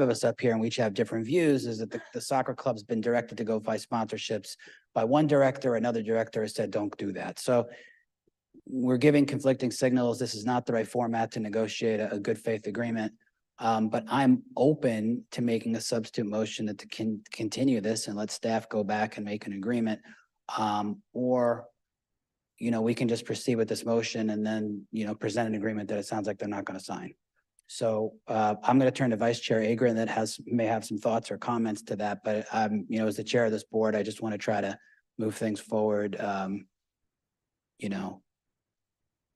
of us up here and we each have different views, is that the soccer club's been directed to go buy sponsorships by one director, another director has said, don't do that. So we're giving conflicting signals. This is not the right format to negotiate a good faith agreement. But I'm open to making a substitute motion that can continue this and let staff go back and make an agreement. Or, you know, we can just proceed with this motion and then, you know, present an agreement that it sounds like they're not going to sign. So I'm going to turn to Vice Chair Agron that may have some thoughts or comments to that. But you know, as the chair of this board, I just want to try to move things forward, you know,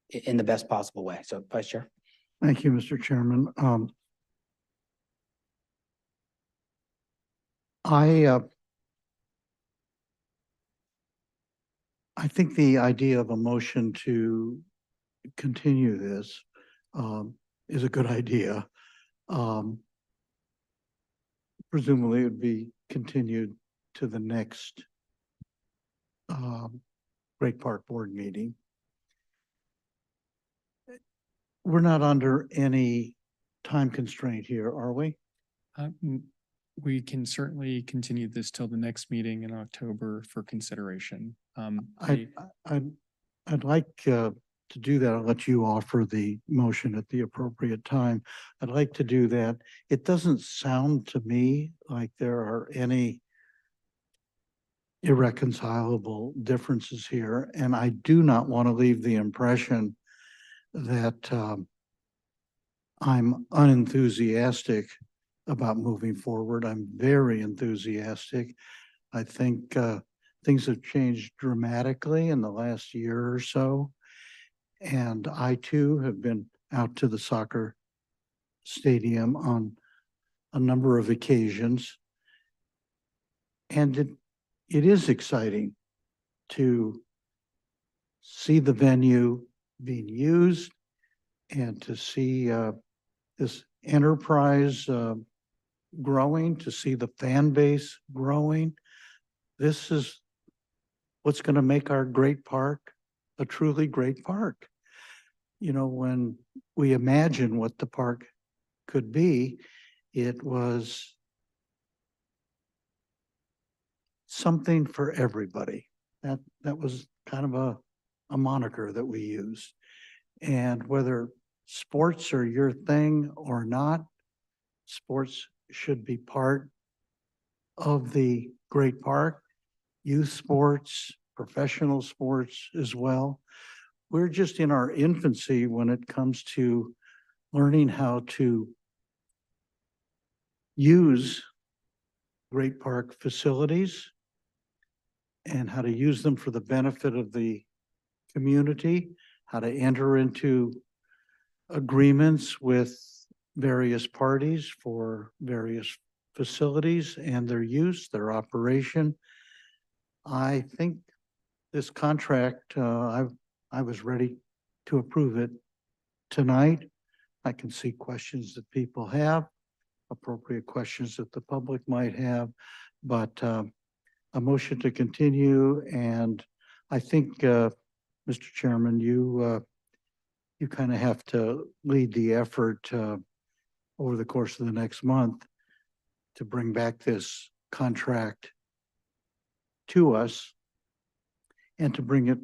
in the best possible way. So, Vice Chair. Thank you, Mr. Chairman. I think the idea of a motion to continue this is a good idea. Presumably it would be continued to the next Great Park Board meeting. We're not under any time constraint here, are we? We can certainly continue this till the next meeting in October for consideration. I'd like to do that. I'll let you offer the motion at the appropriate time. I'd like to do that. It doesn't sound to me like there are any irreconcilable differences here, and I do not want to leave the impression that I'm unenthusiastic about moving forward. I'm very enthusiastic. I think things have changed dramatically in the last year or so. And I too have been out to the soccer stadium on a number of occasions. And it is exciting to see the venue being used and to see this enterprise growing, to see the fan base growing. This is what's going to make our great park a truly great park. You know, when we imagine what the park could be, it was something for everybody. That was kind of a moniker that we used. And whether sports are your thing or not, sports should be part of the great park. Youth sports, professional sports as well. We're just in our infancy when it comes to learning how to use great park facilities and how to use them for the benefit of the community, how to enter into agreements with various parties for various facilities and their use, their operation. I think this contract, I was ready to approve it tonight. I can see questions that people have, appropriate questions that the public might have, but a motion to continue. And I think, Mr. Chairman, you kind of have to lead the effort over the course of the next month to bring back this contract to us and to bring it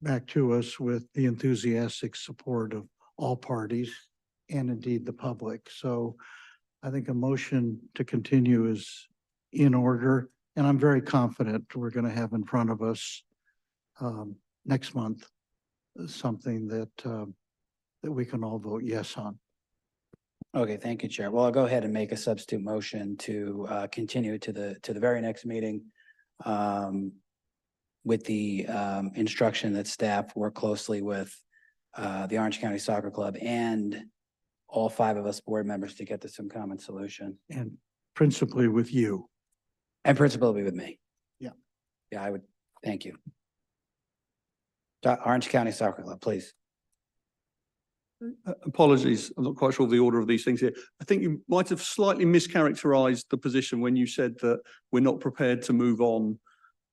back to us with the enthusiastic support of all parties and indeed the public. So I think a motion to continue is in order, and I'm very confident we're going to have in front of us next month something that that we can all vote yes on. Okay, thank you, Chair. Well, I'll go ahead and make a substitute motion to continue to the very next meeting with the instruction that staff work closely with the Orange County Soccer Club and all 5 of us board members to get to some common solution. And principally with you. And principally with me. Yeah. Yeah, I would. Thank you. Orange County Soccer Club, please. Apologies, I'm not quite sure of the order of these things here. I think you might have slightly mischaracterized the position when you said that we're not prepared to move on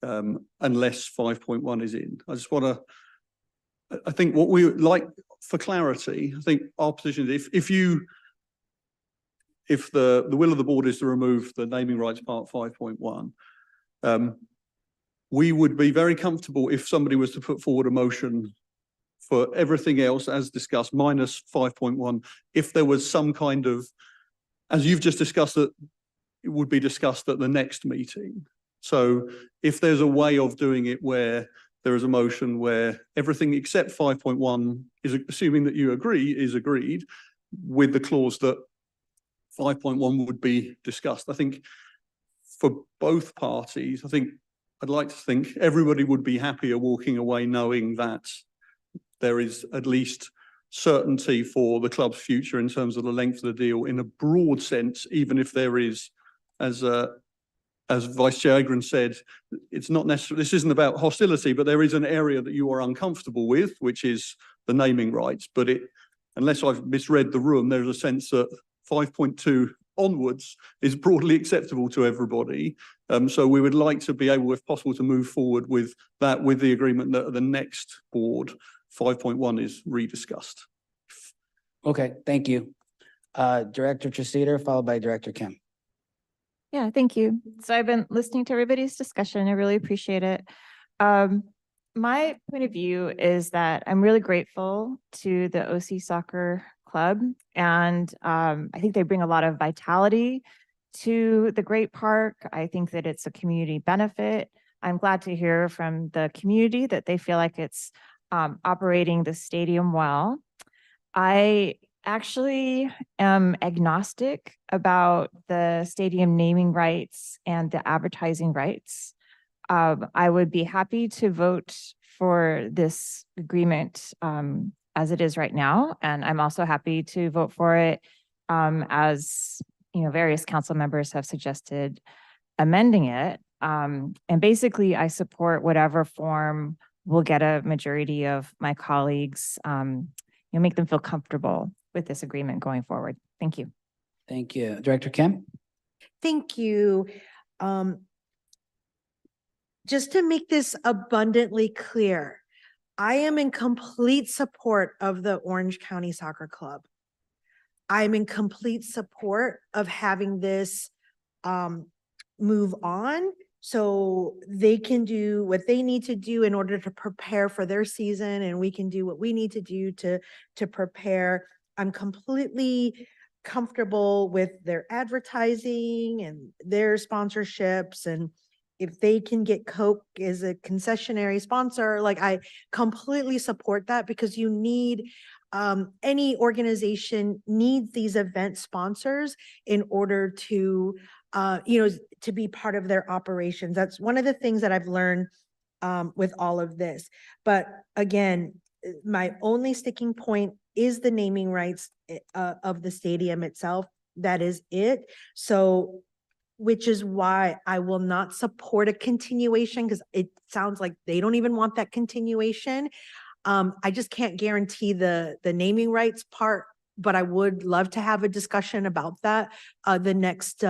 unless 5.1 is in. I just want to, I think what we like for clarity, I think our position is if you if the will of the board is to remove the naming rights part 5.1, we would be very comfortable if somebody was to put forward a motion for everything else as discussed, minus 5.1, if there was some kind of, as you've just discussed, that it would be discussed at the next meeting. So if there's a way of doing it where there is a motion where everything except 5.1 is, assuming that you agree, is agreed with the clause that 5.1 would be discussed. I think for both parties, I'd like to think everybody would be happier walking away knowing that there is at least certainty for the club's future in terms of the length of the deal in a broad sense, even if there is, as Vice Chair Agron said, it's not necessarily, this isn't about hostility, but there is an area that you are uncomfortable with, which is the naming rights. But unless I've misread the room, there's a sense that 5.2 onwards is broadly acceptable to everybody. So we would like to be able, if possible, to move forward with that, with the agreement that at the next board, 5.1 is rediscussed. Okay, thank you. Director Treseder, followed by Director Kim. Yeah, thank you. So I've been listening to everybody's discussion. I really appreciate it. My point of view is that I'm really grateful to the OC Soccer Club, and I think they bring a lot of vitality to the great park. I think that it's a community benefit. I'm glad to hear from the community that they feel like it's operating the stadium well. I actually am agnostic about the stadium naming rights and the advertising rights. I would be happy to vote for this agreement as it is right now. And I'm also happy to vote for it as various council members have suggested amending it. And basically I support whatever form will get a majority of my colleagues, make them feel comfortable with this agreement going forward. Thank you. Thank you. Director Kim? Thank you. Just to make this abundantly clear, I am in complete support of the Orange County Soccer Club. I'm in complete support of having this move on so they can do what they need to do in order to prepare for their season, and we can do what we need to do to prepare. I'm completely comfortable with their advertising and their sponsorships, and if they can get Coke as a concessionary sponsor, like I completely support that, because you need any organization needs these event sponsors in order to to be part of their operations. That's one of the things that I've learned with all of this. But again, my only sticking point is the naming rights of the stadium itself. That is it. So, which is why I will not support a continuation, because it sounds like they don't even want that continuation. I just can't guarantee the naming rights part, but I would love to have a discussion about that. The next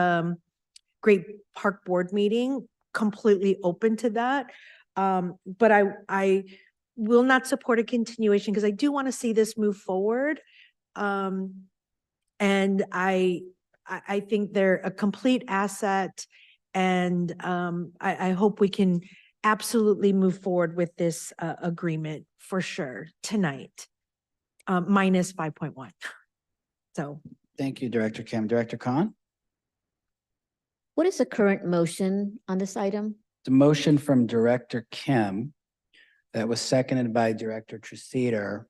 Great Park Board meeting, completely open to that. But I will not support a continuation because I do want to see this move forward. And I think they're a complete asset, and I hope we can absolutely move forward with this agreement for sure tonight, minus 5.1. So. Thank you, Director Kim. Director Khan? What is the current motion on this item? The motion from Director Kim that was seconded by Director Treseder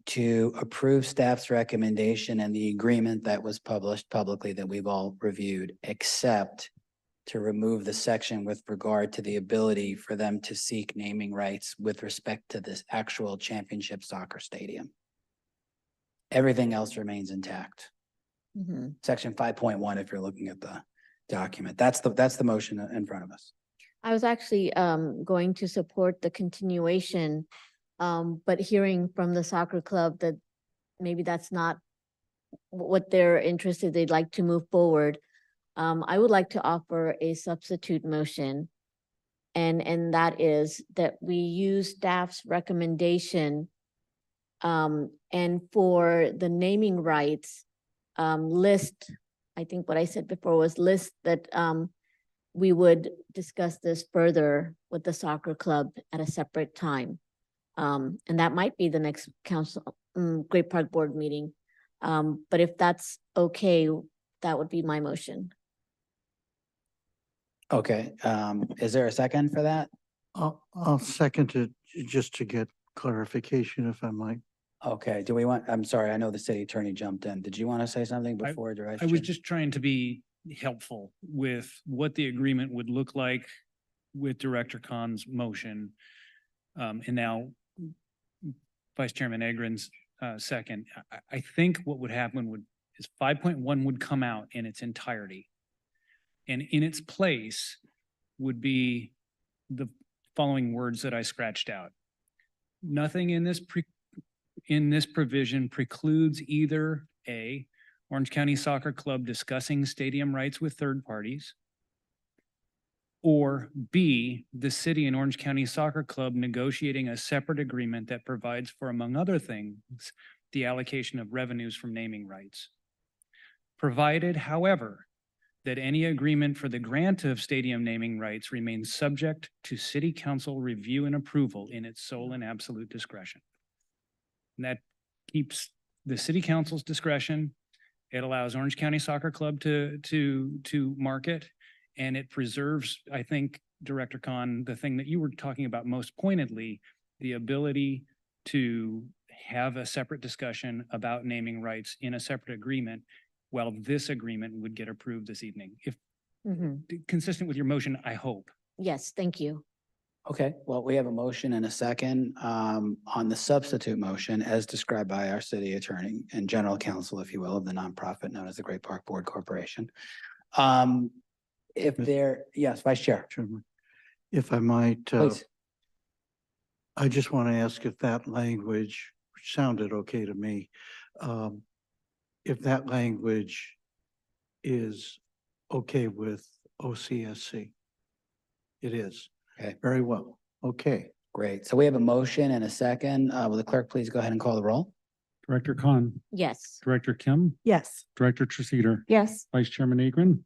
to approve staff's recommendation and the agreement that was published publicly that we've all reviewed, except to remove the section with regard to the ability for them to seek naming rights with respect to this actual championship soccer stadium. Everything else remains intact. Mm-hmm. Section 5.1, if you're looking at the document, that's the motion in front of us. I was actually going to support the continuation, but hearing from the soccer club that maybe that's not what they're interested, they'd like to move forward. I would like to offer a substitute motion, and that is that we use staff's recommendation and for the naming rights list I think what I said before was list that we would discuss this further with the soccer club at a separate time. And that might be the next council, Great Park Board meeting. But if that's okay, that would be my motion. Okay, is there a second for that? I'll second it just to get clarification if I might. Okay, do we want, I'm sorry, I know the city attorney jumped in. Did you want to say something before the vice I was chair? just trying to be helpful with what the agreement would look like with Director Khan's motion. And now Vice Chairman Agrin's second. I think what would happen is 5.1 would come out in its entirety. And in its place would be the following words that I scratched out. Nothing in this provision precludes either A, Orange County Soccer Club discussing stadium rights with third parties, or B, the city and Orange County Soccer Club negotiating a separate agreement that provides for, among other things, the allocation of revenues from naming rights. Provided, however, that any agreement for the grant of stadium naming rights remains subject to city council review and approval in its sole and absolute discretion. And that keeps the city council's discretion. It allows Orange County Soccer Club to market, and it preserves, I think, Director Khan, the thing that you were talking about most pointedly, the ability to have a separate discussion about naming rights in a separate agreement, while this agreement would get approved this evening. If consistent with your motion, I hope. Yes, thank you. Okay, well, we have a motion and a second on the substitute motion as described by our city attorney and general counsel, if you will, of the nonprofit known as the Great Park Board Corporation. If there, yes, Vice Chair, Chairman, if I might, please. I just want to ask if that language, which sounded okay to me, if that language is okay with OCSC. It is. Okay. Very well. Okay. Great. So we have a motion and a second. Will the clerk please go ahead and call the roll? Director Khan, Yes. Director Kim, Yes. Director Treseder, Yes. Vice Chairman Agrin,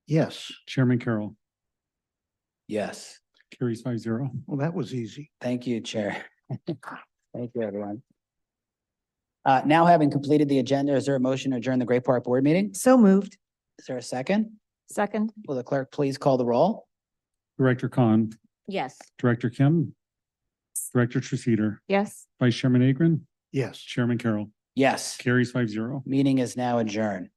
Yes. Chairman Carroll, Yes. carries 5-0. Well, that was easy. Thank you, Chair. Thank you, everyone. Now having completed the agenda, is there a motion to adjourn the Great Park Board meeting? So moved. Is there a second? Second. Will the clerk please call the roll? Director Khan, Yes. Director Kim, Director Treseder, Yes. Vice Chairman Agrin, Yes. Chairman Carroll, Yes, carries 5-0. meeting is now adjourned.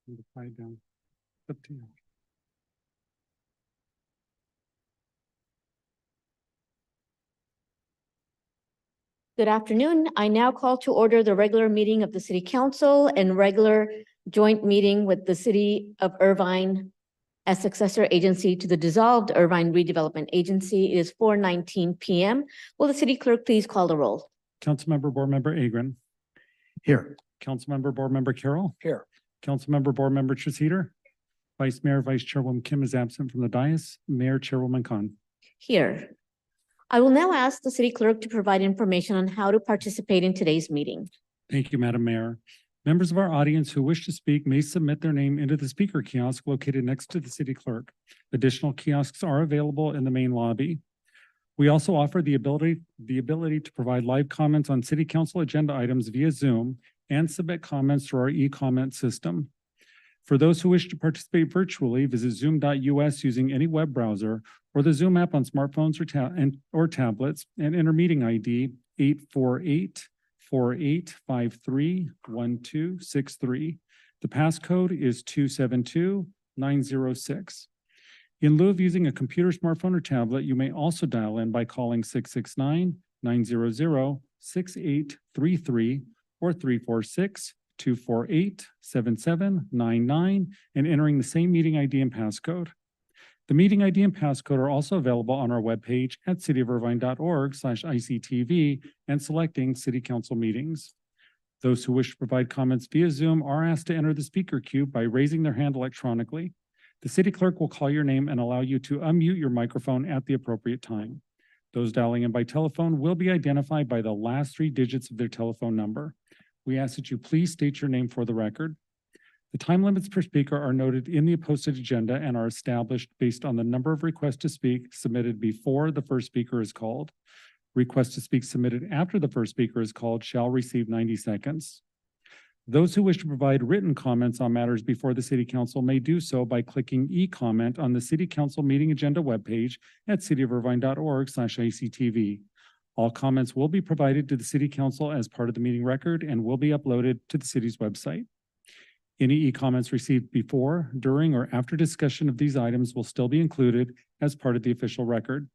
Up to you. Good afternoon. I now call to order the regular meeting of the City Council and regular joint meeting with the City of Irvine as successor agency to the dissolved Irvine Redevelopment Agency. It is 4:19 PM. Will the city clerk please call the roll? Councilmember Board Member Agron, Here. Councilmember Board Member Carroll, Here. Councilmember Board Member Treceder, Vice Mayor, Vice Chairwoman Kim is absent from the dais, Mayor Chairwoman Khan. Here. I will now ask the city clerk to provide information on how to participate in today's meeting. Thank you, Madam Mayor. Members of our audience who wish to speak may submit their name into the speaker kiosk located next to the city clerk. Additional kiosks are available in the main lobby. We also offer the ability to provide live comments on city council agenda items via Zoom and submit comments through our e-comment system. For those who wish to participate virtually, visit zoom.us using any web browser or the Zoom app on smartphones or tablets and enter meeting ID 848-4853-1263. The passcode is 272906. In lieu of using a computer, smartphone, or tablet, you may also dial in by calling 669-900-6833 or 346-248-7799 and entering the same meeting ID and passcode. The meeting ID and passcode are also available on our webpage at cityofirvine.org/ICTV and selecting City Council meetings. Those who wish to provide comments via Zoom are asked to enter the speaker queue by raising their hand electronically. The city clerk will call your name and allow you to unmute your microphone at the appropriate time. Those dialing in by telephone will be identified by the last 3 digits of their telephone number. We ask that you please state your name for the record. The time limits per speaker are noted in the posted agenda and are established based on the number of requests to speak submitted before the first speaker is called. Requests to speak submitted after the first speaker is called shall receive 90 seconds. Those who wish to provide written comments on matters before the City Council may do so by clicking e-comment on the City Council meeting agenda webpage at cityofirvine.org/ICTV. All comments will be provided to the City Council as part of the meeting record and will be uploaded to the city's website. Any e-comments received before, during, or after discussion of these items will still be included as part of the official record.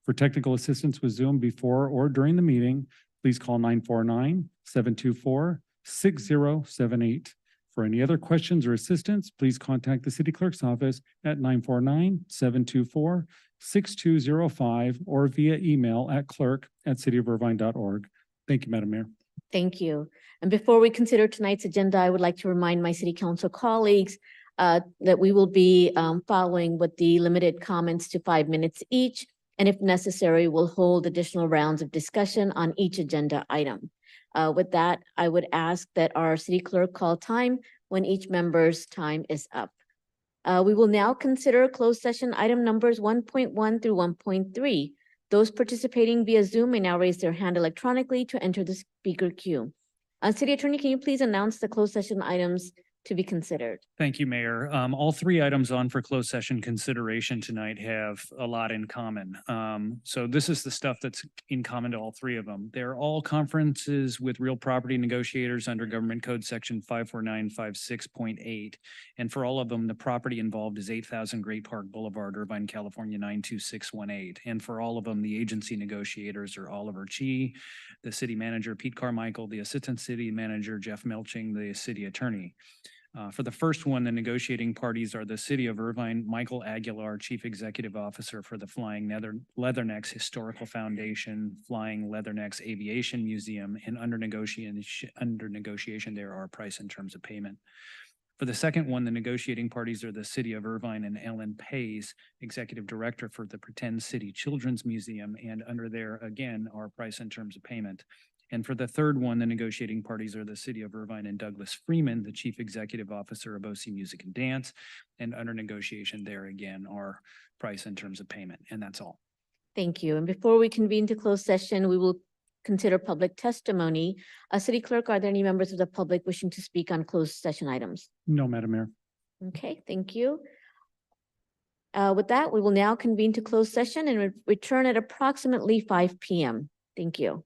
For technical assistance with Zoom before or during the meeting, please call 949-724-6078. For any other questions or assistance, please contact the city clerk's office at 949-724-6205 or via email at clerk@cityofirvine.org. Thank you, Madam Mayor. Thank you. And before we consider tonight's agenda, I would like to remind my city council colleagues that we will be following with the limited comments to 5 minutes each. And if necessary, we'll hold additional rounds of discussion on each agenda item. With that, I would ask that our city clerk call time when each member's time is up. We will now consider closed session item numbers 1.1 through 1.3. Those participating via Zoom may now raise their hand electronically to enter the speaker queue. City Attorney, can you please announce the closed session items to be considered? Thank you, Mayor. All 3 items on for closed session consideration tonight have a lot in common. So this is the stuff that's in common to all 3 of them. They're all conferences with real property negotiators under Government Code Section 54956.8. And for all of them, the property involved is 8,000 Great Park Boulevard, Irvine, California, 92618. And for all of them, the agency negotiators are Oliver Chi, the city manager, Pete Carmichael, the assistant city manager, Jeff Melching, the city attorney. For the first one, the negotiating parties are the City of Irvine, Michael Aguilar, Chief Executive Officer for the Flying Leathernecks Historical Foundation, Flying Leathernecks Aviation Museum, and under negotiation there are price and terms of payment. For the second one, the negotiating parties are the City of Irvine and Ellen Pace, Executive Director for the Pretend City Children's Museum, and under there again are price and terms of payment. And for the third one, the negotiating parties are the City of Irvine and Douglas Freeman, the Chief Executive Officer of OC Music and Dance. And under negotiation there again are price and terms of payment. And that's all. Thank you. And before we convene to closed session, we will consider public testimony. City Clerk, are there any members of the public wishing to speak on closed session items? No, Madam Mayor. Okay, thank you. With that, we will now convene to closed session and return at approximately 5 p.m. Thank you.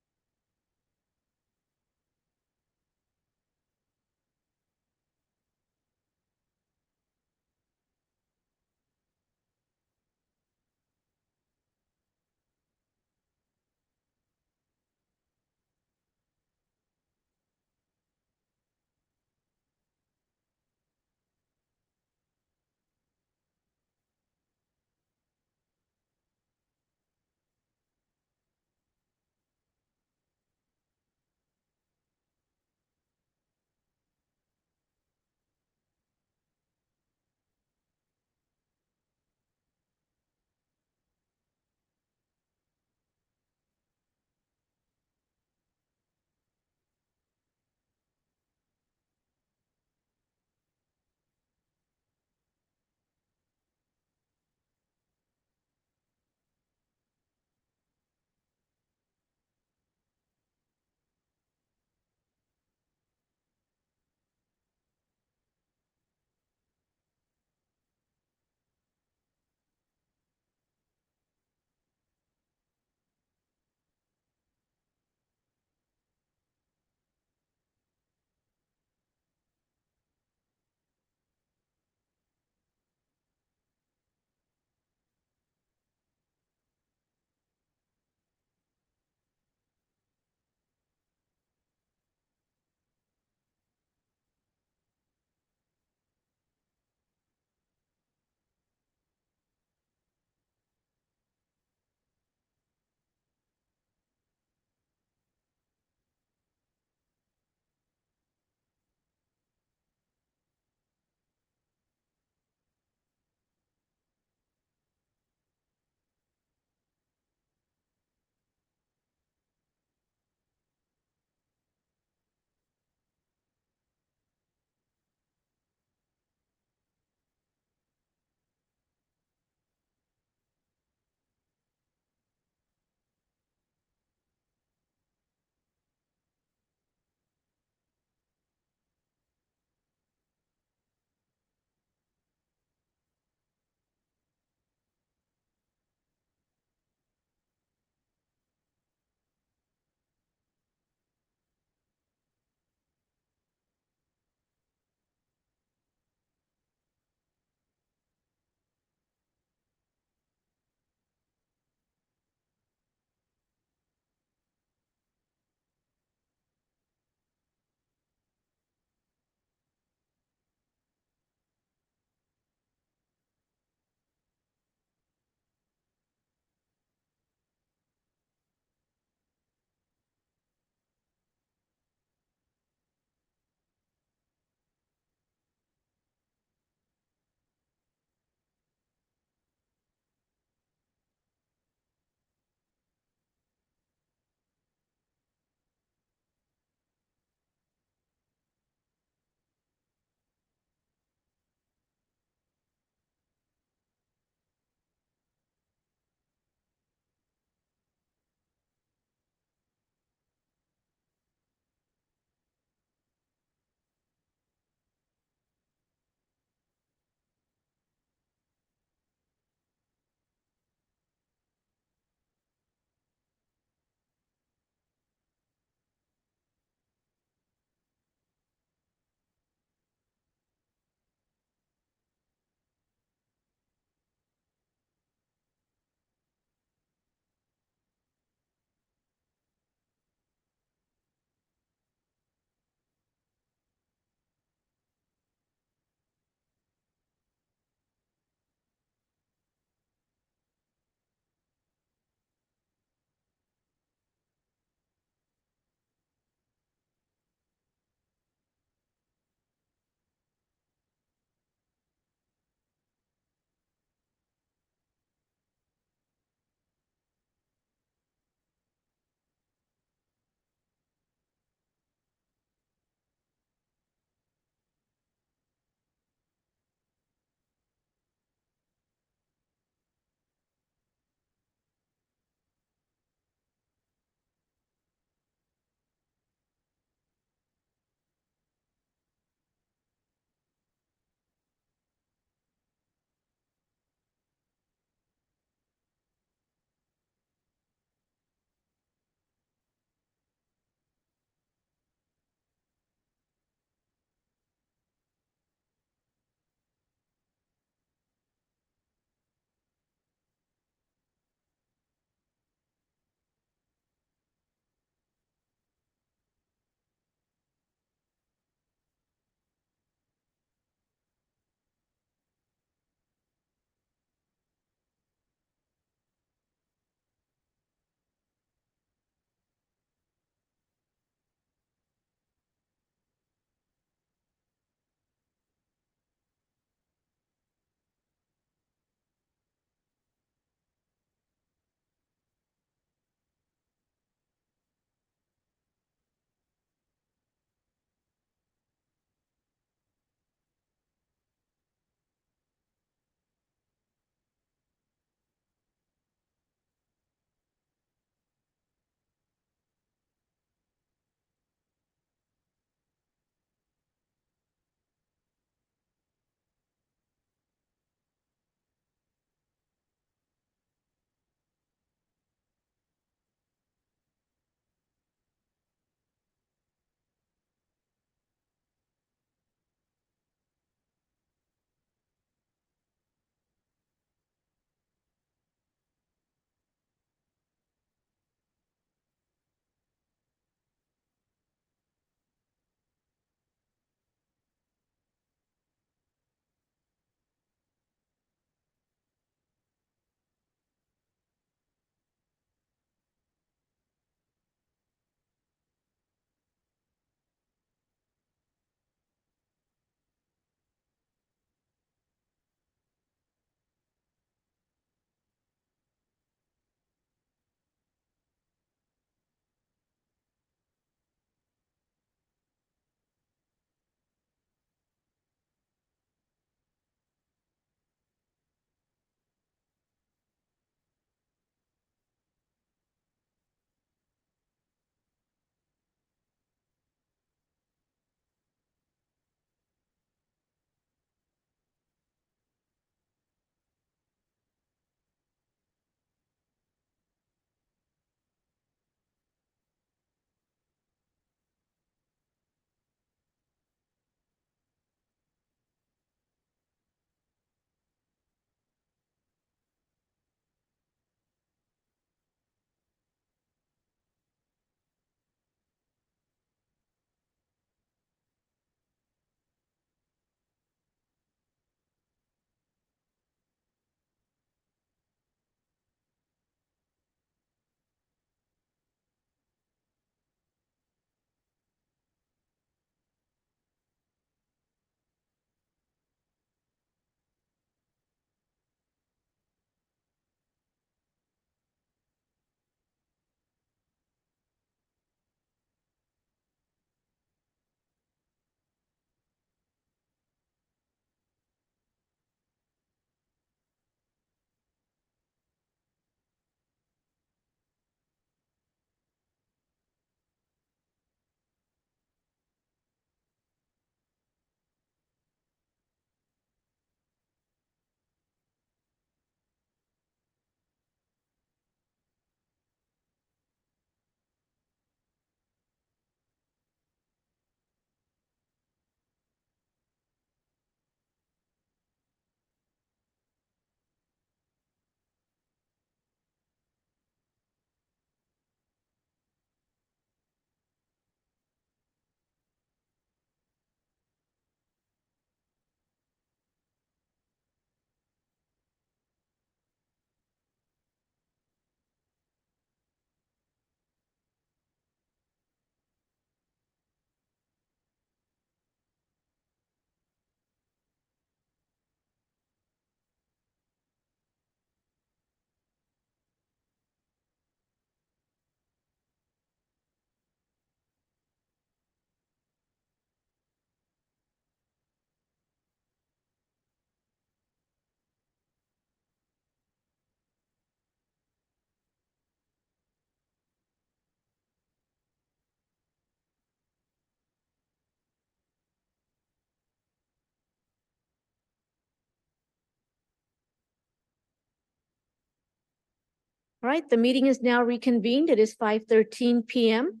All right, the meeting is now reconvened. It is 5:13 PM.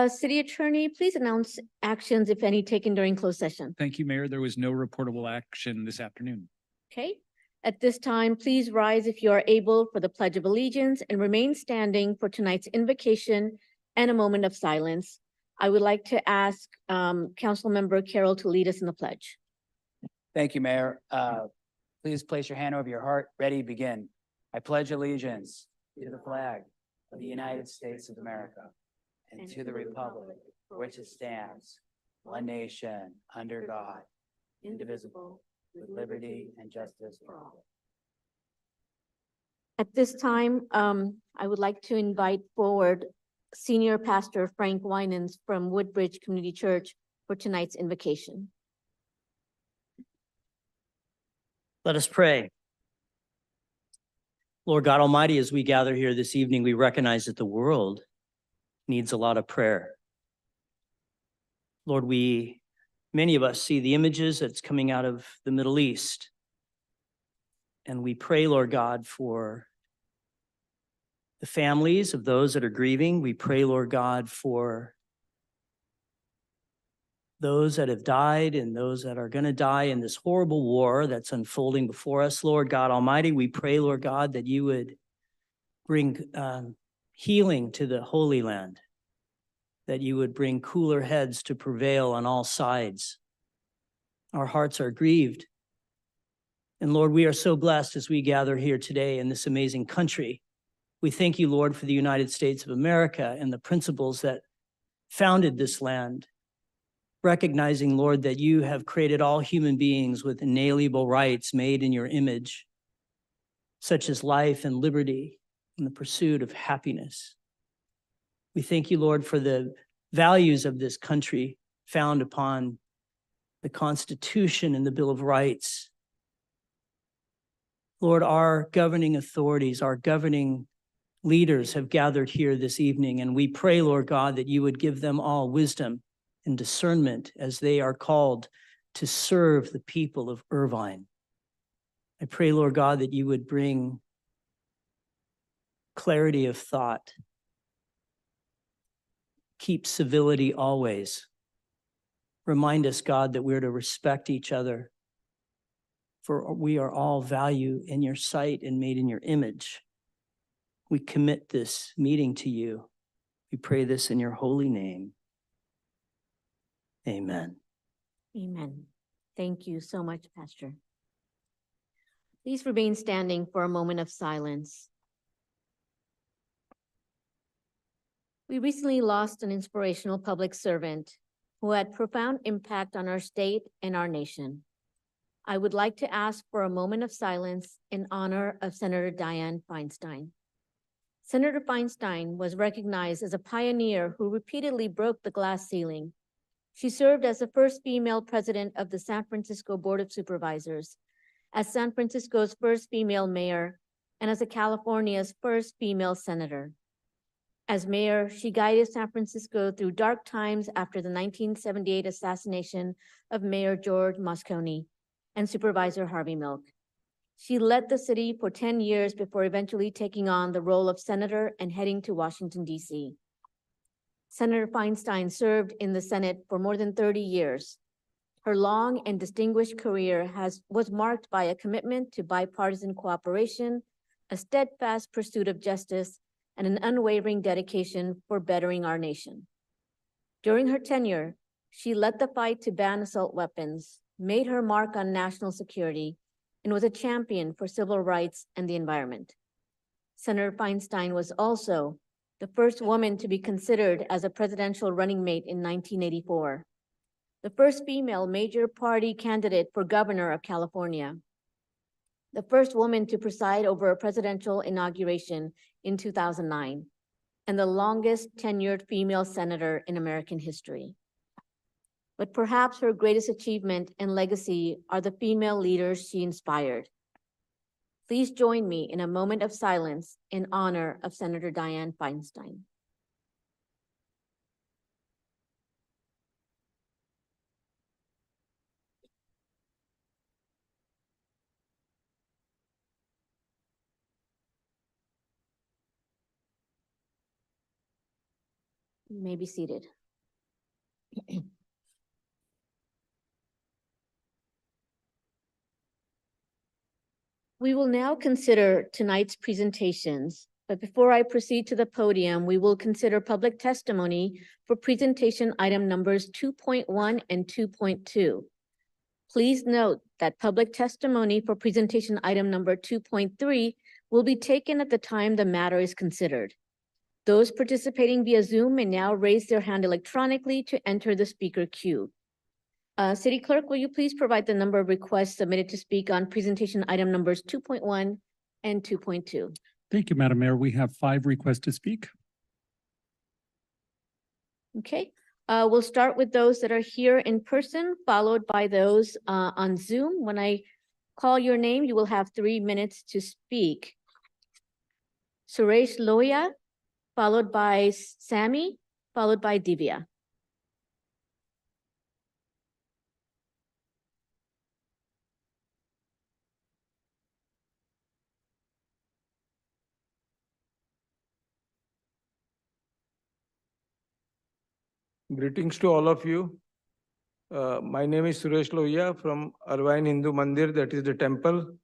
City Attorney, please announce actions, if any, taken during closed session. Thank you, Mayor. There was no reportable action this afternoon. Okay, at this time, please rise if you are able for the Pledge of Allegiance and remain standing for tonight's invocation and a moment of silence. I would like to ask Councilmember Carroll to lead us in the pledge. Thank you, Mayor. Please place your hand over your heart. Ready, begin. I pledge allegiance to the flag of the United States of America and to the republic for which it stands, one nation, under God, indivisible, with liberty and justice for all. At this time, I would like to invite forward Senior Pastor Frank Winans from Woodbridge Community Church for tonight's invocation. Let us pray. Lord God Almighty, as we gather here this evening, we recognize that the world needs a lot of prayer. Lord, many of us see the images that's coming out of the Middle East. And we pray, Lord God, for the families of those that are grieving. We pray, Lord God, for those that have died and those that are going to die in this horrible war that's unfolding before us. Lord God Almighty, we pray, Lord God, that you would bring healing to the Holy Land, that you would bring cooler heads to prevail on all sides. Our hearts are grieved. And Lord, we are so blessed as we gather here today in this amazing country. We thank you, Lord, for the United States of America and the principles that founded this land, recognizing, Lord, that you have created all human beings with inalienable rights made in your image, such as life and liberty and the pursuit of happiness. We thank you, Lord, for the values of this country found upon the Constitution and the Bill of Rights. Lord, our governing authorities, our governing leaders have gathered here this evening, and we pray, Lord God, that you would give them all wisdom and discernment as they are called to serve the people of Irvine. I pray, Lord God, that you would bring clarity of thought. Keep civility always. Remind us, God, that we're to respect each other, for we are all value in your sight and made in your image. We commit this meeting to you. We pray this in your holy name. Amen. Amen. Thank you so much, Pastor. Please remain standing for a moment of silence. We recently lost an inspirational public servant who had profound impact on our state and our nation. I would like to ask for a moment of silence in honor of Senator Dianne Feinstein. Senator Feinstein was recognized as a pioneer who repeatedly broke the glass ceiling. She served as the first female president of the San Francisco Board of Supervisors, as San Francisco's first female mayor, and as California's first female senator. As mayor, she guided San Francisco through dark times after the 1978 assassination of Mayor George Moscone and Supervisor Harvey Milk. She led the city for 10 years before eventually taking on the role of senator and heading to Washington, D.C. Senator Feinstein served in the Senate for more than 30 years. Her long and distinguished career was marked by a commitment to bipartisan cooperation, a steadfast pursuit of justice, and an unwavering dedication for bettering our nation. During her tenure, she led the fight to ban assault weapons, made her mark on national security, and was a champion for civil rights and the environment. Senator Feinstein was also the first woman to be considered as a presidential running mate in 1984, the first female major party candidate for governor of California, the first woman to preside over a presidential inauguration in 2009, and the longest tenured female senator in American history. But perhaps her greatest achievement and legacy are the female leaders she inspired. Please join me in a moment of silence in honor of Senator Dianne Feinstein. You may be seated. We will now consider tonight's presentations, but before I proceed to the podium, we will consider public testimony for presentation item numbers 2.1 and 2.2. Please note that public testimony for presentation item number 2.3 will be taken at the time the matter is considered. Those participating via Zoom may now raise their hand electronically to enter the speaker queue. City Clerk, will you please provide the number of requests submitted to speak on presentation item numbers 2.1 and 2.2? Thank you, Madam Mayor. We have 5 requests to speak. Okay, we'll start with those that are here in person, followed by those on Zoom. When I call your name, you will have 3 minutes to speak. Suresh Loya, followed by Sammy, followed by Divya. Greetings to all of you. My name is Suresh Lohiya from Irvine Hindu Mandir, that is the temple,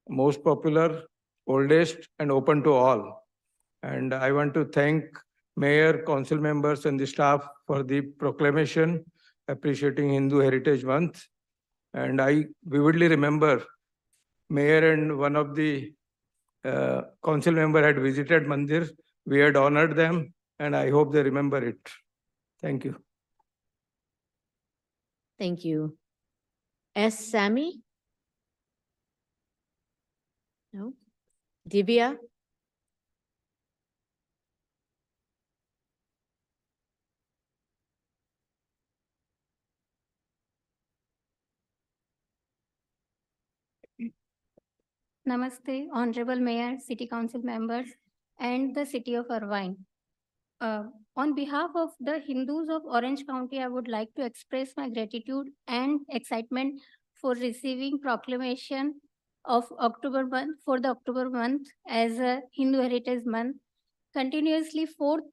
most popular, oldest and open to all. And I want to thank Mayor, council members and the staff for the proclamation appreciating Hindu Heritage Month. And I vividly remember Mayor and one of the council member had visited Mandir. We had honored them and I hope they remember it. Thank you. Thank you. S. Sammy? No. Divya? Namaste, Honorable Mayor, City Council members, and the City of Irvine. On behalf of the Hindus of Orange County, I would like to express my gratitude and excitement for receiving proclamation of October month for the October month as a Hindu Heritage Month, continuously fourth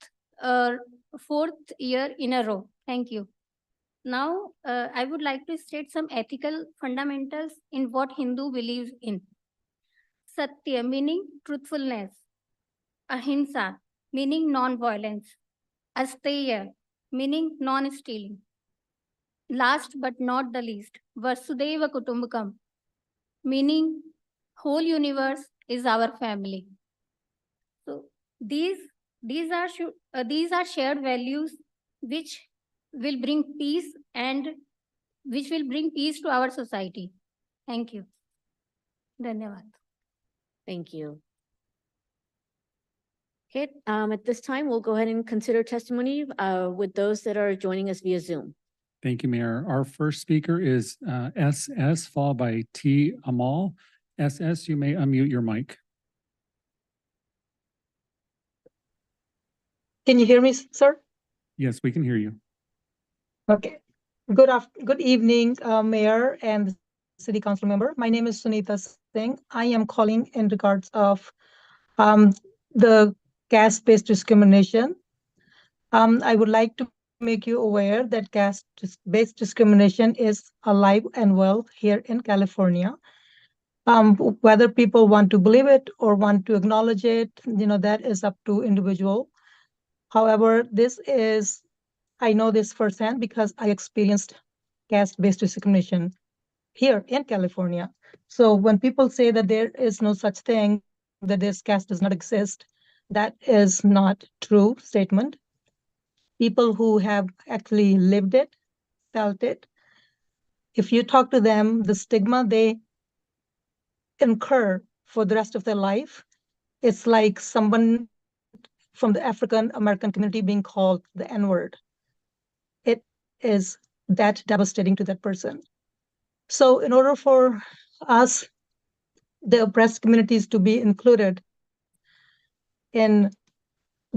year in a row. Thank you. Now, I would like to state some ethical fundamentals in what Hindu believes in. Satya, meaning truthfulness. Ahimsa, meaning non-violence. Asteya, meaning non-stealing. Last but not the least, Vasudhaiva Kutumbakam, meaning whole universe is our family. So these are shared values which will bring peace to our society. Thank you. Dhanyavad. Thank you. Okay, at this time, we'll go ahead and consider testimony with those that are joining us via Zoom. Thank you, Mayor. Our first speaker is SS, followed by T. Amal. SS, you may unmute your mic. Can you hear me, sir? Yes, we can hear you. Okay. Good evening, Mayor and City Council member. My name is Sunita Singh. I am calling in regards of the caste-based discrimination. I would like to make you aware that caste-based discrimination is alive and well here in California. Whether people want to believe it or want to acknowledge it, that is up to individual. However, I know this firsthand because I experienced caste-based discrimination here in California. So when people say that there is no such thing, that this caste does not exist, that is not true statement. People who have actually lived it, felt it, if you talk to them, the stigma they incur for the rest of their life, it's like someone from the African American community being called the N-word. It is that devastating to that person. So in order for us, the oppressed communities, to be included in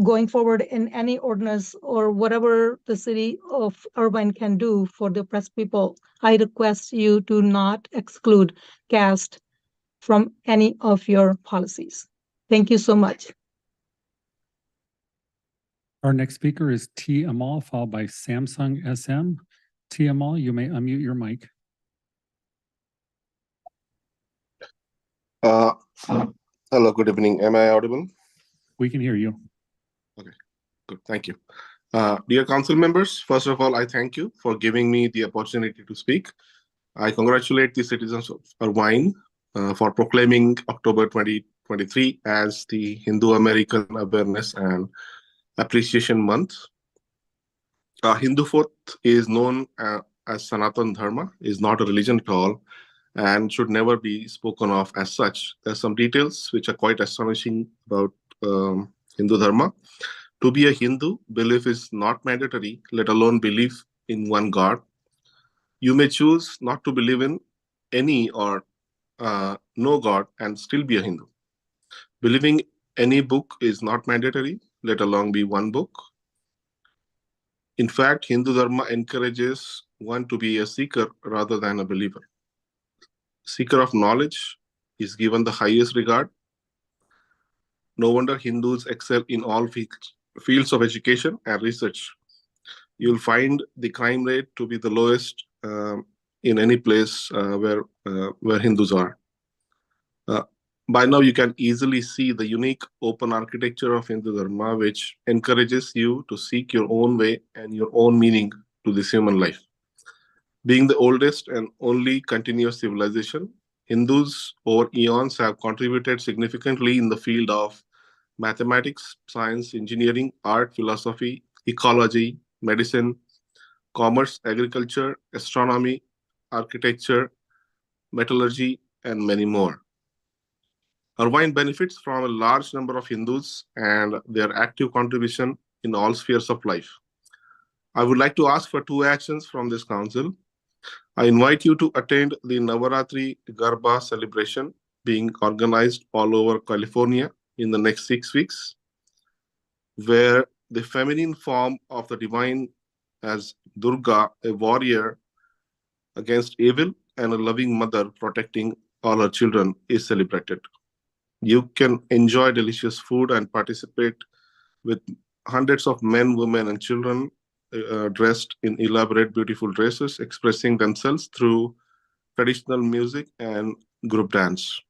going forward in any ordinance or whatever the City of Irvine can do for the oppressed people, I request you to not exclude caste from any of your policies. Thank you so much. Our next speaker is T. Amal, followed by Samsung SM. T. Amal, you may unmute your mic. Hello, good evening. Am I audible? We can hear you. Good, thank you. Dear council members, first of all, I thank you for giving me the opportunity to speak. I congratulate the citizens of Irvine for proclaiming October 2023 as the Hindu American Awareness and Appreciation Month. Hindu faith is known as Sanatan Dharma, is not a religion at all, and should never be spoken of as such. There's some details which are quite astonishing about Hindu Dharma. To be a Hindu, belief is not mandatory, let alone belief in one God. You may choose not to believe in any or no God and still be a Hindu. Believing any book is not mandatory, let alone be one book. In fact, Hindu Dharma encourages one to be a seeker rather than a believer. Seeker of knowledge is given the highest regard. No wonder Hindus excel in all fields of education and research. You'll find the crime rate to be the lowest in any place where Hindus are. By now, you can easily see the unique open architecture of Hindu Dharma, which encourages you to seek your own way and your own meaning to this human life. Being the oldest and only continuous civilization, Hindus over eons have contributed significantly in the field of mathematics, science, engineering, art, philosophy, ecology, medicine, commerce, agriculture, astronomy, architecture, metallurgy, and many more. Irvine benefits from a large number of Hindus and their active contribution in all spheres of life. I would like to ask for two actions from this council. I invite you to attend the Navaratri Garba celebration being organized all over California in the next 6 weeks, where the feminine form of the divine as Durga, a warrior against evil and a loving mother protecting all her children, is celebrated. You can enjoy delicious food and participate with hundreds of men, women, and children dressed in elaborate, beautiful dresses, expressing themselves through traditional music and group dance.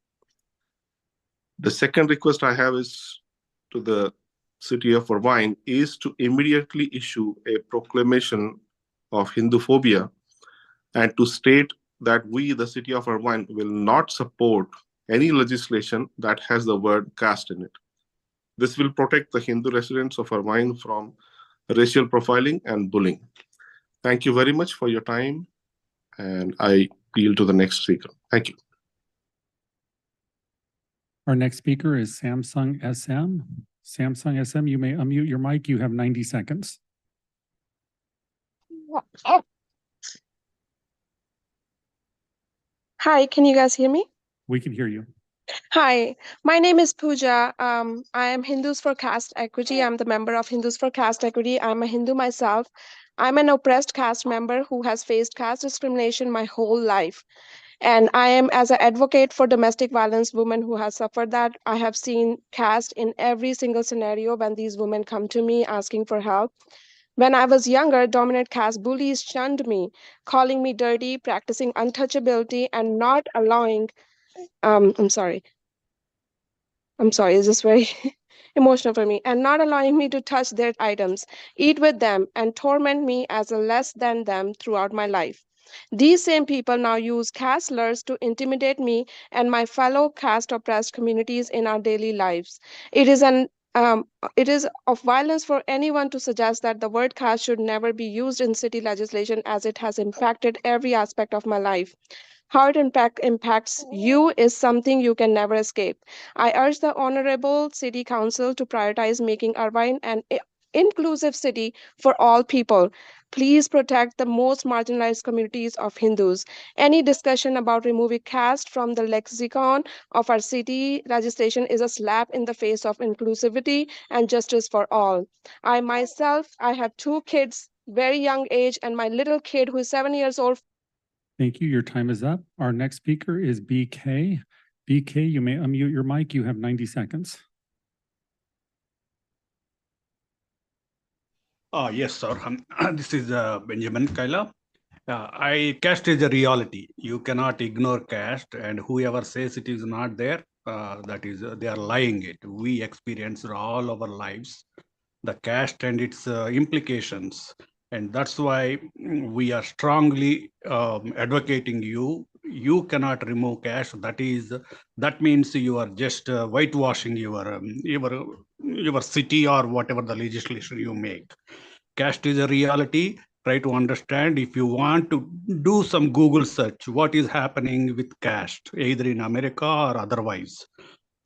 The second request I have is to the City of Irvine is to immediately issue a proclamation of Hinduphobia and to state that we, the City of Irvine, will not support any legislation that has the word caste in it. This will protect the Hindu residents of Irvine from racial profiling and bullying. Thank you very much for your time, and I yield to the next speaker. Thank you. Our next speaker is Samsung SM. Samsung SM, you may unmute your mic. You have 90 seconds. Hi, can you guys hear me? We can hear you. Hi, my name is Pooja. I am Hindus for Caste Equity. I'm the member of Hindus for Caste Equity. I'm a Hindu myself. I'm an oppressed caste member who has faced caste discrimination my whole life. And I am, as an advocate for domestic violence women who has suffered that, I have seen caste in every single scenario when these women come to me asking for help. When I was younger, dominant caste bullies shunned me, calling me dirty, practicing untouchability, and not allowing I'm sorry, it's just very emotional for me, and not allowing me to touch their items, eat with them, and torment me as a less than them throughout my life. These same people now use caste slurs to intimidate me and my fellow caste oppressed communities in our daily lives. It is of violence for anyone to suggest that the word caste should never be used in city legislation, as it has impacted every aspect of my life. How it impacts you is something you can never escape. I urge the Honorable City Council to prioritize making Irvine an inclusive city for all people. Please protect the most marginalized communities of Hindus. Any discussion about removing caste from the lexicon of our city legislation is a slap in the face of inclusivity and justice for all. I myself, I have 2 kids, very young age, and my little kid who is 7 years old. Thank you. Your time is up. Our next speaker is BK. BK, you may unmute your mic. You have 90 seconds. Yes, sir. This is Benjamin Kaila. Caste is a reality. You cannot ignore caste, and whoever says it is not there, that is, they are lying it. We experience all our lives the caste and its implications, and that's why we are strongly advocating you. You cannot remove caste. That means you are just whitewashing your city or whatever the legislation you make. Caste is a reality. Try to understand. If you want to do some Google search, what is happening with caste, either in America or otherwise.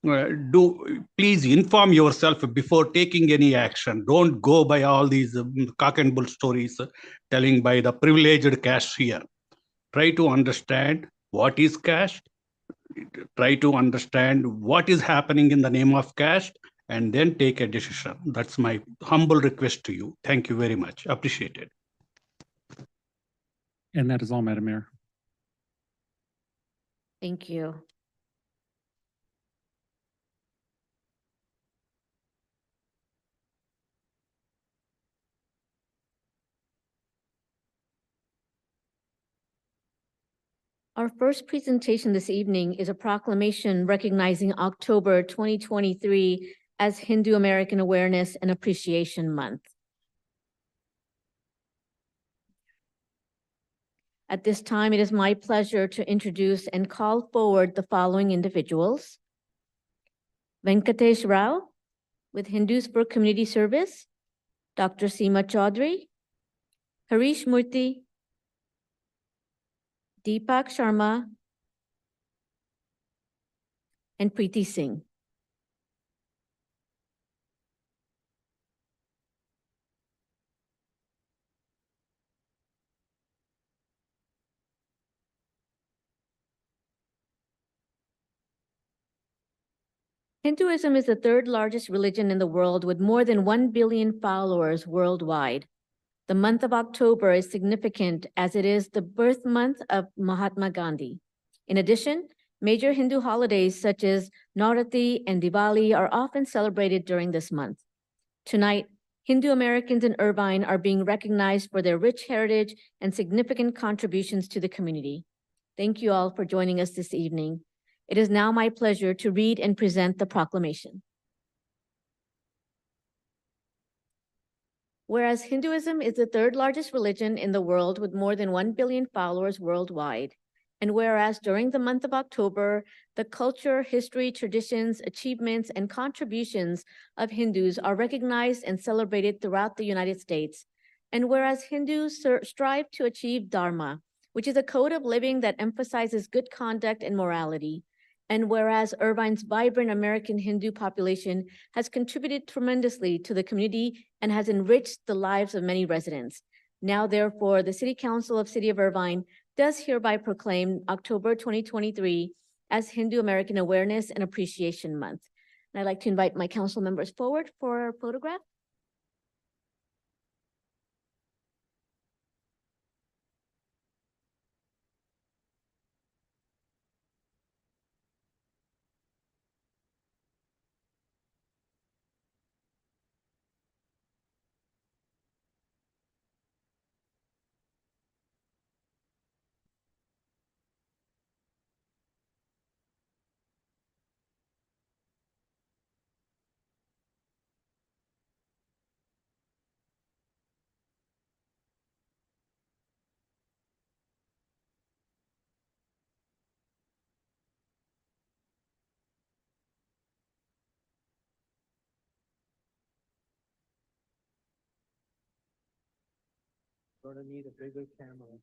Do please inform yourself before taking any action. Don't go by all these cock and bull stories telling by the privileged caste here. Try to understand what is caste. Try to understand what is happening in the name of caste, and then take a decision. That's my humble request to you. Thank you very much. Appreciate it. And that is all, Madam Mayor. Thank you. Our first presentation this evening is a proclamation recognizing October 2023 as Hindu American Awareness and Appreciation Month. At this time, it is my pleasure to introduce and call forward the following individuals. Venkatesh Rao with Hindus for Community Service, Dr. Seema Chaudhary, Harish Murthy, Deepak Sharma, and Preeti Singh. Hinduism is the third largest religion in the world with more than 1 billion followers worldwide. The month of October is significant as it is the birth month of Mahatma Gandhi. In addition, major Hindu holidays such as Navratri and Diwali are often celebrated during this month. Tonight, Hindu Americans in Irvine are being recognized for their rich heritage and significant contributions to the community. Thank you all for joining us this evening. It is now my pleasure to read and present the proclamation. Whereas Hinduism is the third largest religion in the world with more than 1 billion followers worldwide, and whereas during the month of October, the culture, history, traditions, achievements, and contributions of Hindus are recognized and celebrated throughout the United States, and whereas Hindus strive to achieve Dharma, which is a code of living that emphasizes good conduct and morality, and whereas Irvine's vibrant American Hindu population has contributed tremendously to the community and has enriched the lives of many residents. Now, therefore, the City Council of City of Irvine does hereby proclaim October 2023 as Hindu American Awareness and Appreciation Month. And I'd like to invite my council members forward for a photograph. Gonna need a bigger camera.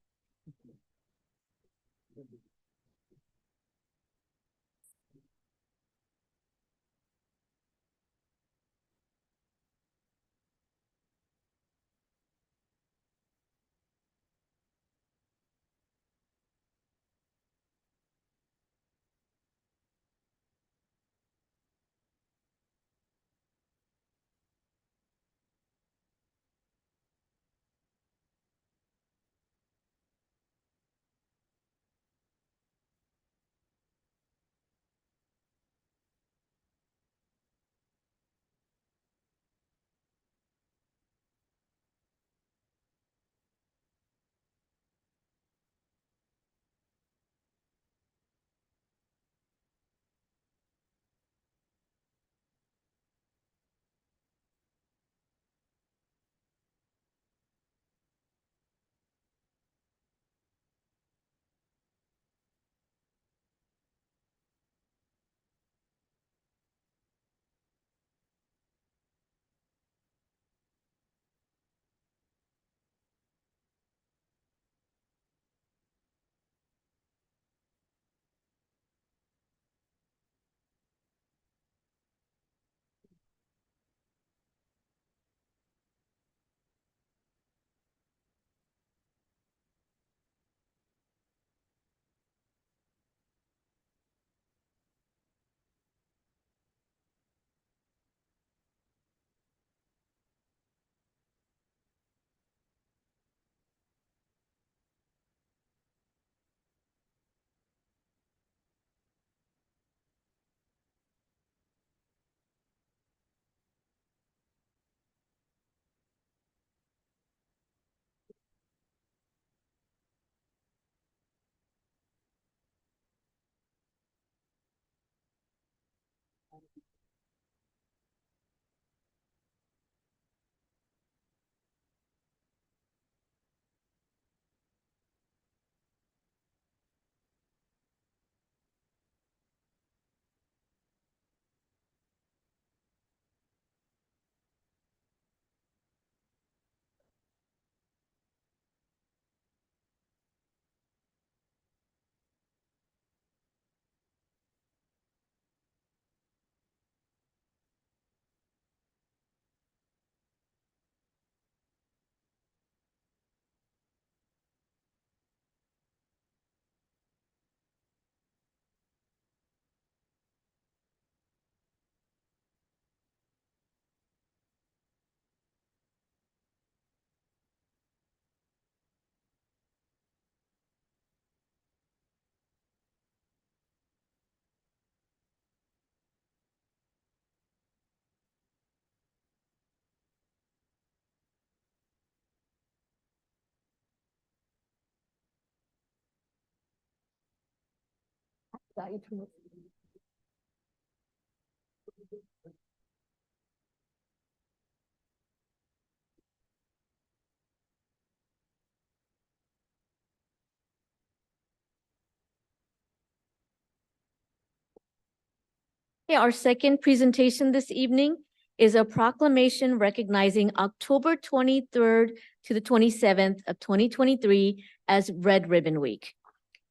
Yeah, our second presentation this evening is a proclamation recognizing October 23rd to the 27th of 2023 as Red Ribbon Week.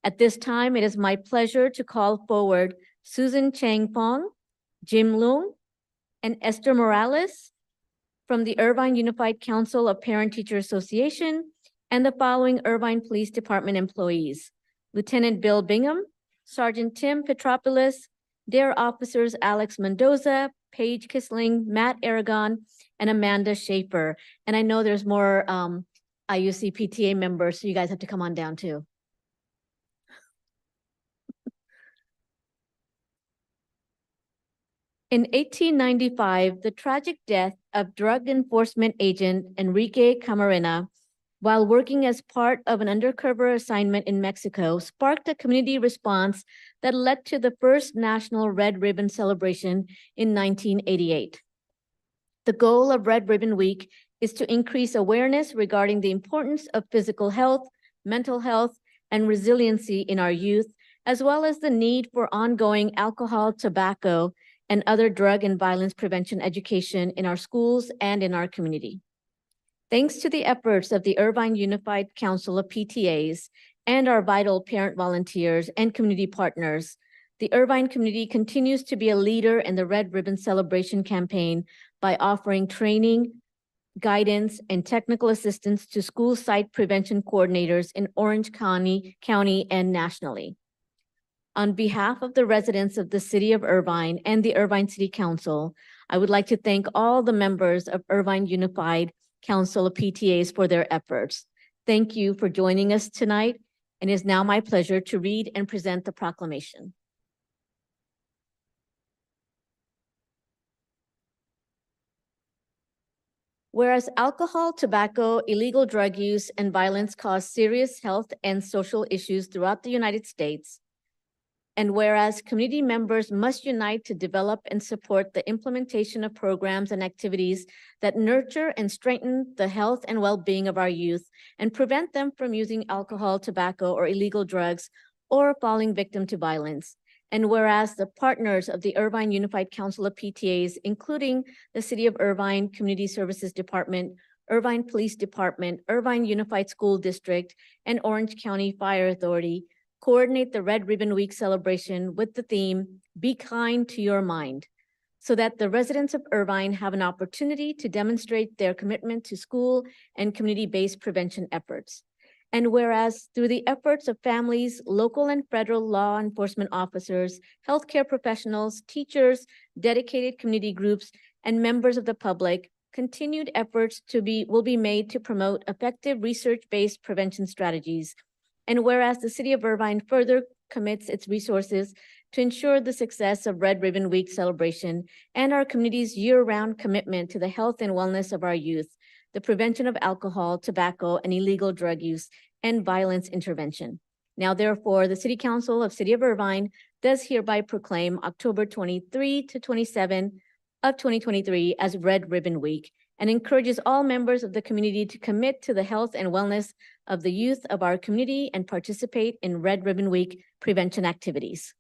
At this time, it is my pleasure to call forward Susan Chang Fong, Jim Leung, and Esther Morales from the Irvine Unified Council of Parent-Teacher Association and the following Irvine Police Department employees: Lieutenant Bill Bingham, Sergeant Tim Petropoulos, Dare Officers Alex Mendoza, Paige Kisling, Matt Aragon, and Amanda Schaefer. And I know there's more IUC PTA members, so you guys have to come on down too. In 1895, the tragic death of drug enforcement agent Enrique Camarena, while working as part of an undercover assignment in Mexico, sparked a community response that led to the first National Red Ribbon celebration in 1988. The goal of Red Ribbon Week is to increase awareness regarding the importance of physical health, mental health, and resiliency in our youth, as well as the need for ongoing alcohol, tobacco, and other drug and violence prevention education in our schools and in our community. Thanks to the efforts of the Irvine Unified Council of PTAs and our vital parent volunteers and community partners, the Irvine community continues to be a leader in the Red Ribbon Celebration campaign by offering training, guidance, and technical assistance to school site prevention coordinators in Orange County and nationally. On behalf of the residents of the City of Irvine and the Irvine City Council, I would like to thank all the members of Irvine Unified Council of PTAs for their efforts. Thank you for joining us tonight, and it is now my pleasure to read and present the proclamation. Whereas alcohol, tobacco, illegal drug use, and violence cause serious health and social issues throughout the United States, and whereas community members must unite to develop and support the implementation of programs and activities that nurture and strengthen the health and well-being of our youth and prevent them from using alcohol, tobacco, or illegal drugs or falling victim to violence. And whereas the partners of the Irvine Unified Council of PTAs, including the City of Irvine Community Services Department, Irvine Police Department, Irvine Unified School District, and Orange County Fire Authority, coordinate the Red Ribbon Week celebration with the theme, Be Kind to Your Mind, so that the residents of Irvine have an opportunity to demonstrate their commitment to school and community-based prevention efforts. And whereas through the efforts of families, local and federal law enforcement officers, healthcare professionals, teachers, dedicated community groups, and members of the public, continued efforts will be made to promote effective research-based prevention strategies. And whereas the City of Irvine further commits its resources to ensure the success of Red Ribbon Week celebration and our community's year-round commitment to the health and wellness of our youth, the prevention of alcohol, tobacco, and illegal drug use, and violence intervention. Now, therefore, the City Council of City of Irvine does hereby proclaim October 23 to 27 of 2023 as Red Ribbon Week and encourages all members of the community to commit to the health and wellness of the youth of our community and participate in Red Ribbon Week prevention activities.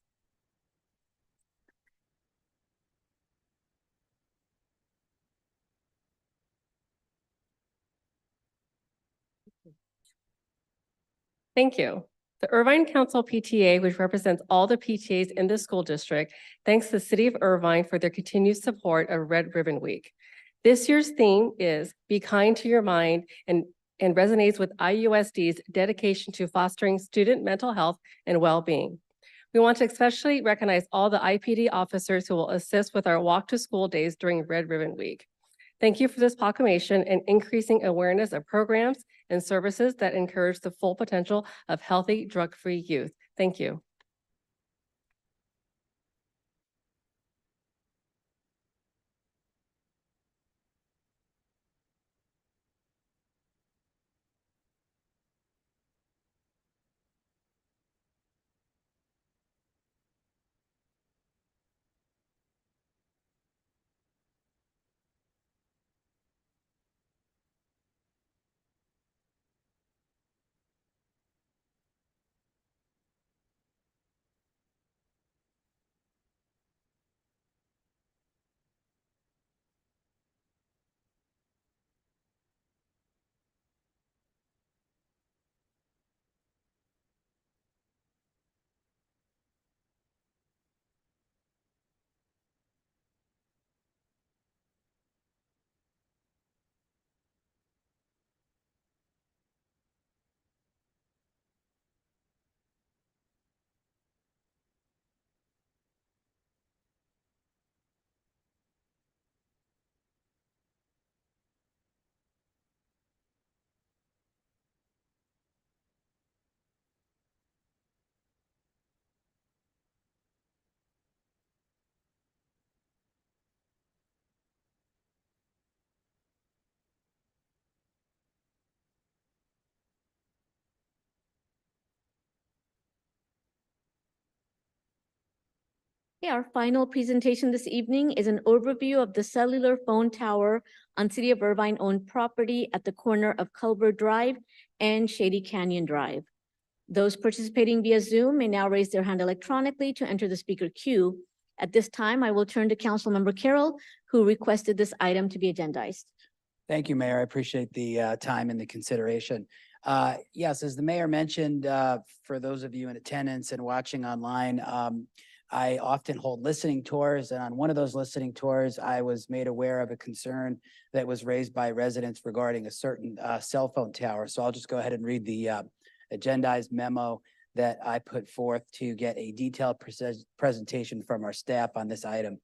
Thank you. The Irvine Council PTA, which represents all the PTAs in the school district, thanks the City of Irvine for their continued support of Red Ribbon Week. This year's theme is Be Kind to Your Mind and resonates with IUSD's dedication to fostering student mental health and well-being. We want to especially recognize all the IPD officers who will assist with our walk to school days during Red Ribbon Week. Thank you for this proclamation and increasing awareness of programs and services that encourage the full potential of healthy, drug-free youth. Thank you. Okay, our final presentation this evening is an overview of the cellular phone tower on City of Irvine owned property at the corner of Culver Drive and Shady Canyon Drive. Those participating via Zoom may now raise their hand electronically to enter the speaker queue. At this time, I will turn to Councilmember Carroll, who requested this item to be agendized. Thank you, Mayor. I appreciate the time and the consideration. Yes, as the mayor mentioned, for those of you in attendance and watching online, I often hold listening tours, and on one of those listening tours, I was made aware of a concern that was raised by residents regarding a certain cell phone tower. So I'll just go ahead and read the agendized memo that I put forth to get a detailed presentation from our staff on this item.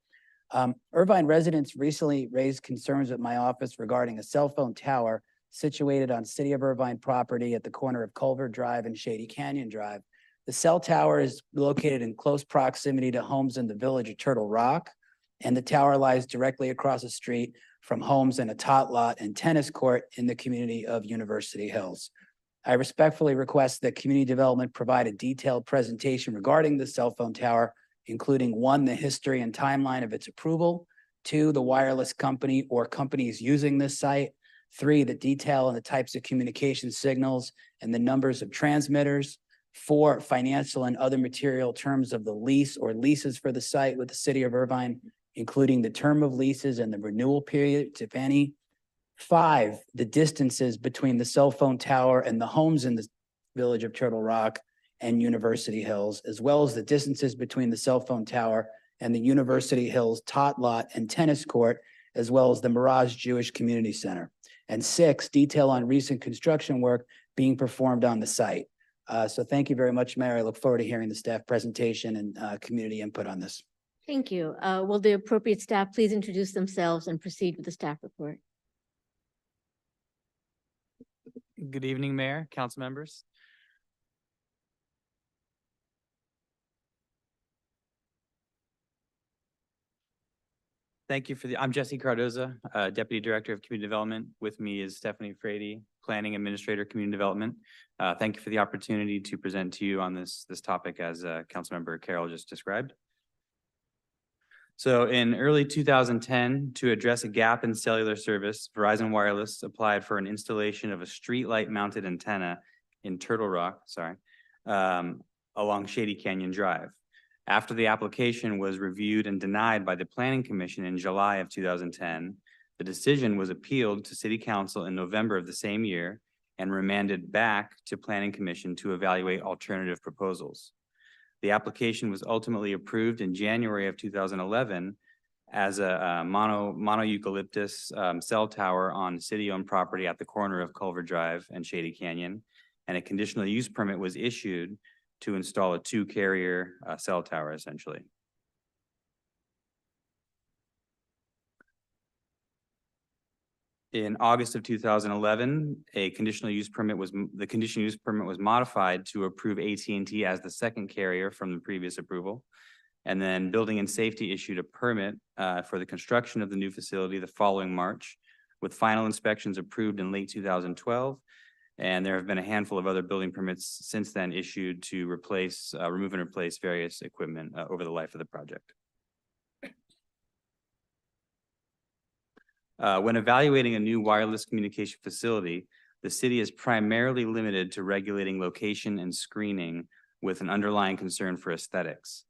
Irvine residents recently raised concerns at my office regarding a cell phone tower situated on City of Irvine property at the corner of Culver Drive and Shady Canyon Drive. The cell tower is located in close proximity to homes in the village of Turtle Rock, and the tower lies directly across the street from homes in a tot lot and tennis court in the community of University Hills. I respectfully request that community development provide a detailed presentation regarding the cell phone tower, including 1, the history and timeline of its approval, 2, the wireless company or companies using this site, 3, the detail and the types of communication signals and the numbers of transmitters, 4, financial and other material terms of the lease or leases for the site with the City of Irvine, including the term of leases and the renewal periods, if any. 5, the distances between the cell phone tower and the homes in the village of Turtle Rock and University Hills, as well as the distances between the cell phone tower and the University Hills tot lot and tennis court, as well as the Mirage Jewish Community Center. And 6, detail on recent construction work being performed on the site. So thank you very much, Mayor. I look forward to hearing the staff presentation and community input on this. Thank you. Will the appropriate staff please introduce themselves and proceed with the staff report? Good evening, Mayor, council members. Thank you for I'm Jesse Cardoza, Deputy Director of Community Development. With me is Stephanie Frady, Planning Administrator, Community Development. Thank you for the opportunity to present to you on this topic as Councilmember Carroll just described. So in early 2010, to address a gap in cellular service, Verizon Wireless applied for an installation of a streetlight mounted antenna in Turtle Rock, along Shady Canyon Drive. After the application was reviewed and denied by the Planning Commission in July of 2010, the decision was appealed to City Council in November of the same year and remanded back to Planning Commission to evaluate alternative proposals. The application was ultimately approved in January of 2011 as a mono eucalyptus cell tower on city-owned property at the corner of Culver Drive and Shady Canyon, and a conditional use permit was issued to install a 2-carrier cell tower, essentially. In August of 2011, the conditional use permit was modified to approve AT&T as the second carrier from the previous approval. And then Building and Safety issued a permit for the construction of the new facility the following March, with final inspections approved in late 2012. And there have been a handful of other building permits since then issued to remove and replace various equipment over the life of the project. When evaluating a new wireless communication facility, the city is primarily limited to regulating location and screening with an underlying concern for aesthetics.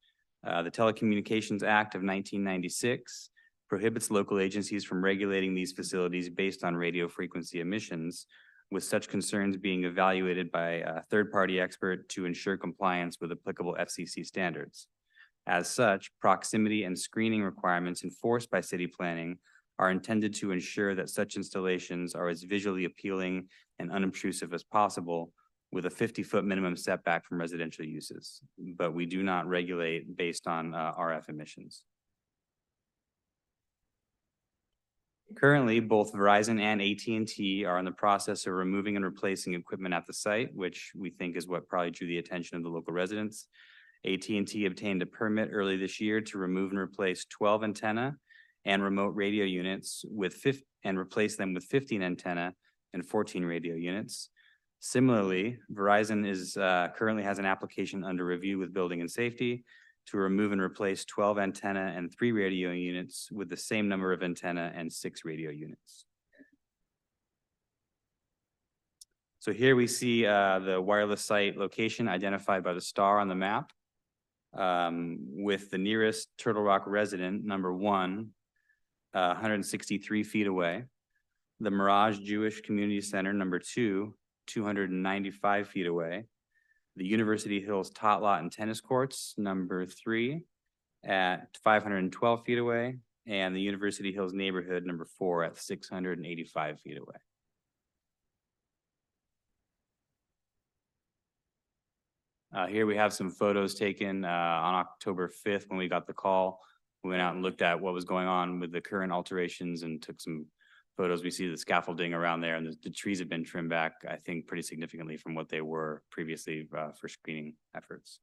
The Telecommunications Act of 1996 prohibits local agencies from regulating these facilities based on radio frequency emissions, with such concerns being evaluated by a third-party expert to ensure compliance with applicable FCC standards. As such, proximity and screening requirements enforced by city planning are intended to ensure that such installations are as visually appealing and unobtrusive as possible, with a 50-foot minimum setback from residential uses. But we do not regulate based on RF emissions. Currently, both Verizon and AT&T are in the process of removing and replacing equipment at the site, which we think is what probably drew the attention of the local residents. AT&T obtained a permit early this year to remove and replace 12 antenna and remote radio units and replace them with 15 antenna and 14 radio units. Similarly, Verizon currently has an application under review with Building and Safety to remove and replace 12 antenna and 3 radio units with the same number of antenna and 6 radio units. So here we see the wireless site location identified by the star on the map, with the nearest Turtle Rock resident, number 1, 163 feet away. The Mirage Jewish Community Center, number 2, 295 feet away. The University Hills Tot Lot and Tennis Courts, number 3, at 512 feet away, and the University Hills Neighborhood, number 4, at 685 feet away. Here we have some photos taken on October 5th when we got the call. We went out and looked at what was going on with the current alterations and took some photos. We see the scaffolding around there, and the trees have been trimmed back, I think, pretty significantly from what they were previously for screening efforts.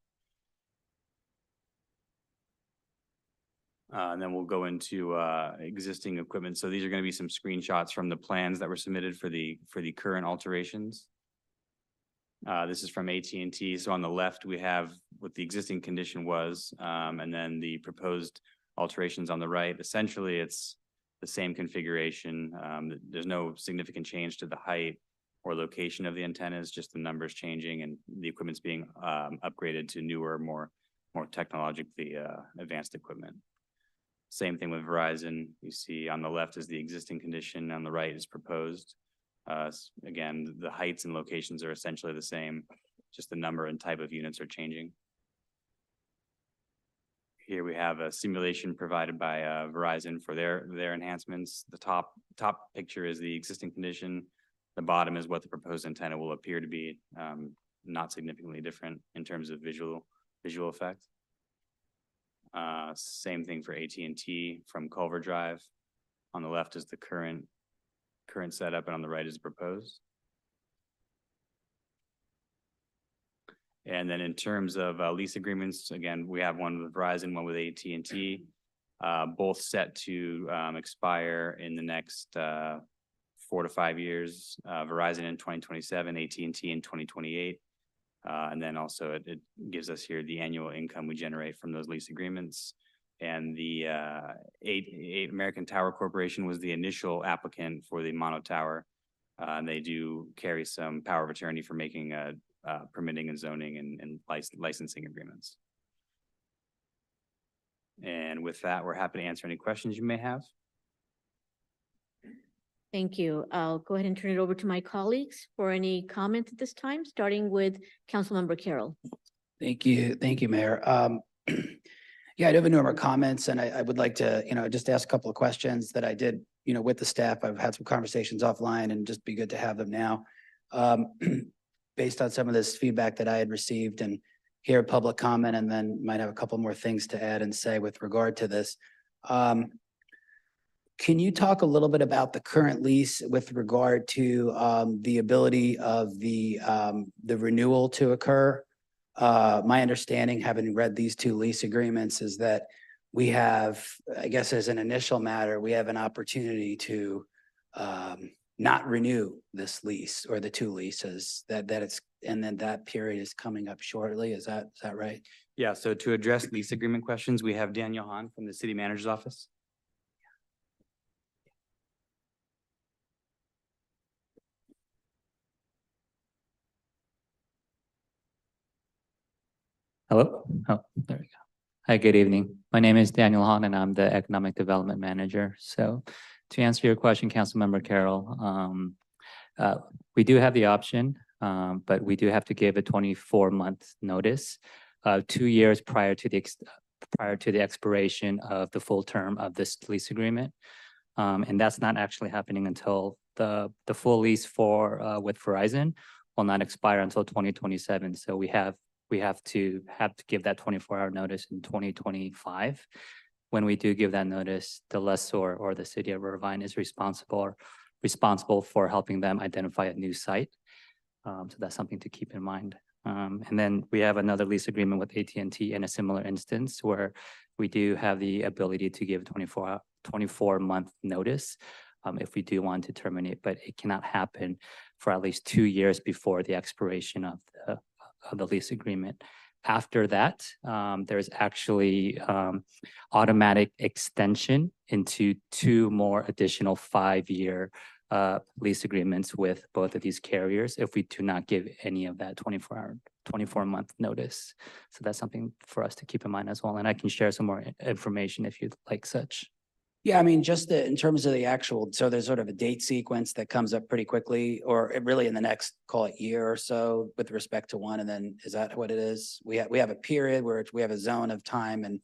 And then we'll go into existing equipment. So these are going to be some screenshots from the plans that were submitted for the current alterations. This is from AT&T. So on the left, we have what the existing condition was, and then the proposed alterations on the right. Essentially, it's the same configuration. There's no significant change to the height or location of the antennas, just the numbers changing and the equipment's being upgraded to newer, more technologically advanced equipment. Same thing with Verizon. You see on the left is the existing condition, on the right is proposed. Again, the heights and locations are essentially the same, just the number and type of units are changing. Here we have a simulation provided by Verizon for their enhancements. The top picture is the existing condition. The bottom is what the proposed antenna will appear to be, not significantly different in terms of visual effect. Same thing for AT&T from Culver Drive. On the left is the current setup, and on the right is proposed. And then in terms of lease agreements, again, we have one with Verizon, one with AT&T, both set to expire in the next 4 to 5 years, Verizon in 2027, AT&T in 2028. And then also it gives us here the annual income we generate from those lease agreements. And the eight American Tower Corporation was the initial applicant for the mono tower. And they do carry some power of attorney for making permitting and zoning and licensing agreements. And with that, we're happy to answer any questions you may have. Thank you. I'll go ahead and turn it over to my colleagues for any comments at this time, starting with Councilmember Carroll. Thank you, Mayor. Yeah, I do have a number of comments, and I would like to, just ask a couple of questions that I did, with the staff. I've had some conversations offline, and just be good to have them now. Based on some of this feedback that I had received, and hear public comment, and then might have a couple more things to add and say with regard to this. Can you talk a little bit about the current lease with regard to the ability of the renewal to occur? My understanding, having read these two lease agreements, is that we have, I guess as an initial matter, we have an opportunity to not renew this lease or the two leases and then that period is coming up shortly. Is that right? Yeah, so to address lease agreement questions, we have Daniel Hahn from the City Manager's Office. Hello? Oh, there we go. Hi, good evening. My name is Daniel Hahn, and I'm the Economic Development Manager. So to answer your question, Councilmember Carroll, we do have the option, but we do have to give a 24-month notice, 2 years prior to the expiration of the full term of this lease agreement. And that's not actually happening until the full lease with Verizon will not expire until 2027. So we have to give that 24-hour notice in 2025. When we do give that notice, the lessor or the City of Irvine is responsible for helping them identify a new site. So that's something to keep in mind. And then we have another lease agreement with AT&T in a similar instance where we do have the ability to give 24-month notice if we do want to terminate, but it cannot happen for at least 2 years before the expiration of the lease agreement. After that, there's actually automatic extension into 2 more additional 5-year lease agreements with both of these carriers if we do not give any of that 24-month notice. So that's something for us to keep in mind as well. And I can share some more information if you'd like such. Yeah, I mean, just in terms of the actual, so there's sort of a date sequence that comes up pretty quickly, or really in the next, call it year or so, with respect to one, and then is that what it is? We have a period where we have a zone of time, and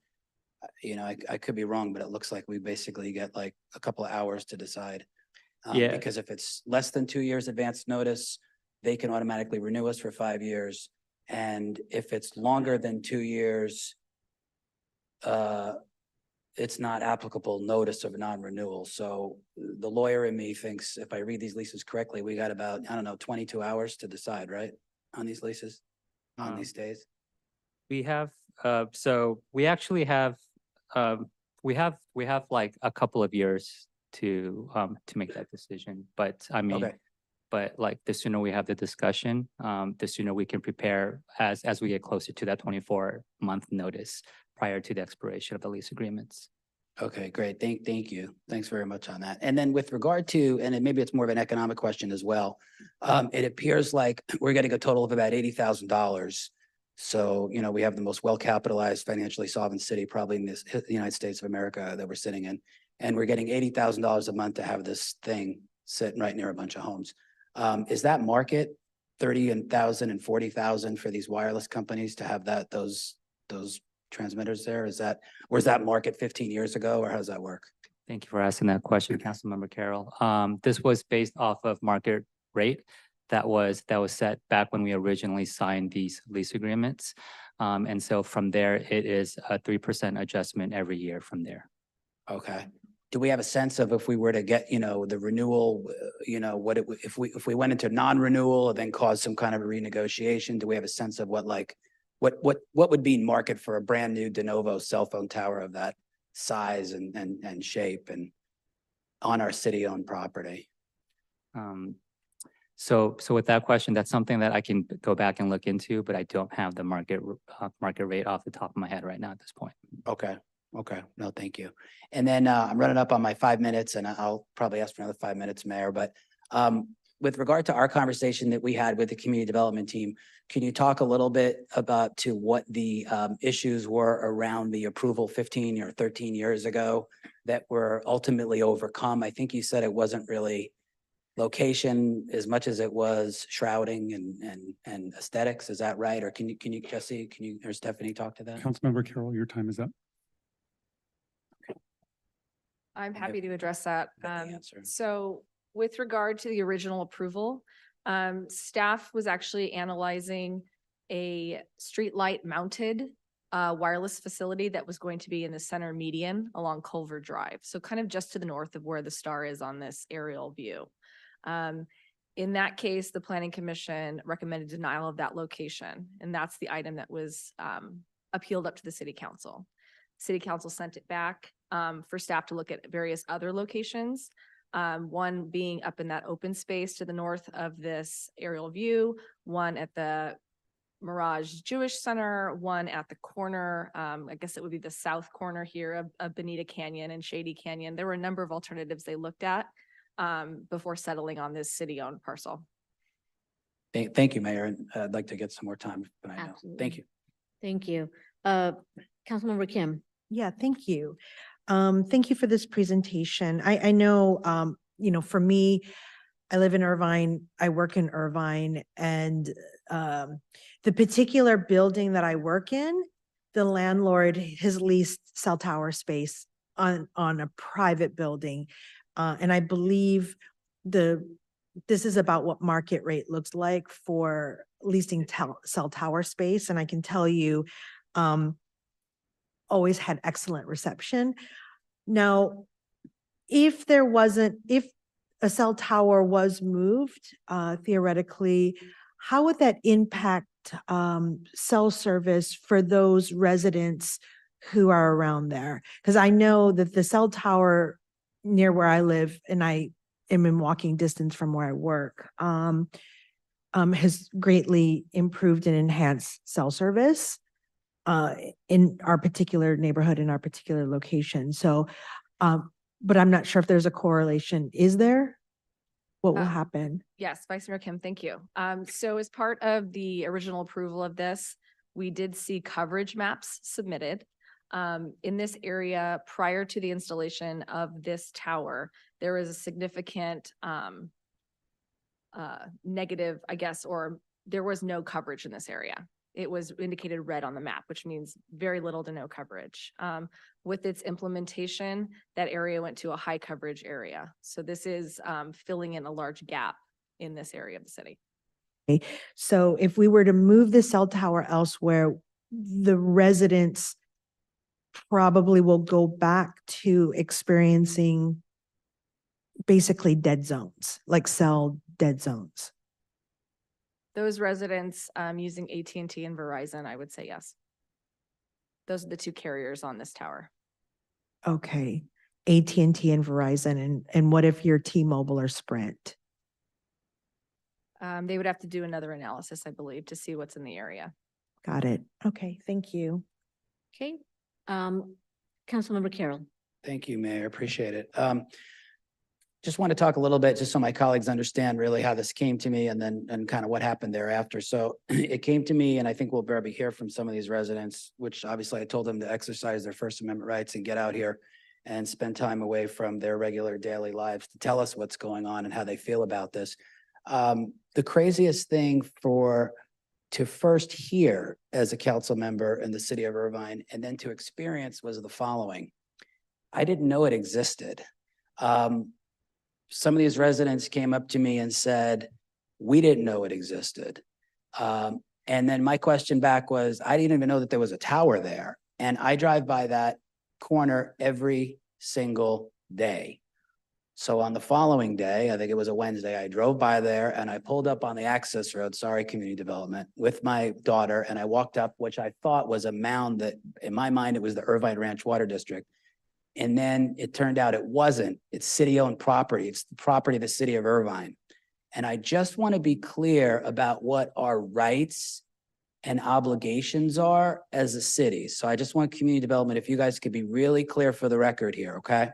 I could be wrong, but it looks like we basically get like a couple of hours to decide. Yeah. Because if it's less than 2 years advance notice, they can automatically renew us for 5 years, and if it's longer than 2 years, it's not applicable notice of non-renewal. So the lawyer in me thinks if I read these leases correctly, we got about, 22 hours to decide, right? On these leases, on these days. We have, so we actually have, we have like a couple of years to make that decision. But I mean, Okay. but like the sooner we have the discussion, the sooner we can prepare as we get closer to that 24-month notice prior to the expiration of the lease agreements. Okay, great. Thank you. Thanks very much on that. And then with regard to, and maybe it's more of an economic question as well. It appears like we're getting a total of about $80,000. So, we have the most well-capitalized, financially solvent city probably in the United States of America that we're sitting in. And we're getting $80,000 a month to have this thing sitting right near a bunch of homes. Is that market $30,000 and $40,000 for these wireless companies to have those transmitters there? Or is that market 15 years ago, or how does that work? Thank you for asking that question, Councilmember Carroll. This was based off of market rate that was set back when we originally signed these lease agreements. And so from there, it is a 3% adjustment every year from there. Okay. Do we have a sense of if we were to get, the renewal, if we went into non-renewal and then caused some kind of a renegotiation, do we have a sense of what would be market for a brand new de novo cell phone tower of that size and shape and on our city-owned property? So with that question, that's something that I can go back and look into, but I don't have the market rate off the top of my head right now at this point. Okay, okay, no, thank you. And then I'm running up on my 5 minutes and I'll probably ask for another 5 minutes, Mayor, but with regard to our conversation that we had with the community development team, can you talk a little bit about to what the issues were around the approval 15 or 13 years ago that were ultimately overcome? I think you said it wasn't really location as much as it was shrouding and aesthetics. Is that right? Or can you Jesse, or Stephanie talk to that? Councilmember Carroll, your time is up. I'm happy to address that. Answer. So with regard to the original approval, staff was actually analyzing a streetlight mounted wireless facility that was going to be in the center median along Culver Drive. So kind of just to the north of where the star is on this aerial view. In that case, the Planning Commission recommended denial of that location, and that's the item that was appealed up to the City Council. City Council sent it back for staff to look at various other locations. One being up in that open space to the north of this aerial view, one at the Mirage Jewish Center, one at the corner, I guess it would be the south corner here of Bonita Canyon and Shady Canyon. There were a number of alternatives they looked at before settling on this city-owned parcel. Thank you, Mayor. And I'd like to get some more time, but I know. Absolutely. Thank you. Thank you. Councilmember Kim. Yeah, thank you. Thank you for this presentation. I know, you know, for me, I live in Irvine, I work in Irvine, and the particular building that I work in, the landlord has leased cell tower space on a private building. And I believe this is about what market rate looks like for leasing cell tower space. And I can tell you, always had excellent reception. Now, if a cell tower was moved, theoretically, how would that impact cell service for those residents who are around there? Because I know that the cell tower near where I live, and I am in walking distance from where I work, has greatly improved and enhanced cell service in our particular neighborhood, in our particular location. So, but I'm not sure if there's a correlation. Is there? What will happen? Yes, Vice Mayor Kim, thank you. So as part of the original approval of this, we did see coverage maps submitted. In this area, prior to the installation of this tower, there was a significant negative, I guess, or there was no coverage in this area. It was indicated red on the map, which means very little to no coverage. With its implementation, that area went to a high coverage area. So this is filling in a large gap in this area of the city. So if we were to move the cell tower elsewhere, the residents probably will go back to experiencing basically dead zones, like cell dead zones. Those residents using AT&T and Verizon, I would say yes. Those are the two carriers on this tower. Okay, AT&T and Verizon, and what if you're T-Mobile or Sprint? They would have to do another analysis, I believe, to see what's in the area. Got it. Okay, thank you. Okay. Councilmember Carroll. Thank you, Mayor. Appreciate it. Just want to talk a little bit, just so my colleagues understand really how this came to me and kind of what happened thereafter. So it came to me, and I think we'll barely hear from some of these residents, which obviously I told them to exercise their First Amendment rights and get out here and spend time away from their regular daily lives to tell us what's going on and how they feel about this. The craziest thing to first hear as a council member in the city of Irvine and then to experience was the following. I didn't know it existed. Some of these residents came up to me and said, we didn't know it existed. And then my question back was, I didn't even know that there was a tower there. And I drive by that corner every single day. So on the following day, I think it was a Wednesday, I drove by there and I pulled up on the access road, sorry, community development, with my daughter. And I walked up, which I thought was a mound that in my mind, it was the Irvine Ranch Water District. And then it turned out it wasn't. It's city-owned property. It's the property of the city of Irvine. And I just want to be clear about what our rights and obligations are as a city. So I just want community development, if you guys could be really clear for the record here, okay?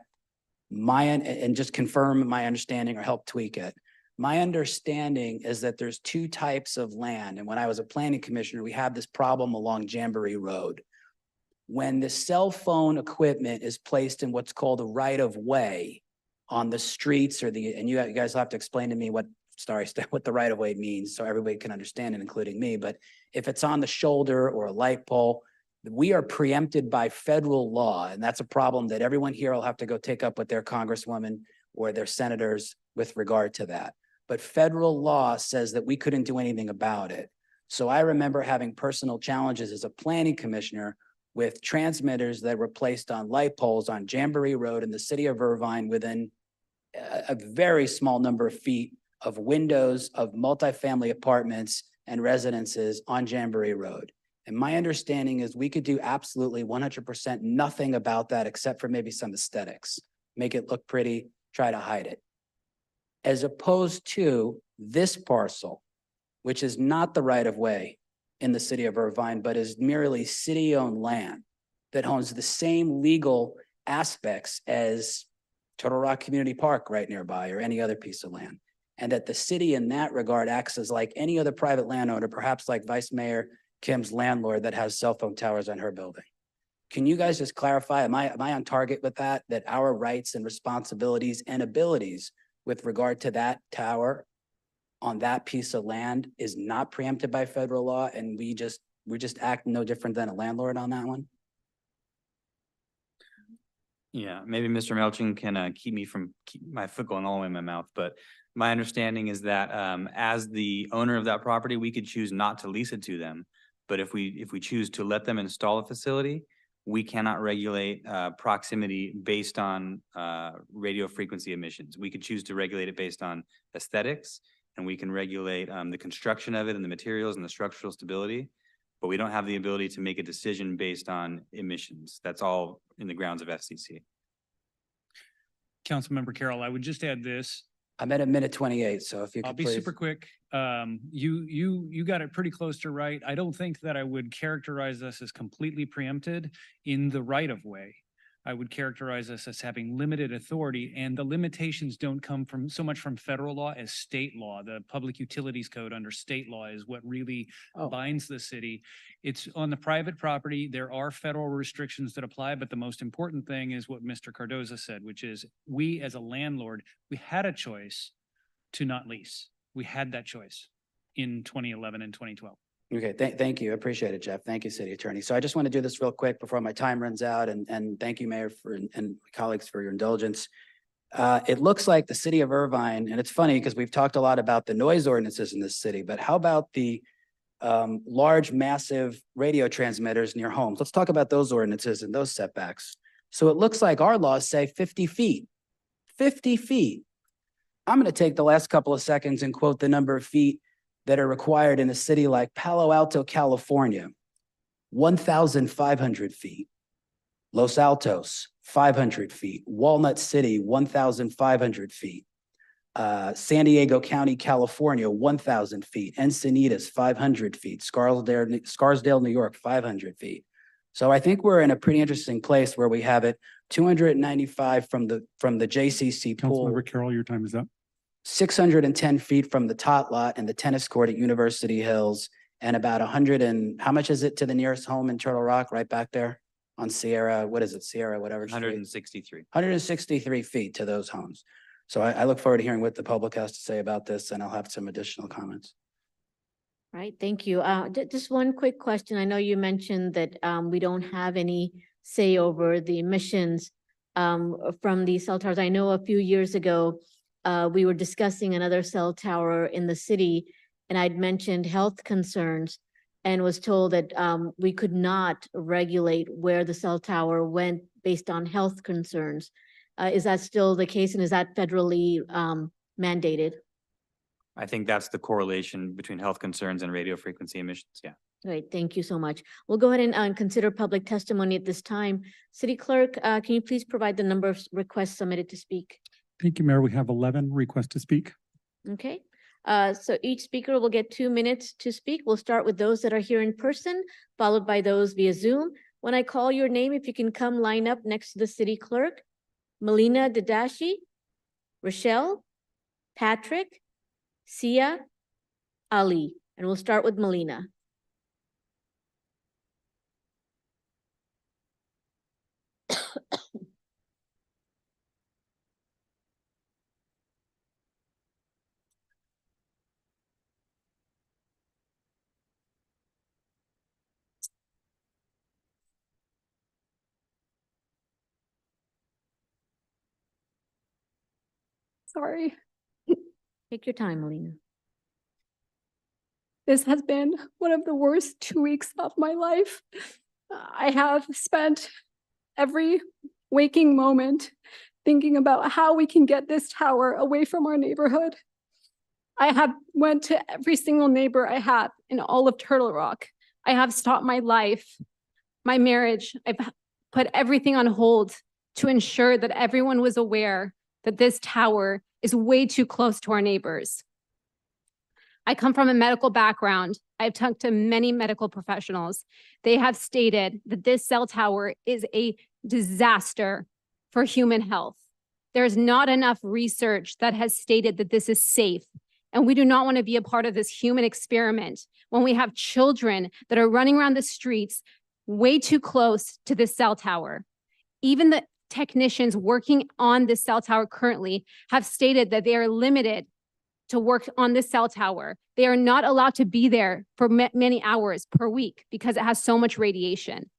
And just confirm my understanding or help tweak it. My understanding is that there's two types of land. And when I was a planning commissioner, we had this problem along Jamboree Road. When the cell phone equipment is placed in what's called a right of way on the streets and you guys will have to explain to me what the right of way means so everybody can understand it, including me. But if it's on the shoulder or a light pole, we are preempted by federal law. And that's a problem that everyone here will have to go take up with their congresswoman or their senators with regard to that. But federal law says that we couldn't do anything about it. So I remember having personal challenges as a planning commissioner with transmitters that were placed on light poles on Jamboree Road in the city of Irvine within a very small number of feet of windows of multifamily apartments and residences on Jamboree Road. And my understanding is we could do absolutely 100% nothing about that except for maybe some aesthetics, make it look pretty, try to hide it. As opposed to this parcel, which is not the right of way in the city of Irvine, but is merely city-owned land that owns the same legal aspects as Turtle Rock Community Park right nearby or any other piece of land. And that the city in that regard acts as like any other private landowner, perhaps like Vice Mayor Kim's landlord that has cell phone towers on her building. Can you guys just clarify, am I on target with that our rights and responsibilities and abilities with regard to that tower on that piece of land is not preempted by federal law and we just act no different than a landlord on that one? Yeah, maybe Mr. Melching can keep my foot going all the way in my mouth, but my understanding is that as the owner of that property, we could choose not to lease it to them. But if we choose to let them install a facility, we cannot regulate proximity based on radio frequency emissions. We could choose to regulate it based on aesthetics, and we can regulate the construction of it and the materials and the structural stability, but we don't have the ability to make a decision based on emissions. That's all in the grounds of FCC. Councilmember Carroll, I would just add this. I'm at a minute 28, so if you I'll could be please. super quick. You got it pretty close to right. I don't think that I would characterize us as completely preempted in the right of way. I would characterize us as having limited authority, and the limitations don't come from so much from federal law as state law. The Public Utilities Code under state law is what really binds the city. It's on the private property. There are federal restrictions that apply, but the most important thing is what Mr. Cardoza said, which is we as a landlord, we had a choice to not lease. We had that choice in 2011 and 2012. Okay, thank you. I appreciate it, Jeff. Thank you, City Attorney. So I just want to do this real quick before my time runs out, and thank you, Mayor, and colleagues for your indulgence. It looks like the City of Irvine, and it's funny because we've talked a lot about the noise ordinances in this city, but how about the large, massive radio transmitters near homes? Let's talk about those ordinances and those setbacks. So it looks like our laws say 50 feet. 50 feet. I'm going to take the last couple of seconds and quote the number of feet that are required in a city like Palo Alto, California, 1,500 feet. Los Altos, 500 feet. Walnut City, 1,500 feet. San Diego County, California, 1,000 feet. Encinitas, 500 feet. Scarsdale, New York, 500 feet. So I think we're in a pretty interesting place where we have it 295 from the JCC pool. Councilmember Carroll, your time is up. 610 feet from the tot lot and the tennis court at University Hills, and about 100 and how much is it to the nearest home in Turtle Rock, right back there on Sierra? What is it, Sierra, whatever? 163. 163 feet to those homes. So I look forward to hearing what the public has to say about this, and I'll have some additional comments. Right, thank you. Just one quick question. I know you mentioned that we don't have any say over the emissions from these cell towers. I know a few years ago, we were discussing another cell tower in the city, and I'd mentioned health concerns and was told that we could not regulate where the cell tower went based on health concerns. Is that still the case, and is that federally mandated? I think that's the correlation between health concerns and radio frequency emissions. Yeah. Great, thank you so much. We'll go ahead and consider public testimony at this time. City Clerk, can you please provide the number of requests submitted to speak? Thank you, Mayor. We have 11 requests to speak. Okay, So each speaker will get 2 minutes to speak. We'll start with those that are here in person, followed by those via Zoom. When I call your name, if you can come line up next to the city clerk, Melina Dadashi, Rochelle, Patrick, Sia, Ali, and we'll start with Melina. Sorry. Take your time, Melina. This has been one of the worst 2 weeks of my life. I have spent every waking moment thinking about how we can get this tower away from our neighborhood. I have went to every single neighbor I have in all of Turtle Rock. I have stopped my life, my marriage. I've put everything on hold to ensure that everyone was aware that this tower is way too close to our neighbors. I come from a medical background. I've talked to many medical professionals. They have stated that this cell tower is a disaster for human health. There's not enough research that has stated that this is safe. And we do not want to be a part of this human experiment when we have children that are running around the streets way too close to this cell tower. Even the technicians working on this cell tower currently have stated that they are limited to work on this cell tower. They are not allowed to be there for many hours per week because it has so much radiation.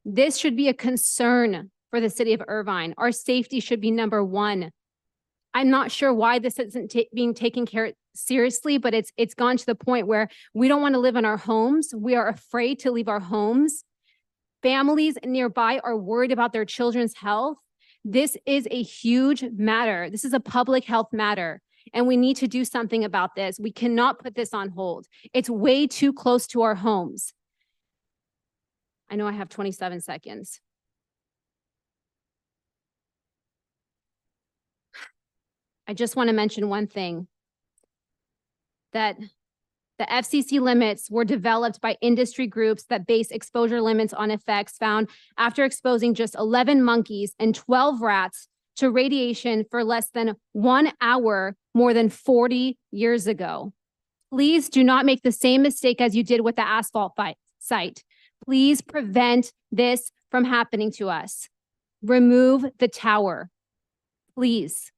This should be a concern for the city of Irvine. Our safety should be number one. I'm not sure why this isn't being taken care of seriously, but it's gone to the point where we don't want to live in our homes. We are afraid to leave our homes. Families nearby are worried about their children's health. This is a huge matter. This is a public health matter, and we need to do something about this. We cannot put this on hold. It's way too close to our homes. I know I have 27 seconds. I just want to mention one thing, that the FCC limits were developed by industry groups that base exposure limits on effects found after exposing just 11 monkeys and 12 rats to radiation for less than 1 hour more than 40 years ago. Please do not make the same mistake as you did with the asphalt site. Please prevent this from happening to us. Remove the tower, please.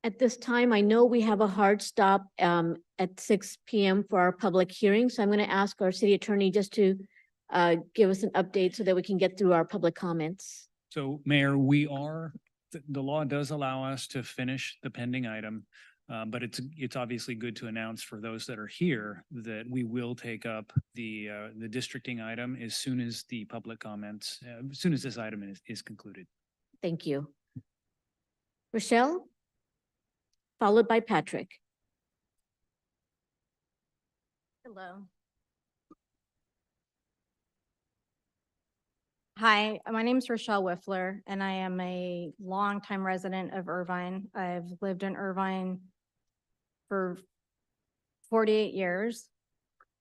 At this time, I know we have a hard stop at 6 p.m. for our public hearing. So I'm going to ask our city attorney just to give us an update so that we can get through our public comments. So Mayor, the law does allow us to finish the pending item, but it's obviously good to announce for those that are here that we will take up the districting item as soon as the public comments, as soon as this item is concluded. Thank you. Rochelle, followed by Patrick. Hello. Hi, my name is Rochelle Wiffler, and I am a longtime resident of Irvine. I've lived in Irvine for 48 years.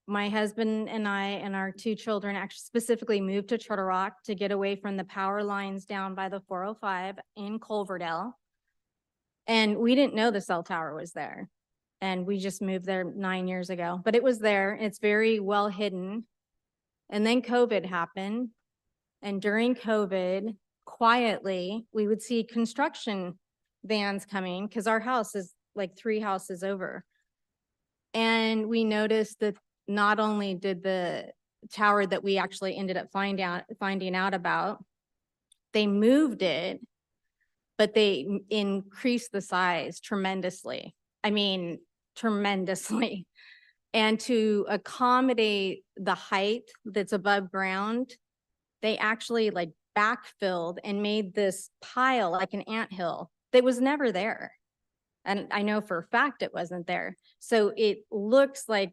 My husband and I and our 2 children actually specifically moved to Turtle Rock to get away from the power lines down by the 405 in Culverdale. And we didn't know the cell tower was there. And we just moved there 9 years ago, but it was there. It's very well hidden. And then COVID happened. And during COVID, quietly, we would see construction vans coming because our house is like 3 houses over. And we noticed that not only did the tower that we actually ended up finding out about, they moved it, but they increased the size tremendously. I mean, tremendously. And to accommodate the height that's above ground, they actually like backfilled and made this pile like an anthill that was never there. And I know for a fact it wasn't there. So it looks like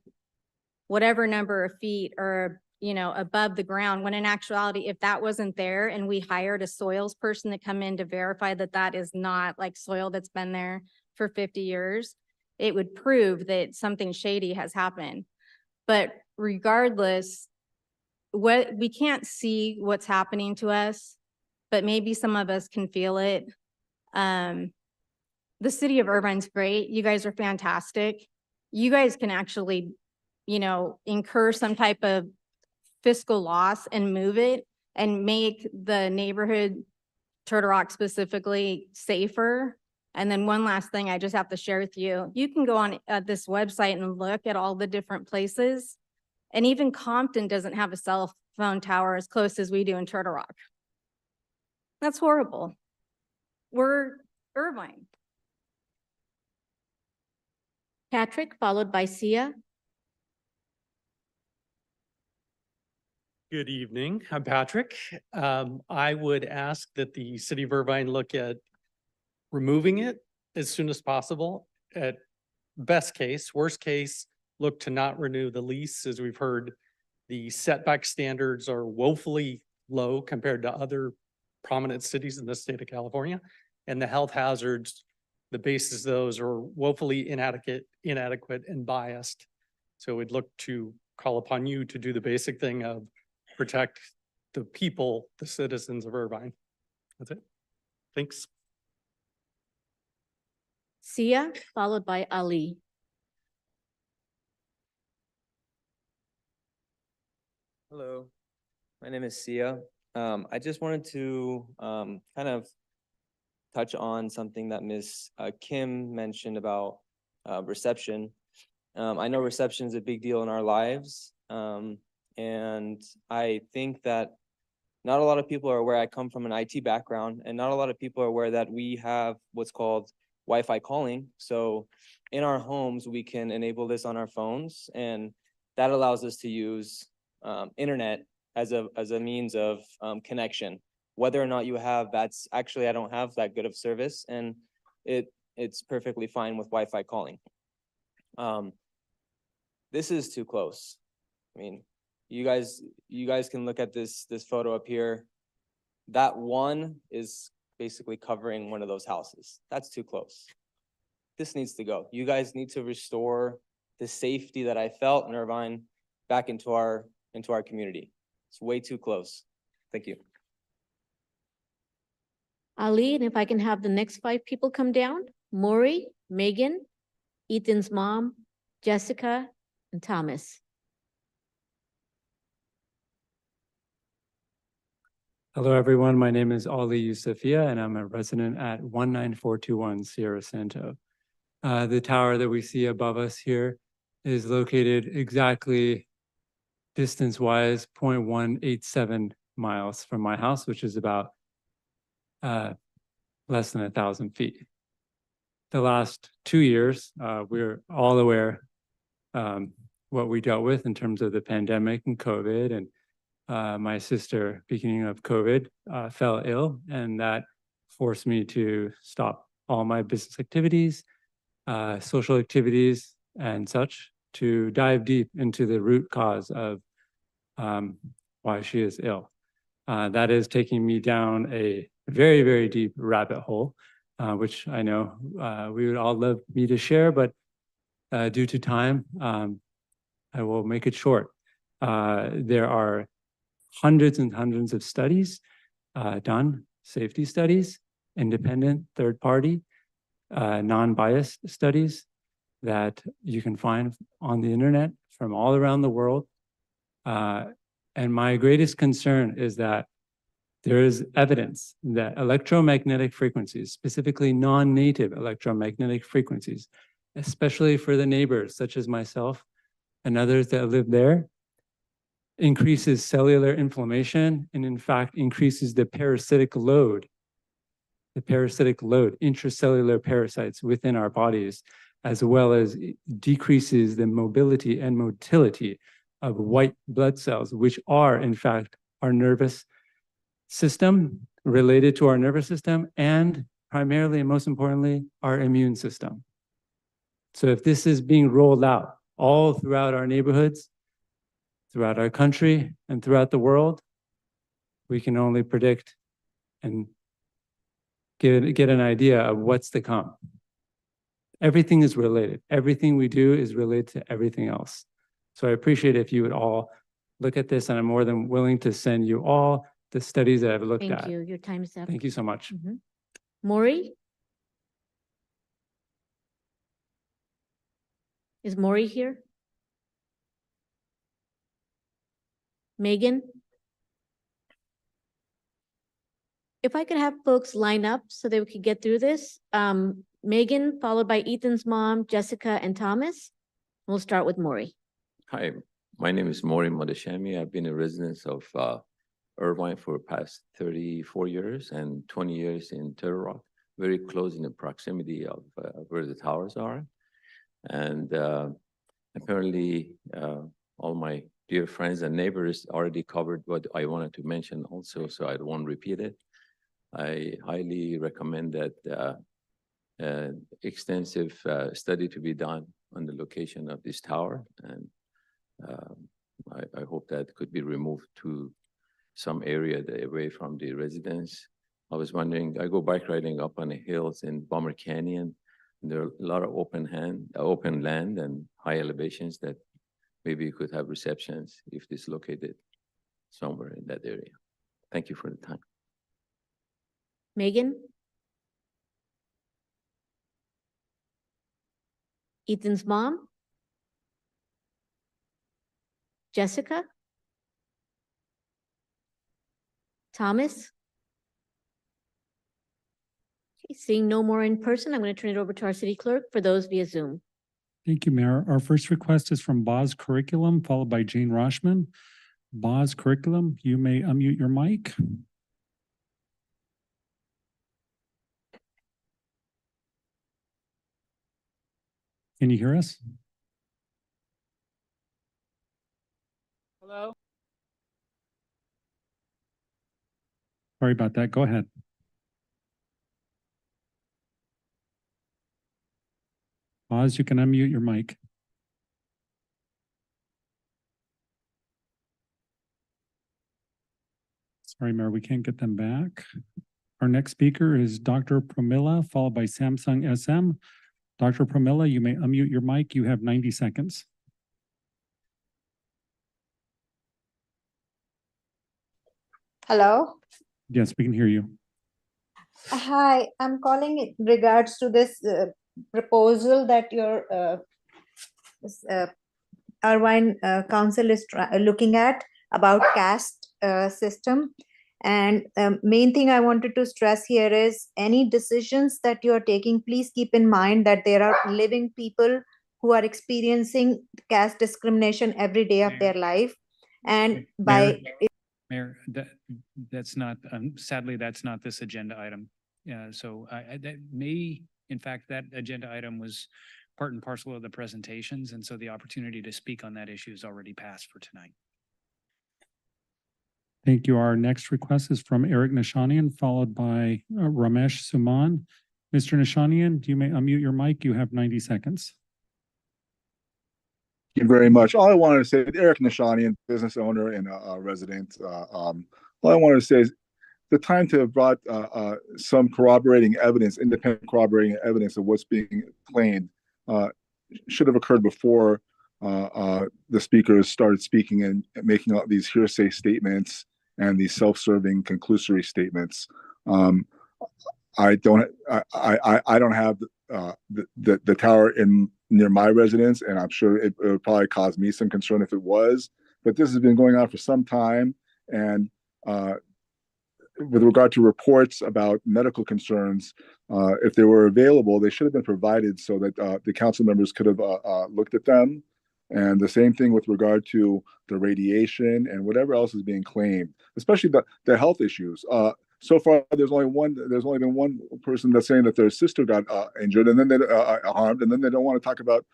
whatever number of feet or, above the ground, when in actuality, if that wasn't there and we hired a soils person to come in to verify that that is not like soil that's been there for 50 years, it would prove that something shady has happened. But regardless, we can't see what's happening to us, but maybe some of us can feel it. The city of Irvine's great. You guys are fantastic. You guys can actually, incur some type of fiscal loss and move it and make the neighborhood, Turtle Rock specifically, safer. And then one last thing I just have to share with you. You can go on this website and look at all the different places. And even Compton doesn't have a cell phone tower as close as we do in Turtle Rock. That's horrible. We're Irvine. Patrick, followed by Sia. Good evening. I'm Patrick. I would ask that the city of Irvine look at removing it as soon as possible. At best case, worst case, look to not renew the lease. As we've heard, the setback standards are woefully low compared to other prominent cities in the state of California. And the health hazards, the basis of those are woefully inadequate and biased. So we'd look to call upon you to do the basic thing of protect the people, the citizens of Irvine. That's it. Thanks. Sia, followed by Ali. Hello, my name is Sia. I just wanted to kind of touch on something that Ms. Kim mentioned about reception. I know reception is a big deal in our lives. And I think that not a lot of people are aware. I come from an IT background, and not a lot of people are aware that we have what's called Wi-Fi calling. So in our homes, we can enable this on our phones, and that allows us to use internet as a means of connection. Whether or not you have, that's actually, I don't have that good of service, and it's perfectly fine with Wi-Fi calling. This is too close. I mean, you guys can look at this photo up here. That one is basically covering one of those houses. That's too close. This needs to go. You guys need to restore the safety that I felt in Irvine back into our community. It's way too close. Thank you. Ali, and if I can have the next 5 people come down, Maury, Megan, Ethan's mom, Jessica, and Thomas. Hello, everyone. My name is Ali Yusufia, and I'm a resident at 19421 Sierra Santo. The tower that we see above us here is located exactly distance-wise 0.187 miles from my house, which is about less than 1,000 feet. The last 2 years, we're all aware what we dealt with in terms of the pandemic and COVID, and my sister, beginning of COVID, fell ill, and that forced me to stop all my business activities, social activities, and such, to dive deep into the root cause of why she is ill. That is taking me down a very, very deep rabbit hole, which I know we would all love me to share, but due to time, I will make it short. There are hundreds and hundreds of studies done, safety studies, independent, third-party, non-biased studies that you can find on the internet from all around the world. And my greatest concern is that there is evidence that electromagnetic frequencies, specifically non-native electromagnetic frequencies, especially for the neighbors such as myself and others that live there, increases cellular inflammation, and in fact increases the parasitic load, intracellular parasites within our bodies, as well as decreases the mobility and motility of white blood cells, which are in fact our nervous system, related to our nervous system, and primarily and most importantly, our immune system. So if this is being rolled out all throughout our neighborhoods, throughout our country and throughout the world, we can only predict and get an idea of what's to come. Everything is related. Everything we do is related to everything else. So I appreciate if you would all look at this, and I'm more than willing to send you all the studies that I've looked at. Thank you. Your time's up. Thank you so much. Maury? Is Maury here? Megan? If I could have folks line up so that we could get through this. Megan, followed by Ethan's mom, Jessica, and Thomas. We'll start with Maury. Hi, my name is Maury Modeshami. I've been a resident of Irvine for the past 34 years and 20 years in Turtle Rock, very close in the proximity of where the towers are. And apparently, all my dear friends and neighbors already covered what I wanted to mention also, so I won't repeat it. I highly recommend that extensive study to be done on the location of this tower, and I hope that could be removed to some area away from the residents. I was wondering, I go bike riding up on the hills in Bomber Canyon. And there are a lot of open land and high elevations that maybe you could have receptions if this located somewhere in that area. Thank you for the time. Megan? Ethan's mom? Jessica? Thomas? Okay, seeing no more in person, I'm going to turn it over to our city clerk for those via Zoom. Thank you, Mayor. Our first request is from Boz Curriculum, followed by Jane Roshman. Boz Curriculum, you may unmute your mic. Can you hear us? Hello? Sorry about that. Go ahead. Boz, you can unmute your mic. Sorry, Mayor, we can't get them back. Our next speaker is Dr. Pramila, followed by Samsung SM. Dr. Pramila, you may unmute your mic. You have 90 seconds. Hello. Yes, we can hear you. Hi, I'm calling in regards to this proposal that your Irvine Council is looking at about caste system. And main thing I wanted to stress here is any decisions that you are taking, please keep in mind that there are living people who are experiencing caste discrimination every day of their life. And by Mayor, that's not, sadly, that's not this agenda item. So that may, in fact, that agenda item was part and parcel of the presentations. And so the opportunity to speak on that issue is already passed for tonight. Thank you. Our next request is from Eric Nishanian, followed by Ramesh Suman. Mr. Nishanian, you may unmute your mic. You have 90 seconds. Thank you very much. All I wanted to say, Eric Nishanian, business owner and resident. All I wanted to say is the time to have brought some corroborating evidence, independent corroborating evidence of what's being claimed should have occurred before the speakers started speaking and making all these hearsay statements and these self-serving conclusory statements. I don't have the tower near my residence, and I'm sure it would probably cause me some concern if it was. But this has been going on for some time, and with regard to reports about medical concerns, if they were available, they should have been provided so that the council members could have looked at them. And the same thing with regard to the radiation and whatever else is being claimed, especially the health issues. So far, there's only been one person that's saying that their sister got injured and then they harmed, and then they don't want to talk about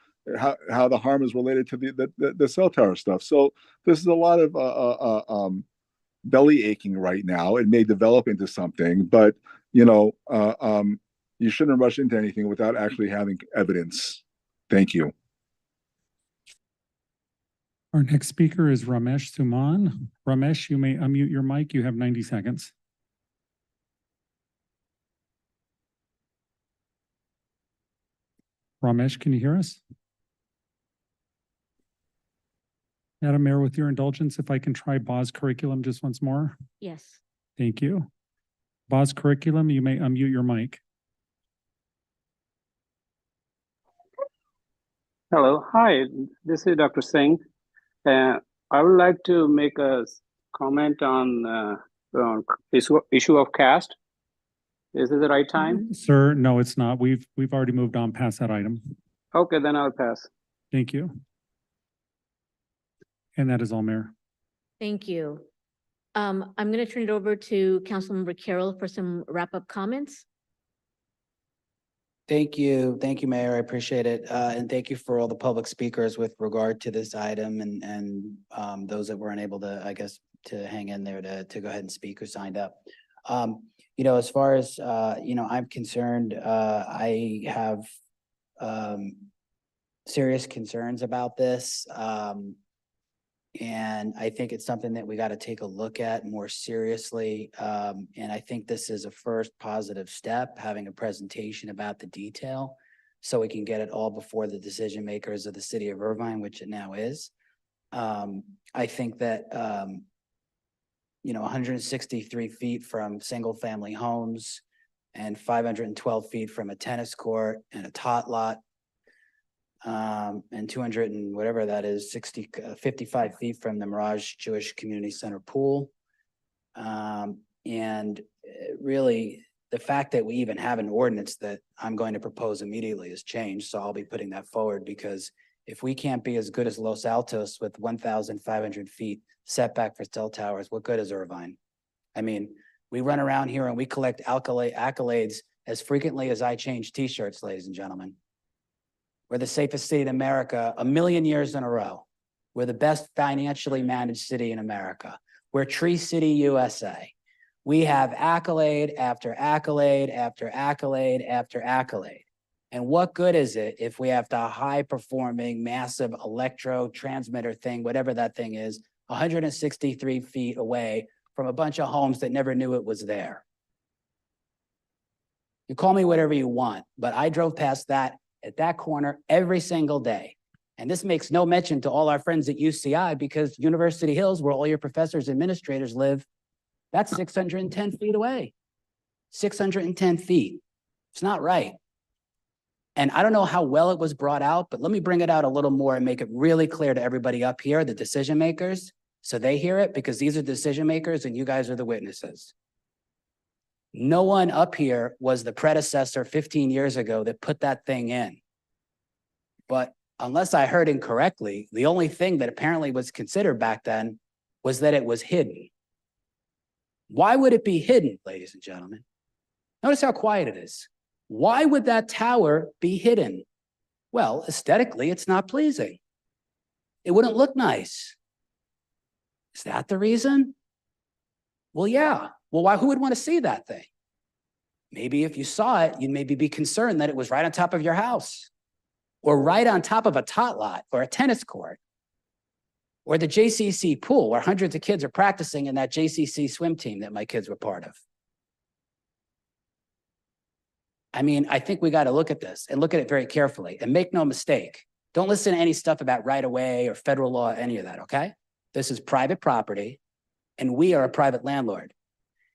how the harm is related to the cell tower stuff. So this is a lot of belly aching right now. It may develop into something, but you shouldn't rush into anything without actually having evidence. Thank you. Our next speaker is Ramesh Suman. Ramesh, you may unmute your mic. You have 90 seconds. Ramesh, can you hear us? Madam Mayor, with your indulgence, if I can try Boz curriculum just once more. Yes. Thank you. Boz curriculum, you may unmute your mic. Hello, hi, this is Dr. Singh. I would like to make a comment on issue of caste. Is it the right time? Sir, no, it's not. We've already moved on past that item. Okay, then I'll pass. Thank you. And that is all, Mayor. Thank you. I'm going to turn it over to Councilmember Carroll for some wrap-up comments. Thank you. Thank you, Mayor. I appreciate it. And thank you for all the public speakers with regard to this item and those that were unable to, I guess, to hang in there to go ahead and speak or signed up. You know, as far as, you know, I'm concerned, I have serious concerns about this. And I think it's something that we got to take a look at more seriously. And I think this is a first positive step, having a presentation about the detail so we can get it all before the decision makers of the city of Irvine, which it now is. I think that, you know, 163 feet from single family homes and 512 feet from a tennis court and a tot lot, and 200 and whatever that is, 55 feet from the Mirage Jewish Community Center pool. And really, the fact that we even have an ordinance that I'm going to propose immediately has changed. So I'll be putting that forward, because if we can't be as good as Los Altos with 1,500 feet setback for cell towers, what good is Irvine? I mean, we run around here and we collect accolades as frequently as I change t-shirts, ladies and gentlemen. We're the safest city in America 1,000,000 years in a row. We're the best financially managed city in America. We're Tree City, USA. We have accolade after accolade after accolade after accolade. And what good is it if we have the high-performing, massive electro transmitter thing, whatever that thing is, 163 feet away from a bunch of homes that never knew it was there? You call me whatever you want, but I drove past that at that corner every single day. And this makes no mention to all our friends at UCI, because University Hills, where all your professors and administrators live, that's 610 feet away. 610 feet. It's not right. And I don't know how well it was brought out, but let me bring it out a little more and make it really clear to everybody up here, the decision makers, so they hear it, because these are decision makers and you guys are the witnesses. No one up here was the predecessor 15 years ago that put that thing in. But unless I heard incorrectly, the only thing that apparently was considered back then was that it was hidden. Why would it be hidden, ladies and gentlemen? Notice how quiet it is. Why would that tower be hidden? Well, aesthetically, it's not pleasing. It wouldn't look nice. Is that the reason? Well, yeah. Well, who would want to see that thing? Maybe if you saw it, you'd maybe be concerned that it was right on top of your house, or right on top of a tot lot or a tennis court, or the JCC pool where hundreds of kids are practicing in that JCC swim team that my kids were part of. I mean, I think we got to look at this and look at it very carefully, and make no mistake. Don't listen to any stuff about right of way or federal law, any of that, okay? This is private property, and we are a private landlord.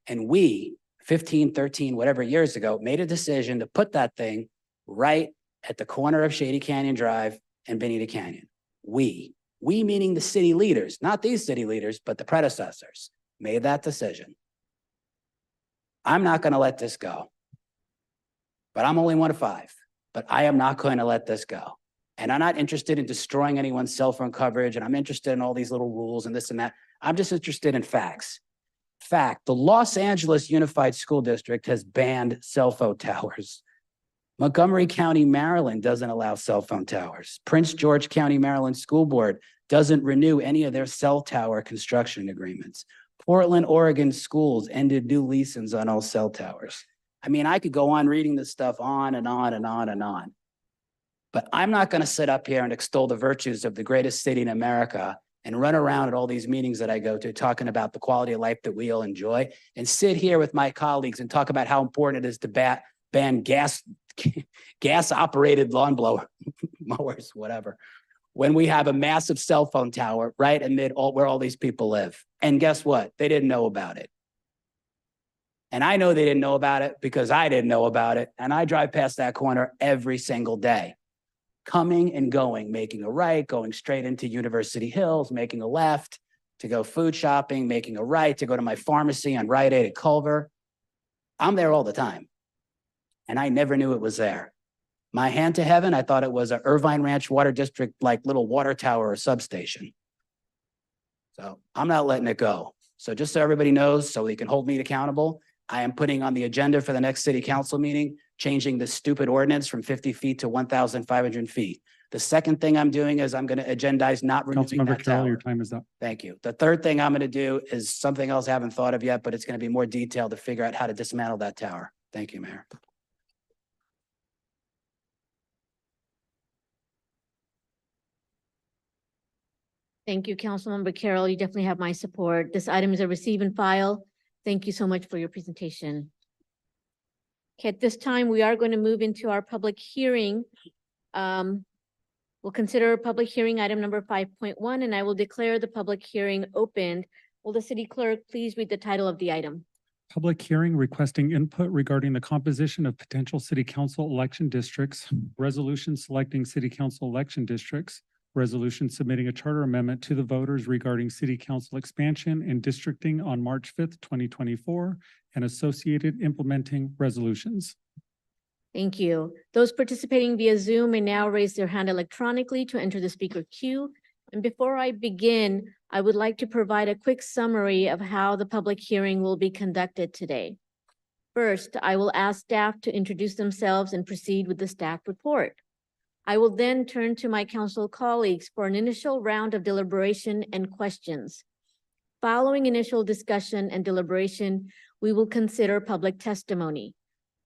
And we, 15, 13, whatever years ago, made a decision to put that thing right at the corner of Shady Canyon Drive and Bonita Canyon. We meaning the city leaders, not these city leaders, but the predecessors, made that decision. I'm not going to let this go. But I'm only one of 5. But I am not going to let this go. And I'm not interested in destroying anyone's cell phone coverage, and I'm interested in all these little rules and this and that. I'm just interested in facts. Fact, the Los Angeles Unified School District has banned cell phone towers. Montgomery County, Maryland doesn't allow cell phone towers. Prince George County, Maryland School Board doesn't renew any of their cell tower construction agreements. Portland, Oregon schools ended new leases on all cell towers. I mean, I could go on reading this stuff on and on and on and on. But I'm not going to sit up here and extol the virtues of the greatest city in America and run around at all these meetings that I go to talking about the quality of life that we all enjoy and sit here with my colleagues and talk about how important it is to ban gas operated lawn blower mowers, whatever, when we have a massive cell phone tower right amid where all these people live. And guess what? They didn't know about it. And I know they didn't know about it because I didn't know about it. And I drive past that corner every single day, coming and going, making a right, going straight into University Hills, making a left to go food shopping, making a right to go to my pharmacy on Rite Aid at Culver. I'm there all the time. And I never knew it was there. My hand to heaven, I thought it was a Irvine Ranch Water District, like little water tower or substation. So I'm not letting it go. So just so everybody knows, so they can hold me accountable, I am putting on the agenda for the next city council meeting, changing the stupid ordinance from 50 feet to 1,500 feet. The second thing I'm doing is I'm going to agendize not removing Councilmember that Carroll, tower. your time is up. Thank you. The third thing I'm going to do is something else I haven't thought of yet, but it's going to be more detailed to figure out how to dismantle that tower. Thank you, Mayor. Thank you, Councilmember Carroll. You definitely have my support. This item is a receive and file. Thank you so much for your presentation. Okay, at this time, we are going to move into our public hearing. We'll consider public hearing item number 5.1, and I will declare the public hearing opened. Will the city clerk please read the title of the item? Public hearing requesting input regarding the composition of potential city council election districts, resolution selecting city council election districts, resolution submitting a charter amendment to the voters regarding city council expansion and districting on March 5th, 2024, and associated implementing resolutions. Thank you. Those participating via Zoom may now raise their hand electronically to enter the speaker queue. And before I begin, I would like to provide a quick summary of how the public hearing will be conducted today. First, I will ask staff to introduce themselves and proceed with the staff report. I will then turn to my council colleagues for an initial round of deliberation and questions. Following initial discussion and deliberation, we will consider public testimony.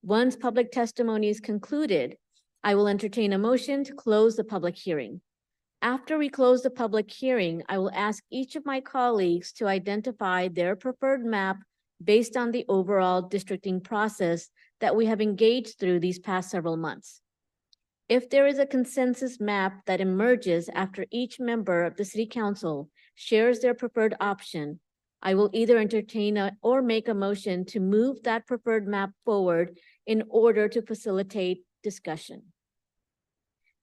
Once public testimony is concluded, I will entertain a motion to close the public hearing. After we close the public hearing, I will ask each of my colleagues to identify their preferred map based on the overall districting process that we have engaged through these past several months. If there is a consensus map that emerges after each member of the city council shares their preferred option, I will either entertain or make a motion to move that preferred map forward in order to facilitate discussion.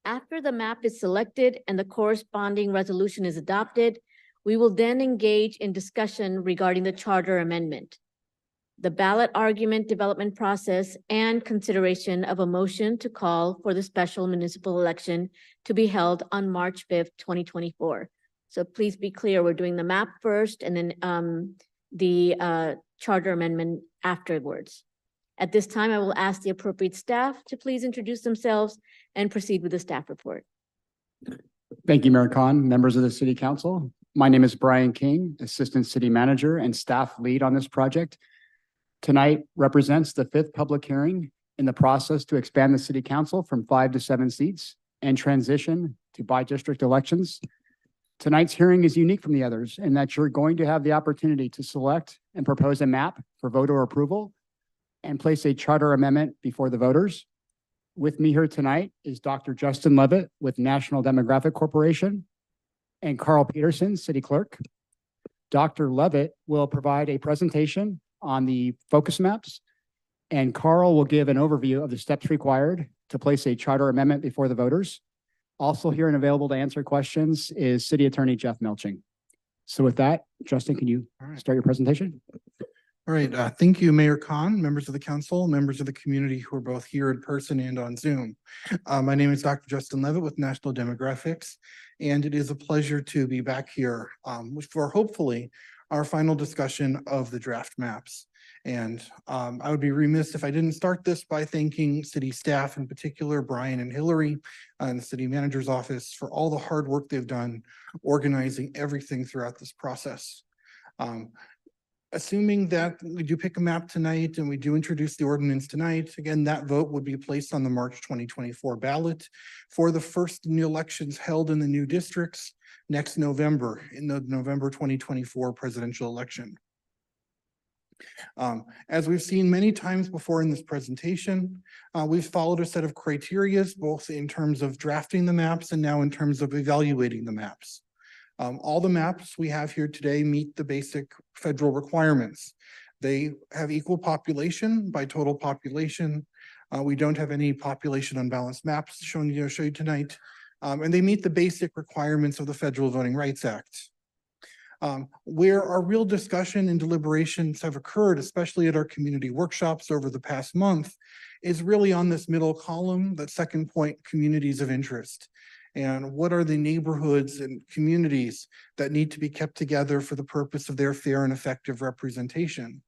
After the map is selected and the corresponding resolution is adopted, we will then engage in discussion regarding the charter amendment, the ballot argument development process, and consideration of a motion to call for the special municipal election to be held on March 5th, 2024. So please be clear, we're doing the map first and then the charter amendment afterwards. At this time, I will ask the appropriate staff to please introduce themselves and proceed with the staff report. Thank you, Mayor Khan, members of the City Council. My name is Brian King, Assistant City Manager and staff lead on this project. Tonight represents the 5th public hearing in the process to expand the City Council from 5 to 7 seats and transition to by-district elections. Tonight's hearing is unique from the others in that you're going to have the opportunity to select and propose a map for voter approval and place a charter amendment before the voters. With me here tonight is Dr. Justin Levitt with National Demographic Corporation and Carl Peterson, City Clerk. Dr. Levitt will provide a presentation on the focus maps, and Carl will give an overview of the steps required to place a charter amendment before the voters. Also here and available to answer questions is City Attorney Jeff Melching. So with that, Justin, can you start your presentation? All right, thank you, Mayor Khan, members of the council, members of the community who are both here in person and on Zoom. My name is Dr. Justin Levitt with National Demographics, and it is a pleasure to be back here for hopefully our final discussion of the draft maps. And I would be remiss if I didn't start this by thanking city staff, in particular, Brian and Hillary and the city manager's office for all the hard work they've done organizing everything throughout this process. Assuming that we do pick a map tonight and we do introduce the ordinance tonight, again, that vote would be placed on the March 2024 ballot for the first new elections held in the new districts next November, in the November 2024 presidential election. As we've seen many times before in this presentation, we've followed a set of criterias, both in terms of drafting the maps and now in terms of evaluating the maps. All the maps we have here today meet the basic federal requirements. They have equal population by total population. We don't have any population unbalanced maps show you tonight. And they meet the basic requirements of the Federal Voting Rights Act. Where our real discussion and deliberations have occurred, especially at our community workshops over the past month, is really on this middle column, that second point, communities of interest. And what are the neighborhoods and communities that need to be kept together for the purpose of their fair and effective representation?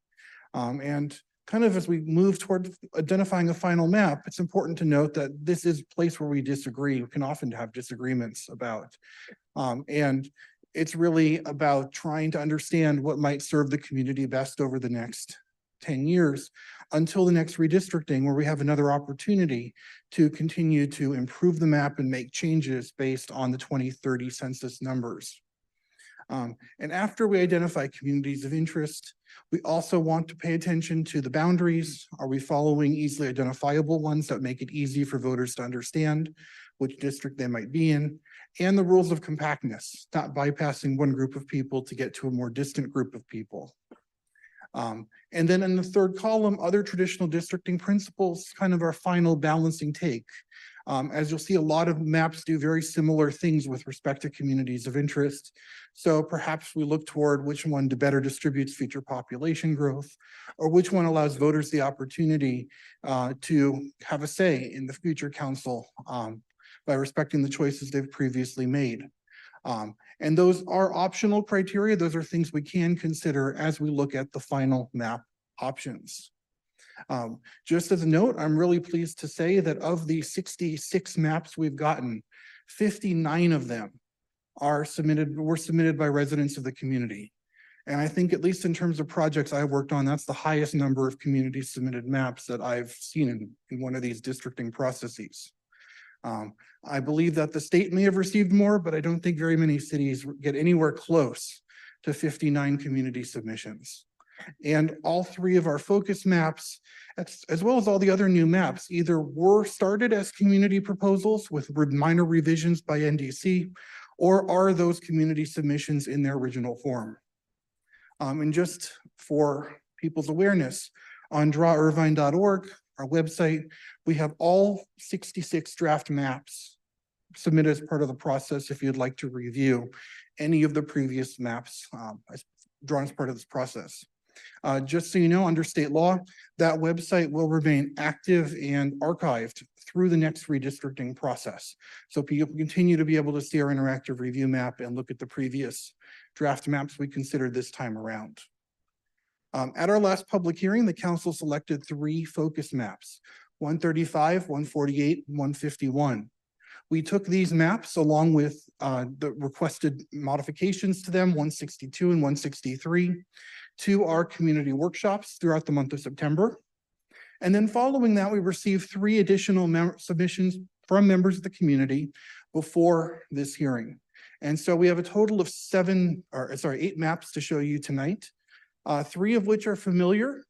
And kind of as we move toward identifying a final map, it's important to note that this is a place where we disagree. We can often have disagreements about. And it's really about trying to understand what might serve the community best over the next 10 years until the next redistricting, where we have another opportunity to continue to improve the map and make changes based on the 2030 census numbers. And after we identify communities of interest, we also want to pay attention to the boundaries. Are we following easily identifiable ones that make it easy for voters to understand which district they might be in? And the rules of compactness, not bypassing one group of people to get to a more distant group of people. And then in the third column, other traditional districting principles, kind of our final balancing take. As you'll see, a lot of maps do very similar things with respect to communities of interest. So perhaps we look toward which one better distributes future population growth, or which one allows voters the opportunity to have a say in the future council by respecting the choices they've previously made. And those are optional criteria. Those are things we can consider as we look at the final map options. Just as a note, I'm really pleased to say that of the 66 maps we've gotten, 59 of them were submitted by residents of the community. And I think, at least in terms of projects I've worked on, that's the highest number of community submitted maps that I've seen in one of these districting processes. I believe that the state may have received more, but I don't think very many cities get anywhere close to 59 community submissions. And all three of our focus maps, as well as all the other new maps, either were started as community proposals with minor revisions by NDC, or are those community submissions in their original form. And just for people's awareness, on drawirvine.org, our website, we have all 66 draft maps submitted as part of the process if you'd like to review any of the previous maps drawn as part of this process. Just so you know, under state law, that website will remain active and archived through the next redistricting process. So people continue to be able to see our interactive review map and look at the previous draft maps we considered this time around. At our last public hearing, the council selected 3 focus maps, 135, 148, 151. We took these maps along with the requested modifications to them, 162 and 163, to our community workshops throughout the month of September. And then following that, we received 3 additional submissions from members of the community before this hearing. And so we have a total of 8 maps to show you tonight. 3 of which are familiar,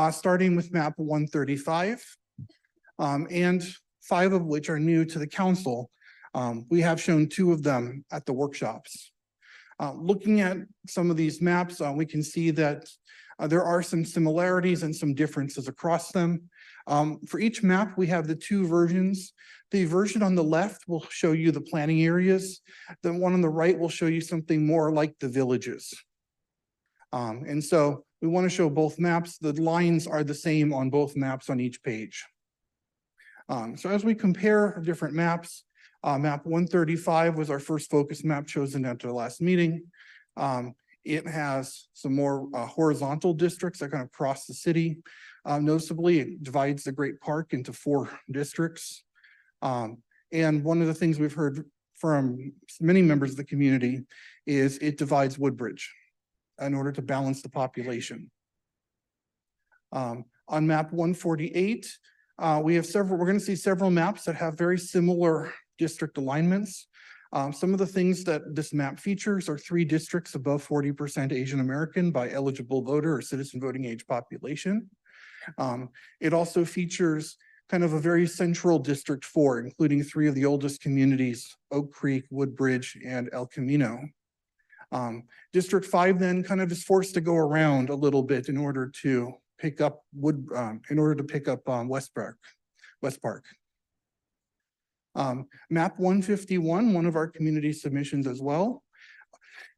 starting with map 135, and 5 of which are new to the council. We have shown 2 of them at the workshops. Looking at some of these maps, we can see that there are some similarities and some differences across them. For each map, we have the 2 versions. The version on the left will show you the planning areas. The one on the right will show you something more like the villages. And so we want to show both maps. The lines are the same on both maps on each page. So as we compare different maps, map 135 was our first focus map chosen at the last meeting. It has some more horizontal districts that kind of cross the city. Noticeably, it divides the Great Park into 4 districts. And one of the things we've heard from many members of the community is it divides Woodbridge in order to balance the population. On map 148, we're going to see several maps that have very similar district alignments. Some of the things that this map features are 3 districts above 40% Asian American by eligible voter or citizen voting age population. It also features kind of a very central District 4, including 3 of the oldest communities, Oak Creek, Woodbridge, and El Camino. District 5 then kind of is forced to go around a little bit in order to pick up West Park. Map 151, one of our community submissions as well.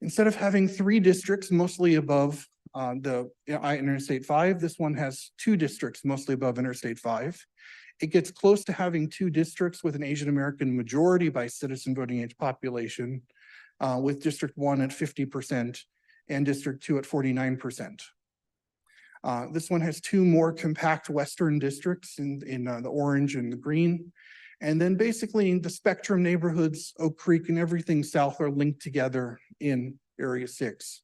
Instead of having 3 districts mostly above Interstate 5, this one has 2 districts mostly above Interstate 5. It gets close to having 2 districts with an Asian American majority by citizen voting age population, with District 1 at 50% and District 2 at 49%. This one has 2 more compact western districts in the orange and the green. And then basically the spectrum neighborhoods, Oak Creek and everything south are linked together in Area 6.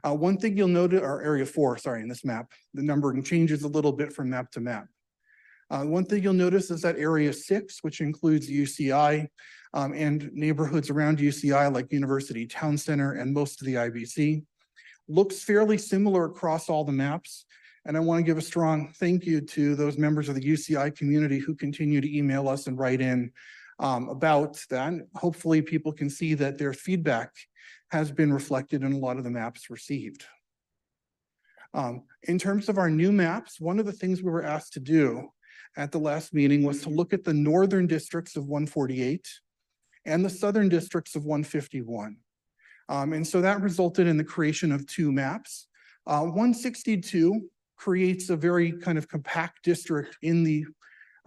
One thing you'll notice, or Area 4, sorry, in this map, the numbering changes a little bit from map to map. One thing you'll notice is that Area 6, which includes UCI and neighborhoods around UCI like University Town Center and most of the IBC, looks fairly similar across all the maps. And I want to give a strong thank you to those members of the UCI community who continue to email us and write in about that. Hopefully people can see that their feedback has been reflected in a lot of the maps received. In terms of our new maps, one of the things we were asked to do at the last meeting was to look at the northern districts of 148 and the southern districts of 151. And so that resulted in the creation of 2 maps. 162 creates a very kind of compact district in the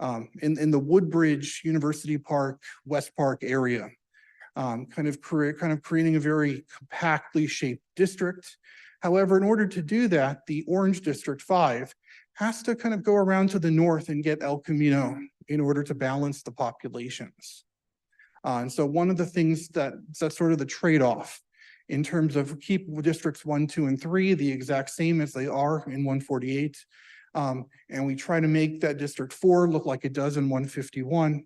Woodbridge, University Park, West Park area, kind of creating a very compactly shaped district. However, in order to do that, the orange District 5 has to kind of go around to the north and get El Camino in order to balance the populations. And so one of the things that's sort of the trade-off in terms of keep districts 1, 2, and 3 the exact same as they are in 148. And we try to make that District 4 look like it does in 151,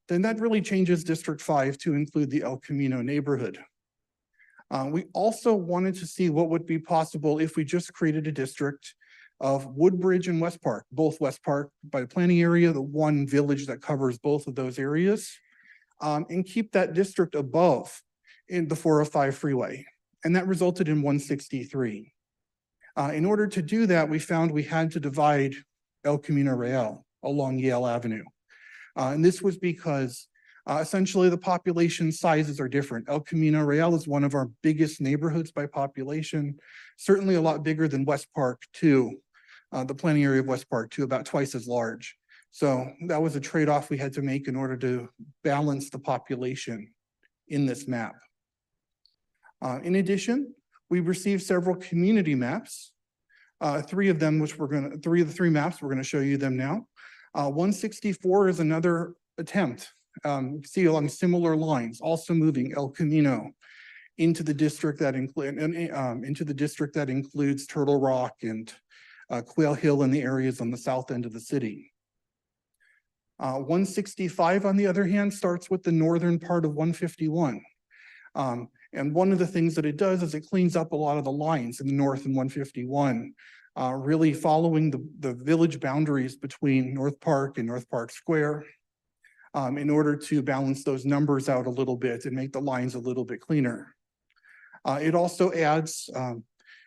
then that really changes District 5 to include the El Camino neighborhood. We also wanted to see what would be possible if we just created a district of Woodbridge and West Park, both West Park by the planning area, the one village that covers both of those areas, and keep that district above in the 405 freeway. And that resulted in 163. In order to do that, we found we had to divide El Camino Real along Yale Avenue. And this was because essentially the population sizes are different. El Camino Real is one of our biggest neighborhoods by population, certainly a lot bigger than West Park 2, the planning area of West Park 2, about twice as large. So that was a trade-off we had to make in order to balance the population in this map. In addition, we received several community maps, 3 of them, which 3 of the 3 maps, we're going to show you them now. 164 is another attempt, see along similar lines, also moving El Camino into the district that includes Turtle Rock and Quail Hill and the areas on the south end of the city. 165, on the other hand, starts with the northern part of 151. And one of the things that it does is it cleans up a lot of the lines in the north in 151, really following the village boundaries between North Park and North Park Square, in order to balance those numbers out a little bit and make the lines a little bit cleaner. It also adds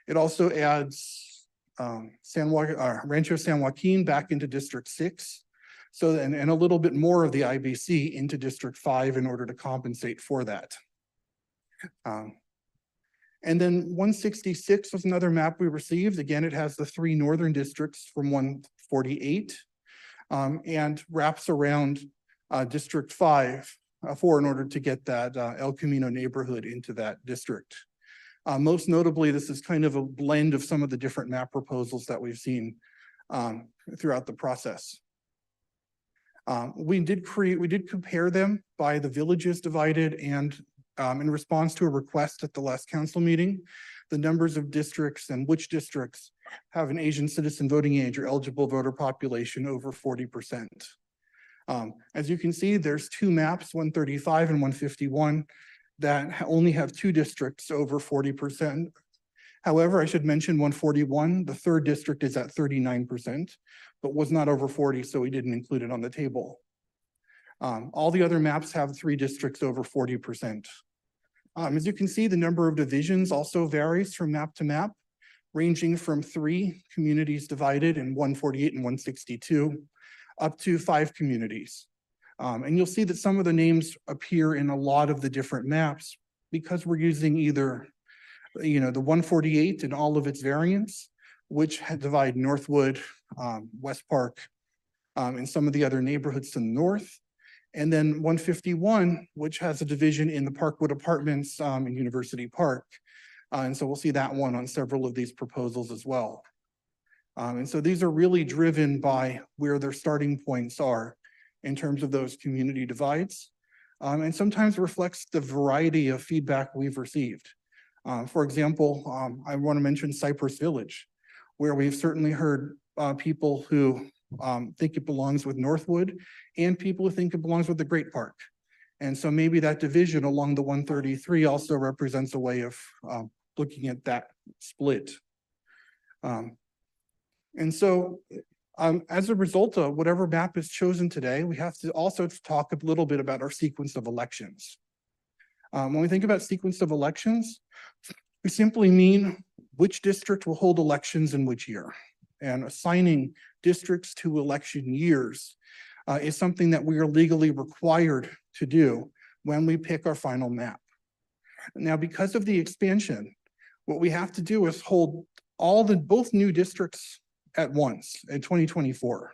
Rancho San Joaquin back into District 6, so and a little bit more of the IBC into District 5 in order to compensate for that. And then 166 was another map we received. Again, it has the 3 northern districts from 148 and wraps around District 4 in order to get that El Camino neighborhood into that district. Most notably, this is kind of a blend of some of the different map proposals that we've seen throughout the process. We did compare them by the villages divided and in response to a request at the last council meeting, the numbers of districts and which districts have an Asian citizen voting age or eligible voter population over 40%. As you can see, there's two maps, 135 and 151, that only have two districts over 40%. However, I should mention 141, the third district is at 39%, but was not over 40, so we didn't include it on the table. All the other maps have three districts over 40%. As you can see, the number of divisions also varies from map to map, ranging from 3 communities divided in 148 and 162, up to 5 communities. And you'll see that some of the names appear in a lot of the different maps because we're using either, the 148 and all of its variants, which divide Northwood, West Park, and some of the other neighborhoods to the north. And then 151, which has a division in the Parkwood Apartments in University Park. And so we'll see that one on several of these proposals as well. And so these are really driven by where their starting points are in terms of those community divides, and sometimes reflects the variety of feedback we've received. For example, I want to mention Cypress Village, where we've certainly heard people who think it belongs with Northwood and people who think it belongs with the Great Park. And so maybe that division along the 133 also represents a way of looking at that split. And so as a result of whatever map is chosen today, we have to also talk a little bit about our sequence of elections. When we think about sequence of elections, we simply mean which district will hold elections in which year. And assigning districts to election years is something that we are legally required to do when we pick our final map. Now, because of the expansion, what we have to do is hold both new districts at once in 2024.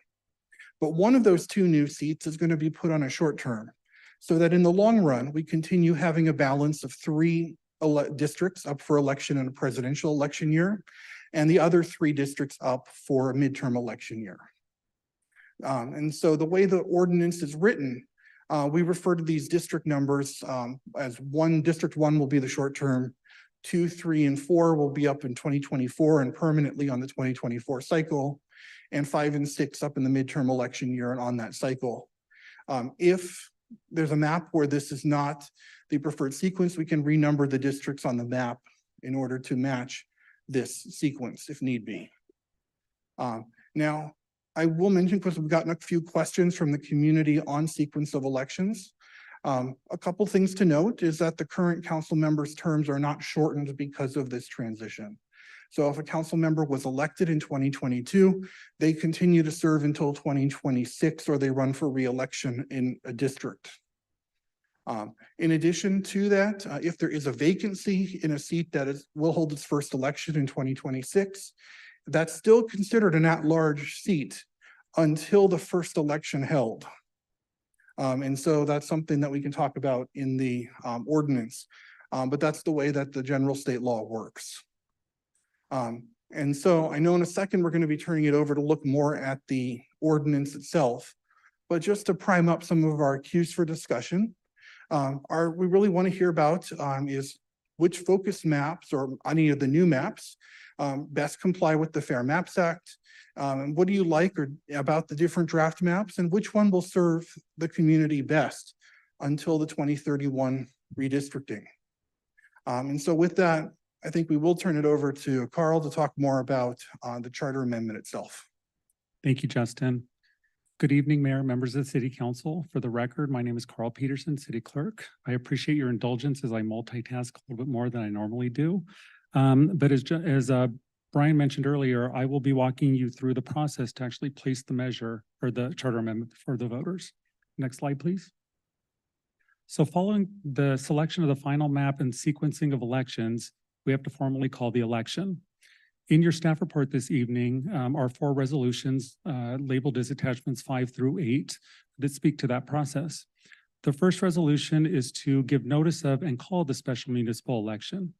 But one of those 2 new seats is going to be put on a short term so that in the long run, we continue having a balance of 3 districts up for election in a presidential election year, and the other 3 districts up for a midterm election year. And so the way the ordinance is written, we refer to these district numbers as District 1 will be the short term, 2, 3, and 4 will be up in 2024 and permanently on the 2024 cycle, and 5 and 6 up in the midterm election year and on that cycle. If there's a map where this is not the preferred sequence, we can renumber the districts on the map in order to match this sequence if need be. Now, I will mention, because we've gotten a few questions from the community on sequence of elections. A couple things to note is that the current council members' terms are not shortened because of this transition. So if a council member was elected in 2022, they continue to serve until 2026, or they run for re-election in a district. In addition to that, if there is a vacancy in a seat that will hold its first election in 2026, that's still considered an at-large seat until the first election held. And so that's something that we can talk about in the ordinance, but that's the way that the general state law works. And so I know in a second we're going to be turning it over to look more at the ordinance itself, but just to prime up some of our cues for discussion, we really want to hear about is which focus maps or any of the new maps best comply with the Fair Maps Act. And what do you like about the different draft maps, and which one will serve the community best until the 2031 redistricting? And so with that, I think we will turn it over to Carl to talk more about the charter amendment itself. Thank you, Justin. Good evening, Mayor, members of the City Council. For the record, my name is Carl Peterson, City Clerk. I appreciate your indulgence as I multitask a little bit more than I normally do. But as Brian mentioned earlier, I will be walking you through the process to actually place the measure or the charter amendment for the voters. Next slide, please. So following the selection of the final map and sequencing of elections, we have to formally call the election. In your staff report this evening are 4 resolutions labeled as attachments 5 through 8 that speak to that process. The first resolution is to give notice of and call the special municipal election.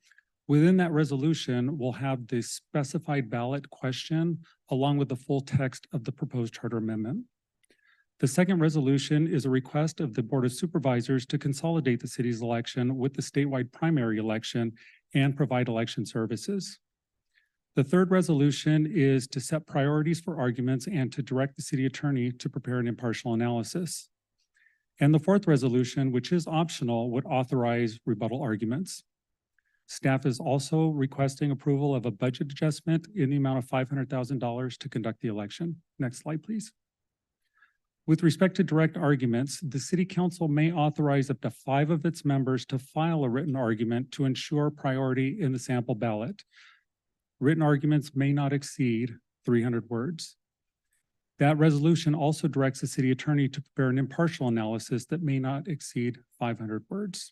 Within that resolution, we'll have the specified ballot question along with the full text of the proposed charter amendment. The second resolution is a request of the Board of Supervisors to consolidate the city's election with the statewide primary election and provide election services. The third resolution is to set priorities for arguments and to direct the city attorney to prepare an impartial analysis. And the fourth resolution, which is optional, would authorize rebuttal arguments. Staff is also requesting approval of a budget adjustment in the amount of $500,000 to conduct the election. Next slide, please. With respect to direct arguments, the City Council may authorize up to 5 of its members to file a written argument to ensure priority in the sample ballot. Written arguments may not exceed 300 words. That resolution also directs the city attorney to prepare an impartial analysis that may not exceed 500 words.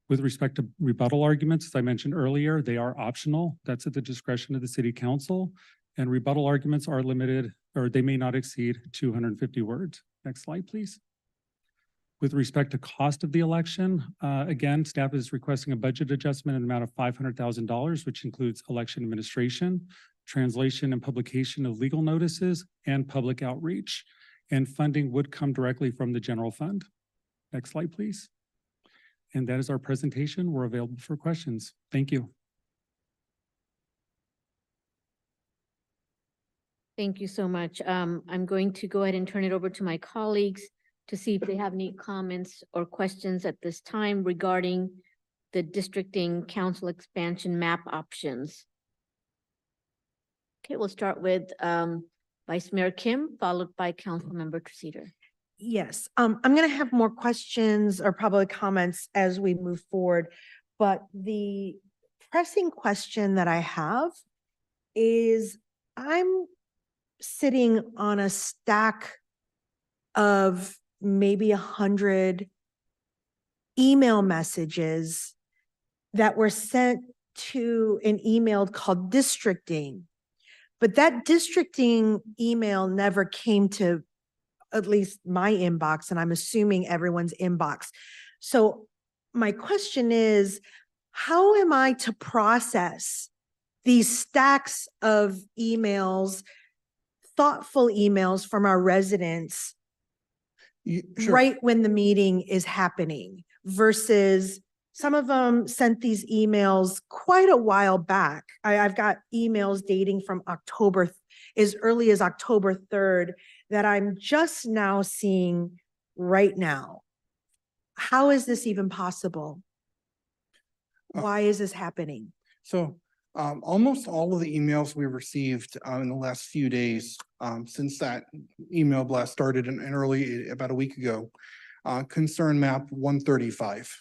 With respect to rebuttal arguments, as I mentioned earlier, they are optional. That's at the discretion of the City Council. And rebuttal arguments are limited, or they may not exceed 250 words. Next slide, please. With respect to cost of the election, again, staff is requesting a budget adjustment in the amount of $500,000, which includes election administration, translation and publication of legal notices, and public outreach. And funding would come directly from the general fund. Next slide, please. And that is our presentation. We're available for questions. Thank you. Thank you so much. I'm going to go ahead and turn it over to my colleagues to see if they have any comments or questions at this time regarding the districting council expansion map options. Okay, we'll start with Vice Mayor Kim, followed by Councilmember Treceder. Yes, I'm going to have more questions or probably comments as we move forward, but the pressing question that I have is I'm sitting on a stack of maybe 100 email messages that were sent to an email called districting, but that districting email never came to at least my inbox, and I'm assuming everyone's inbox. So my question is, how am I to process these stacks of emails, thoughtful emails from our residents right when the meeting is happening versus some of them sent these emails quite a while back. I've got emails dating from as early as October 3rd that I'm just now seeing right now. How is this even possible? Why is this happening? So almost all of the emails we received in the last few days since that email blast started in early, about a week ago, concern map 135.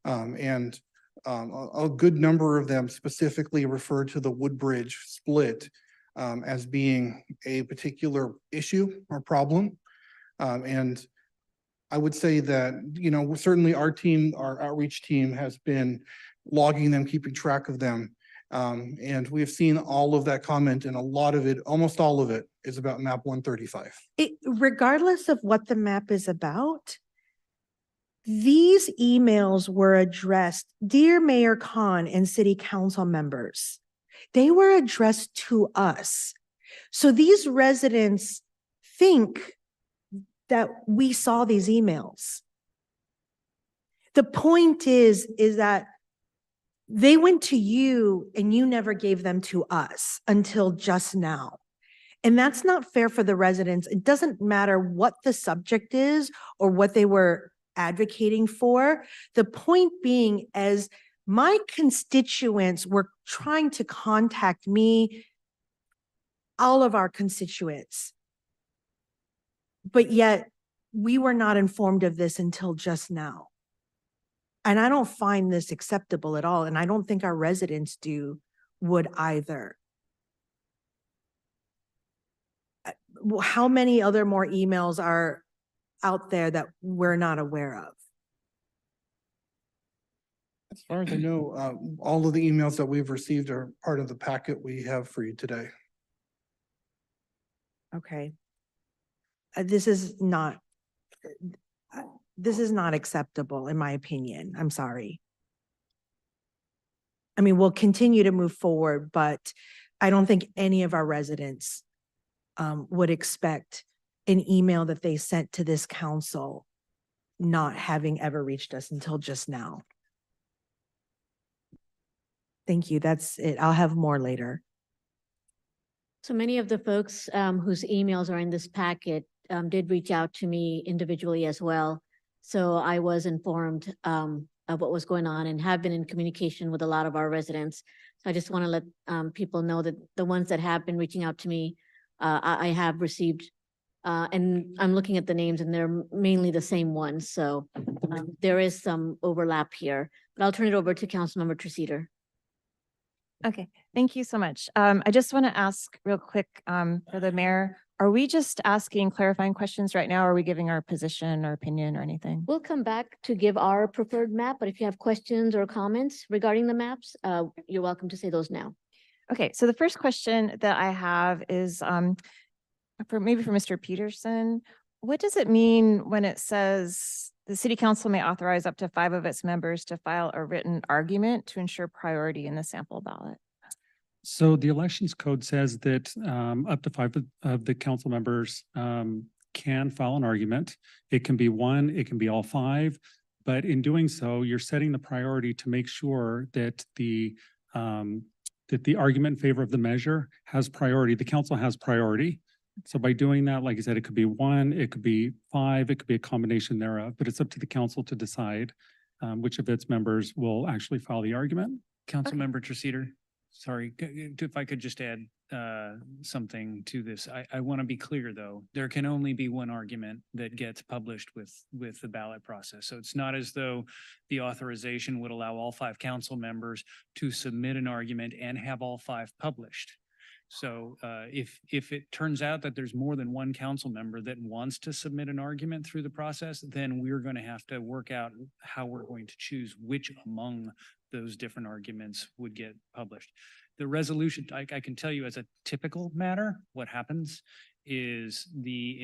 And a good number of them specifically refer to the Woodbridge split as being a particular issue or problem. And I would say that, you know, certainly our team, our outreach team has been logging them, keeping track of them. And we have seen all of that comment, and a lot of it, almost all of it, is about map 135. Regardless of what the map is about, these emails were addressed, Dear Mayor Khan and City Council members. They were addressed to us. So these residents think that we saw these emails. The point is that they went to you and you never gave them to us until just now. And that's not fair for the residents. It doesn't matter what the subject is or what they were advocating for. The point being, as my constituents were trying to contact me, all of our constituents, but yet we were not informed of this until just now. And I don't find this acceptable at all. And I don't think our residents would either. How many other more emails are out there that we're not aware of? As far as I know, all of the emails that we've received are part of the packet we have for you today. Okay. This is not acceptable, in my opinion. I'm sorry. I mean, we'll continue to move forward, but I don't think any of our residents would expect an email that they sent to this council, not having ever reached us until just now. Thank you. That's it. I'll have more later. So many of the folks whose emails are in this packet did reach out to me individually as well. So I was informed of what was going on and have been in communication with a lot of our residents. So I just want to let people know that the ones that have been reaching out to me, I have received, and I'm looking at the names and they're mainly the same ones. So there is some overlap here, but I'll turn it over to Councilmember Treceder. Okay, thank you so much. I just want to ask real quick for the mayor, are we just asking clarifying questions right now? Or are we giving our position or opinion or anything? We'll come back to give our preferred map, but if you have questions or comments regarding the maps, you're welcome to say those now. Okay, so the first question that I have is for Mr. Peterson. What does it mean when it says the city council may authorize up to 5 of its members to file a written argument to ensure priority in the sample ballot? So the elections code says that up to 5 of the council members can file an argument. It can be 1, it can be all 5, but in doing so, you're setting the priority to make sure that the argument in favor of the measure has priority. The council has priority. So by doing that, like I said, it could be 1, it could be 5, it could be a combination thereof, but it's up to the council to decide which of its members will actually file the argument. Councilmember Treceder, sorry, if I could just add something to this. I want to be clear, though. There can only be one argument that gets published with the ballot process. So it's not as though the authorization would allow all 5 council members to submit an argument and have all 5 published. So if it turns out that there's more than one council member that wants to submit an argument through the process, then we're going to have to work out how we're going to choose which among those different arguments would get published. The resolution, I can tell you as a typical matter, what happens is the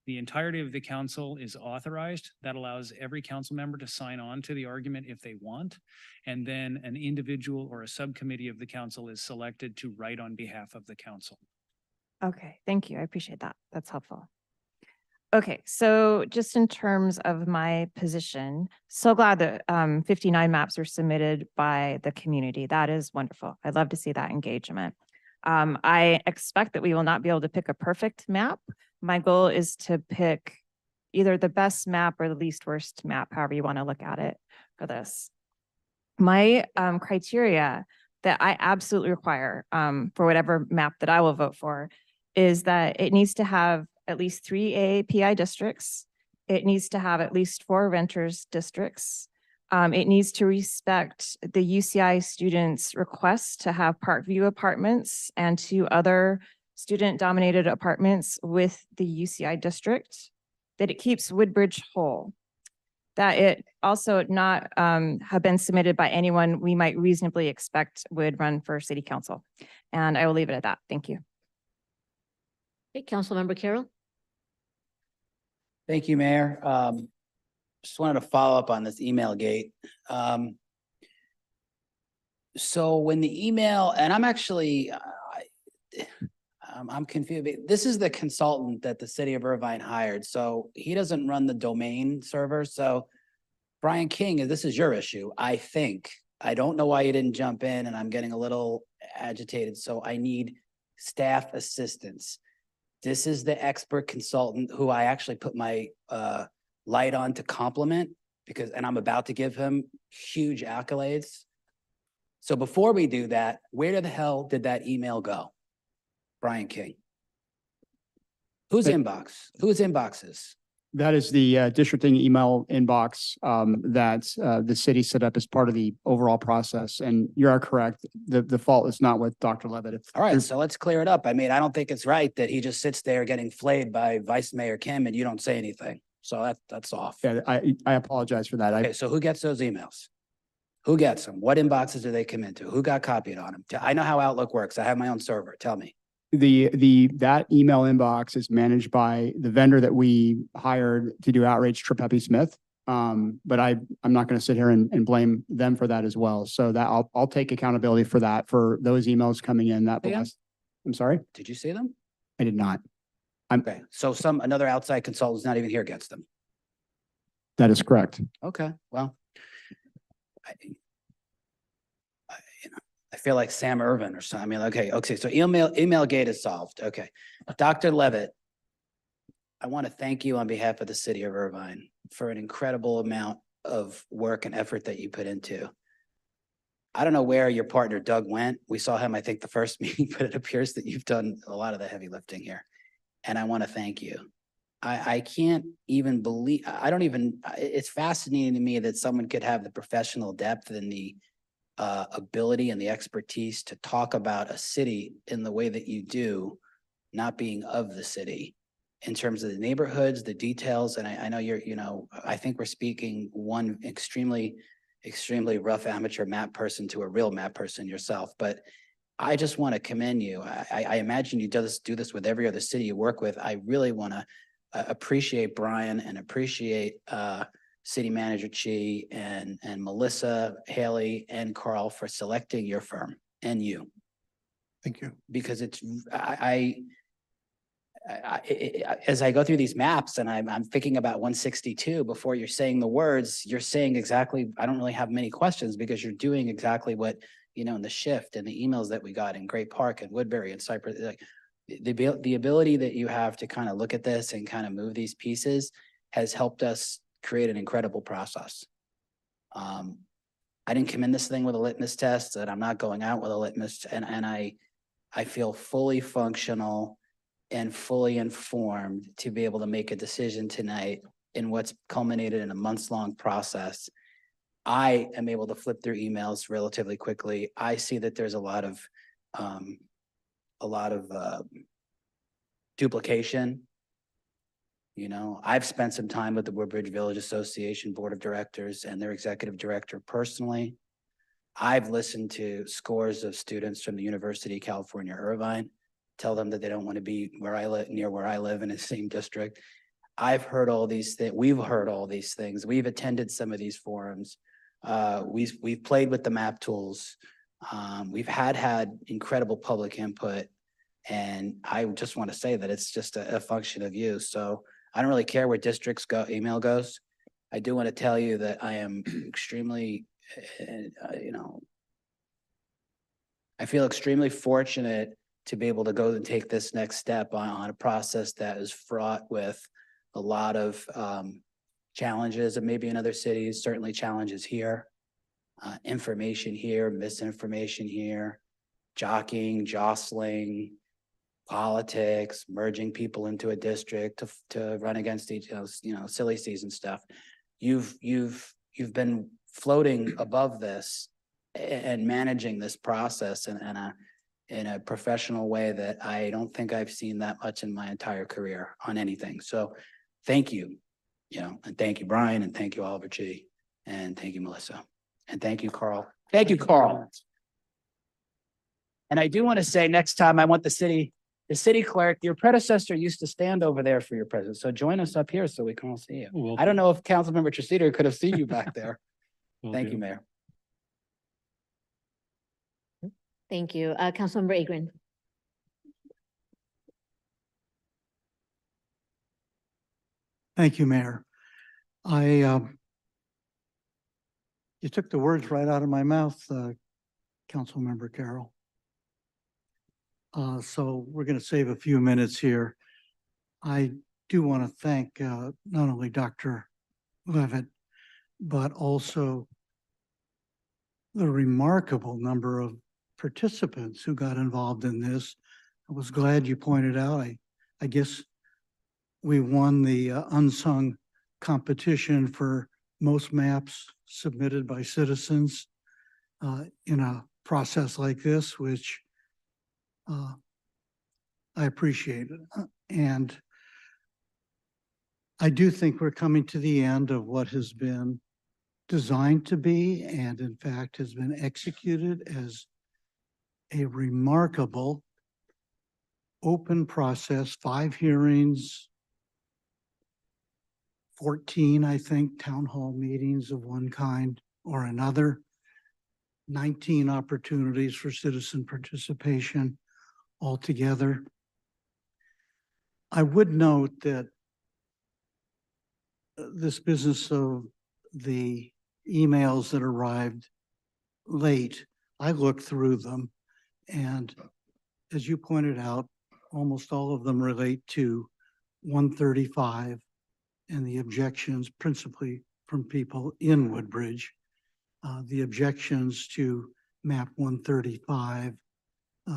entirety of the council is authorized. That allows every council member to sign on to the argument if they want. And then an individual or a subcommittee of the council is selected to write on behalf of the council. Okay, thank you. I appreciate that. That's helpful. Okay, so just in terms of my position, so glad that 59 maps are submitted by the community. That is wonderful. I'd love to see that engagement. I expect that we will not be able to pick a perfect map. My goal is to pick either the best map or the least worst map, however you want to look at it for this. My criteria that I absolutely require for whatever map that I will vote for is that it needs to have at least 3 AAPI districts. It needs to have at least 4 renters districts. It needs to respect the UCI students' request to have Parkview apartments and 2 other student-dominated apartments with the UCI district, that it keeps Woodbridge whole, that it also not have been submitted by anyone we might reasonably expect would run for city council. And I will leave it at that. Thank you. Okay, Councilmember Carroll. Thank you, Mayor. Just wanted to follow up on this email gate. So when the email, and I'm actually, I'm confused. This is the consultant that the city of Irvine hired. So he doesn't run the domain server. So Brian King, this is your issue, I think. I don't know why you didn't jump in, and I'm getting a little agitated. So I need staff assistance. This is the expert consultant who I actually put my light on to compliment because, and I'm about to give him huge accolades. So before we do that, where the hell did that email go? Brian King. Whose inbox? Whose inboxes? That is the districting email inbox that the city set up as part of the overall process. And you are correct. The fault is not with Dr. Levitt. All right, so let's clear it up. I mean, I don't think it's right that he just sits there getting flayed by Vice Mayor Kim and you don't say anything. So that's off. Yeah, I apologize for that. Okay, so who gets those emails? Who gets them? What inboxes do they come into? Who got copied on them? I know how Outlook works. I have my own server. Tell me. That email inbox is managed by the vendor that we hired to do outreach, Trip Happy Smith. But I'm not going to sit here and blame them for that as well. So that I'll take accountability for that, for those emails coming in that blast. I'm sorry? Did you see them? I did not. Okay, so another outside consultant who's not even here gets them. That is correct. Okay, well. I feel like Sam Irvin or something. I mean, okay, so email gate is solved. Okay. Dr. Levitt, I want to thank you on behalf of the city of Irvine for an incredible amount of work and effort that you put into. I don't know where your partner Doug went. We saw him, I think, the first meeting, but it appears that you've done a lot of the heavy lifting here. And I want to thank you. I can't even believe, it's fascinating to me that someone could have the professional depth and the ability and the expertise to talk about a city in the way that you do, not being of the city in terms of the neighborhoods, the details. And I know I think we're speaking one extremely rough amateur map person to a real map person yourself, but I just want to commend you. I imagine you do this with every other city you work with. I really want to appreciate Brian and appreciate City Manager Chi and Melissa, Haley, and Carl for selecting your firm and you. Thank you. Because as I go through these maps and I'm thinking about 162, before you're saying the words, you're saying exactly, I don't really have many questions because you're doing exactly what, in the shift and the emails that we got in Great Park and Woodbury and Cypress, like the ability that you have to kind of look at this and kind of move these pieces has helped us create an incredible process. I didn't come in this thing with a litmus test, that I'm not going out with a litmus, and I feel fully functional and fully informed to be able to make a decision tonight in what's culminated in a months-long process. I am able to flip through emails relatively quickly. I see that there's a lot of duplication. I've spent some time with the Woodbridge Village Association Board of Directors and their executive director personally. I've listened to scores of students from the University of California, Irvine, tell them that they don't want to be near where I live in the same district. I've heard all these things. We've heard all these things. We've attended some of these forums. We've played with the map tools. We've had incredible public input. And I just want to say that it's just a function of you. So I don't really care where districts email goes. I do want to tell you that I am extremely, I feel extremely fortunate to be able to go and take this next step on a process that is fraught with a lot of challenges, and maybe in other cities, certainly challenges here, information here, misinformation here, jockeying, jostling, politics, merging people into a district to run against each, silly season stuff. You've been floating above this and managing this process in a professional way that I don't think I've seen that much in my entire career on anything. So thank you, and thank you, Brian, and thank you, Oliver G, and thank you, Melissa, and thank you, Carl. Thank you, Carl. And I do want to say next time I want the city clerk, your predecessor used to stand over there for your presence. So join us up here so we can all see you. I don't know if Councilmember Treseder could have seen you back there. Thank you, Mayor. Thank you. Councilmember Agron. Thank you, Mayor. You took the words right out of my mouth, Councilmember Carroll. So we're going to save a few minutes here. I do want to thank not only Dr. Levitt, but also the remarkable number of participants who got involved in this. I was glad you pointed out, I guess we won the unsung competition for most maps submitted by citizens in a process like this, which I appreciate it. And I do think we're coming to the end of what has been designed to be, and in fact has been executed as a remarkable open process, 5 hearings, 14, I think, town hall meetings of one kind or another, 19 opportunities for citizen participation altogether. I would note that this business of the emails that arrived late, I looked through them, and as you pointed out, almost all of them relate to 135 and the objections principally from people in Woodbridge. The objections to map 135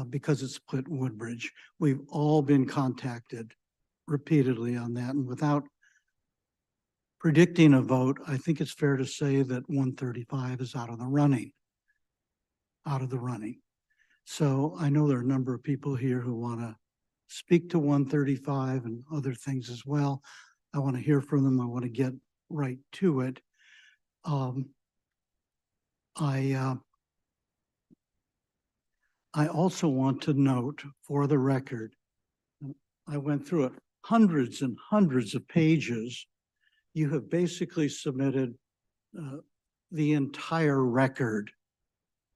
because it's split Woodbridge. We've all been contacted repeatedly on that, and without predicting a vote, I think it's fair to say that 135 is out of the running. So I know there are a number of people here who want to speak to 135 and other things as well. I want to hear from them. I want to get right to it. I also want to note for the record, I went through it, hundreds and hundreds of pages. You have basically submitted the entire record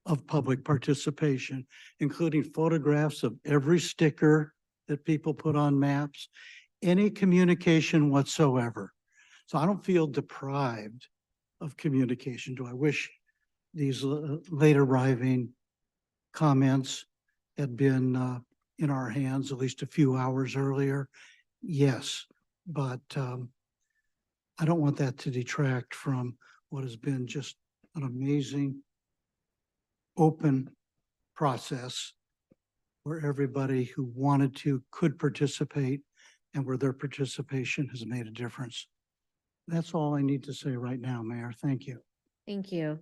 of public participation, including photographs of every sticker that people put on maps, any communication whatsoever. So I don't feel deprived of communication. Do I wish these late arriving comments had been in our hands at least a few hours earlier? Yes, but I don't want that to detract from what has been just an amazing open process where everybody who wanted to could participate and where their participation has made a difference. That's all I need to say right now, Mayor. Thank you. Thank you.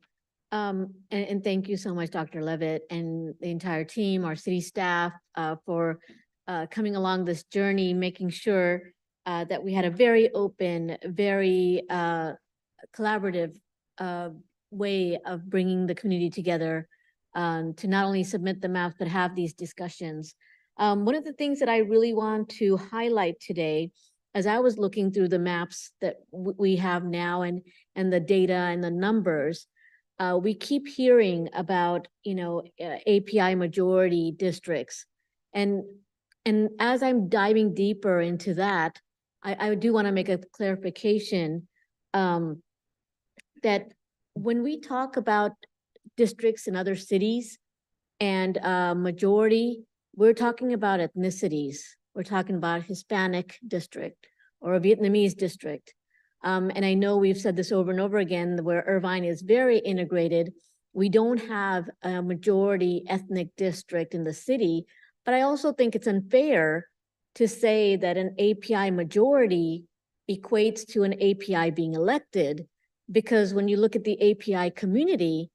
And thank you so much, Dr. Levitt, and the entire team, our city staff, for coming along this journey, making sure that we had a very open, very collaborative way of bringing the community together to not only submit the maps, but have these discussions. One of the things that I really want to highlight today, as I was looking through the maps that we have now and the data and the numbers, we keep hearing about, API majority districts. And as I'm diving deeper into that, I do want to make a clarification that when we talk about districts in other cities and majority, we're talking about ethnicities. We're talking about Hispanic district or a Vietnamese district. And I know we've said this over and over again, where Irvine is very integrated. We don't have a majority ethnic district in the city, but I also think it's unfair to say that an API majority equates to an API being elected, because when you look at the API community,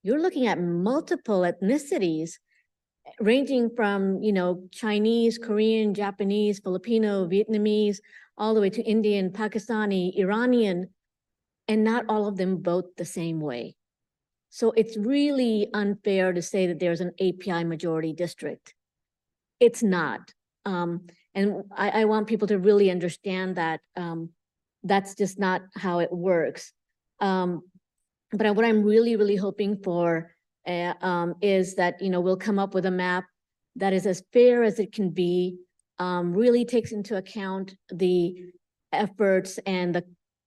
you're looking at multiple ethnicities ranging from, Chinese, Korean, Japanese, Filipino, Vietnamese, all the way to Indian, Pakistani, Iranian, and not all of them vote the same way. So it's really unfair to say that there's an API majority district. It's not. And I want people to really understand that that's just not how it works. But what I'm really, really hoping for is that, we'll come up with a map that is as fair as it can be, really takes into account the efforts and the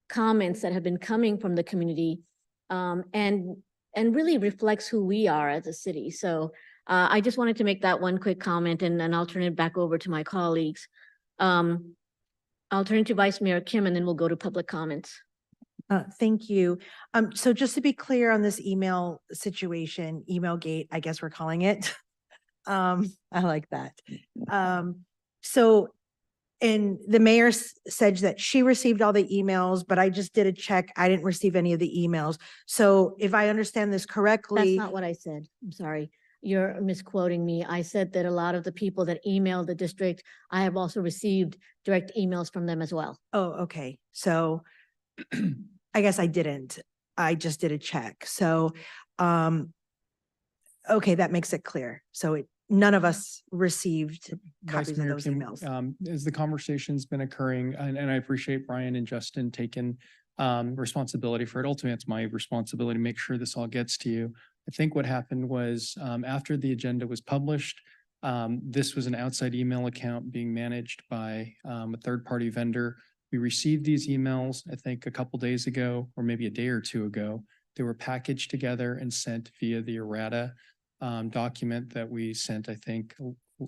comments that have been coming from the community, and really reflects who we are as a city. So I just wanted to make that one quick comment, and then I'll turn it back over to my colleagues. I'll turn to Vice Mayor Kim, and then we'll go to public comments. Thank you. So just to be clear on this email situation, email gate, I guess we're calling it. I like that. And the mayor said that she received all the emails, but I just did a check. I didn't receive any of the emails. So if I understand this correctly. That's not what I said. I'm sorry. You're misquoting me. I said that a lot of the people that emailed the district, I have also received direct emails from them as well. Oh, okay. So I guess I didn't. I just did a check. So, okay, that makes it clear. So none of us received copies of those emails. As the conversation's been occurring, and I appreciate Brian and Justin taking responsibility for it. Ultimately, it's my responsibility to make sure this all gets to you. I think what happened was after the agenda was published, This was an outside email account being managed by a third-party vendor. We received these emails, I think, a couple days ago, or maybe a day or two ago. They were packaged together and sent via the errata document that we sent, I think,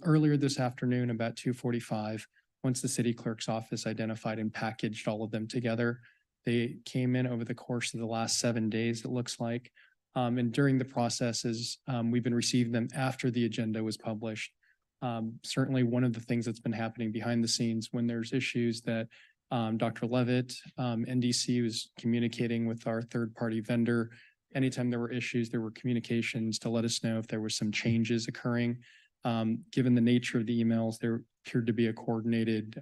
earlier this afternoon, about 2:45. Once the city clerk's office identified and packaged all of them together, they came in over the course of the last 7 days, it looks like. And during the processes, we've been receiving them after the agenda was published. Certainly one of the things that's been happening behind the scenes when there's issues that Dr. Levitt, NDC was communicating with our third-party vendor. Anytime there were issues, there were communications to let us know if there were some changes occurring. Given the nature of the emails, there appeared to be a coordinated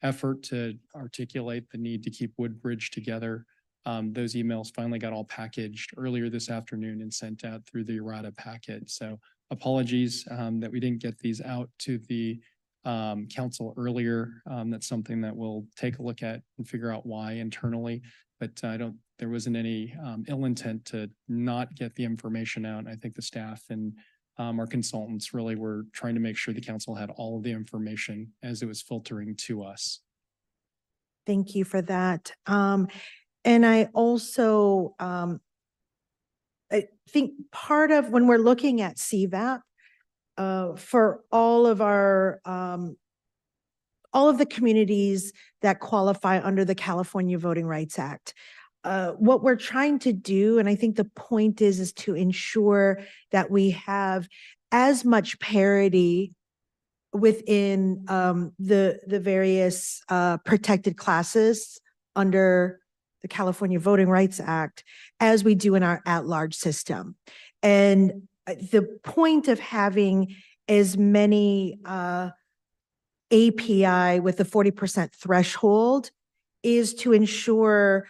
effort to articulate the need to keep Woodbridge together. Those emails finally got all packaged earlier this afternoon and sent out through the errata packet. So apologies that we didn't get these out to the council earlier. That's something that we'll take a look at and figure out why internally. But there wasn't any ill intent to not get the information out. I think the staff and our consultants really were trying to make sure the council had all of the information as it was filtering to us. Thank you for that. And I also, I think part of when we're looking at CVAP, for all of the communities that qualify under the California Voting Rights Act, what we're trying to do, and I think the point is to ensure that we have as much parity within the various protected classes under the California Voting Rights Act as we do in our at-large system. And the point of having as many API with the 40% threshold is to ensure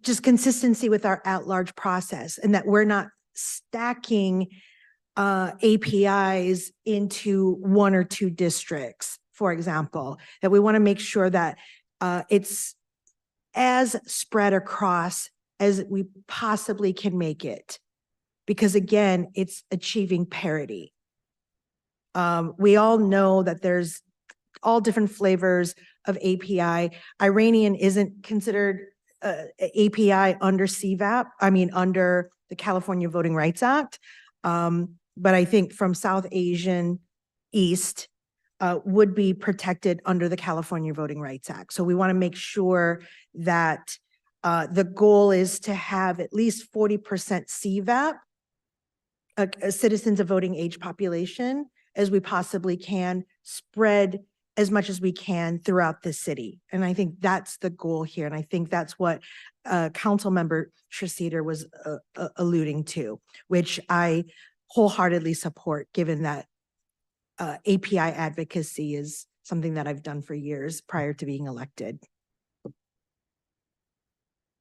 just consistency with our at-large process, and that we're not stacking APIs into one or two districts, for example, that we want to make sure that it's as spread across as we possibly can make it. Because again, it's achieving parity. We all know that there's all different flavors of API. Iranian isn't considered API under CVAP, under the California Voting Rights Act. But I think from South Asian East would be protected under the California Voting Rights Act. So we want to make sure that the goal is to have at least 40% CVAP, citizens of voting age population, as we possibly can, spread as much as we can throughout the city. And I think that's the goal here. And I think that's what Council Member Treseder was alluding to, which I wholeheartedly support, given that API advocacy is something that I've done for years prior to being elected.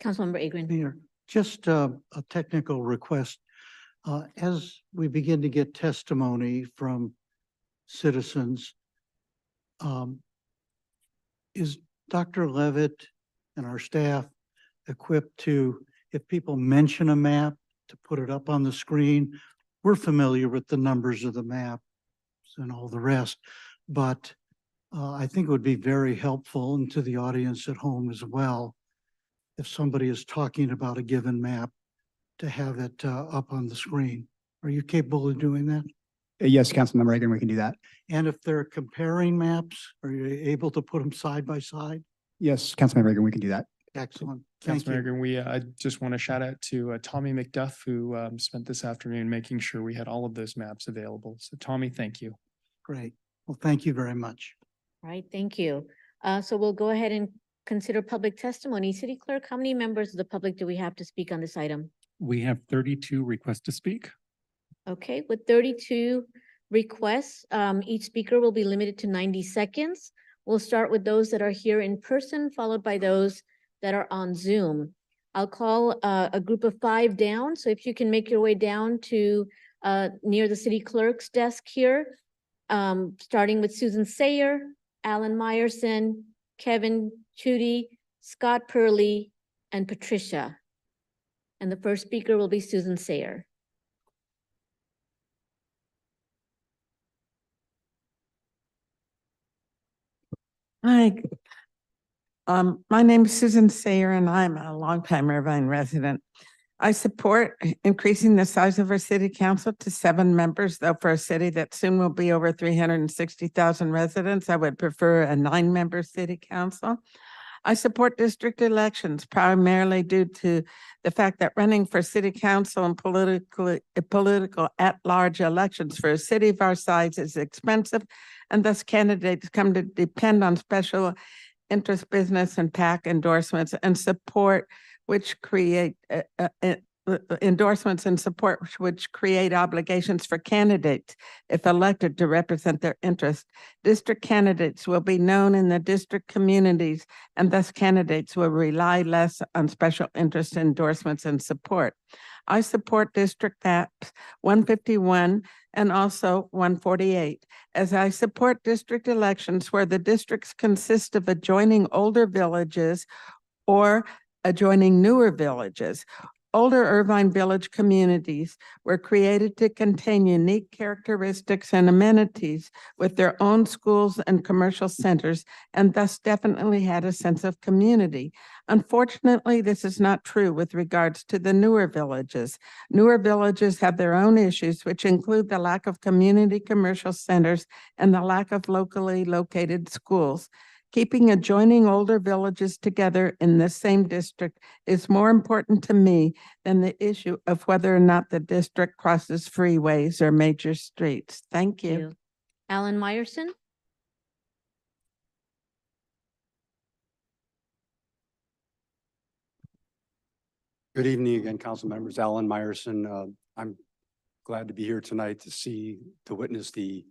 Councilmember Agron. Mayor, just a technical request. As we begin to get testimony from citizens, is Dr. Levitt and our staff equipped to, if people mention a map, to put it up on the screen? We're familiar with the numbers of the maps and all the rest, but I think it would be very helpful, and to the audience at home as well, if somebody is talking about a given map, to have it up on the screen. Are you capable of doing that? Yes, Councilmember Reagan, we can do that. And if they're comparing maps, are you able to put them side by side? Yes, Councilmember Reagan, we can do that. Excellent. Thank you. Councilmember Agron, I just want to shout out to Tommy McDuff, who spent this afternoon making sure we had all of those maps available. So Tommy, thank you. Great. Well, thank you very much. All right, thank you. So we'll go ahead and consider public testimony. City Clerk, how many members of the public do we have to speak on this item? We have 32 requests to speak. Okay, with 32 requests, each speaker will be limited to 90 seconds. We'll start with those that are here in person, followed by those that are on Zoom. I'll call a group of 5 down. So if you can make your way down to near the city clerk's desk here, starting with Susan Sayer, Alan Meyerson, Kevin Chudy, Scott Purley, and Patricia. And the first speaker will be Susan Sayer. Hi. My name is Susan Sayer and I'm a longtime Irvine resident. I support increasing the size of our city council to 7 members, though for a city that soon will be over 360,000 residents, I would prefer a 9-member city council. I support district elections primarily due to the fact that running for city council and political at-large elections for a city of our size is expensive, and thus candidates come to depend on special interest business and PAC endorsements and support, which create endorsements and support which create obligations for candidates if elected to represent their interests. District candidates will be known in the district communities, and thus candidates will rely less on special interest endorsements and support. I support District Maps 151 and also 148, as I support district elections where the districts consist of adjoining older villages or adjoining newer villages. Older Irvine Village communities were created to contain unique characteristics and amenities with their own schools and commercial centers, and thus definitely had a sense of community. Unfortunately, this is not true with regards to the newer villages. Newer villages have their own issues, which include the lack of community commercial centers and the lack of locally located schools. Keeping adjoining older villages together in the same district is more important to me than the issue of whether or not the district crosses freeways or major streets. Thank you. Alan Meyerson? Good evening again, council members. Alan Meyerson. I'm glad to be here tonight to witness the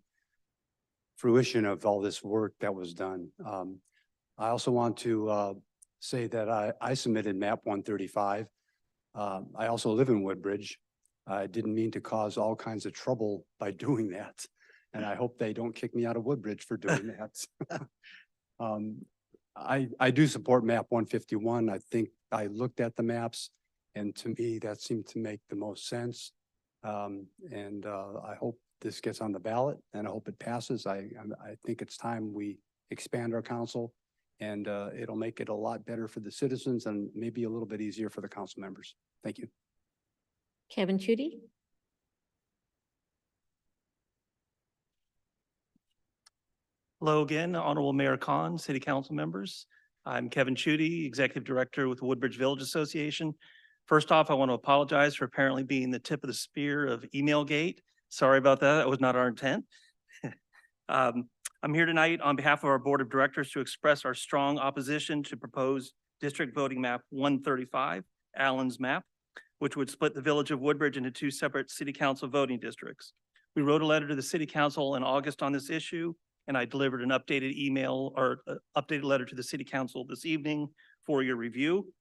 fruition of all this work that was done. I also want to say that I submitted map 135. I also live in Woodbridge. I didn't mean to cause all kinds of trouble by doing that. And I hope they don't kick me out of Woodbridge for doing that. I do support map 151. I think I looked at the maps and to me that seemed to make the most sense. I hope this gets on the ballot and I hope it passes. I think it's time we expand our council and it'll make it a lot better for the citizens and maybe a little bit easier for the council members. Thank you. Kevin Chudy? Hello again, Honorable Mayor Khan, City Council members. I'm Kevin Chudy, Executive Director with the Woodbridge Village Association. First off, I want to apologize for apparently being the tip of the spear of email gate. Sorry about that. That was not our intent. I'm here tonight on behalf of our Board of Directors to express our strong opposition to proposed district voting map 135, Allen's map, which would split the village of Woodbridge into 2 separate city council voting districts. We wrote a letter to the city council in August on this issue, and I delivered an updated email or updated letter to the city council this evening for your review.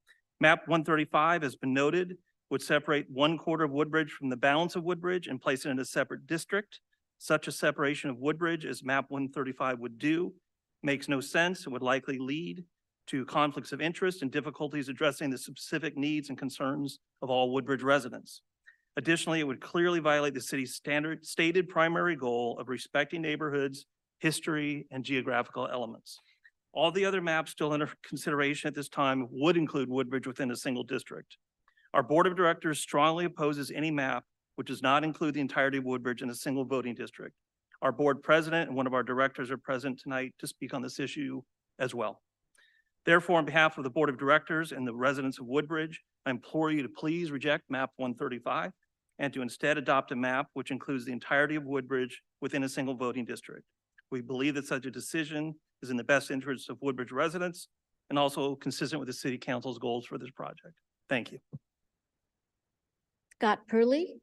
Map 135 has been noted, would separate 1/4 of Woodbridge from the balance of Woodbridge and place it in a separate district. Such a separation of Woodbridge as map 135 would do makes no sense and would likely lead to conflicts of interest and difficulties addressing the specific needs and concerns of all Woodbridge residents. Additionally, it would clearly violate the city's stated primary goal of respecting neighborhoods, history, and geographical elements. All the other maps still under consideration at this time would include Woodbridge within a single district. Our Board of Directors strongly opposes any map which does not include the entirety of Woodbridge in a single voting district. Our board president and one of our directors are present tonight to speak on this issue as well. Therefore, on behalf of the Board of Directors and the residents of Woodbridge, I implore you to please reject map 135 and to instead adopt a map which includes the entirety of Woodbridge within a single voting district. We believe that such a decision is in the best interest of Woodbridge residents and also consistent with the City Council's goals for this project. Thank you. Scott Purley?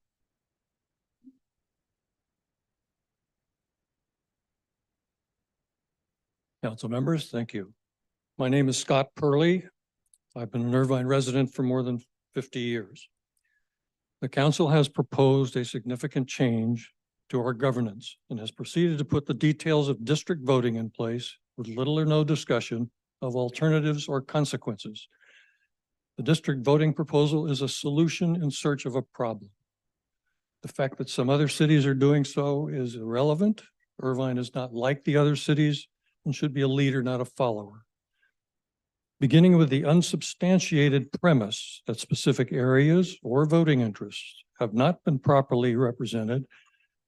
Council members, thank you. My name is Scott Purley. I've been an Irvine resident for more than 50 years. The council has proposed a significant change to our governance and has proceeded to put the details of district voting in place with little or no discussion of alternatives or consequences. The district voting proposal is a solution in search of a problem. The fact that some other cities are doing so is irrelevant. Irvine is not like the other cities. and should be a leader, not a follower. Beginning with the unsubstantiated premise that specific areas or voting interests have not been properly represented,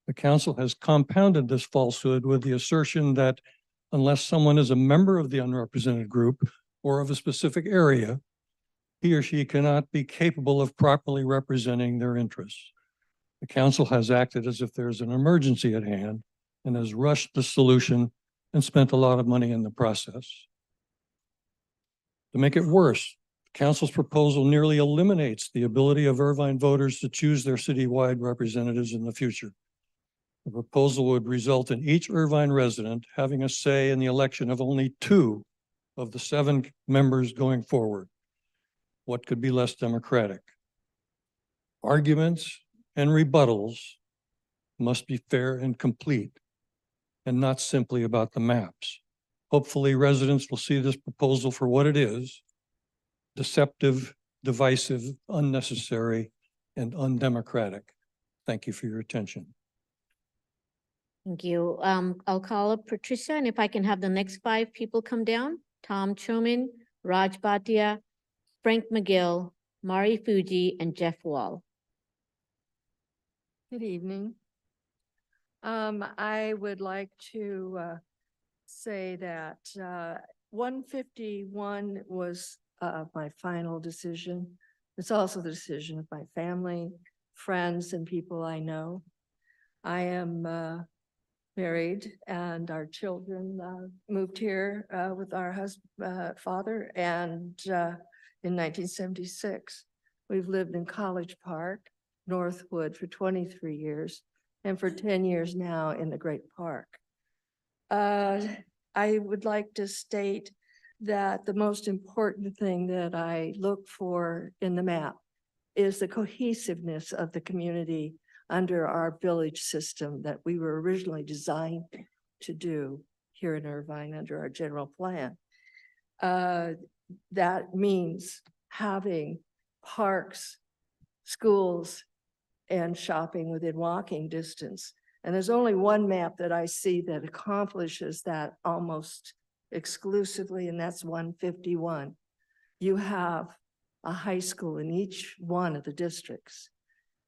the council has compounded this falsehood with the assertion that unless someone is a member of the unrepresented group or of a specific area, he or she cannot be capable of properly representing their interests. The council has acted as if there's an emergency at hand and has rushed the solution and spent a lot of money in the process. To make it worse, the council's proposal nearly eliminates the ability of Irvine voters to choose their citywide representatives in the future. The proposal would result in each Irvine resident having a say in the election of only 2 of the 7 members going forward. What could be less democratic? Arguments and rebuttals must be fair and complete, and not simply about the maps. Hopefully, residents will see this proposal for what it is: deceptive, divisive, unnecessary, and undemocratic. Thank you for your attention. Thank you. I'll call up Patricia, and if I can have the next 5 people come down: Tom Chomin, Raj Bhatia, Frank McGill, Mari Fuji, and Jeff Wall. Good evening. I would like to say that 151 was my final decision. It's also the decision of my family, friends, and people I know. I am married, and our children moved here with our father, and in 1976. We've lived in College Park, Northwood for 23 years, and for 10 years now in the Great Park. I would like to state that the most important thing that I look for in the map is the cohesiveness of the community under our village system that we were originally designed to do here in Irvine under our general plan. That means having parks, schools, and shopping within walking distance. And there's only one map that I see that accomplishes that almost exclusively, and that's 151. You have a high school in each one of the districts.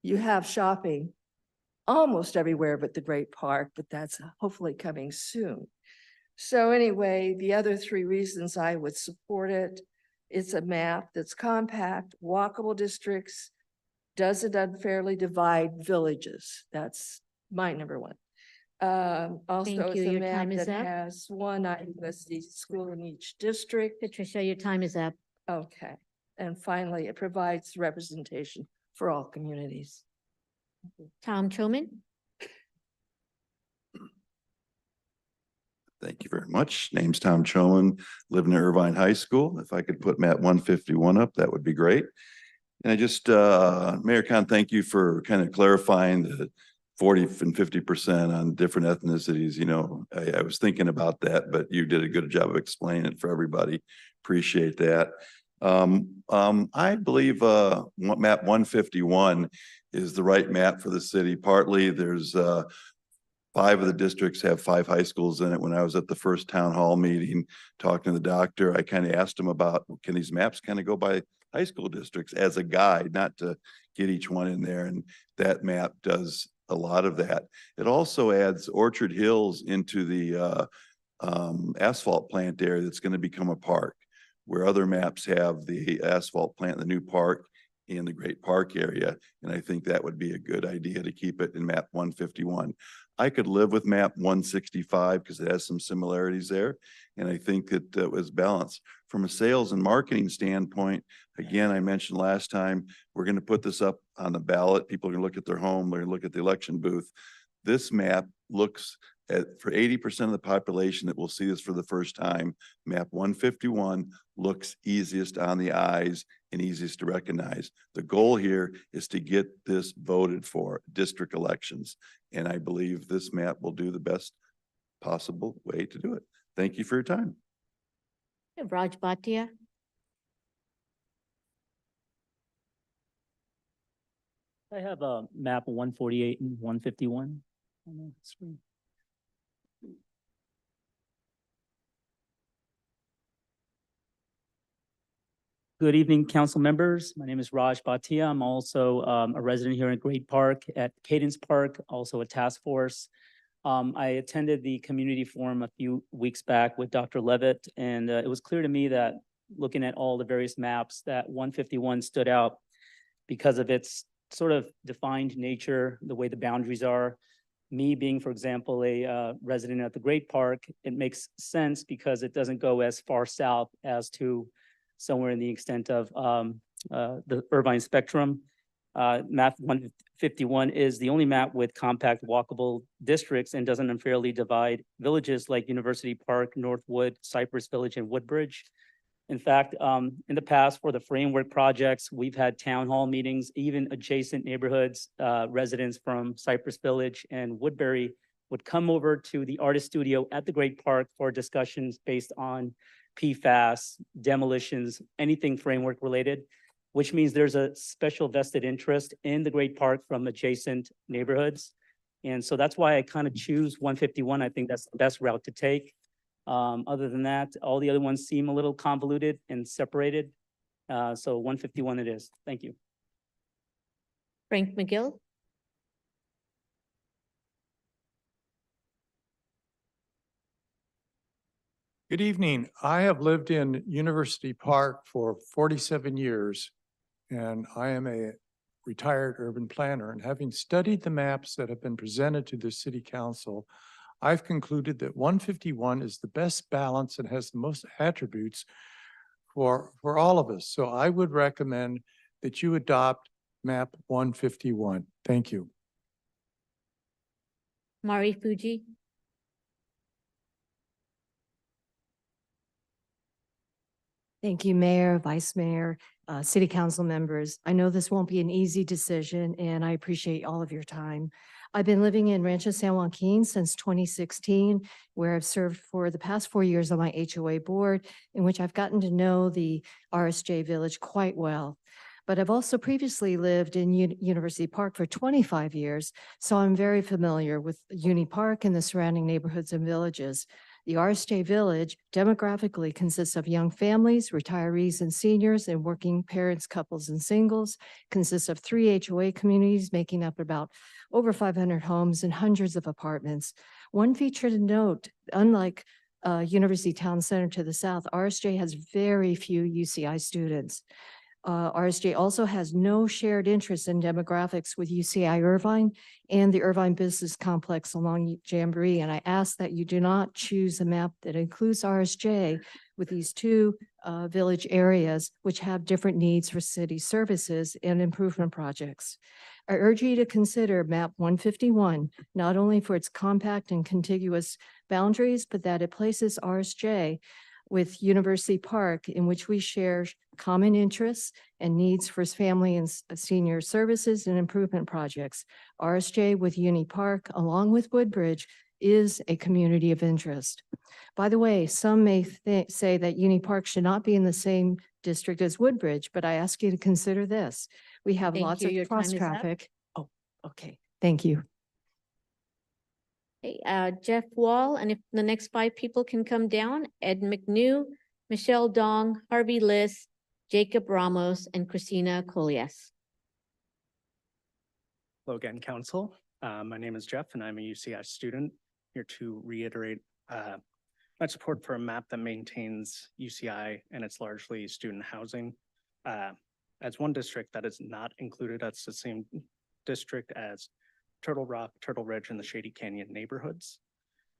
You have shopping almost everywhere but the Great Park, but that's hopefully coming soon. So anyway, the other 3 reasons I would support it: it's a map that's compact, walkable districts, doesn't unfairly divide villages. That's my number 1. Also, Thank you. it's a Your map time is that up. has one IUSD school in each district. Patricia, your time is up. Okay. And finally, it provides representation for all communities. Tom Chomin. Thank you very much. Name's Tom Choman, live in Irvine High School. If I could put map 151 up, that would be great. And I just, Mayor Khan, thank you for kind of clarifying the 40 and 50% on different ethnicities. You know, I was thinking about that, but you did a good job of explaining it for everybody. Appreciate that. I believe map 151 is the right map for the city. Partly there's 5 of the districts have 5 high schools in it. When I was at the first town hall meeting, talking to the doctor, I kind of asked him about, can these maps kind of go by high school districts as a guide, not to get each one in there. And that map does a lot of that. It also adds Orchard Hills into the asphalt plant area that's going to become a park, where other maps have the asphalt plant, the new park in the Great Park area. And I think that would be a good idea to keep it in map 151. I could live with map 165 because it has some similarities there. And I think that it was balanced. From a sales and marketing standpoint, again, I mentioned last time, we're going to put this up on the ballot. People are going to look at their home, they're going to look at the election booth. This map looks at, for 80% of the population that will see this for the first time, map 151 looks easiest on the eyes and easiest to recognize. The goal here is to get this voted for district elections. And I believe this map will do the best possible way to do it. Thank you for your time. Raj Bhatia. I have a map 148 and 151 on the screen. Good evening, council members. My name is Raj Bhatia. I'm also a resident here in Great Park at Cadence Park, also a task force. I attended the community forum a few weeks back with Dr. Levitt, and it was clear to me that looking at all the various maps, that 151 stood out because of its sort of defined nature, the way the boundaries are. Me being, for example, a resident at the Great Park, it makes sense because it doesn't go as far south as to somewhere in the extent of the Irvine spectrum. Map 151 is the only map with compact walkable districts and doesn't unfairly divide villages like University Park, Northwood, Cypress Village, and Woodbridge. In fact, in the past for the framework projects, we've had town hall meetings, even adjacent neighborhoods, residents from Cypress Village and Woodbury would come over to the artist studio at the Great Park for discussions based on PFAS, demolitions, anything framework related, which means there's a special vested interest in the Great Park from adjacent neighborhoods. And so that's why I kind of choose 151. I think that's the best route to take. Other than that, all the other ones seem a little convoluted and separated. So 151 it is. Thank you. Frank McGill. Good evening. I have lived in University Park for 47 years, and I am a retired urban planner. And having studied the maps that have been presented to the City Council, I've concluded that 151 is the best balance and has the most attributes for all of us. So I would recommend that you adopt map 151. Thank you. Mari Fuji. Thank you, Mayor, Vice Mayor, City Council members. I know this won't be an easy decision, and I appreciate all of your time. I've been living in Rancho San Joaquin since 2016, where I've served for the past 4 years on my HOA board, in which I've gotten to know the RSJ Village quite well. But I've also previously lived in University Park for 25 years, so I'm very familiar with Uni Park and the surrounding neighborhoods and villages. The RSJ Village demographically consists of young families, retirees and seniors, and working parents, couples, and singles. Consists of 3 HOA communities making up about over 500 homes and hundreds of apartments. One feature to note, unlike University Town Center to the south, RSJ has very few UCI students. RSJ also has no shared interest in demographics with UCI Irvine and the Irvine Business Complex along Jamboree. And I ask that you do not choose a map that includes RSJ with these two village areas, which have different needs for city services and improvement projects. I urge you to consider map 151, not only for its compact and contiguous boundaries, but that it places RSJ with University Park, in which we share common interests and needs for family and senior services and improvement projects. RSJ with Uni Park, along with Woodbridge, is a community of interest. By the way, some may say that Uni Park should not be in the same district as Woodbridge, but I ask you to consider this. We have Thank lots you. of Your time is up. cross traffic. Oh, okay. Thank you. Okay, Jeff Wall, and if the next 5 people can come down, Ed McNew, Michelle Dong, Harvey Liss, Jacob Ramos, and Christina Colias. Hello again, Council. My name is Jeff, and I'm a UCI student here to reiterate my support for a map that maintains UCI and it's largely student housing. As one district that is not included, that's the same district as Turtle Rock, Turtle Ridge, and the Shady Canyon neighborhoods.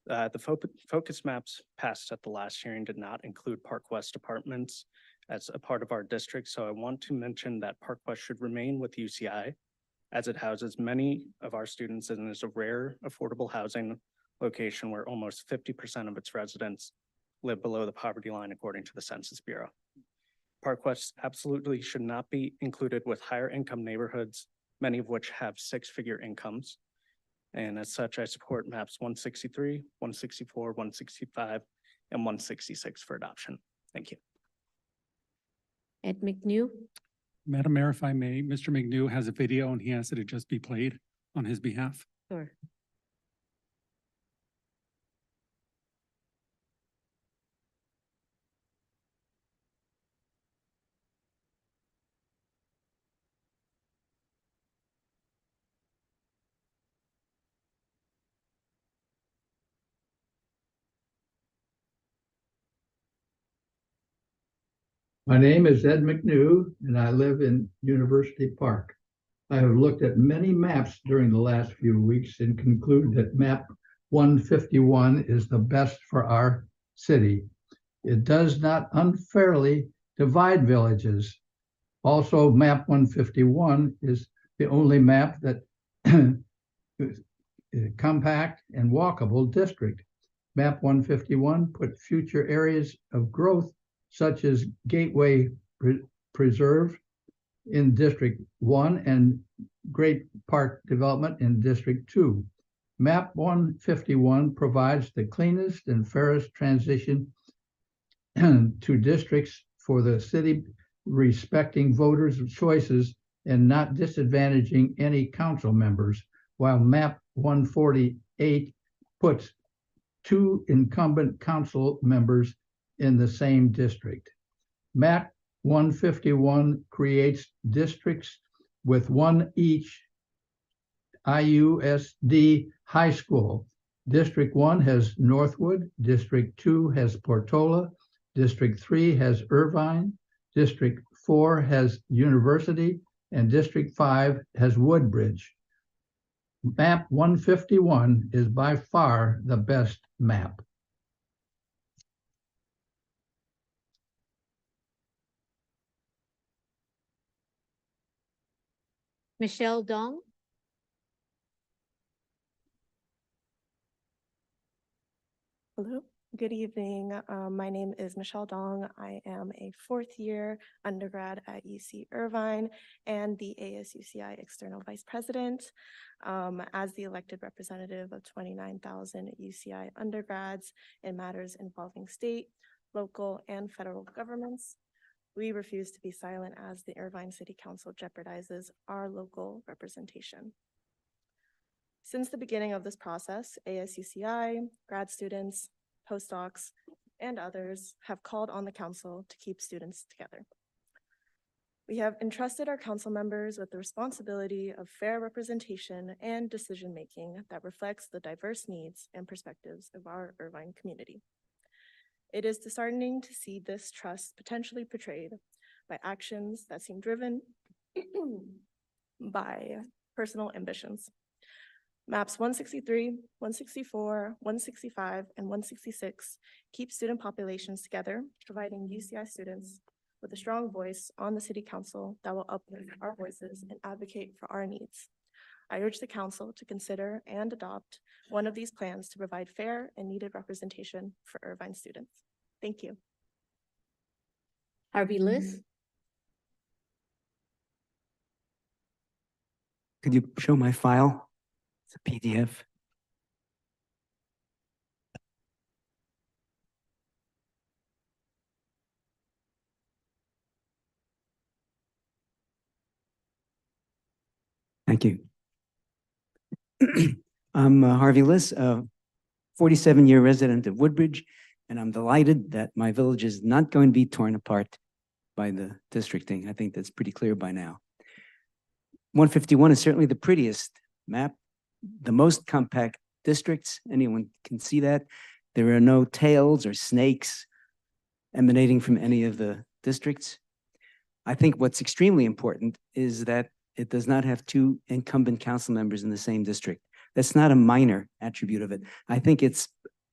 The focus maps passed at the last hearing did not include Park West apartments as a part of our district, so I want to mention that Park West should remain with UCI as it houses many of our students and is a rare affordable housing location where almost 50% of its residents live below the poverty line according to the Census Bureau. Park West absolutely should not be included with higher income neighborhoods, many of which have 6-figure incomes. And as such, I support maps 163, 164, 165, and 166 for adoption. Thank you. Ed McNew. Madam Mayor, if I may, Mr. McNew has a video and he asked it to just be played on his behalf. Sure. My name is Ed McNew, and I live in University Park. I have looked at many maps during the last few weeks and conclude that map 151 is the best for our city. It does not unfairly divide villages. Also, map 151 is the only map that is compact and walkable district. Map 151 put future areas of growth such as Gateway Preserve in District 1 and Great Park Development in District 2. Map 151 provides the cleanest and fairest transition to districts for the city, respecting voters' choices and not disadvantaging any council members, while map 148 puts 2 incumbent council members in the same district. Map 151 creates districts with 1 each IUSD high school. District 1 has Northwood, District 2 has Portola, District 3 has Irvine, District 4 has University, and District 5 has Woodbridge. Map 151 is by far the best map. Michelle Dong. Hello, good evening. My name is Michelle Dong. I am a 4th year undergrad at UC Irvine and the ASUCI External Vice President. As the elected representative of 29,000 UCI undergrads in matters involving state, local, and federal governments, we refuse to be silent as the Irvine City Council jeopardizes our local representation. Since the beginning of this process, ASUCI, grad students, postdocs, and others have called on the council to keep students together. We have entrusted our council members with the responsibility of fair representation and decision-making that reflects the diverse needs and perspectives of our Irvine community. It is disheartening to see this trust potentially betrayed by actions that seem driven by personal ambitions. Maps 163, 164, 165, and 166 keep student populations together, providing UCI students with a strong voice on the city council that will uplift our voices and advocate for our needs. I urge the council to consider and adopt one of these plans to provide fair and needed representation for Irvine students. Thank you. Harvey Liz. Could you show my file? It's a PDF. Thank you. I'm Harvey Liss, a 47-year resident of Woodbridge, and I'm delighted that my village is not going to be torn apart by the districting. I think that's pretty clear by now. 151 is certainly the prettiest map, the most compact districts. Anyone can see that. There are no tails or snakes emanating from any of the districts. I think what's extremely important is that it does not have 2 incumbent council members in the same district. That's not a minor attribute of it. I think it's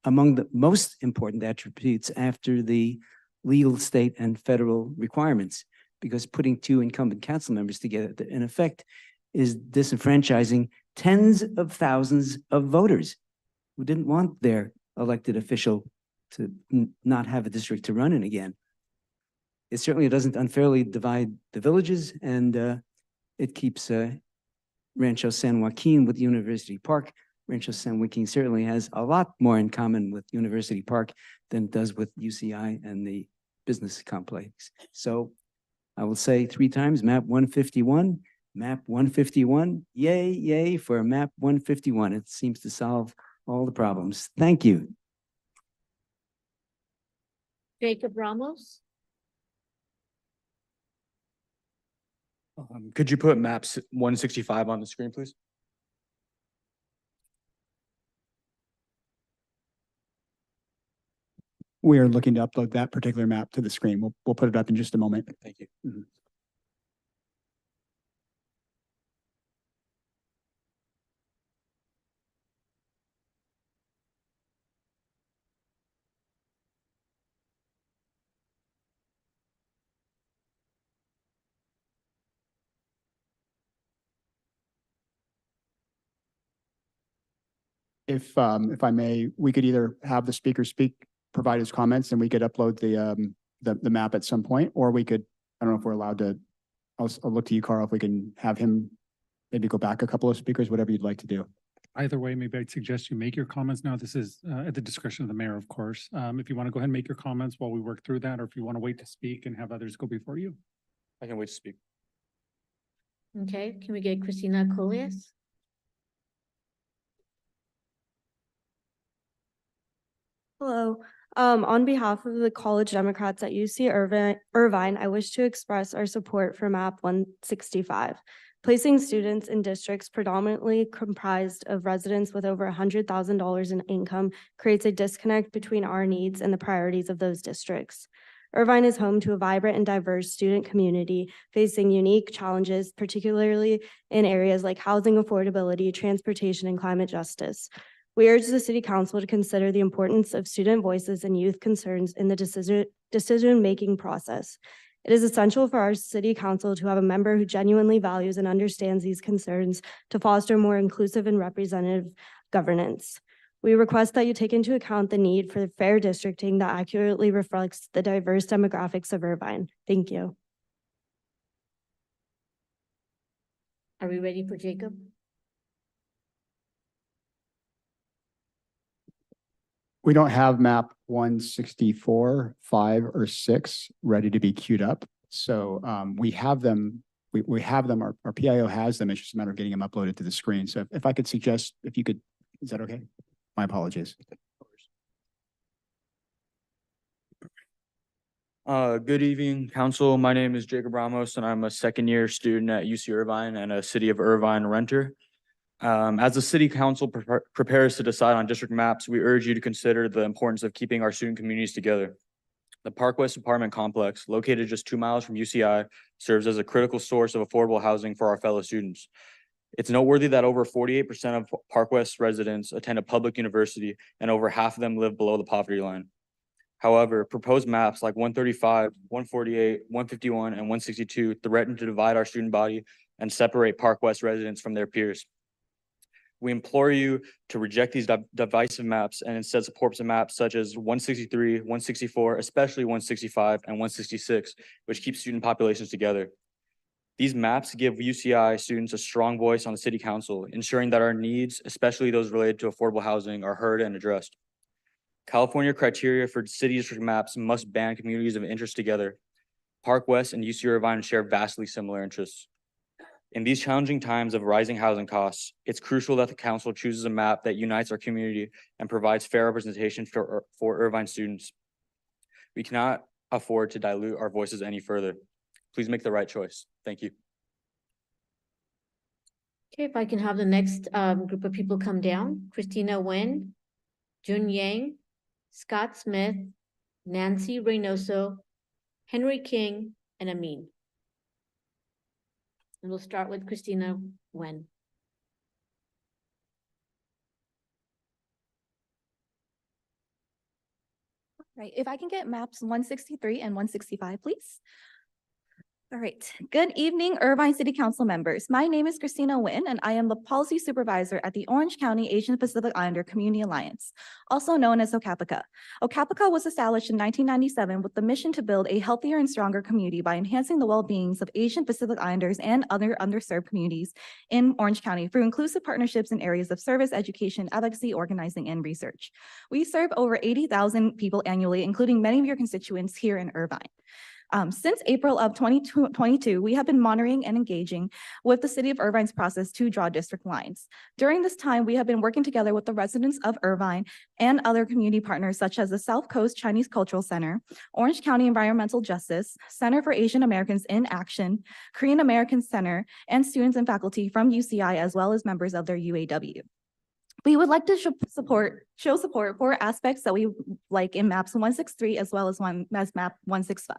among the most important attributes after the legal, state, and federal requirements, because putting 2 incumbent council members together, in effect, is disenfranchising tens of thousands of voters who didn't want their elected official to not have a district to run in again. It certainly doesn't unfairly divide the villages, and it keeps Rancho San Joaquin with University Park. Rancho San Joaquin certainly has a lot more in common with University Park than it does with UCI and the business complex. So I will say 3 times, map 151, map 151, yay, yay for map 151. It seems to solve all the problems. Thank you. Jacob Ramos. Could you put maps 165 on the screen, please? We are looking to upload that particular map to the screen. We'll put it up in just a moment. Thank you. Mhm. If I may, we could either have the speaker provide his comments, and we could upload the map at some point, or we could, I don't know if we're allowed to, I'll look to you, Carl, if we can have him maybe go back a couple of speakers, whatever you'd like to do. Either way, maybe I'd suggest you make your comments now. This is at the discretion of the mayor, of course. If you want to go ahead and make your comments while we work through that, or if you want to wait to speak and have others go before you. I can wait to speak. Okay, can we get Christina Colias? Hello. On behalf of the College Democrats at UC Irvine, I wish to express our support for MAP 165, placing students in districts predominantly comprised of residents with over $100,000 in income creates a disconnect between our needs and the priorities of those districts. Irvine is home to a vibrant and diverse student community facing unique challenges, particularly in areas like housing affordability, transportation, and climate justice. We urge the City Council to consider the importance of student voices and youth concerns in the decision-making process. It is essential for our City Council to have a member who genuinely values and understands these concerns to foster more inclusive and representative governance. We request that you take into account the need for fair districting that accurately reflects the diverse demographics of Irvine. Thank you. Are we ready for Jacob? We don't have map 164, 5, or 6 ready to be queued up. So we have them. We have them. Our PIO has them. It's just a matter of getting them uploaded to the screen. So if I could suggest, if you could, is that okay? My apologies. Good evening, council. My name is Jacob Ramos, and I'm a second-year student at UC Irvine and a City of Irvine renter. As the city council prepares to decide on district maps, we urge you to consider the importance of keeping our student communities together. The Park West apartment complex, located just 2 miles from UCI, serves as a critical source of affordable housing for our fellow students. It's noteworthy that over 48% of Park West residents attend a public university, and over half of them live below the poverty line. However, proposed maps like 135, 148, 151, and 162 threaten to divide our student body and separate Park West residents from their peers. We implore you to reject these divisive maps and instead support some maps such as 163, 164, especially 165 and 166, which keep student populations together. These maps give UCI students a strong voice on the city council, ensuring that our needs, especially those related to affordable housing, are heard and addressed. California criteria for city district maps must band communities of interest together. Park West and UC Irvine share vastly similar interests. In these challenging times of rising housing costs, it's crucial that the council chooses a map that unites our community and provides fair representation for Irvine students. We cannot afford to dilute our voices any further. Please make the right choice. Thank you. Okay, if I can have the next group of people come down. Christina Nguyen, Jun Yang, Scott Smith, Nancy Reynoso, Henry King, and Amin. And we'll start with Christina Nguyen. Right, if I can get maps 163 and 165, please. All right, good evening, Irvine City Council members. My name is Christina Nguyen, and I am the Policy Supervisor at the Orange County Asian Pacific Islander Community Alliance, also known as OCAPICA. OCAPICA was established in 1997 with the mission to build a healthier and stronger community by enhancing the well-beings of Asian Pacific Islanders and other underserved communities in Orange County through inclusive partnerships in areas of service, education, advocacy, organizing, and research. We serve over 80,000 people annually, including many of your constituents here in Irvine. Since April of 2022, we have been monitoring and engaging with the City of Irvine's process to draw district lines. During this time, we have been working together with the residents of Irvine and other community partners such as the South Coast Chinese Cultural Center, Orange County Environmental Justice, Center for Asian Americans in Action, Korean American Center, and students and faculty from UCI, as well as members of their UAW. We would like to show support for aspects that we like in maps 163 as well as map 165.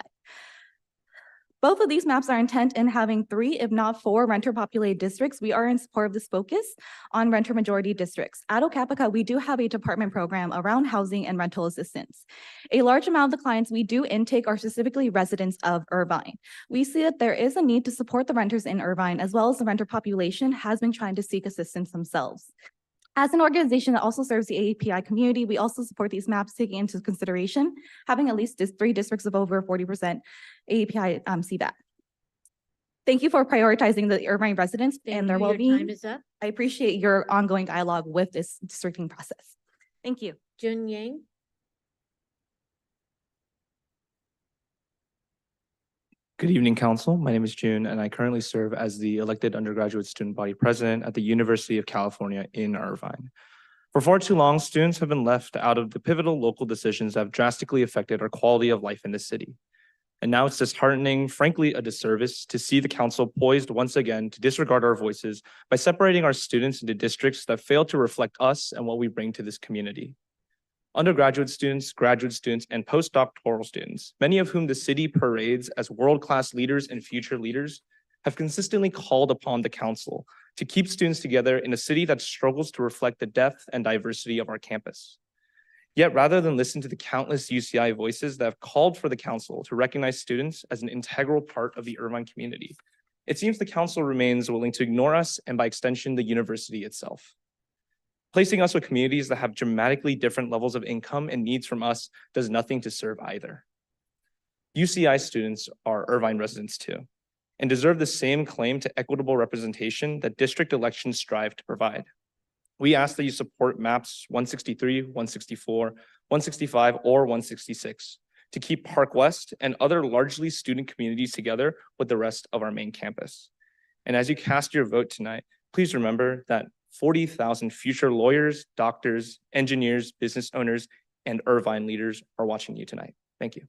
Both of these maps are intent in having 3, if not 4, renter populated districts. We are in support of this focus on renter majority districts. At Ocapica, we do have a department program around housing and rental assistance. A large amount of the clients we do intake are specifically residents of Irvine. We see that there is a need to support the renters in Irvine, as well as the renter population has been trying to seek assistance themselves. As an organization that also serves the API community, we also support these maps taking into consideration having at least 3 districts of over 40% API CVAT. Thank you for prioritizing the Irvine residents and their well-being. Your time is up. I appreciate your ongoing dialogue with this districting process. Thank you. Jun Yang. Good evening, Council. My name is June, and I currently serve as the elected undergraduate student body president at the University of California in Irvine. For far too long, students have been left out of the pivotal local decisions that have drastically affected our quality of life in the city. And now it's disheartening, frankly, a disservice to see the council poised once again to disregard our voices by separating our students into districts that fail to reflect us and what we bring to this community. Undergraduate students, graduate students, and postdoctoral students, many of whom the city parades as world-class leaders and future leaders, have consistently called upon the council to keep students together in a city that struggles to reflect the depth and diversity of our campus. Yet rather than listen to the countless UCI voices that have called for the council to recognize students as an integral part of the Irvine community, it seems the council remains willing to ignore us and by extension, the university itself. Placing us with communities that have dramatically different levels of income and needs from us does nothing to serve either. UCI students are Irvine residents too, and deserve the same claim to equitable representation that district elections strive to provide. We ask that you support maps 163, 164, 165, or 166 to keep Park West and other largely student communities together with the rest of our main campus. And as you cast your vote tonight, please remember that 40,000 future lawyers, doctors, engineers, business owners, and Irvine leaders are watching you tonight. Thank you.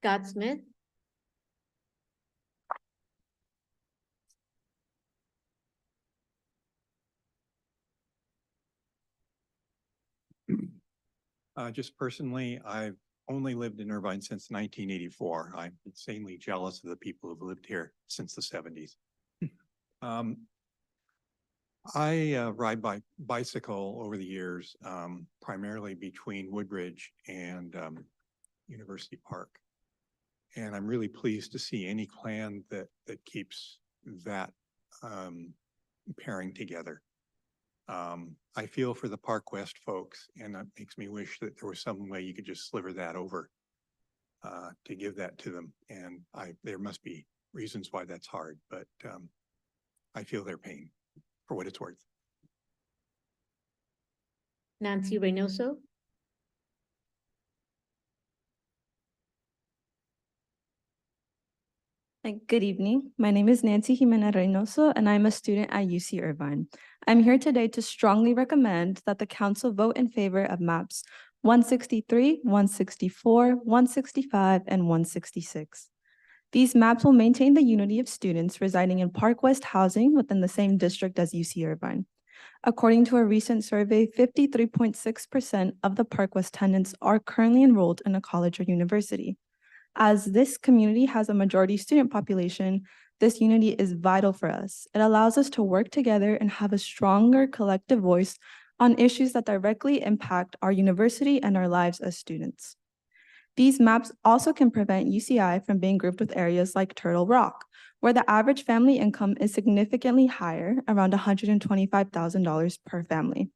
Scott Smith. Just personally, I've only lived in Irvine since 1984. I'm insanely jealous of the people who've lived here since the 70s. I ride bicycle over the years, primarily between Woodbridge and University Park. And I'm really pleased to see any plan that keeps that pairing together. I feel for the Park West folks, and that makes me wish that there was some way you could just sliver that over to give that to them. And there must be reasons why that's hard, but I feel their pain for what it's worth. Nancy Reynoso. Good evening. My name is Nancy Jimena Reynoso, and I'm a student at UC Irvine. I'm here today to strongly recommend that the council vote in favor of maps 163, 164, 165, and 166. These maps will maintain the unity of students residing in Park West housing within the same district as UC Irvine. According to a recent survey, 53.6% of the Park West tenants are currently enrolled in a college or university. As this community has a majority student population, this unity is vital for us. It allows us to work together and have a stronger collective voice on issues that directly impact our university and our lives as students. These maps also can prevent UCI from being grouped with areas like Turtle Rock, where the average family income is significantly higher, around $125,000 per family.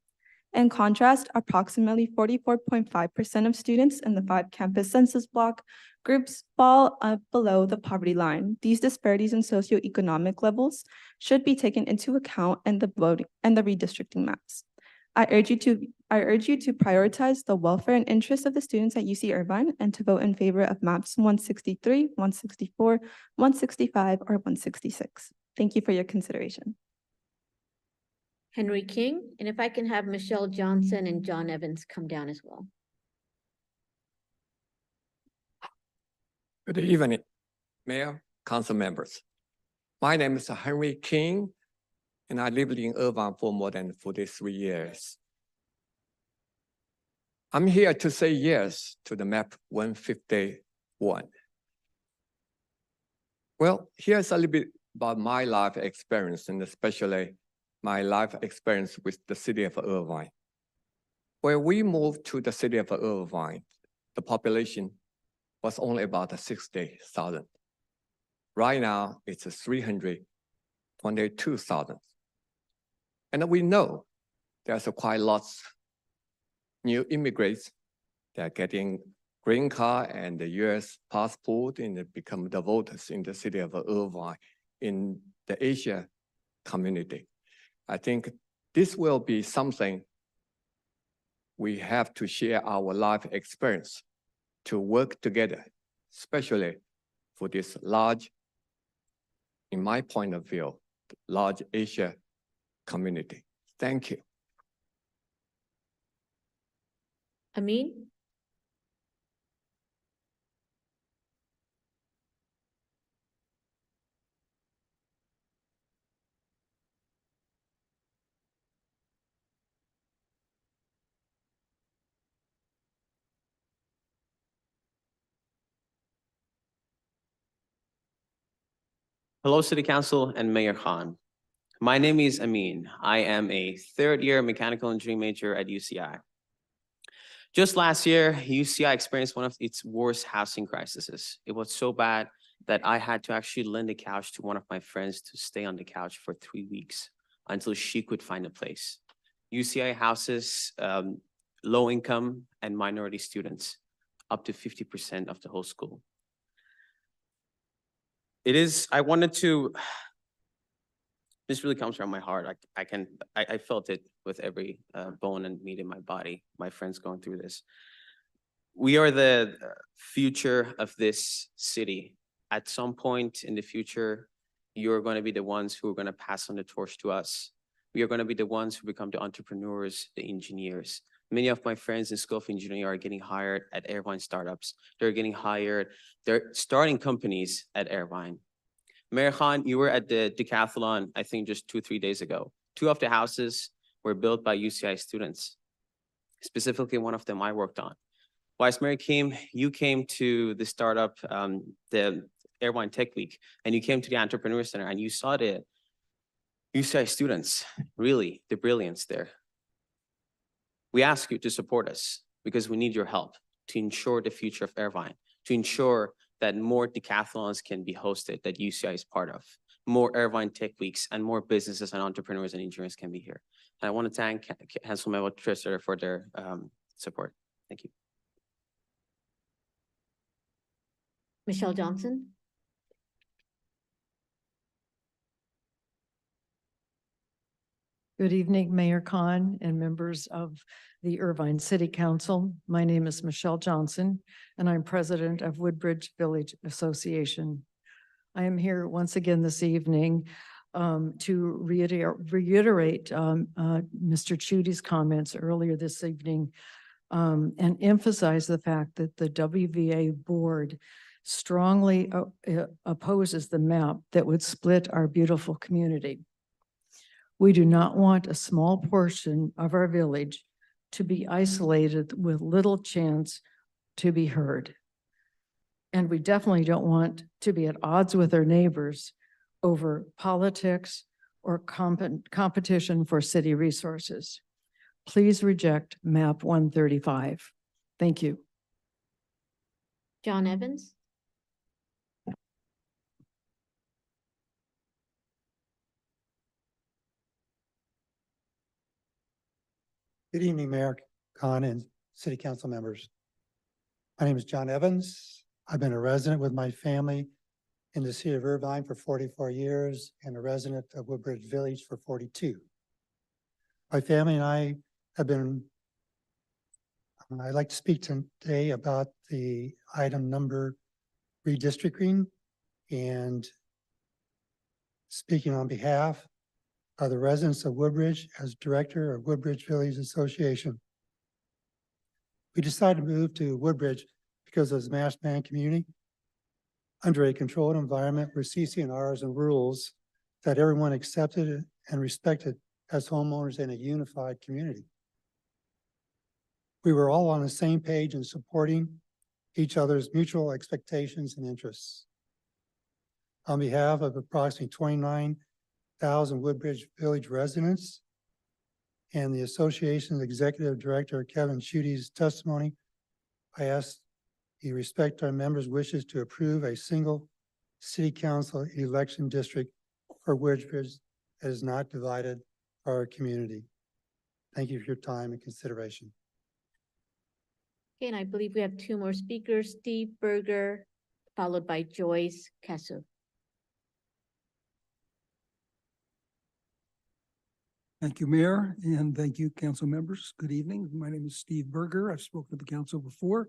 In contrast, approximately 44.5% of students in the 5-campus census block groups fall below the poverty line. These disparities in socioeconomic levels should be taken into account in the voting and the redistricting maps. I urge you to prioritize the welfare and interests of the students at UC Irvine and to vote in favor of maps 163, 164, 165, or 166. Thank you for your consideration. Henry King, and if I can have Michelle Johnson and John Evans come down as well. Good evening, Mayor, Council members. My name is Henry King, and I lived in Irvine for more than 43 years. I'm here to say yes to the map 151. Well, here's a little bit about my life experience, and especially my life experience with the city of Irvine. When we moved to the city of Irvine, the population was only about 60,000. Right now, it's 322,000. And we know there's quite lots new immigrants that are getting green card and the US passport and they become the voters in the city of Irvine in the Asia community. I think this will be something we have to share our life experience to work together, especially for this large, in my point of view, large Asia community. Thank you. Amin? Hello, City Council and Mayor Khan. My name is Amin. I am a third-year mechanical engineering major at UCI. Just last year, UCI experienced one of its worst housing crises. It was so bad that I had to actually lend a couch to one of my friends to stay on the couch for 3 weeks until she could find a place. UCI houses low-income and minority students, up to 50% of the whole school. I wanted to, this really comes from my heart. I felt it with every bone and meat in my body, my friends going through this. We are the future of this city. At some point in the future, you're going to be the ones who are going to pass on the torch to us. We are going to be the ones who become the entrepreneurs, the engineers. Many of my friends in School of Engineering are getting hired at Irvine startups. They're getting hired, they're starting companies at Irvine. Mayor Khan, you were at the decathlon, I think just 2 or 3 days ago. 2 of the houses were built by UCI students. Specifically, one of them I worked on. Vice Mayor Kim, you came to the startup, the Irvine Tech Week, and you came to the Entrepreneur Center and you saw the UCI students, really, the brilliance there. We ask you to support us because we need your help to ensure the future of Irvine, to ensure that more decathlons can be hosted that UCI is part of, more Irvine Tech Weeks, and more businesses and entrepreneurs and engineers can be here. And I want to thank Councilmember Trisser for their support. Thank you. Michelle Johnson? Good evening, Mayor Khan and members of the Irvine City Council. My name is Michelle Johnson, and I'm president of Woodbridge Village Association. I am here once again this evening to reiterate Mr. Chudy's comments earlier this evening and emphasize the fact that the WVA board strongly opposes the map that would split our beautiful community. We do not want a small portion of our village to be isolated with little chance to be heard. And we definitely don't want to be at odds with our neighbors over politics or competition for city resources. Please reject map 135. Thank you. John Evans? Good evening, Mayor Khan and City Council members. My name is John Evans. I've been a resident with my family in the city of Irvine for 44 years and a resident of Woodbridge Village for 42. My family and I have been, I'd like to speak today about the item number redistricting and speaking on behalf of the residents of Woodbridge as director of Woodbridge Village Association. We decided to move to Woodbridge because of the masked man community under a controlled environment where CC&Rs and rules that everyone accepted and respected as homeowners in a unified community. We were all on the same page in supporting each other's mutual expectations and interests. On behalf of approximately 29,000 Woodbridge Village residents and the Association's Executive Director, Kevin Schuete's testimony, I ask you respect our members' wishes to approve a single city council election district for Woodbridge that is not divided our community. Thank you for your time and consideration. Okay, and I believe we have two more speakers, Steve Berger, followed by Joyce Casu. Thank you, Mayor, and thank you, council members. Good evening. My name is Steve Berger. I've spoken to the council before.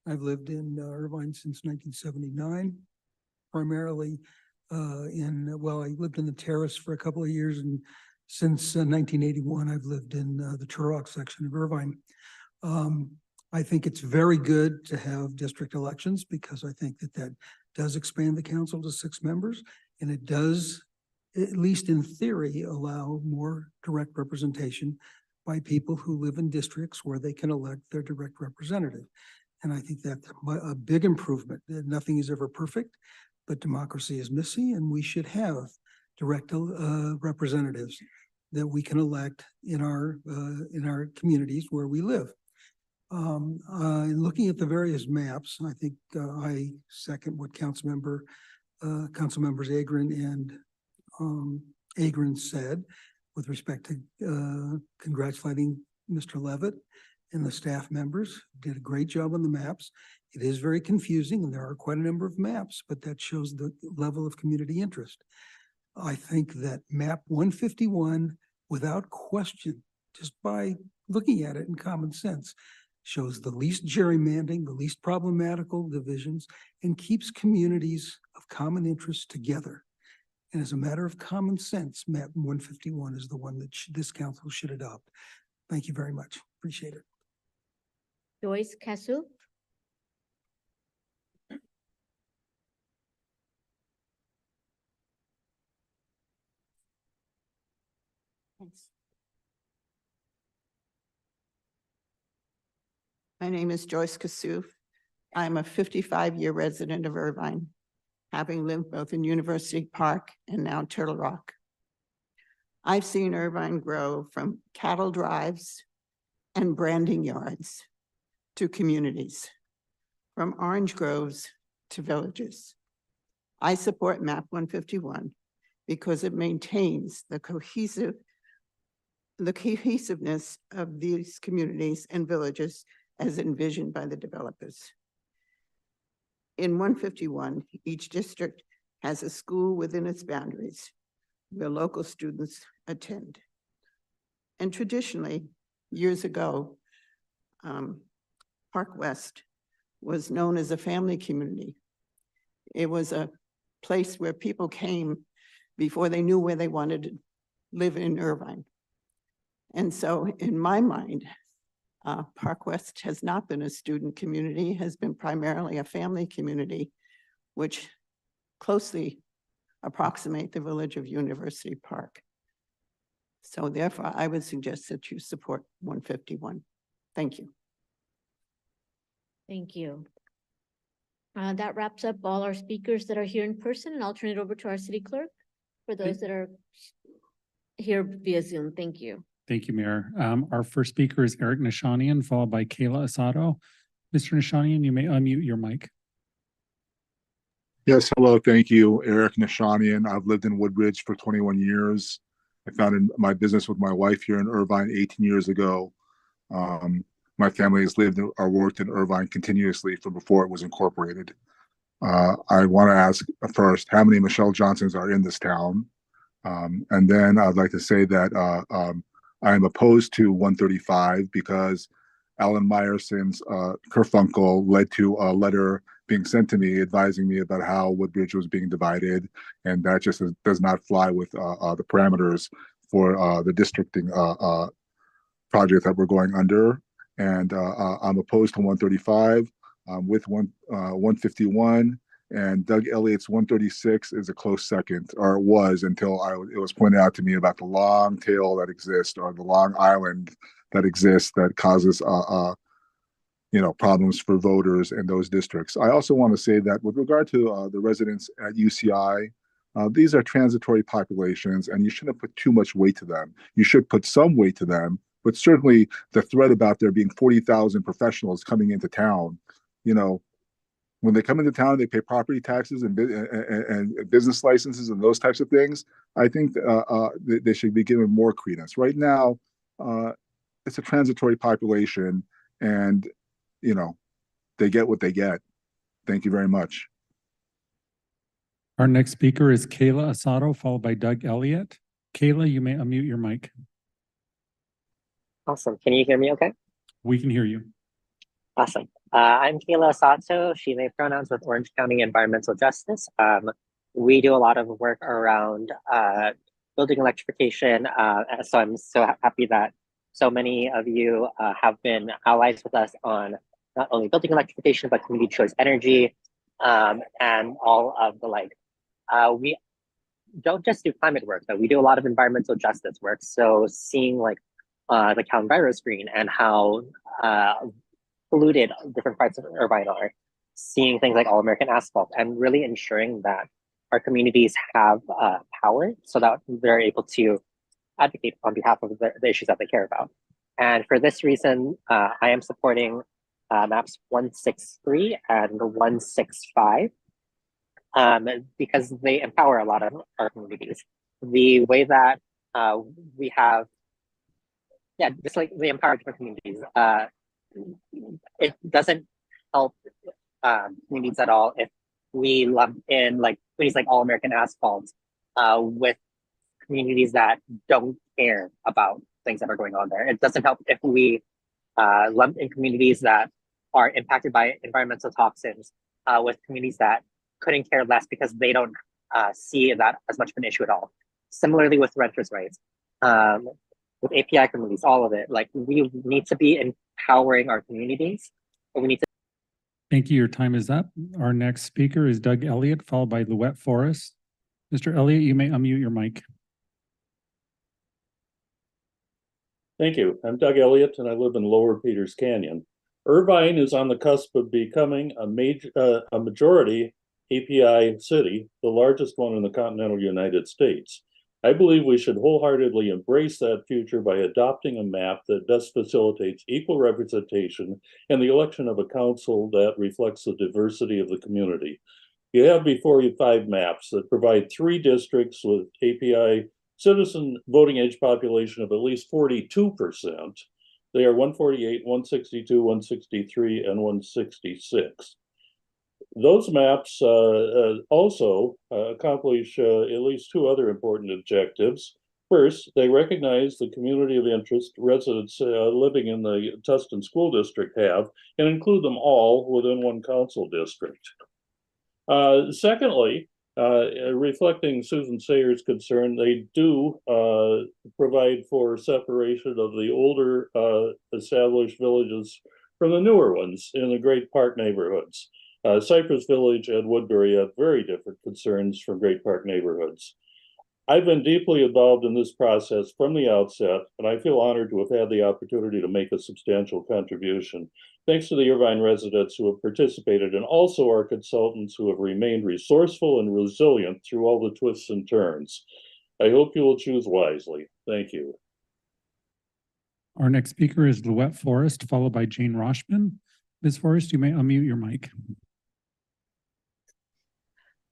I've lived in Irvine since 1979, primarily I lived in the Terrace for a couple of years, and since 1981, I've lived in the Turlock section of Irvine. I think it's very good to have district elections because I think that does expand the council to 6 members, and it does, at least in theory, allow more direct representation by people who live in districts where they can elect their direct representative. And I think that's a big improvement. Nothing is ever perfect, but democracy is messy, and we should have direct representatives that we can elect in our communities where we live. Looking at the various maps, I think I second what council members Agron and Agron said with respect to congratulating Mr. Levitt and the staff members. Did a great job on the maps. It is very confusing, and there are quite a number of maps, but that shows the level of community interest. I think that map 151, without question, just by looking at it in common sense, shows the least gerrymandering, the least problematical divisions, and keeps communities of common interest together. And as a matter of common sense, map 151 is the one that this council should adopt. Thank you very much. Appreciate it. Joyce Casu. Thanks. My name is Joyce Kasuf. I'm a 55-year resident of Irvine, having lived both in University Park and now Turtle Rock. I've seen Irvine grow from cattle drives and branding yards to communities, from orange groves to villages. I support map 151 because it maintains the cohesiveness of these communities and villages as envisioned by the developers. In 151, each district has a school within its boundaries where local students attend. And traditionally, years ago, Park West was known as a family community. It was a place where people came before they knew where they wanted to live in Irvine. And so in my mind, Park West has not been a student community, has been primarily a family community, which closely approximate the village of University Park. So therefore, I would suggest that you support 151. Thank you. Thank you. That wraps up all our speakers that are here in person, and I'll turn it over to our city clerk for those that are here via Zoom. Thank you. Thank you, Mayor. Our first speaker is Eric Nishanian, followed by Kayla Asado. Mr. Nishanian, you may unmute your mic. Yes, hello, thank you, Eric Nishanian. I've lived in Woodbridge for 21 years. I founded my business with my wife here in Irvine 18 years ago. My family has lived or worked in Irvine continuously from before it was incorporated. I want to ask first, how many Michelle Johnsons are in this town? And then I'd like to say that I am opposed to 135 because Alan Meyerson's kerfunkel led to a letter being sent to me advising me about how Woodbridge was being divided, and that just does not fly with the parameters for the districting project that we're going under. And I'm opposed to 135 with 151, And Doug Elliott's 136 is a close second, or it was until it was pointed out to me about the long tail that exists, or the long island that exists that causes problems for voters in those districts. I also want to say that with regard to the residents at UCI, these are transitory populations, and you shouldn't put too much weight to them. You should put some weight to them, but certainly the threat about there being 40,000 professionals coming into town, when they come into town, they pay property taxes and business licenses and those types of things. I think they should be given more credence. Right now, it's a transitory population, and they get what they get. Thank you very much. Our next speaker is Kayla Asado, followed by Doug Elliott. Kayla, you may unmute your mic. Awesome. Can you hear me okay? We can hear you. Awesome. I'm Kayla Sato, she, they pronouns with Orange County Environmental Justice. We do a lot of work around building electrification. So I'm so happy that so many of you have been allies with us on not only building electrification, but community choice energy and all of the like. We don't just do climate work, though. We do a lot of environmental justice work. So seeing like the Calvary screen and how polluted different parts of Irvine are, seeing things like All-American Asphalt, and really ensuring that our communities have power so that they're able to advocate on behalf of the issues that they care about. And for this reason, I am supporting maps 163 and 165 because they empower a lot of our communities. The way that we have, just like they empower different communities. It doesn't help communities at all if we lump in like communities like All-American Asphalt with communities that don't care about things that are going on there. It doesn't help if we lump in communities that are impacted by environmental toxins with communities that couldn't care less because they don't see that as much of an issue at all. Similarly with renters' rights, with API communities, all of it. Like we need to be empowering our communities, but we need to. Thank you. Your time is up. Our next speaker is Doug Elliott, followed by Louette Forrest. Mr. Elliott, you may unmute your mic. Thank you. I'm Doug Elliott, and I live in Lower Peters Canyon. Irvine is on the cusp of becoming a majority API city, the largest one in the continental United States. I believe we should wholeheartedly embrace that future by adopting a map that best facilitates equal representation and the election of a council that reflects the diversity of the community. You have before you 5 maps that provide 3 districts with API citizen voting age population of at least 42%. They are 148, 162, 163, and 166. Those maps also accomplish at least 2 other important objectives. First, they recognize the community of interest residents living in the Tustin School District have and include them all within one council district. Secondly, reflecting Susan Sayer's concern, they do provide for separation of the older established villages from the newer ones in the Great Park neighborhoods. Cypress Village and Woodbury have very different concerns from Great Park neighborhoods. I've been deeply involved in this process from the outset, and I feel honored to have had the opportunity to make a substantial contribution. Thanks to the Irvine residents who have participated and also our consultants who have remained resourceful and resilient through all the twists and turns. I hope you will choose wisely. Thank you. Our next speaker is Louette Forrest, followed by Jane Roshman. Ms. Forrest, you may unmute your mic.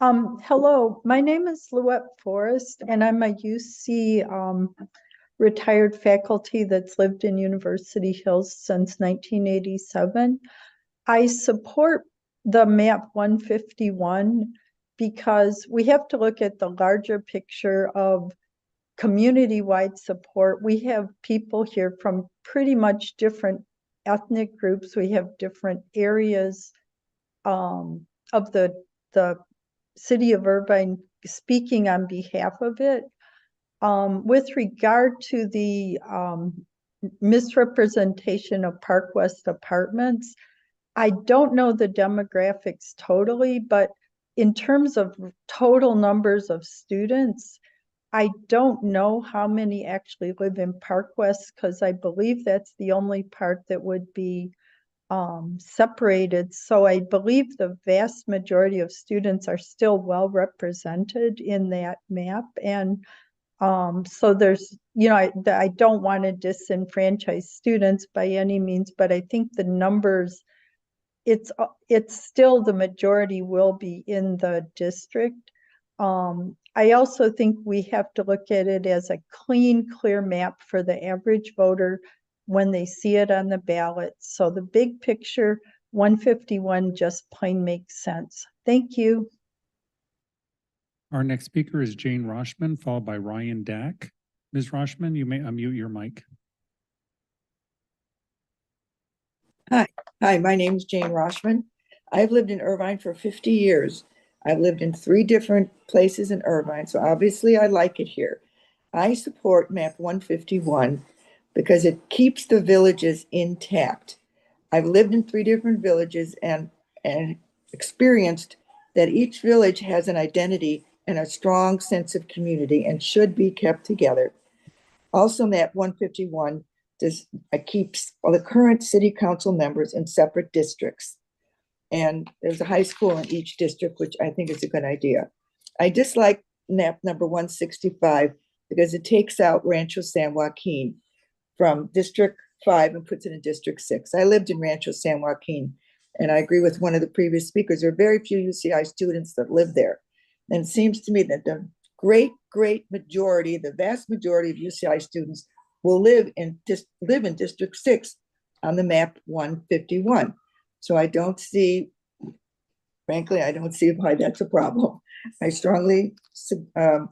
Hello, my name is Louette Forrest, and I'm a UC retired faculty that's lived in University Hills since 1987. I support the map 151 because we have to look at the larger picture of community-wide support. We have people here from pretty much different ethnic groups. We have different areas of the City of Irvine speaking on behalf of it. With regard to the misrepresentation of Park West apartments, I don't know the demographics totally, but in terms of total numbers of students, I don't know how many actually live in Park West, because I believe that's the only part that would be separated. So I believe the vast majority of students are still well represented in that map. And so there's, I don't want to disenfranchise students by any means, but I think the numbers, it's still the majority will be in the district. I also think we have to look at it as a clean, clear map for the average voter when they see it on the ballot. So the big picture, 151 just plain makes sense. Thank you. Our next speaker is Jane Roshman, followed by Ryan Dack. Ms. Roshman, you may unmute your mic. Hi, my name is Jane Roshman. I've lived in Irvine for 50 years. I've lived in 3 different places in Irvine, so obviously I like it here. I support map 151 because it keeps the villages intact. I've lived in 3 different villages and experienced that each village has an identity and a strong sense of community and should be kept together. Also, map 151 keeps all the current city council members in separate districts. And there's a high school in each district, which I think is a good idea. I dislike map number 165 because it takes out Rancho San Joaquin from District 5 and puts it in District 6. I lived in Rancho San Joaquin, and I agree with one of the previous speakers. There are very few UCI students that live there. And it seems to me that the great majority, the vast majority of UCI students will live in District 6 on the map 151. So I don't see, frankly, I don't see why that's a problem. I strongly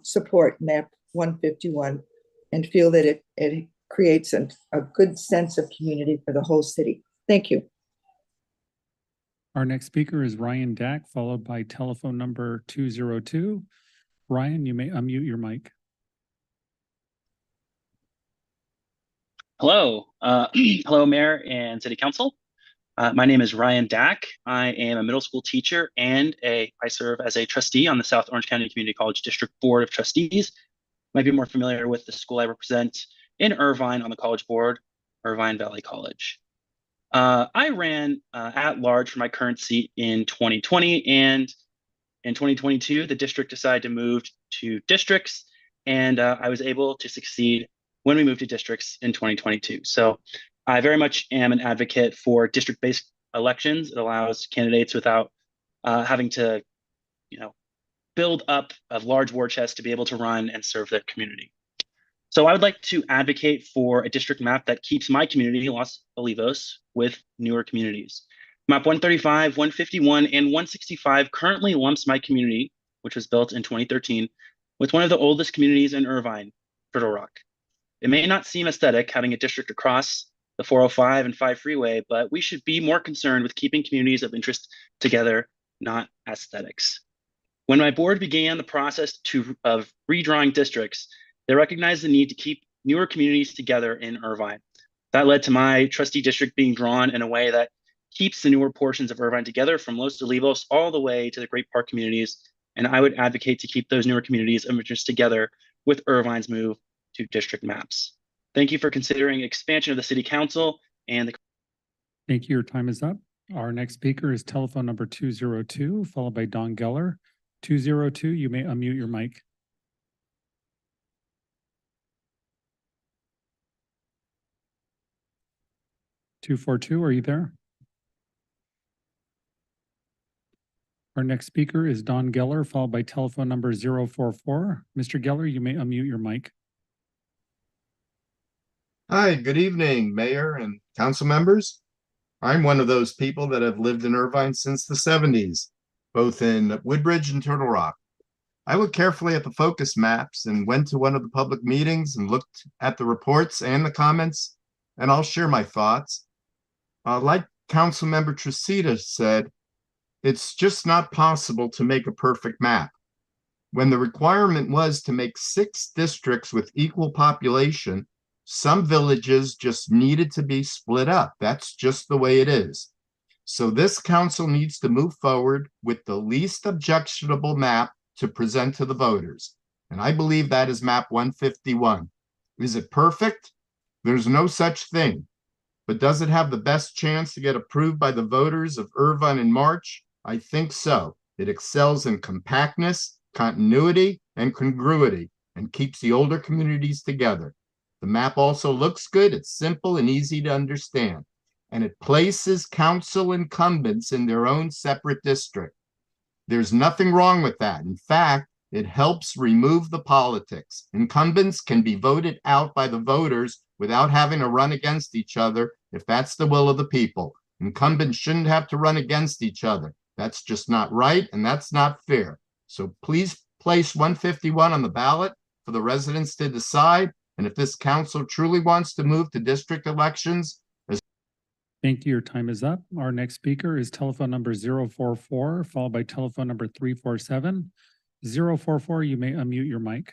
support map 151 and feel that it creates a good sense of community for the whole city. Thank you. Our next speaker is Ryan Dack, followed by telephone number 202. Ryan, you may unmute your mic. Hello, hello, Mayor and City Council. My name is Ryan Dack. I am a middle school teacher and I serve as a trustee on the South Orange County Community College District Board of Trustees. Might be more familiar with the school I represent in Irvine on the college board, Irvine Valley College. I ran at large for my current seat in 2020, and in 2022, the district decided to move to districts, and I was able to succeed when we moved to districts in 2022. So I very much am an advocate for district-based elections. It allows candidates without having to, build up a large war chest to be able to run and serve their community. So I would like to advocate for a district map that keeps my community, Los Olivos, with newer communities. Map 135, 151, and 165 currently lumps my community, which was built in 2013, with one of the oldest communities in Irvine, Turtle Rock. It may not seem aesthetic having a district across the 405 and 5 freeway, but we should be more concerned with keeping communities of interest together, not aesthetics. When my board began the process of redrawing districts, they recognized the need to keep newer communities together in Irvine. That led to my trustee district being drawn in a way that keeps the newer portions of Irvine together from Los Olivos all the way to the Great Park communities. And I would advocate to keep those newer communities of interest together with Irvine's move to district maps. Thank you for considering expansion of the city council and the. Thank you. Your time is up. Our next speaker is telephone number 202, followed by Don Geller. 202, you may unmute your mic. (242), are you there? Our next speaker is Don Geller, followed by telephone number 044. Mr. Geller, you may unmute your mic. Hi, good evening, Mayor and council members. I'm one of those people that have lived in Irvine since the 70s, both in Woodbridge and Turtle Rock. I looked carefully at the focus maps and went to one of the public meetings and looked at the reports and the comments, and I'll share my thoughts. Like Councilmember Tresita said, it's just not possible to make a perfect map. When the requirement was to make 6 districts with equal population, some villages just needed to be split up. That's just the way it is. So this council needs to move forward with the least objectionable map to present to the voters. And I believe that is map 151. Is it perfect? There's no such thing. But does it have the best chance to get approved by the voters of Irvine in March? I think so. It excels in compactness, continuity, and congruity, and keeps the older communities together. The map also looks good. It's simple and easy to understand. And it places council incumbents in their own separate district. There's nothing wrong with that. In fact, it helps remove the politics. Incumbents can be voted out by the voters without having to run against each other if that's the will of the people. Incumbents shouldn't have to run against each other. That's just not right, and that's not fair. So please place 151 on the ballot for the residents to decide. And if this council truly wants to move to district elections, Thank you. Your time is up. Our next speaker is telephone number 044, followed by telephone number 347. 044, you may unmute your mic.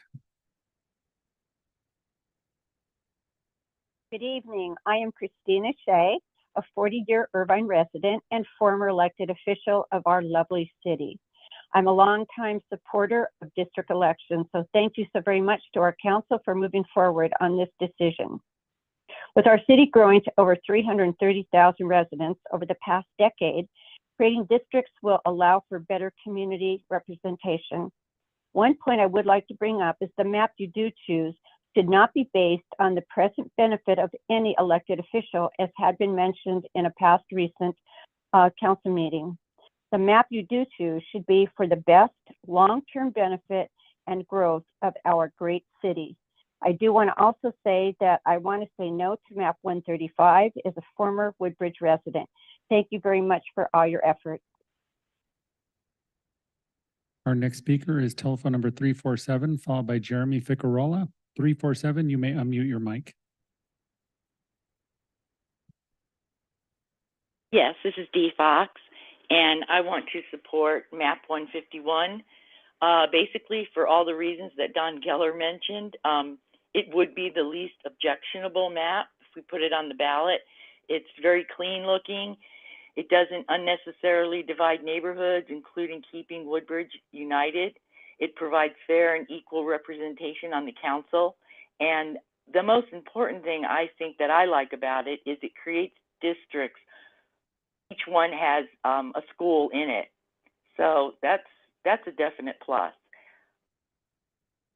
Good evening. I am Christina Shea, a 40-year Irvine resident and former elected official of our lovely city. I'm a longtime supporter of district elections, so thank you so very much to our council for moving forward on this decision. With our city growing to over 330,000 residents over the past decade, creating districts will allow for better community representation. One point I would like to bring up is the map you do choose should not be based on the present benefit of any elected official, as had been mentioned in a past recent council meeting. The map you do choose should be for the best long-term benefit and growth of our great city. I do want to also say that I want to say no to map 135 as a former Woodbridge resident. Thank you very much for all your efforts. Our next speaker is telephone number 347, followed by Jeremy Ficarola. 347, you may unmute your mic. Yes, this is Dee Fox, and I want to support map 151. Basically, for all the reasons that Don Geller mentioned, it would be the least objectionable map if we put it on the ballot. It's very clean looking. It doesn't unnecessarily divide neighborhoods, including keeping Woodbridge united. It provides fair and equal representation on the council. And the most important thing I think that I like about it is it creates districts. Each one has a school in it. So that's a definite plus.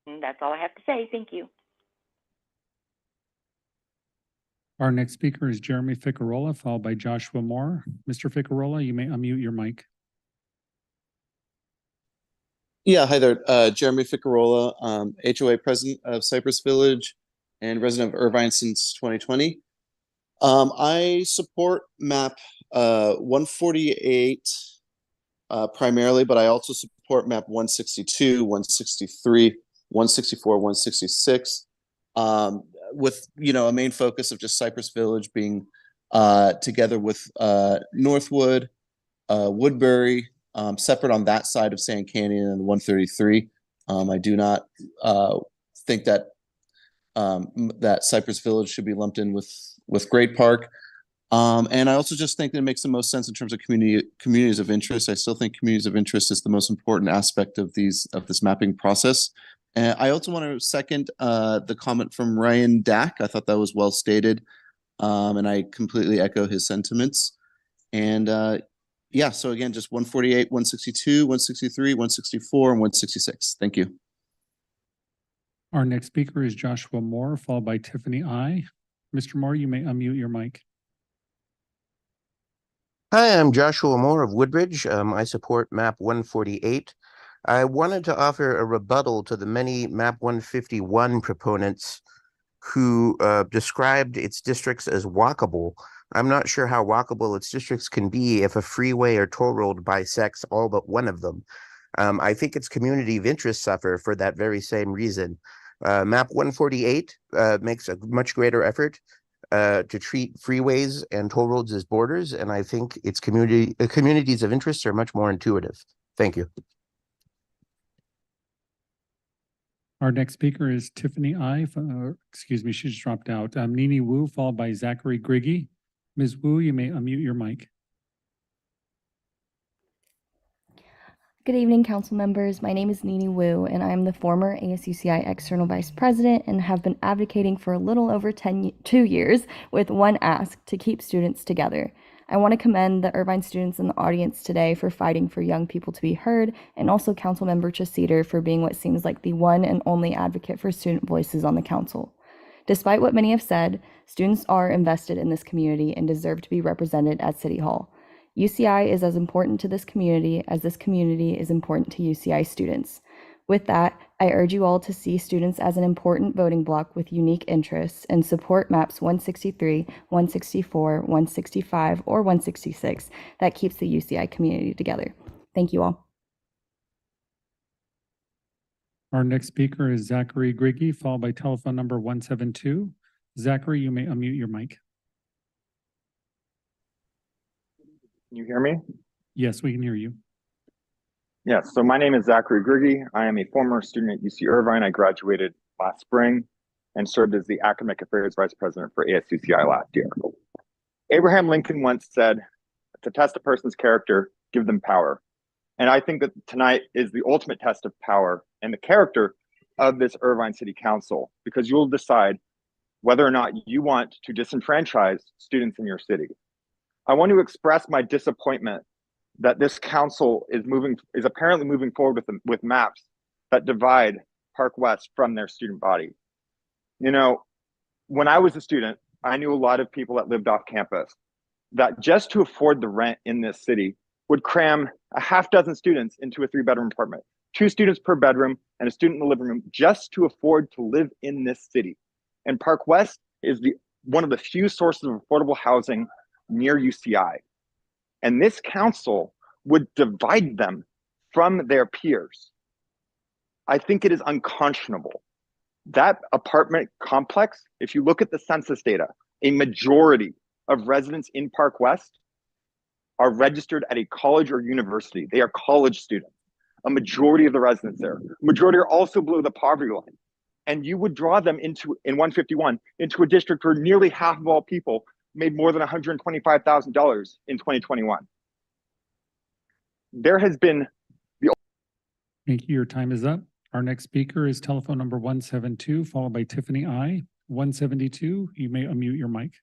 And that's all I have to say. Thank you. Our next speaker is Jeremy Ficarola, followed by Joshua Moore. Mr. Ficarola, you may unmute your mic. Yeah, hi there. Jeremy Ficarola, HOA president of Cypress Village and resident of Irvine since 2020. I support map 148 primarily, but I also support map 162, 163, 164, 166, with, you know, a main focus of just Cypress Village being together with Northwood, Woodbury, separate on that side of Sand Canyon and 133. I do not think that that Cypress Village should be lumped in with Great Park. And I also just think that it makes the most sense in terms of communities of interest. I still think communities of interest is the most important aspect of this mapping process. And I also want to second the comment from Ryan Dack. I thought that was well stated, and I completely echo his sentiments. And yeah, so again, just 148, 162, 163, 164, and 166. Thank you. Our next speaker is Joshua Moore, followed by Tiffany I. Mr. Moore, you may unmute your mic. Hi, I'm Joshua Moore of Woodbridge. I support map 148. I wanted to offer a rebuttal to the many map 151 proponents who described its districts as walkable. I'm not sure how walkable its districts can be if a freeway or toll road bisects all but one of them. I think its community of interest suffer for that very same reason. Map 148 makes a much greater effort to treat freeways and toll roads as borders, and I think its communities of interest are much more intuitive. Thank you. Our next speaker is Tiffany I. Excuse me, she just dropped out. Nini Wu, followed by Zachary Griggy. Ms. Wu, you may unmute your mic. Good evening, council members. My name is Nini Wu, and I am the former ASUCI External Vice President and have been advocating for a little over 2 years with one ask: to keep students together. I want to commend the Irvine students in the audience today for fighting for young people to be heard, and also Councilmember Chasiter for being what seems like the one and only advocate for student voices on the council. Despite what many have said, students are invested in this community and deserve to be represented at City Hall. UCI is as important to this community as this community is important to UCI students. With that, I urge you all to see students as an important voting bloc with unique interests and support maps 163, 164, 165, or 166 that keeps the UCI community together. Thank you all. Our next speaker is Zachary Griggy, followed by telephone number 172. Zachary, you may unmute your mic. Can you hear me? Yes, we can hear you. Yes, so my name is Zachary Griggy. I am a former student at UC Irvine. I graduated last spring and served as the Academic Affairs Vice President for ASUCI last year. Abraham Lincoln once said, "To test a person's character, give them power." And I think that tonight is the ultimate test of power and the character of this Irvine City Council, because you'll decide whether or not you want to disenfranchise students in your city. I want to express my disappointment that this council is apparently moving forward with maps that divide Park West from their student body. You know, when I was a student, I knew a lot of people that lived off campus that just to afford the rent in this city would cram a half dozen students into a 3-bedroom apartment, 2 students per bedroom and a student in the living room, just to afford to live in this city. And Park West is one of the few sources of affordable housing near UCI. And this council would divide them from their peers. I think it is unconscionable. That apartment complex, if you look at the census data, a majority of residents in Park West are registered at a college or university. They are college students. A majority of the residents there. Majority are also below the poverty line. And you would draw them in 151 into a district where nearly half of all people made more than $125,000 in 2021. There has been Thank you. Your time is up. Our next speaker is telephone number 172, followed by Tiffany I. 172, you may unmute your mic.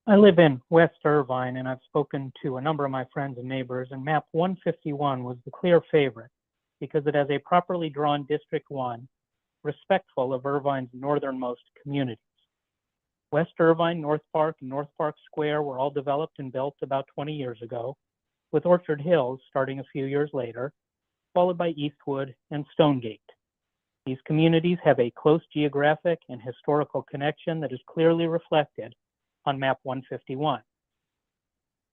I live in West Irvine, and I've spoken to a number of my friends and neighbors, and map 151 was the clear favorite because it has a properly drawn District 1, respectful of Irvine's northernmost communities. West Irvine, North Park, and North Park Square were all developed and built about 20 years ago, with Orchard Hills starting a few years later, followed by Eastwood and Stonegate. These communities have a close geographic and historical connection that is clearly reflected on map 151.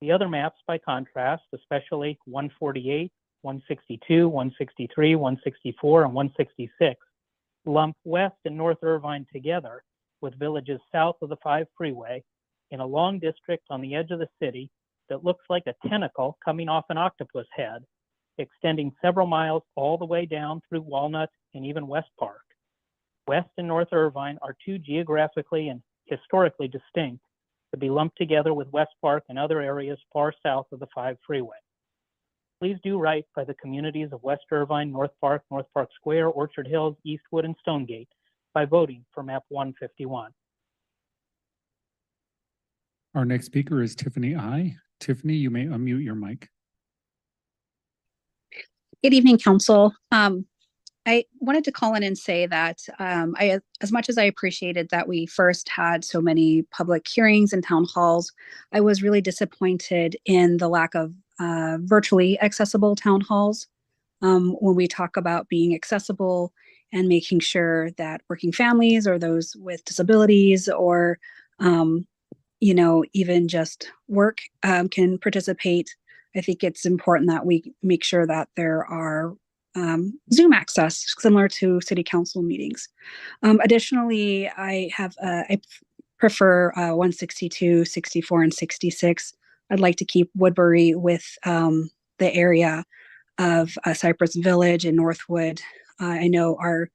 The other maps, by contrast, especially 148, 162, 163, 164, and 166, lump West and North Irvine together with villages south of the 5 freeway in a long district on the edge of the city that looks like a tentacle coming off an octopus head, extending several miles all the way down through Walnut and even West Park. West and North Irvine are too geographically and historically distinct to be lumped together with West Park and other areas far south of the 5 freeway. Please do right by the communities of West Irvine, North Park Square, Orchard Hills, Eastwood, and Stonegate by voting for map 151. Our next speaker is Tiffany I. Tiffany, you may unmute your mic. Good evening, Council. I wanted to call in and say that as much as I appreciated that we first had so many public hearings and town halls, I was really disappointed in the lack of virtually accessible town halls. When we talk about being accessible and making sure that working families or those with disabilities or, even just work can participate, I think it's important that we make sure that there are Zoom access similar to city council meetings. Additionally, I prefer 162, 64, and 66. I'd like to keep Woodbury with the area of Cypress Village and Northwood. I know our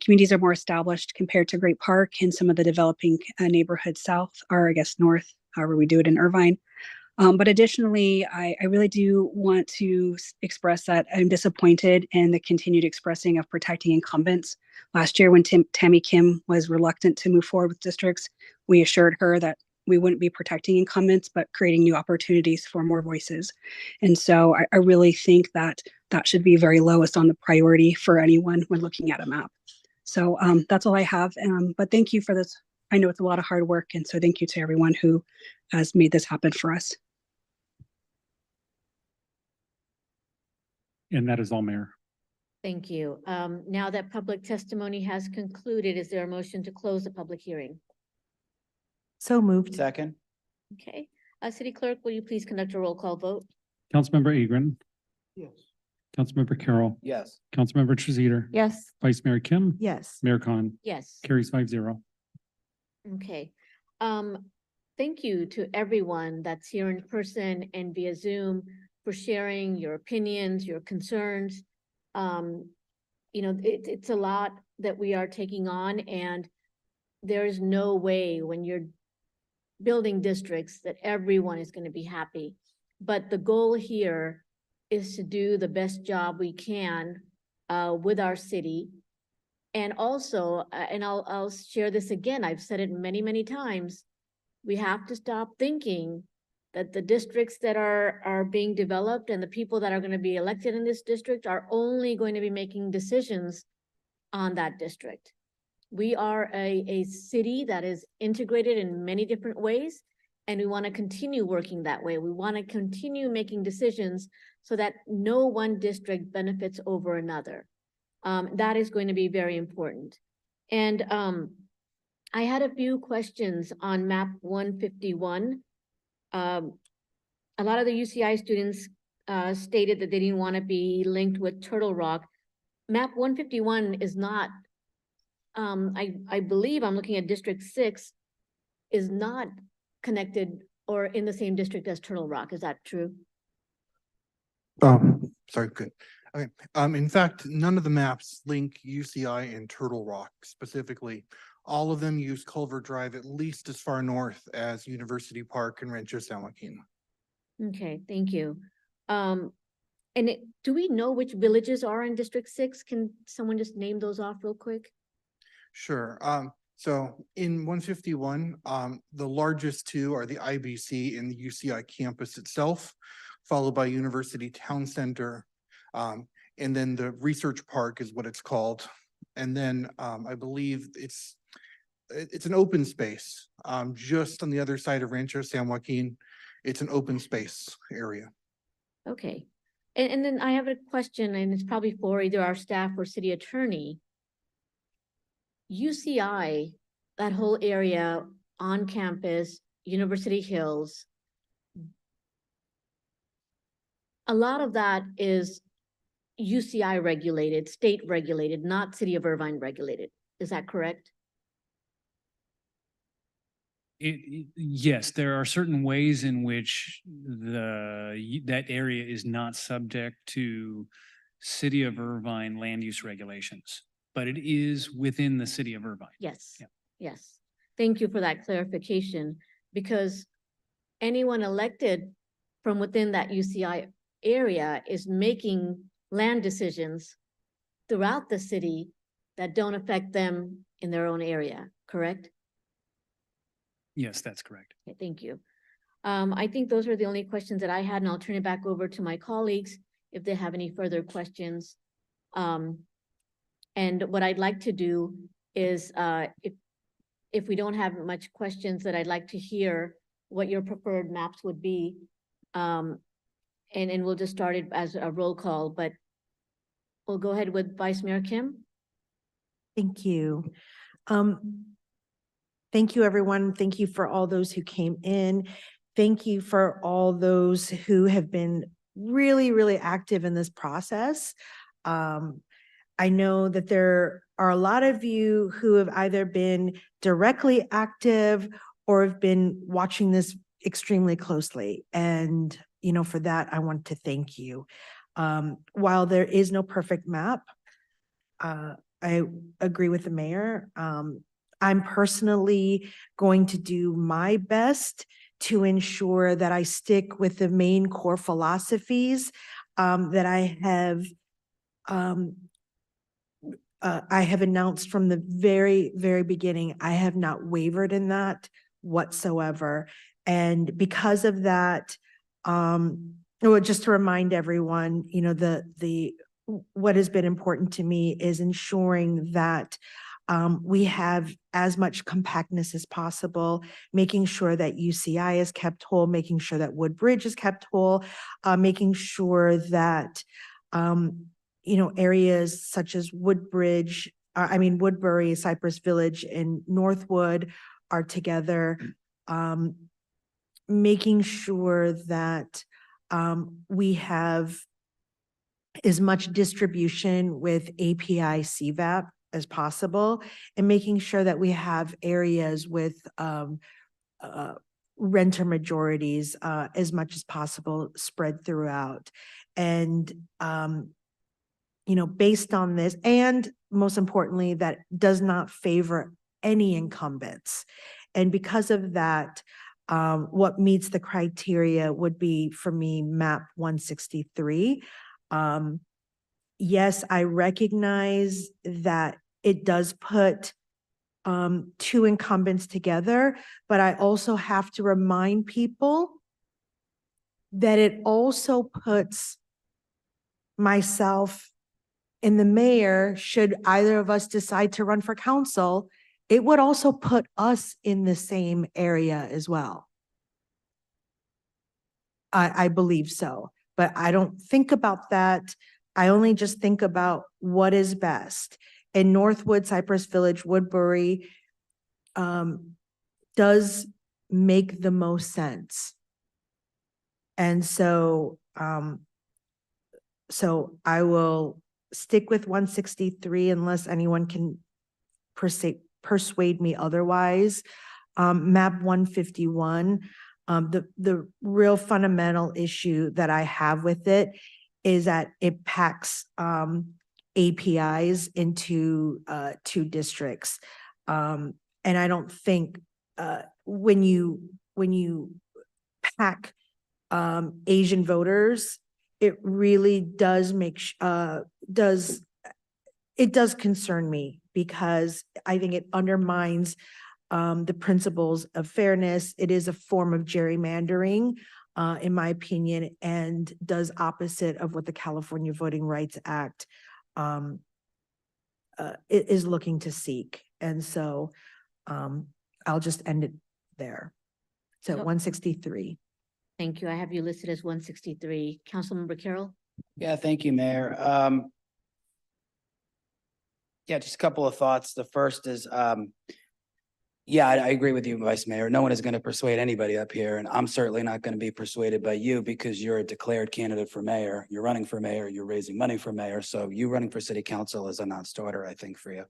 communities are more established compared to Great Park and some of the developing neighborhoods south, or I guess north, however we do it in Irvine. But additionally, I really do want to express that I'm disappointed in the continued expressing of protecting incumbents. Last year, when Tammy Kim was reluctant to move forward with districts, we assured her that we wouldn't be protecting incumbents, but creating new opportunities for more voices. And so I really think that that should be very lowest on the priority for anyone when looking at a map. So that's all I have. But thank you for this. I know it's a lot of hard work. And so thank you to everyone who has made this happen for us. And that is all, Mayor. Thank you. Now that public testimony has concluded, is there a motion to close the public hearing? So moved. Second. Okay. City Clerk, will you please conduct a roll call vote? Councilmember Agron, Yes. Councilmember Carroll, Yes. Councilmember Trezeder, Yes. Vice Mayor Kim, Yes. Mayor Khan, Yes. carries 5-0. Okay. Thank you to everyone that's here in person and via Zoom for sharing your opinions, your concerns. You know, it's a lot that we are taking on, and there's no way when you're building districts that everyone is going to be happy. But the goal here is to do the best job we can with our city. And also, and I'll share this again, I've said it many, many times, we have to stop thinking that the districts that are being developed and the people that are going to be elected in this district are only going to be making decisions on that district. We are a city that is integrated in many different ways, and we want to continue working that way. We want to continue making decisions so that no one district benefits over another. That is going to be very important. And I had a few questions on map 151. A lot of the UCI students stated that they didn't want to be linked with Turtle Rock. Map 151 is not, I believe I'm looking at District 6, is not connected or in the same district as Turtle Rock. Is that true? Sorry, good. Okay. In fact, none of the maps link UCI and Turtle Rock specifically. All of them use Culver Drive at least as far north as University Park and Rancho San Joaquin. Okay, thank you. Do we know which villages are in District 6? Can someone just name those off real quick? Sure. So in 151, the largest two are the IBC and the UCI campus itself, followed by University Town Center. And then the Research Park is what it's called. And then I believe it's an open space just on the other side of Rancho San Joaquin. It's an open space area. Okay. And then I have a question, and it's probably for either our staff or city attorney. UCI, that whole area on campus, University Hills, a lot of that is UCI regulated, state regulated, not City of Irvine regulated. Is that correct? Yes, there are certain ways in which that area is not subject to City of Irvine land use regulations, but it is within the City of Irvine. Yes. Yeah. Yes. Thank you for that clarification, because anyone elected from within that UCI area is making land decisions throughout the city that don't affect them in their own area, correct? Yes, that's correct. Okay, thank you. I think those are the only questions that I had, and I'll turn it back over to my colleagues if they have any further questions. And what I'd like to do is, if we don't have much questions, that I'd like to hear what your preferred maps would be. And we'll just start it as a roll call, but we'll go ahead with Vice Mayor Kim. Thank you. Thank you, everyone. Thank you for all those who came in. Thank you for all those who have been really, really active in this process. I know that there are a lot of you who have either been directly active or have been watching this extremely closely. And, you know, for that, I want to thank you. While there is no perfect map, I agree with the mayor. I'm personally going to do my best to ensure that I stick with the main core philosophies that I have announced from the very, very beginning. I have not wavered in that whatsoever. And because of that, just to remind everyone, you know, what has been important to me is ensuring that we have as much compactness as possible, making sure that UCI is kept whole, making sure that Woodbridge is kept whole, making sure that you know, areas such as Woodbury, Cypress Village, and Northwood are together, making sure that we have as much distribution with API CVAP as possible, and making sure that we have areas with renter majorities as much as possible spread throughout. And you know, based on this, and most importantly, that does not favor any incumbents. And because of that, what meets the criteria would be, for me, map 163. Yes, I recognize that it does put two incumbents together, but I also have to remind people that it also puts myself and the mayor, should either of us decide to run for council, it would also put us in the same area as well. I believe so, but I don't think about that. I only just think about what is best. And Northwood, Cypress Village, Woodbury does make the most sense. And so, so I will stick with 163 unless anyone can persuade me otherwise. Map 151, the real fundamental issue that I have with it is that it packs APIs into two districts. And I don't think when you pack Asian voters, it really does does concern me, because I think it undermines the principles of fairness. It is a form of gerrymandering, in my opinion, and does opposite of what the California Voting Rights Act is looking to seek. And so I'll just end it there. So 163. Thank you. I have you listed as 163. Councilmember Carroll? Yeah, thank you, Mayor. Yeah, just a couple of thoughts. The first is, yeah, I agree with you, Vice Mayor. No one is going to persuade anybody up here, and I'm certainly not going to be persuaded by you, because you're a declared candidate for mayor. You're running for mayor. You're raising money for mayor. So you running for city council is a non-starter, I think, for you.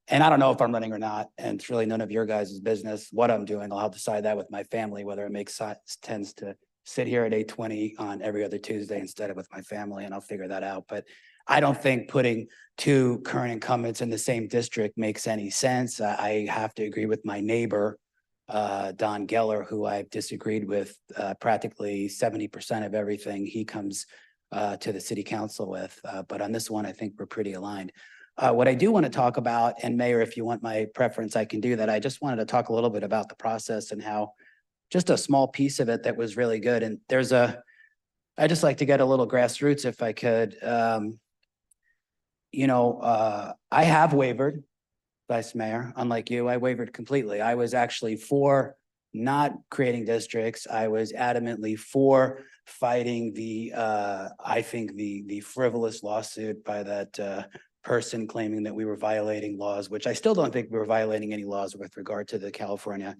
And I don't know if I'm running or not, and it's really none of your guys' business what I'm doing. I'll have to decide that with my family, whether it makes sense to sit here at 8:20 on every other Tuesday instead of with my family, and I'll figure that out. But I don't think putting two current incumbents in the same district makes any sense. I have to agree with my neighbor, Don Geller, who I've disagreed with practically 70% of everything he comes to the city council with. But on this one, I think we're pretty aligned. What I do want to talk about, and Mayor, if you want my preference, I can do that. I just wanted to talk a little bit about the process and how just a small piece of it that was really good. And I just like to get a little grassroots if I could. You know, I have wavered, Vice Mayor, unlike you. I wavered completely. I was actually for not creating districts. I was adamantly for fighting I think the frivolous lawsuit by that person claiming that we were violating laws, which I still don't think we were violating any laws with regard to the California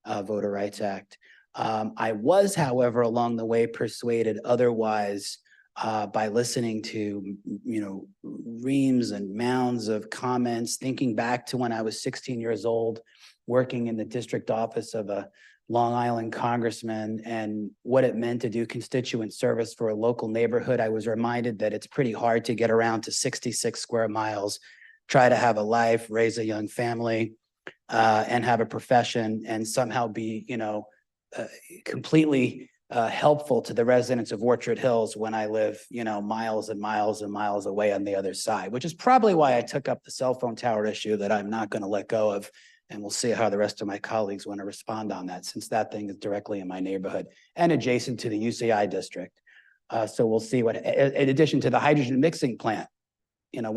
Voter Rights Act. I was, however, along the way persuaded otherwise by listening to, you know, reams and mounds of comments, thinking back to when I was 16 years old, working in the district office of a Long Island congressman and what it meant to do constituent service for a local neighborhood. I was reminded that it's pretty hard to get around to 66 square miles, try to have a life, raise a young family, and have a profession, and somehow be, you know, completely helpful to the residents of Orchard Hills when I live, you know, miles and miles and miles away on the other side, which is probably why I took up the cell phone tower issue that I'm not going to let go of. And we'll see how the rest of my colleagues want to respond on that, since that thing is directly in my neighborhood and adjacent to the UCI district. So we'll see what, in addition to the hydrogen mixing plant, you know,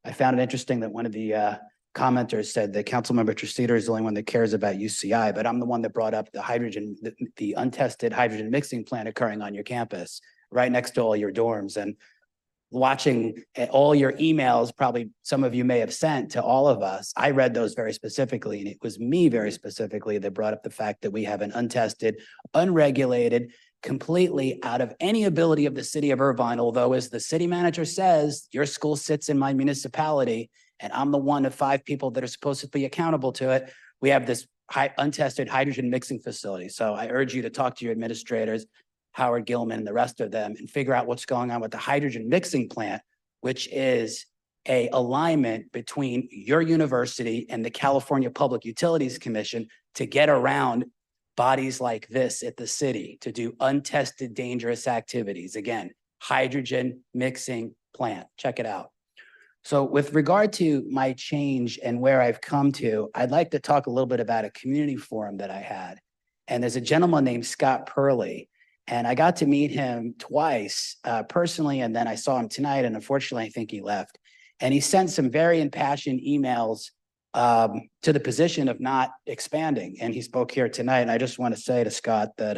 I found it interesting that one of the commenters said that Councilmember Treseder is the only one that cares about UCI, but I'm the one that brought up the untested hydrogen mixing plant occurring on your campus, right next to all your dorms. And watching all your emails, probably some of you may have sent to all of us, I read those very specifically, and it was me very specifically that brought up the fact that we have an untested, unregulated, completely out of any ability of the city of Irvine, although as the city manager says, your school sits in my municipality, and I'm the one of 5 people that are supposed to be accountable to it. We have this untested hydrogen mixing facility. So I urge you to talk to your administrators, Howard Gilman and the rest of them, and figure out what's going on with the hydrogen mixing plant, which is a alignment between your university and the California Public Utilities Commission to get around bodies like this at the city to do untested dangerous activities. Again, hydrogen mixing plant. Check it out. So with regard to my change and where I've come to, I'd like to talk a little bit about a community forum that I had. And there's a gentleman named Scott Purley, and I got to meet him twice personally, and then I saw him tonight, and unfortunately, I think he left. And he sent some very impassioned emails to the position of not expanding. And he spoke here tonight, and I just want to say to Scott that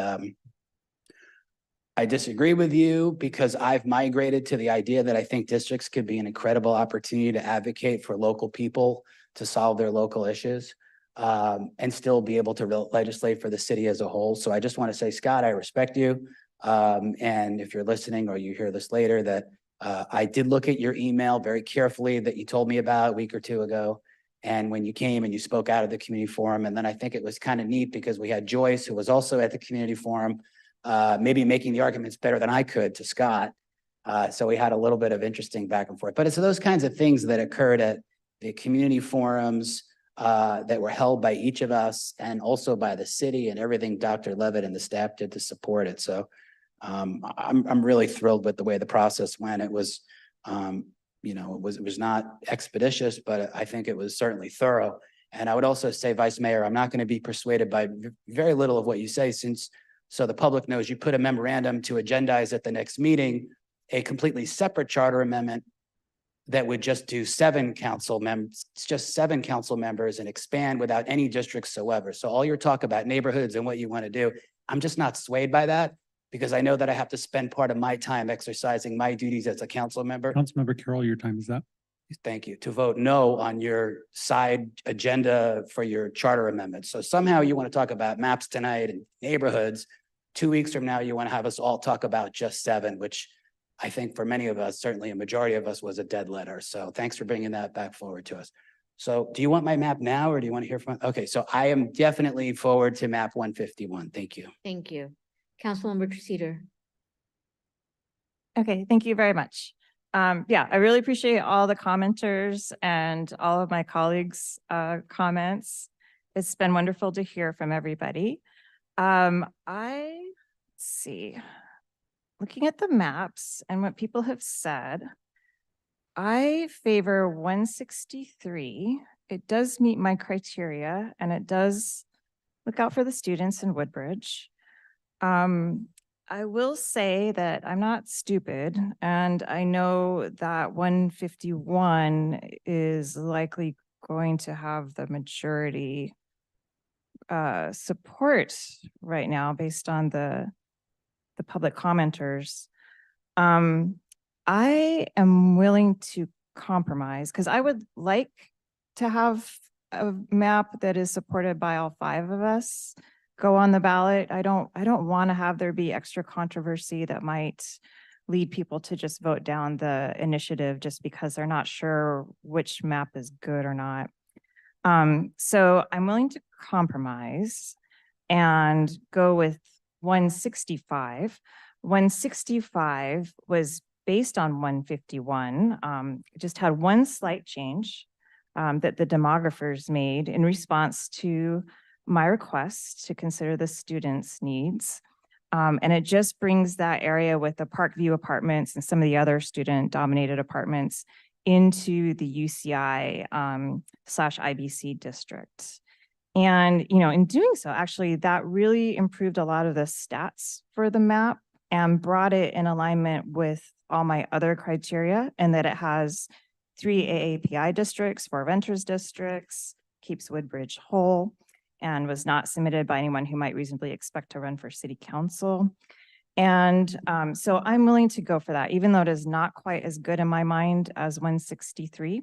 I disagree with you, because I've migrated to the idea that I think districts could be an incredible opportunity to advocate for local people to solve their local issues and still be able to legislate for the city as a whole. So I just want to say, Scott, I respect you. And if you're listening or you hear this later, that I did look at your email very carefully that you told me about a week or 2 ago. And when you came and you spoke out of the community forum, and then I think it was kind of neat because we had Joyce, who was also at the community forum, maybe making the arguments better than I could to Scott. So we had a little bit of interesting back and forth, but it's those kinds of things that occurred at the community forums that were held by each of us and also by the city, and everything Dr. Levitt and the staff did to support it. So I'm really thrilled with the way the process went. It was, you know, it was not expeditious, but I think it was certainly thorough. And I would also say, Vice Mayor, I'm not going to be persuaded by very little of what you say, so the public knows you put a memorandum to agendize at the next meeting a completely separate charter amendment that would just do 7 council members, just 7 council members, and expand without any districts whatsoever. So all your talk about neighborhoods and what you want to do, I'm just not swayed by that, because I know that I have to spend part of my time exercising my duties as a council member. Councilmember Carroll, your time is up. Thank you. To vote no on your side agenda for your charter amendment. So somehow you want to talk about maps tonight and neighborhoods. 2 weeks from now, you want to have us all talk about just 7, which I think for many of us, certainly a majority of us, was a dead letter. So thanks for bringing that back forward to us. So do you want my map now, or do you want to hear from? Okay, so I am definitely forward to map 151. Thank you. Thank you. Councilmember Treseder. Okay, thank you very much. Yeah, I really appreciate all the commenters and all of my colleagues' comments. It's been wonderful to hear from everybody. Let's see, looking at the maps and what people have said, I favor 163. It does meet my criteria, and it does look out for the students in Woodbridge. I will say that I'm not stupid, and I know that 151 is likely going to have the majority support right now based on the public commenters. I am willing to compromise, because I would like to have a map that is supported by all 5 of us go on the ballot. I don't want to have there be extra controversy that might lead people to just vote down the initiative just because they're not sure which map is good or not. So I'm willing to compromise and go with 165. 165 was based on 151. Just had one slight change that the demographers made in response to my request to consider the students' needs. And it just brings that area with the Parkview apartments and some of the other student-dominated apartments into the UCI / IBC district. And, in doing so, actually, that really improved a lot of the stats for the map and brought it in alignment with all my other criteria, and that it has 3 AAPI districts, 4 renters districts, keeps Woodbridge whole, and was not submitted by anyone who might reasonably expect to run for city council. And so I'm willing to go for that, even though it is not quite as good in my mind as 163.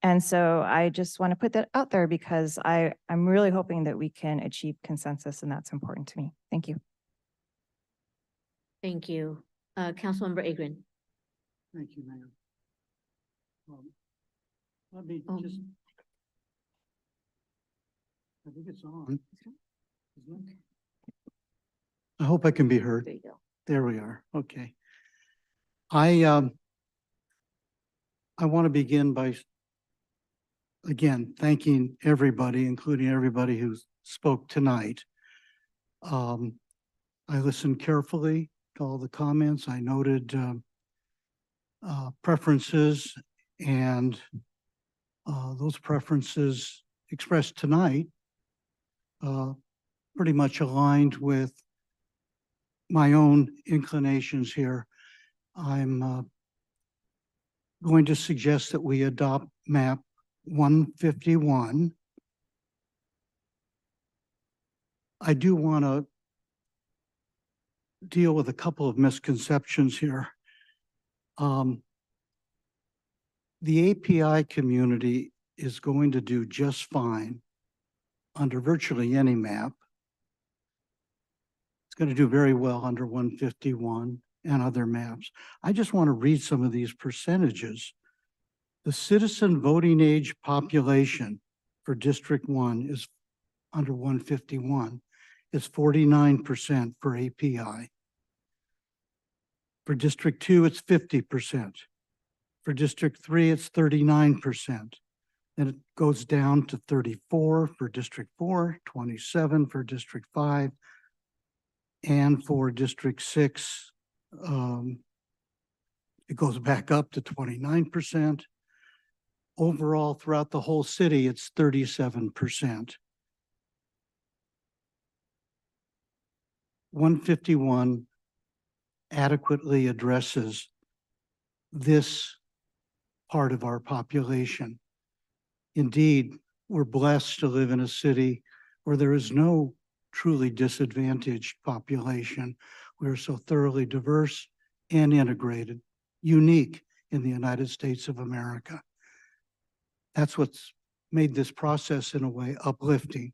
And so I just want to put that out there because I'm really hoping that we can achieve consensus, and that's important to me. Thank you. Thank you. Councilmember Agrin. Thank you, Mayor. Let me just, I think it's on. Isn't it? I hope I can be heard. There you go. There we are. Okay. I want to begin by, again, thanking everybody, including everybody who spoke tonight. I listened carefully to all the comments. I noted preferences, and those preferences expressed tonight pretty much aligned with my own inclinations here. I'm going to suggest that we adopt map 151. I do want to deal with a couple of misconceptions here. The API community is going to do just fine under virtually any map. It's going to do very well under 151 and other maps. I just want to read some of these percentages. The citizen voting age population for District 1 is under 151. It's 49% for API. For District 2, it's 50%. For District 3, it's 39%. Then it goes down to 34 for District 4, 27 for District 5, and for District 6, it goes back up to 29%. Overall, throughout the whole city, it's 37%. 151 adequately addresses this part of our population. Indeed, we're blessed to live in a city where there is no truly disadvantaged population. We're so thoroughly diverse and integrated, unique in the United States of America. That's what's made this process, in a way, uplifting.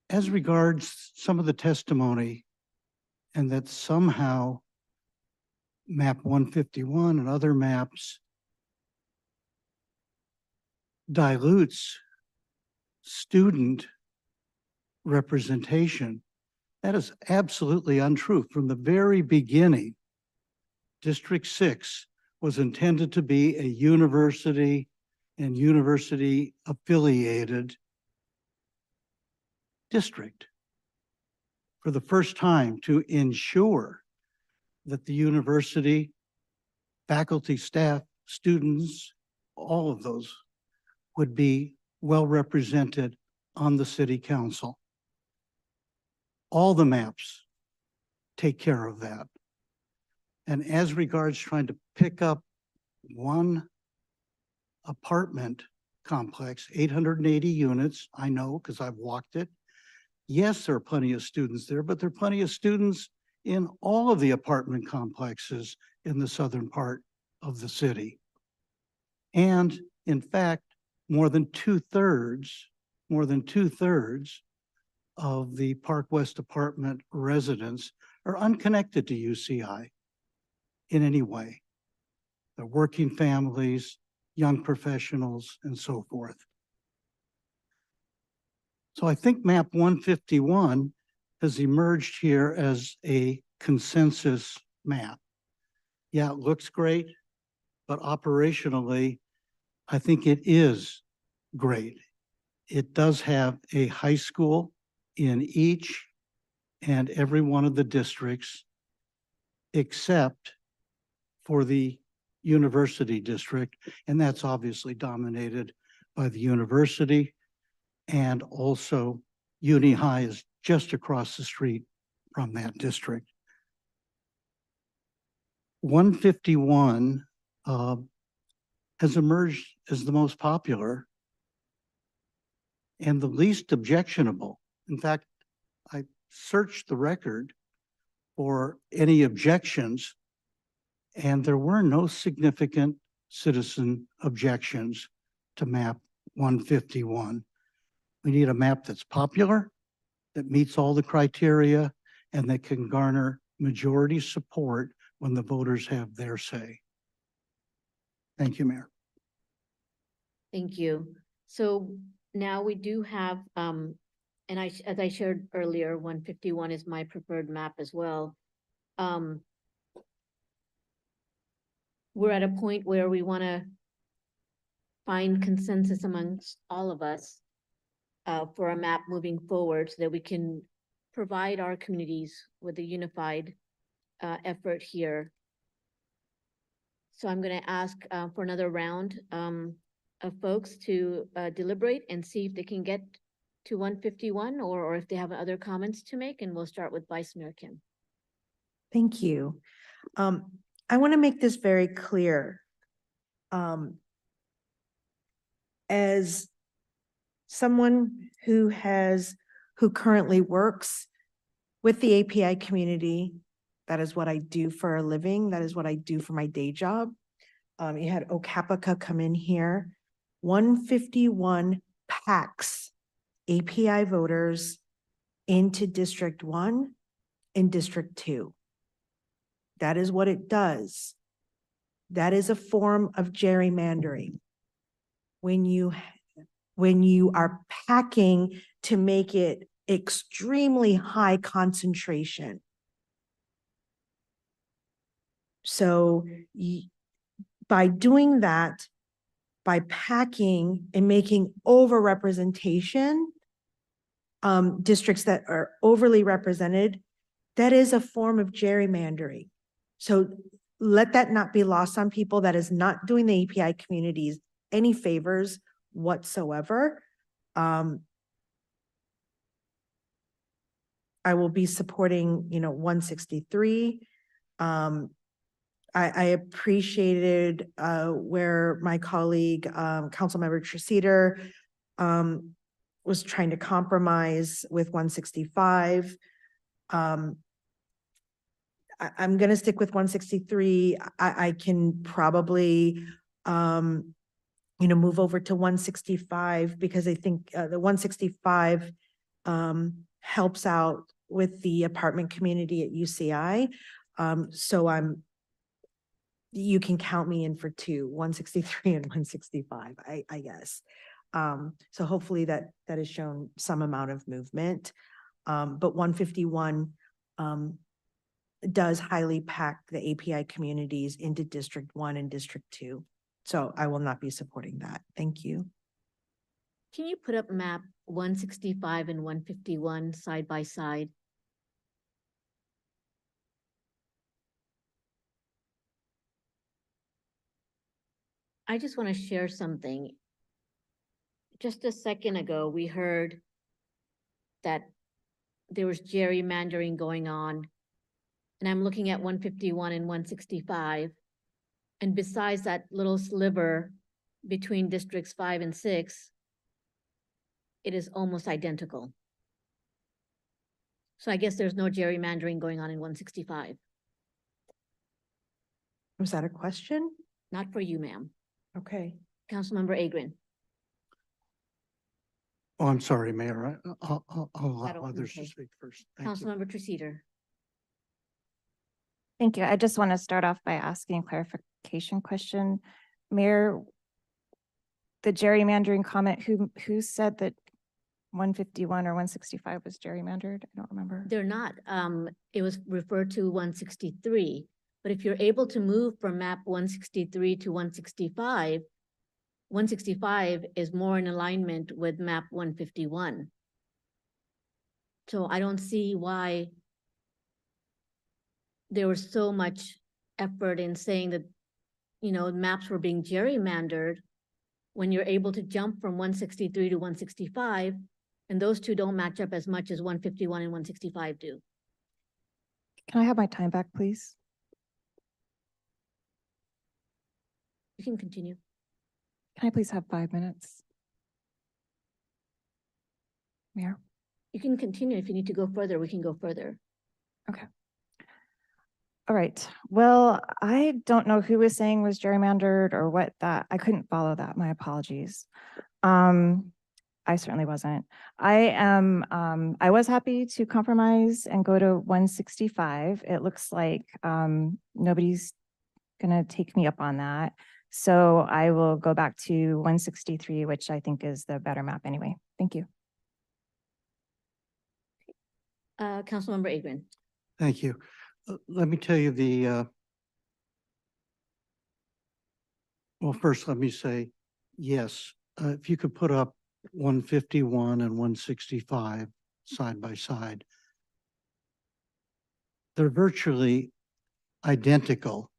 As regards some of the testimony, and that somehow map 151 and other maps dilutes student representation, that is absolutely untrue. From the very beginning, District 6 was intended to be a university and university affiliated district. For the first time, to ensure that the university, faculty, staff, students, all of those would be well represented on the city council. All the maps take care of that. And as regards trying to pick up one apartment complex, 880 units, I know because I've walked it. Yes, there are plenty of students there, but there are plenty of students in all of the apartment complexes in the southern part of the city. And in fact, more than two-thirds of the Park West apartment residents are unconnected to UCI in any way. They're working families, young professionals, and so forth. So I think map 151 has emerged here as a consensus map. Yeah, it looks great, but operationally, I think it is great. it does have a high school in each and every one of the districts, except for the university district, and that's obviously dominated by the university. And also Uni High is just across the street from that district. 151 has emerged as the most popular and the least objectionable. In fact, I searched the record for any objections, and there were no significant citizen objections to map 151. We need a map that's popular, that meets all the criteria, and that can garner majority support when the voters have their say. Thank you, Mayor. Thank you. So now we do have, and as I shared earlier, 151 is my preferred map as well. We're at a point where we want to find consensus amongst all of us for a map moving forward so that we can provide our communities with a unified effort here. So I'm going to ask for another round of folks to deliberate and see if they can get to 151 or if they have other comments to make, and we'll start with Vice Mayor Kim. Thank you. I want to make this very clear. As someone who currently works with the API community, that is what I do for a living. That is what I do for my day job. You had Okapica come in here. 151 packs API voters into District 1 and District 2. That is what it does. That is a form of gerrymandering. When you are packing to make it extremely high concentration. So by doing that, by packing and making overrepresentation, districts that are overly represented, that is a form of gerrymandering. So let that not be lost on people. That is not doing the API communities any favors whatsoever. I will be supporting, 163. I appreciated where my colleague, Councilmember Treseder, was trying to compromise with 165. I'm going to stick with 163. I can probably, move over to 165 because I think the 165 helps out with the apartment community at UCI. So you can count me in for 163 and 165, I guess. So hopefully that has shown some amount of movement. But 151 does highly pack the API communities into District 1 and District 2. So I will not be supporting that. Thank you. Can you put up map 165 and 151 side by side? I just want to share something. Just a second ago, we heard that there was gerrymandering going on. And I'm looking at 151 and 165. And besides that little sliver between districts 5 and 6, it is almost identical. So I guess there's no gerrymandering going on in 165. Was that a question? Not for you, ma'am. Okay. Councilmember Agrin. Oh, I'm sorry, Mayor. I'll allow others to Okay. speak first. Thank you. Councilmember Treseder. Thank you. I just want to start off by asking a clarification question. Mayor, the gerrymandering comment, who said that 151 or 165 was gerrymandered? I don't remember. They're not. It was referred to 163. But if you're able to move from map 163 to 165, 165 is more in alignment with map 151. So I don't see why there was so much effort in saying that, you know, maps were being gerrymandered when you're able to jump from 163 to 165, and those two don't match up as much as 151 and 165 do. Can I have my time back, please? You can continue. Can I please have 5 minutes? Mayor? You can continue. If you need to go further, we can go further. Okay. All right. Well, I don't know who was saying was gerrymandered or what that, I couldn't follow that. My apologies. I certainly wasn't. I was happy to compromise and go to 165. It looks like nobody's gonna take me up on that. So I will go back to 163, which I think is the better map anyway. Thank you. Councilmember Adrian. Thank you. Let me tell you well, first, let me say, yes, if you could put up 151 and 165 side by side, they're virtually identical.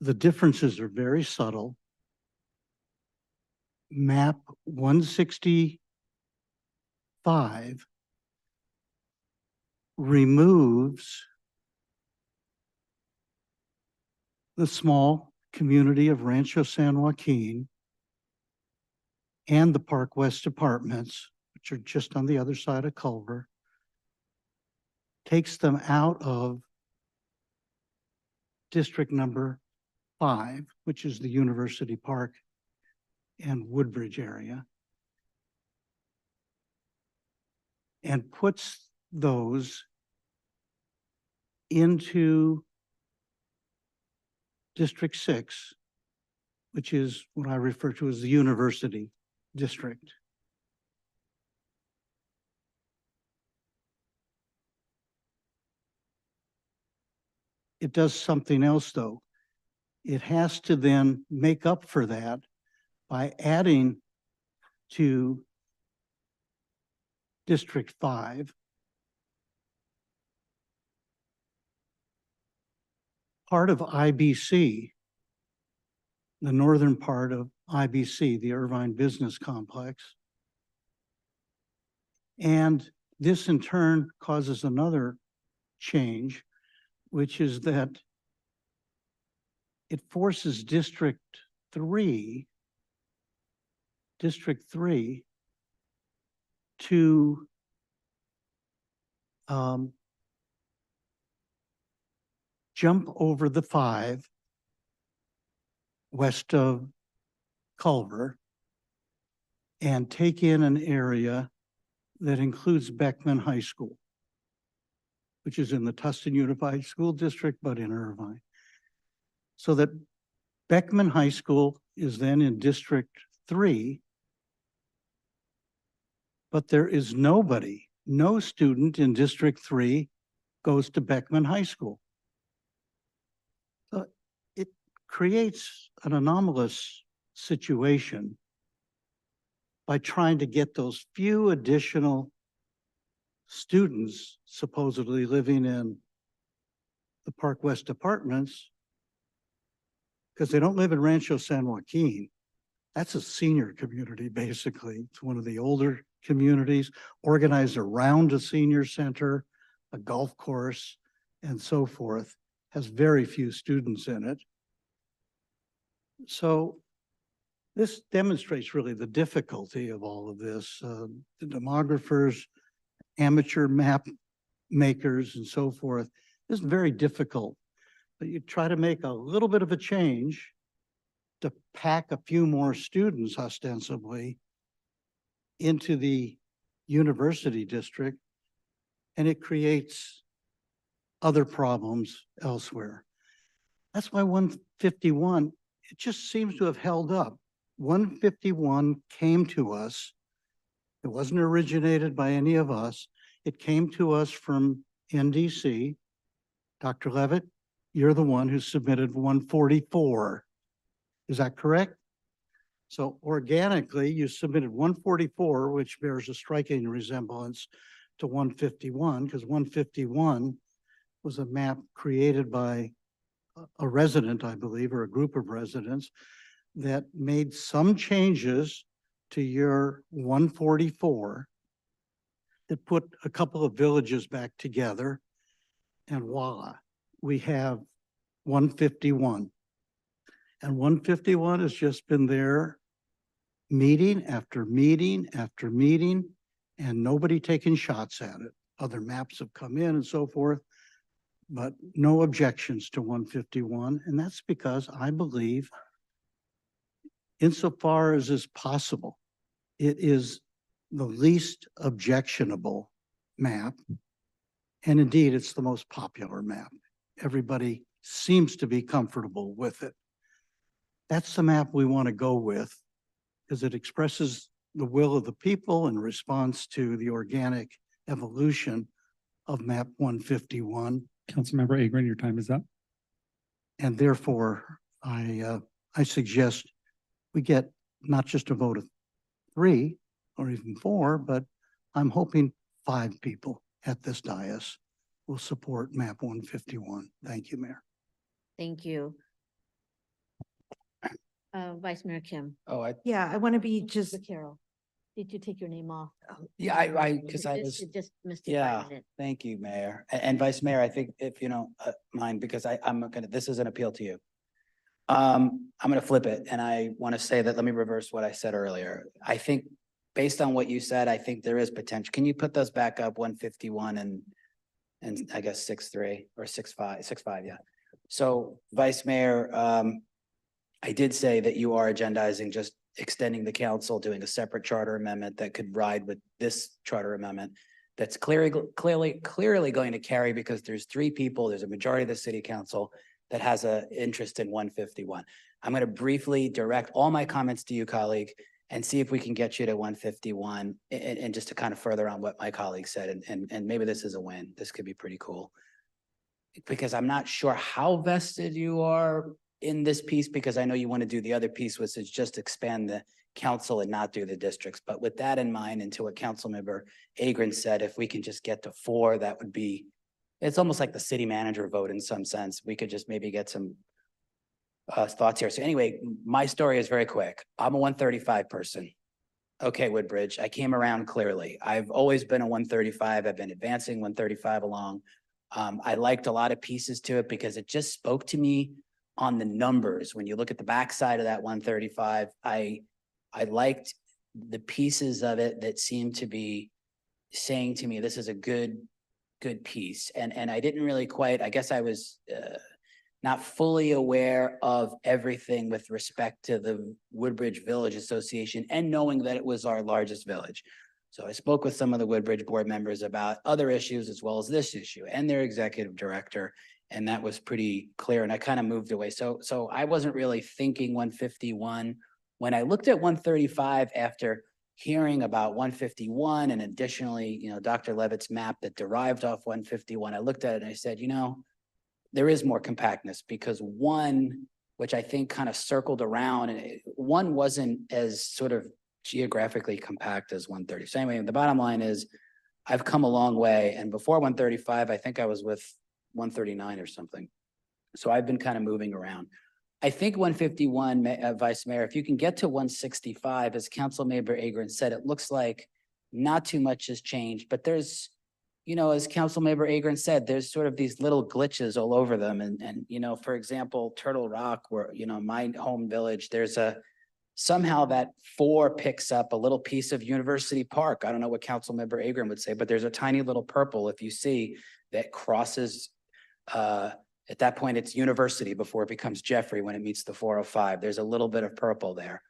The differences are very subtle. Map 165 removes the small community of Rancho San Joaquin and the Park West apartments, which are just on the other side of Culver, takes them out of district number 5, which is the University Park and Woodbridge area, and puts those into District 6, which is what I refer to as the University District. It does something else, though. It has to then make up for that by adding to District 5 part of IBC, the northern part of IBC, the Irvine Business Complex. And this in turn causes another change, which is that it forces District 3 to jump over the 5 west of Culver and take in an area that includes Beckman High School, which is in the Tustin Unified School District, but in Irvine. So that Beckman High School is then in District 3, but there is nobody, no student in District 3 goes to Beckman High School. So it creates an anomalous situation by trying to get those few additional students supposedly living in the Park West apartments, because they don't live in Rancho San Joaquin. That's a senior community, basically. It's one of the older communities organized around a senior center, a golf course, and so forth. Has very few students in it. So this demonstrates really the difficulty of all of this. The demographers, amateur map makers, and so forth. This is very difficult. But you try to make a little bit of a change to pack a few more students ostensibly into the university district, and it creates other problems elsewhere. That's why 151, it just seems to have held up. 151 came to us. It wasn't originated by any of us. It came to us from NDC. Dr. Levitt, you're the one who submitted 144. Is that correct? So organically, you submitted 144, which bears a striking resemblance to 151, because 151 was a map created by a resident, I believe, or a group of residents that made some changes to your 144 that put a couple of villages back together, and voila, we have 151. And 151 has just been there meeting after meeting after meeting, and nobody taking shots at it. Other maps have come in and so forth, but no objections to 151. And that's because I believe, insofar as is possible, it is the least objectionable map. And indeed, it's the most popular map. Everybody seems to be comfortable with it. That's the map we want to go with, because it expresses the will of the people in response to the organic evolution of map 151. Councilmember Agron, your time is up. And therefore, I suggest we get not just a vote of 3 or even 4, but I'm hoping 5 people at this dais will support map 151. Thank you, Mayor. Thank you. Vice Mayor Kim. Oh, Yeah, I want to be just, Carol, did you take your name off? yeah, because I was. It just missed Yeah, 5 minutes. thank you, Mayor. And Vice Mayor, I think if you don't mind, because I'm gonna, this is an appeal to you. I'm gonna flip it, and I want to say that, let me reverse what I said earlier. I think based on what you said, I think there is potential. Can you put those back up, 151 and I guess 6-3 or 6-5, yeah. So Vice Mayor, I did say that you are agendizing just extending the council, doing a separate charter amendment that could ride with this charter amendment. That's clearly going to carry, because there's 3 people, there's a majority of the city council that has an interest in 151. I'm going to briefly direct all my comments to you, colleague, and see if we can get you to 151, and just to kind of further on what my colleague said, and maybe this is a win. This could be pretty cool. Because I'm not sure how vested you are in this piece, because I know you want to do the other piece, which is just expand the council and not do the districts. But with that in mind, and to what Councilmember Agron said, if we can just get to 4, that would be, it's almost like the city manager vote in some sense. We could just maybe get some thoughts here. So anyway, my story is very quick. I'm a 135 person. Okay, Woodbridge, I came around clearly. I've always been a 135. I've been advancing 135 along. I liked a lot of pieces to it because it just spoke to me on the numbers. When you look at the backside of that 135, I liked the pieces of it that seemed to be saying to me, this is a good piece. And I didn't really quite, I guess I was not fully aware of everything with respect to the Woodbridge Village Association, and knowing that it was our largest village. So I spoke with some of the Woodbridge board members about other issues as well as this issue, and their executive director, and that was pretty clear, and I kind of moved away. So I wasn't really thinking 151. When I looked at 135 after hearing about 151 and additionally, Dr. Levitt's map that derived off 151, I looked at it and I said, there is more compactness, because 1, which I think kind of circled around, and 1 wasn't as sort of geographically compact as 130. So anyway, the bottom line is I've come a long way, and before 135, I think I was with 139 or something. So I've been kind of moving around. I think 151, Vice Mayor, if you can get to 165, as Councilmember Agron said, it looks like not too much has changed, but there's, as Councilmember Agron said, there's sort of these little glitches all over them. And for example, Turtle Rock, where, my home village, there's somehow that 4 picks up a little piece of University Park. I don't know what Councilmember Agron would say, but there's a tiny little purple, if you see, that crosses, at that point, it's University before it becomes Jeffrey when it meets the 405. There's a little bit of purple there.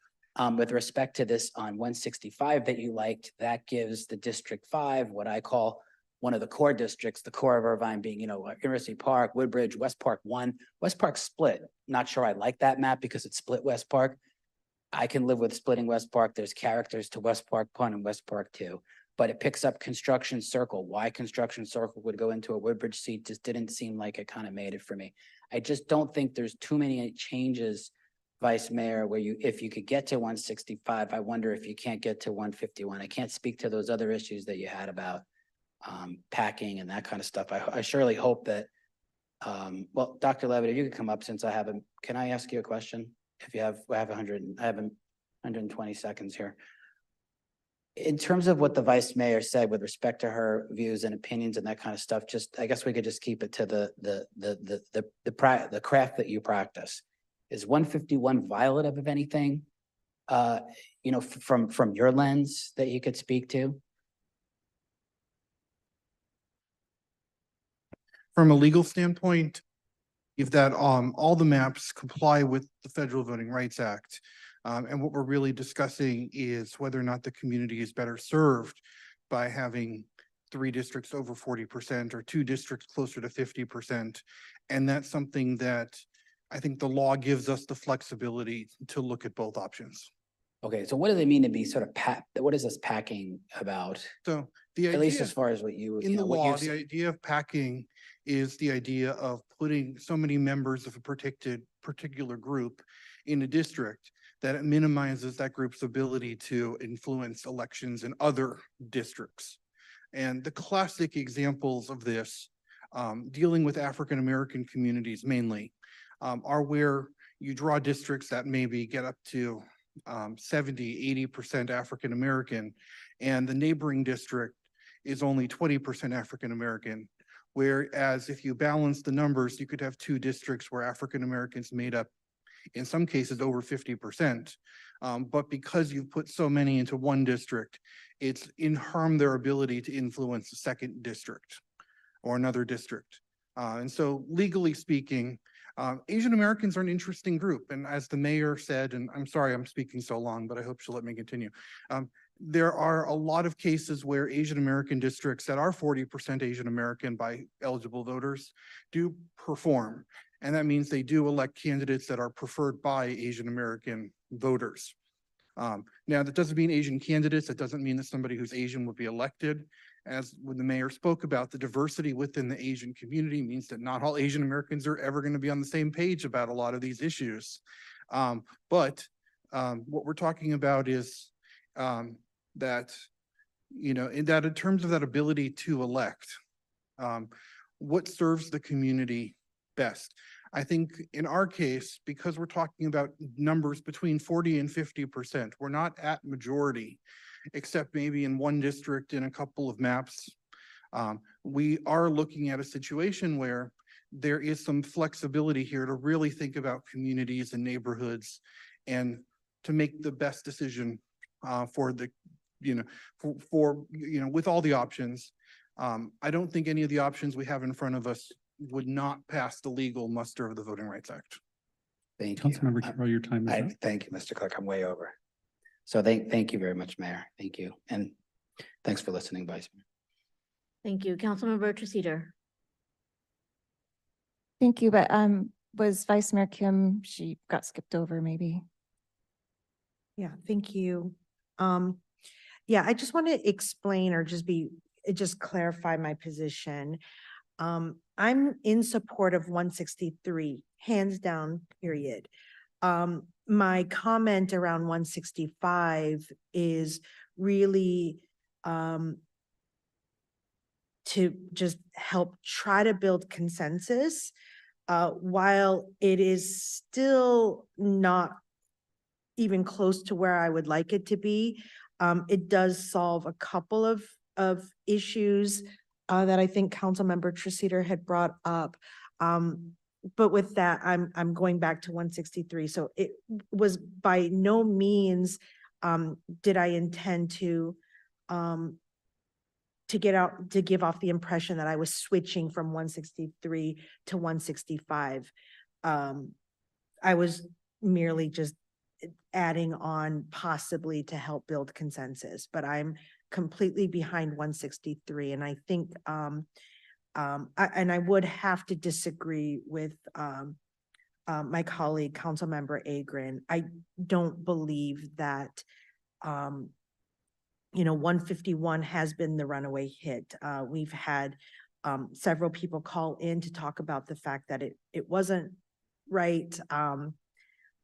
With respect to this on 165 that you liked, that gives the District 5, what I call one of the core districts, the core of Irvine being, University Park, Woodbridge, West Park 1. West Park split. Not sure I like that map because it split West Park. I can live with splitting West Park. There's characters to West Park 1 and West Park 2. But it picks up Construction Circle. Why Construction Circle would go into a Woodbridge seat just didn't seem like it kind of made it for me. I just don't think there's too many changes Vice Mayor, where if you could get to 165, I wonder if you can't get to 151. I can't speak to those other issues that you had about packing and that kind of stuff. I surely hope that, well, Dr. Levitt, if you could come up since I haven't, can I ask you a question? If you have, I have 120 seconds here. In terms of what the Vice Mayor said with respect to her views and opinions and that kind of stuff, just, I guess we could just keep it to the craft that you practice. Is 151 violative of anything, you know, from your lens that you could speak to? From a legal standpoint, if that all the maps comply with the Federal Voting Rights Act, and what we're really discussing is whether or not the community is better served by having 3 districts over 40% or 2 districts closer to 50%. And that's something that I think the law gives us the flexibility to look at both options. Okay, so what does it mean to be sort of what is this packing about? So the idea, at least as far as what you in the what law, you're the idea of packing is the idea of putting so many members of a particular group in a district that it minimizes that group's ability to influence elections in other districts. And the classic examples of this, dealing with African-American communities mainly, are where you draw districts that maybe get up to 70, 80% African-American, and the neighboring district is only 20% African-American. Whereas if you balance the numbers, you could have 2 districts where African-Americans made up, in some cases, over 50%. But because you've put so many into one district, it's harmed their ability to influence a second district or another district. And so legally speaking, Asian Americans are an interesting group. And as the mayor said, and I'm sorry I'm speaking so long, but I hope she'll let me continue. There are a lot of cases where Asian American districts that are 40% Asian American by eligible voters do perform. And that means they do elect candidates that are preferred by Asian American voters. Now, that doesn't mean Asian candidates. That doesn't mean that somebody who's Asian would be elected. As when the mayor spoke about, the diversity within the Asian community means that not all Asian Americans are ever going to be on the same page about a lot of these issues. But what we're talking about is that, you know, in terms of that ability to elect, what serves the community best. I think in our case, because we're talking about numbers between 40 and 50%, we're not at majority, except maybe in one district in a couple of maps. We are looking at a situation where there is some flexibility here to really think about communities and neighborhoods and to make the best decision for the, you know, with all the options. I don't think any of the options we have in front of us would not pass the legal muster of the Voting Rights Act. Thank you. Councilmember Carroll, your time is up. Thank you, Mr. Clerk. I'm way over. So thank you very much, Mayor. Thank you. And thanks for listening, Vice Mayor. Thank you. Councilmember Treceder. Thank you, but was Vice Mayor Kim, she got skipped over maybe. Yeah, thank you. Yeah, I just want to explain or just clarify my position. I'm in support of 163, hands down, period. My comment around 165 is really to just help try to build consensus while it is still not even close to where I would like it to be. It does solve a couple of issues that I think Councilmember Treceder had brought up. But with that, I'm going back to 163. So it was by no means did I intend to give off the impression that I was switching from 163 to 165. I was merely just adding on possibly to help build consensus, but I'm completely behind 163. And I think, I would have to disagree with my colleague, Councilmember Agrin. I don't believe that, 151 has been the runaway hit. We've had several people call in to talk about the fact that it wasn't right.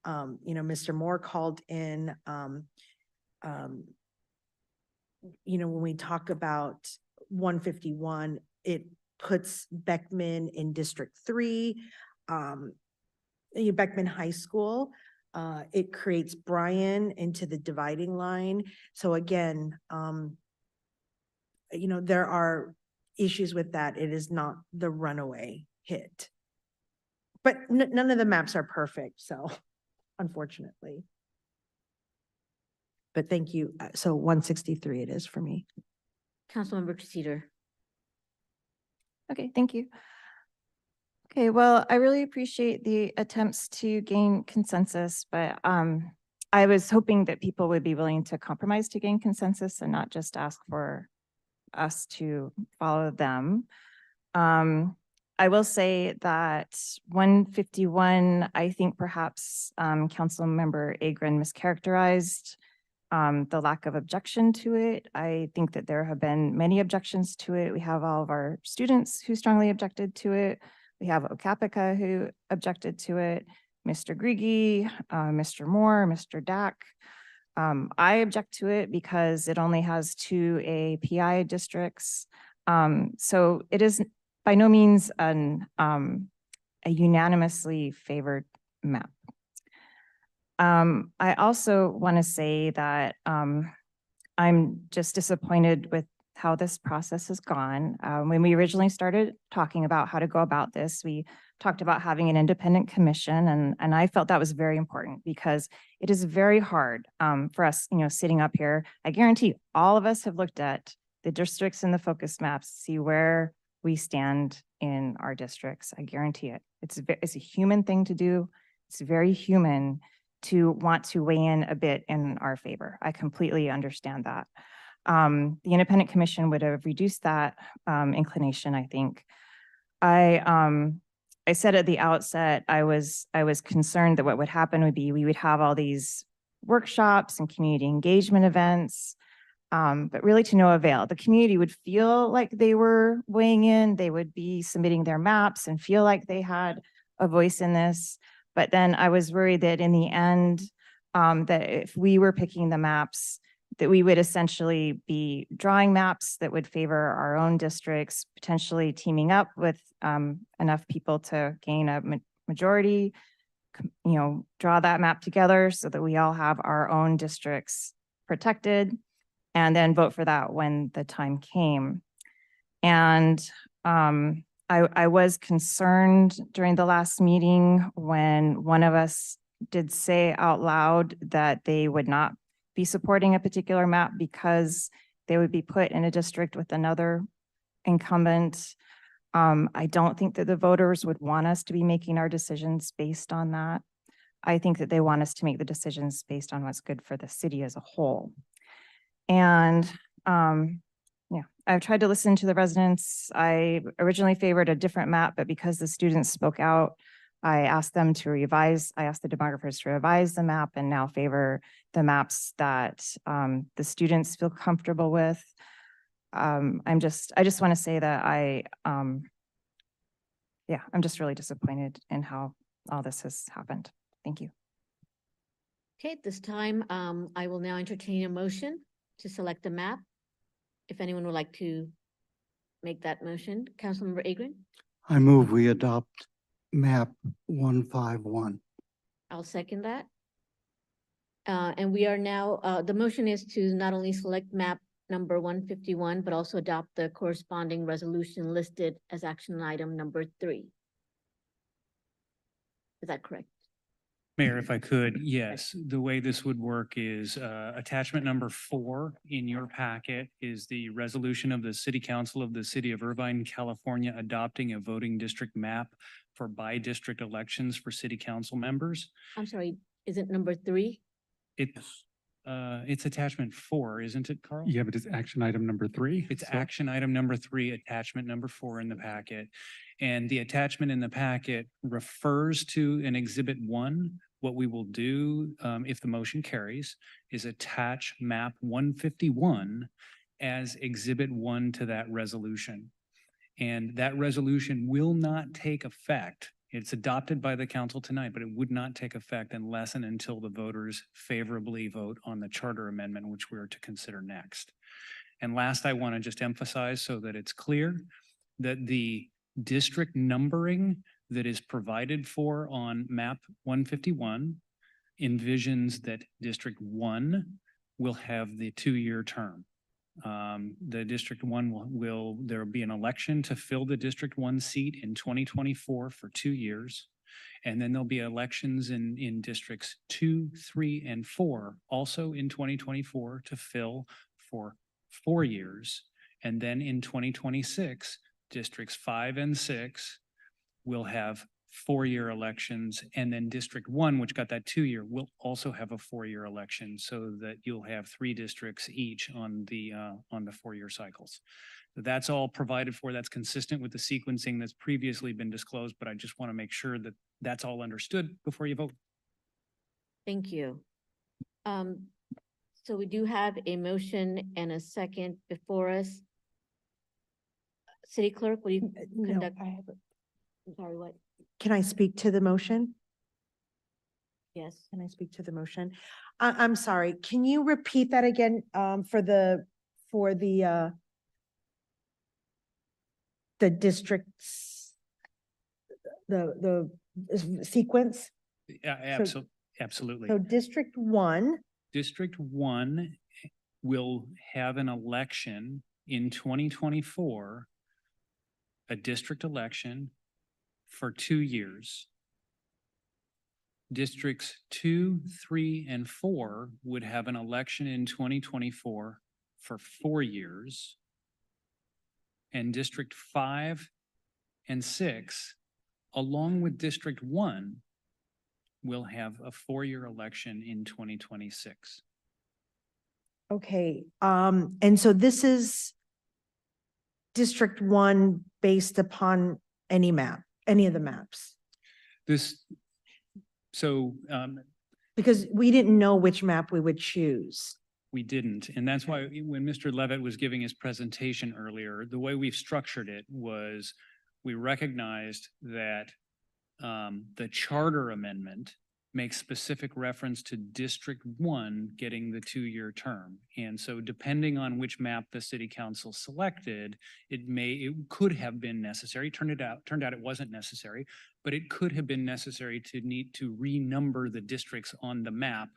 Mr. Moore called in, when we talk about 151, it puts Beckman in District 3, Beckman High School. It creates Bryan into the dividing line. So again, there are issues with that. It is not the runaway hit. But none of the maps are perfect, so unfortunately. But thank you. So 163 it is for me. Councilmember Cedar. Okay, thank you. Okay, well, I really appreciate the attempts to gain consensus, but I was hoping that people would be willing to compromise to gain consensus and not just ask for us to follow them. I will say that 151, I think perhaps Councilmember Agron mischaracterized the lack of objection to it. I think that there have been many objections to it. We have all of our students who strongly objected to it. We have Okapica who objected to it, Mr. Grigi, Mr. Moore, Mr. Dack. I object to it because it only has 2 API districts. So it is by no means a unanimously favored map. I also want to say that I'm just disappointed with how this process has gone. When we originally started talking about how to go about this, we talked about having an independent commission, and I felt that was very important because it is very hard for us, sitting up here. I guarantee all of us have looked at the districts and the focus maps, see where we stand in our districts. I guarantee it. It's a human thing to do. It's very human to want to weigh in a bit in our favor. I completely understand that. The independent commission would have reduced that inclination, I think. I said at the outset, I was concerned that what would happen would be we would have all these workshops and community engagement events, but really to no avail. The community would feel like they were weighing in, they would be submitting their maps and feel like they had a voice in this. But then I was worried that in the end, that if we were picking the maps, that we would essentially be drawing maps that would favor our own districts, potentially teaming up with enough people to gain a majority, draw that map together so that we all have our own districts protected, and then vote for that when the time came. And I was concerned during the last meeting when one of us did say out loud that they would not be supporting a particular map because they would be put in a district with another incumbent. I don't think that the voters would want us to be making our decisions based on that. I think that they want us to make the decisions based on what's good for the city as a whole. And yeah, I've tried to listen to the residents. I originally favored a different map, but because the students spoke out, I asked them to revise. I asked the demographers to revise the map and now favor the maps that the students feel comfortable with. I just want to say that yeah, I'm just really disappointed in how all this has happened. Thank you. Okay, at this time, I will now entertain a motion to select a map. If anyone would like to make that motion, Councilmember Agron. I move we adopt map 151. I'll second that. And we are now, the motion is to not only select map number 151, but also adopt the corresponding resolution listed as action item number 3. Is that correct? Mayor, if I could, yes, the way this would work is attachment number 4 in your packet is the resolution of the City Council of the City of Irvine, California, adopting a voting district map for by-district elections for city council members. I'm sorry, is it number 3? It's attachment 4, isn't it, Carl? Yeah, but it's action item number 3. It's action item number 3, attachment number 4 in the packet. And the attachment in the packet refers to an exhibit 1. What we will do, if the motion carries, is attach map 151 as exhibit 1 to that resolution. And that resolution will not take effect It's adopted by the council tonight, but it would not take effect unless and until the voters favorably vote on the charter amendment, which we're to consider next. And last, I want to just emphasize so that it's clear that the district numbering that is provided for on map 151 envisions that District 1 will have the 2-year term. The District 1 there will be an election to fill the District 1 seat in 2024 for 2 years. And then there'll be elections in Districts 2, 3, and 4, also in 2024 to fill for 4 years. And then in 2026, Districts 5 and 6 will have 4-year elections, and then District 1, which got that 2-year, will also have a 4-year election, so that you'll have 3 districts each on the 4-year cycles. So that's all provided for. That's consistent with the sequencing that's previously been disclosed, but I just want to make sure that that's all understood before you vote. Thank you. So we do have a motion and a second before us. City Clerk, will you conduct? I have I'm sorry, what? Can I speak to the motion? Yes. Can I speak to the motion? I'm sorry, can you repeat that again, for the districts, the sequence? Yeah, absolutely. So District 1. District 1 will have an election in 2024, a district election for 2 years. Districts 2, 3, and 4 would have an election in 2024 for 4 years. And District 5 and 6, along with District 1, will have a 4-year election in 2026. Okay, and so this is District 1 based upon any map, any of the maps? Because we didn't know which map we would choose. We didn't, and that's why when Mr. Levitt was giving his presentation earlier, the way we've structured it was we recognized that the charter amendment makes specific reference to District 1 getting the 2-year term. And so depending on which map the city council selected, it could have been necessary. Turned out it wasn't necessary, but it could have been necessary to need to renumber the districts on the map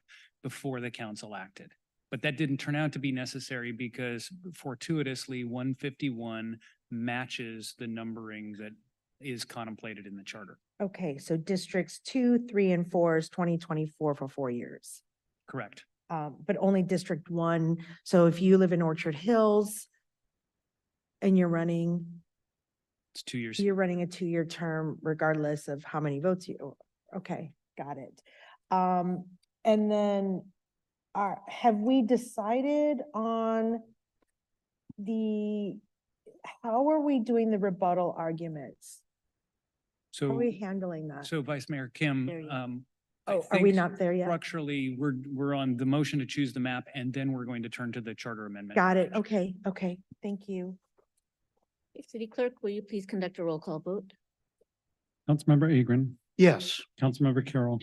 before the council acted. But that didn't turn out to be necessary because fortuitously 151 matches the numbering that is contemplated in the charter. Okay, so districts 2, 3, and 4 is 2024 for 4 years. Correct. But only District 1. So if you live in Orchard Hills and you're running, it's 2 years. You're running a 2-year term regardless of how many votes you, okay, got it. And then have we decided on how are we doing the rebuttal arguments? How are we handling that? So Vice Mayor Kim, are we not there yet? Structurally, we're on the motion to choose the map, and then we're going to turn to the charter amendment. Got it. Okay. Thank you. City Clerk, will you please conduct a roll call vote? Councilmember Agron. Yes. Councilmember Carroll.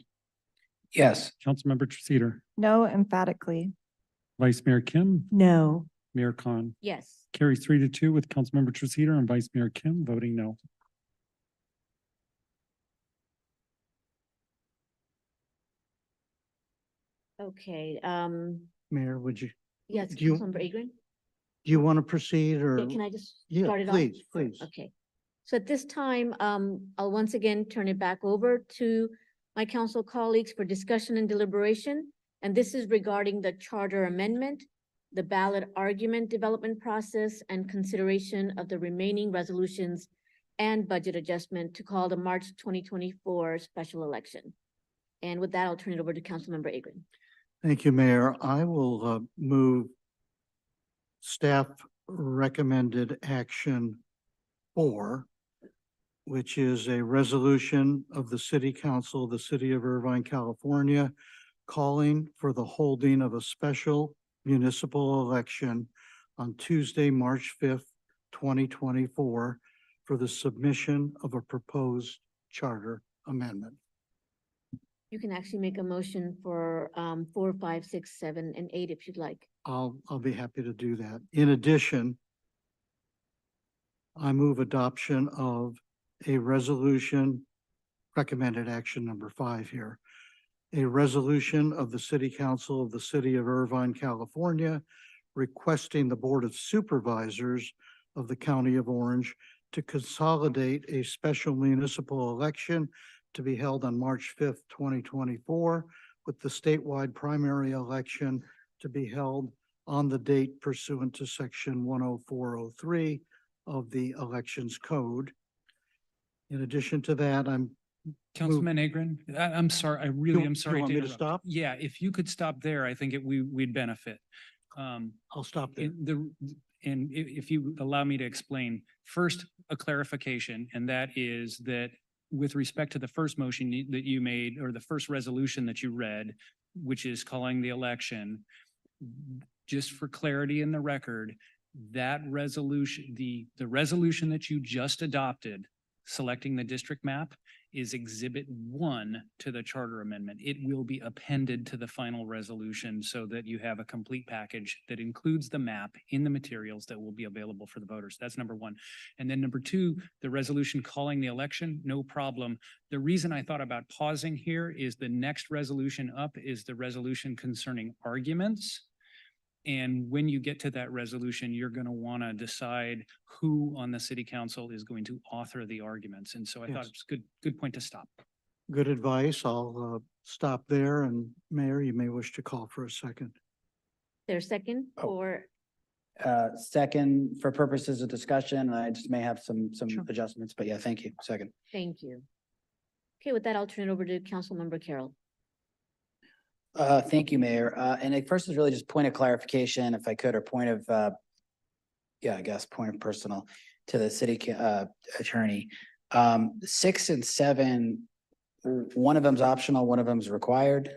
Yes. Councilmember Treceder. No, emphatically. Vice Mayor Kim. No. Mayor Khan. Yes. Carries 3-2 with Councilmember Treceder and Vice Mayor Kim voting no. Okay, Mayor, would you? yes, Do you- Councilmember Agron? Do you want to proceed or? Yeah, can I just Yeah, start it off? please, please. Okay. So at this time, I'll once again turn it back over to my council colleagues for discussion and deliberation. And this is regarding the charter amendment, the ballot argument development process, and consideration of the remaining resolutions and budget adjustment to call the March 2024 special election. And with that, I'll turn it over to Councilmember Agron. Thank you, Mayor. I will move staff recommended action 4, which is a resolution of the City Council of the City of Irvine, California, calling for the holding of a special municipal election on Tuesday, March 5th, 2024, for the submission of a proposed charter amendment. You can actually make a motion for 4, 5, 6, 7, and 8 if you'd like. I'll be happy to do that. In addition, I move adoption of a resolution, recommended action number 5 here. A resolution of the City Council of the City of Irvine, California, requesting the Board of Supervisors of the County of Orange to consolidate a special municipal election to be held on March 5th, 2024, with the statewide primary election to be held on the date pursuant to section 10403 of the Elections Code. In addition to that, Councilman Agron, I'm sorry, I really am sorry. You want me to interrupt. stop? Yeah, if you could stop there, I think we'd benefit. I'll stop there. And if you allow me to explain, first, a clarification, and that is that with respect to the first motion that you made, or the first resolution that you read, which is calling the election, just for clarity in the record, that resolution, the resolution that you just adopted, selecting the district map, is Exhibit 1 to the charter amendment. It will be appended to the final resolution so that you have a complete package that includes the map in the materials that will be available for the voters. That's number 1. And then number 2, the resolution calling the election, no problem. The reason I thought about pausing here is the next resolution up is the resolution concerning arguments. And when you get to that resolution, you're going to want to decide who on the city council is going to author the arguments. And so I thought it was good point to stop. Good advice. I'll stop there, and Mayor, you may wish to call for a second. There's second for, Second, for purposes of discussion, I just may have some adjustments, but yeah, thank you. Second. thank you. Okay, with that, I'll turn it over to Councilmember Carroll. Thank you, Mayor. And it first is really just point of clarification, if I could, or point of, I guess, point of personal to the city attorney. 6 and 7, one of them's optional, one of them's required.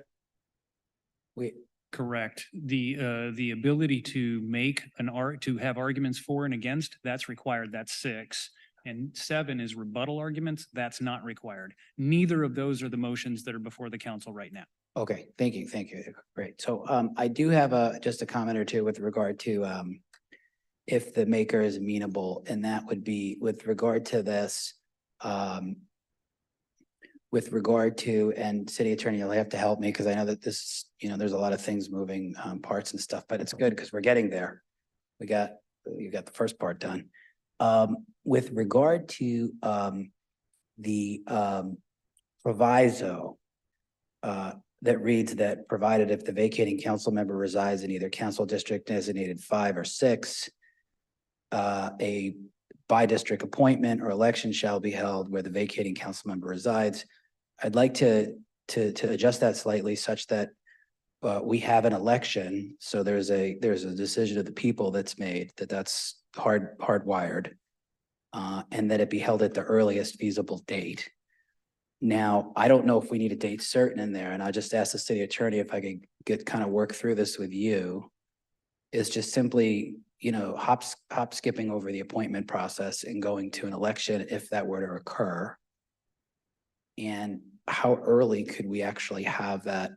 Correct. The ability to make to have arguments for and against, that's required. That's 6. And 7 is rebuttal arguments. That's not required. Neither of those are the motions that are before the council right now. Okay, thank you. Great. So I do have just a comment or two with regard to if the maker is amenable, and that would be with regard to this, with regard to, and city attorney, you'll have to help me because I know that this, there's a lot of things moving parts and stuff, but it's good because we're getting there. You got the first part done. With regard to the proviso that reads that provided if the vacating council member resides in either council district designated 5 or 6, a by district appointment or election shall be held where the vacating council member resides. I'd like to adjust that slightly such that we have an election. So there's a decision of the people that's made that's hardwired, and that it be held at the earliest feasible date. Now, I don't know if we need a date certain in there, and I just asked the city attorney if I could kind of work through this with you. It's just simply, hop skipping over the appointment process and going to an election if that were to occur. And how early could we actually have that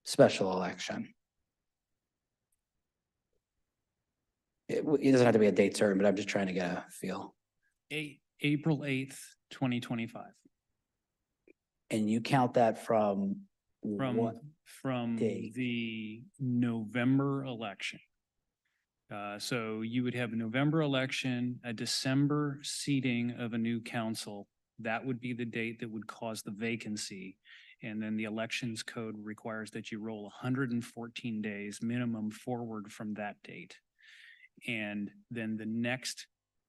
special election? It doesn't have to be a date certain, but I'm just trying to get a feel. April 8th, 2025. And you count that from what date? The November election. So you would have a November election, a December seating of a new council. That would be the date that would cause the vacancy. And then the elections code requires that you roll 114 days minimum forward from that date. And then the next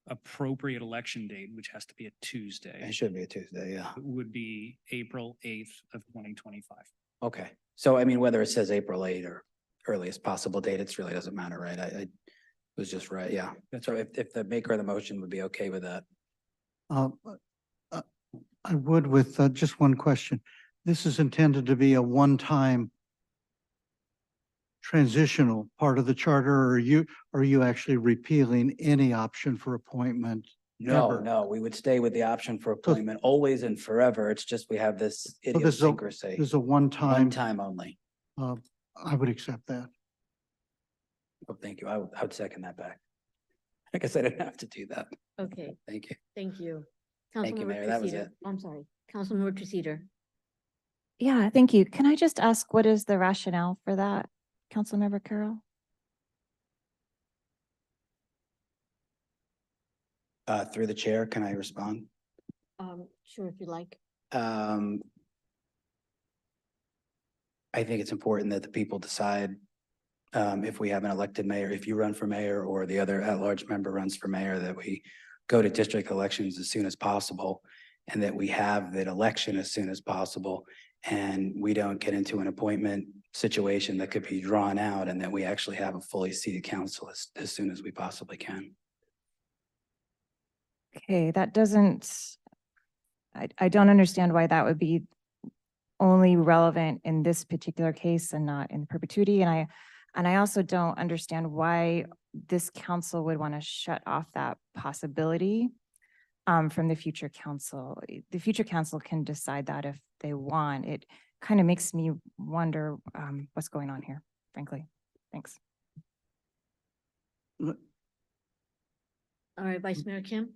appropriate election date, which has to be a Tuesday. It should be a Tuesday, yeah. Would be April 8th of 2025. Okay. So, I mean, whether it says April 8th or earliest possible date, it really doesn't matter, right? I was just right, yeah. So if the maker of the motion would be okay with that. I would with just one question. This is intended to be a one-time transitional part of the charter, or are you actually repealing any option for appointment No, ever. no, we would stay with the option for appointment always and forever. It's just we have this So this is a, idiosyncrasy. this is a one-time, One time only. I would accept that. Oh, thank you. I would second that back. I guess I didn't have to do that. Okay, Thank you. thank you. Thank you, Councilmember Mayor. That was Treceder. it. I'm sorry, Councilmember Treceder. Yeah, thank you. Can I just ask, what is the rationale for that, Councilmember Carroll? Through the chair, can I respond? Sure, if you like. I think it's important that the people decide if we have an elected mayor, if you run for mayor or the other at-large member runs for mayor, that we go to district elections as soon as possible and that we have that election as soon as possible and we don't get into an appointment situation that could be drawn out and that we actually have a fully seated council as soon as we possibly can. Okay, that doesn't, I don't understand why that would be only relevant in this particular case and not in perpetuity. And I also don't understand why this council would want to shut off that possibility from the future council. The future council can decide that if they want. It kind of makes me wonder what's going on here, frankly. Thanks. All right, Vice Mayor Kim.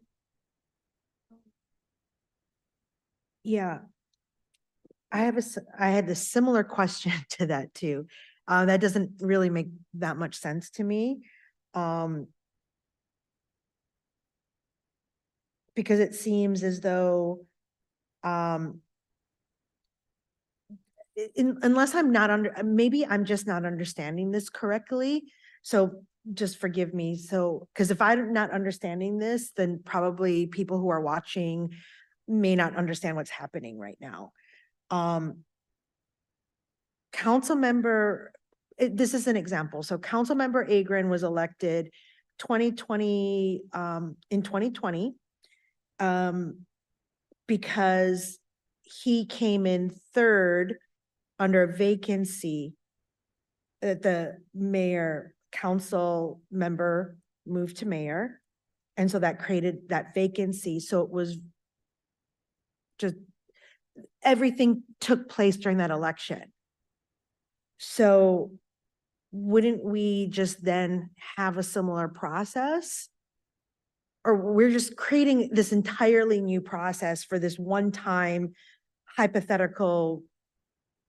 Yeah. I had a similar question to that too. That doesn't really make that much sense to me. Because it seems as though, unless I'm not maybe I'm just not understanding this correctly. So just forgive me. So, because if I'm not understanding this, then probably people who are watching may not understand what's happening right now. Council member, this is an example. So Council member Agron was elected 2020, in 2020, because he came in third under a vacancy that the mayor council member moved to mayor. And so that created that vacancy. So it was just, everything took place during that election. So wouldn't we just then have a similar process? Or we're just creating this entirely new process for this one-time hypothetical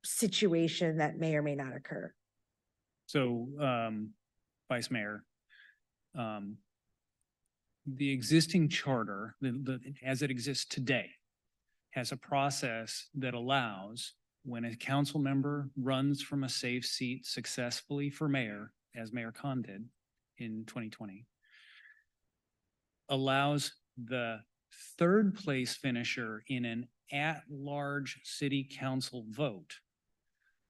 situation that may or may not occur? So, Vice Mayor, the existing charter, as it exists today, has a process that allows when a council member runs from a safe seat successfully for mayor, as Mayor Khan did in 2020, allows the third place finisher in an at-large city council vote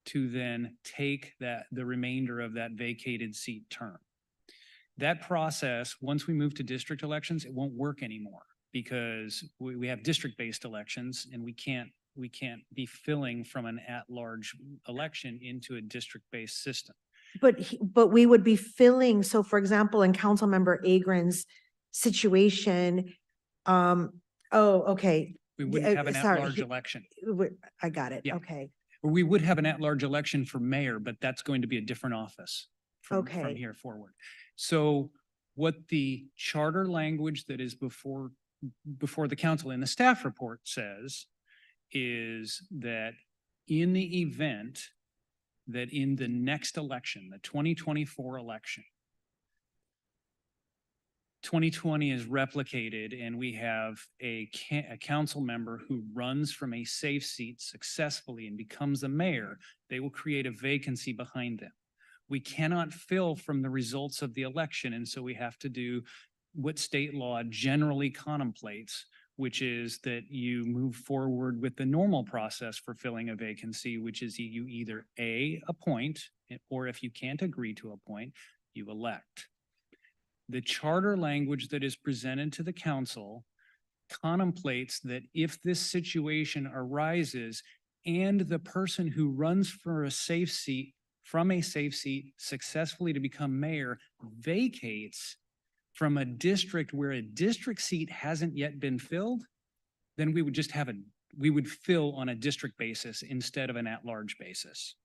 to then take the remainder of that vacated seat term. That process, once we move to district elections, it won't work anymore because we have district-based elections and we can't be filling from an at-large election into a district-based system. But we would be filling, so for example, in Councilmember Agron's situation, okay. We wouldn't have an Sorry, at-large election. I got it, Yeah. okay. Or we would have an at-large election for mayor, but that's going to be a different office from Okay. here forward. So what the charter language that is before the council in the staff report says is that in the event that in the next election, the 2024 election, 2020 is replicated and we have a council member who runs from a safe seat successfully and becomes a mayor, they will create a vacancy behind them. We cannot fill from the results of the election, and so we have to do what state law generally contemplates, which is that you move forward with the normal process for filling a vacancy, which is you either A, appoint, or if you can't agree to appoint, you elect. The charter language that is presented to the council contemplates that if this situation arises and the person who runs for a safe seat from a safe seat successfully to become mayor vacates, From a district where a district seat hasn't yet been filled, then we would just have we would fill on a district basis instead of an at-large basis.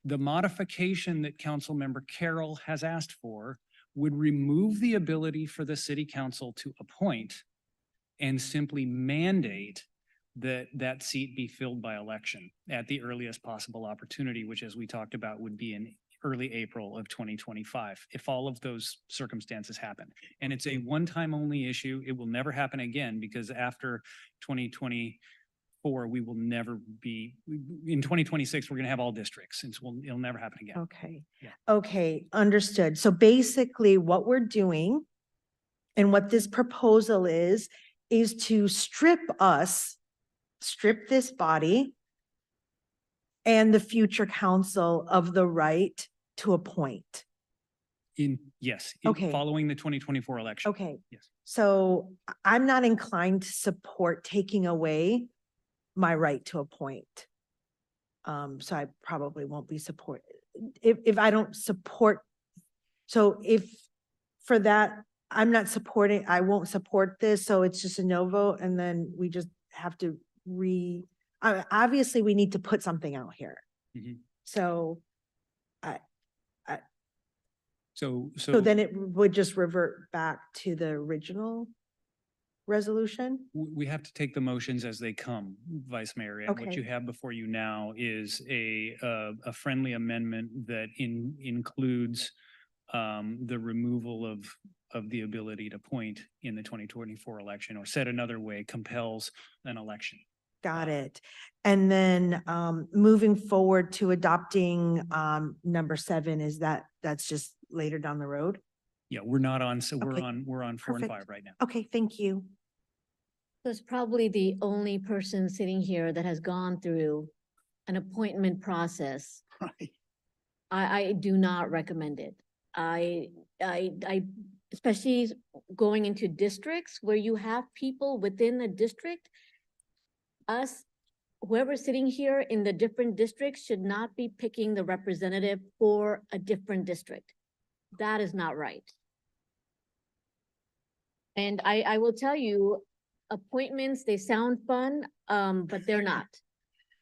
The modification that Councilmember Carroll has asked for would remove the ability for the city council to appoint and simply mandate that that seat be filled by election at the earliest possible opportunity, which, as we talked about, would be in early April of 2025, if all of those circumstances happen. And it's a one-time only issue. It will never happen again, because after 2024, we will never be, in 2026, we're going to have all districts, and so it'll never happen again. Okay. Yeah. Okay, understood. So basically what we're doing and what this proposal is to strip this body and the future council of the right to appoint. Yes, Okay. Following the 2024 election. Okay. Yes. So I'm not inclined to support taking away my right to appoint. So I probably won't be support if I don't support. So if for that, I'm not supporting, I won't support this. So it's just a no vote. And then we just have to obviously we need to put something out here. Mm-hmm. So So then it would just revert back to the original resolution? We have to take the motions as they come, Vice Mayor. And what Okay. you have before you now is a friendly amendment that includes the removal of the ability to appoint in the 2024 election, or said another way, compels an election. Got it. And then moving forward to adopting number 7, that's just later down the road? Yeah, we're not on, so Okay. we're on 4 and Perfect. 5 right now. Okay, thank you. So it's probably the only person sitting here that has gone through an appointment process. Right. I do not recommend it. I especially going into districts where you have people within a district, whoever's sitting here in the different districts should not be picking the representative for a different district. That is not right. And I will tell you, appointments, they sound fun, but they're not.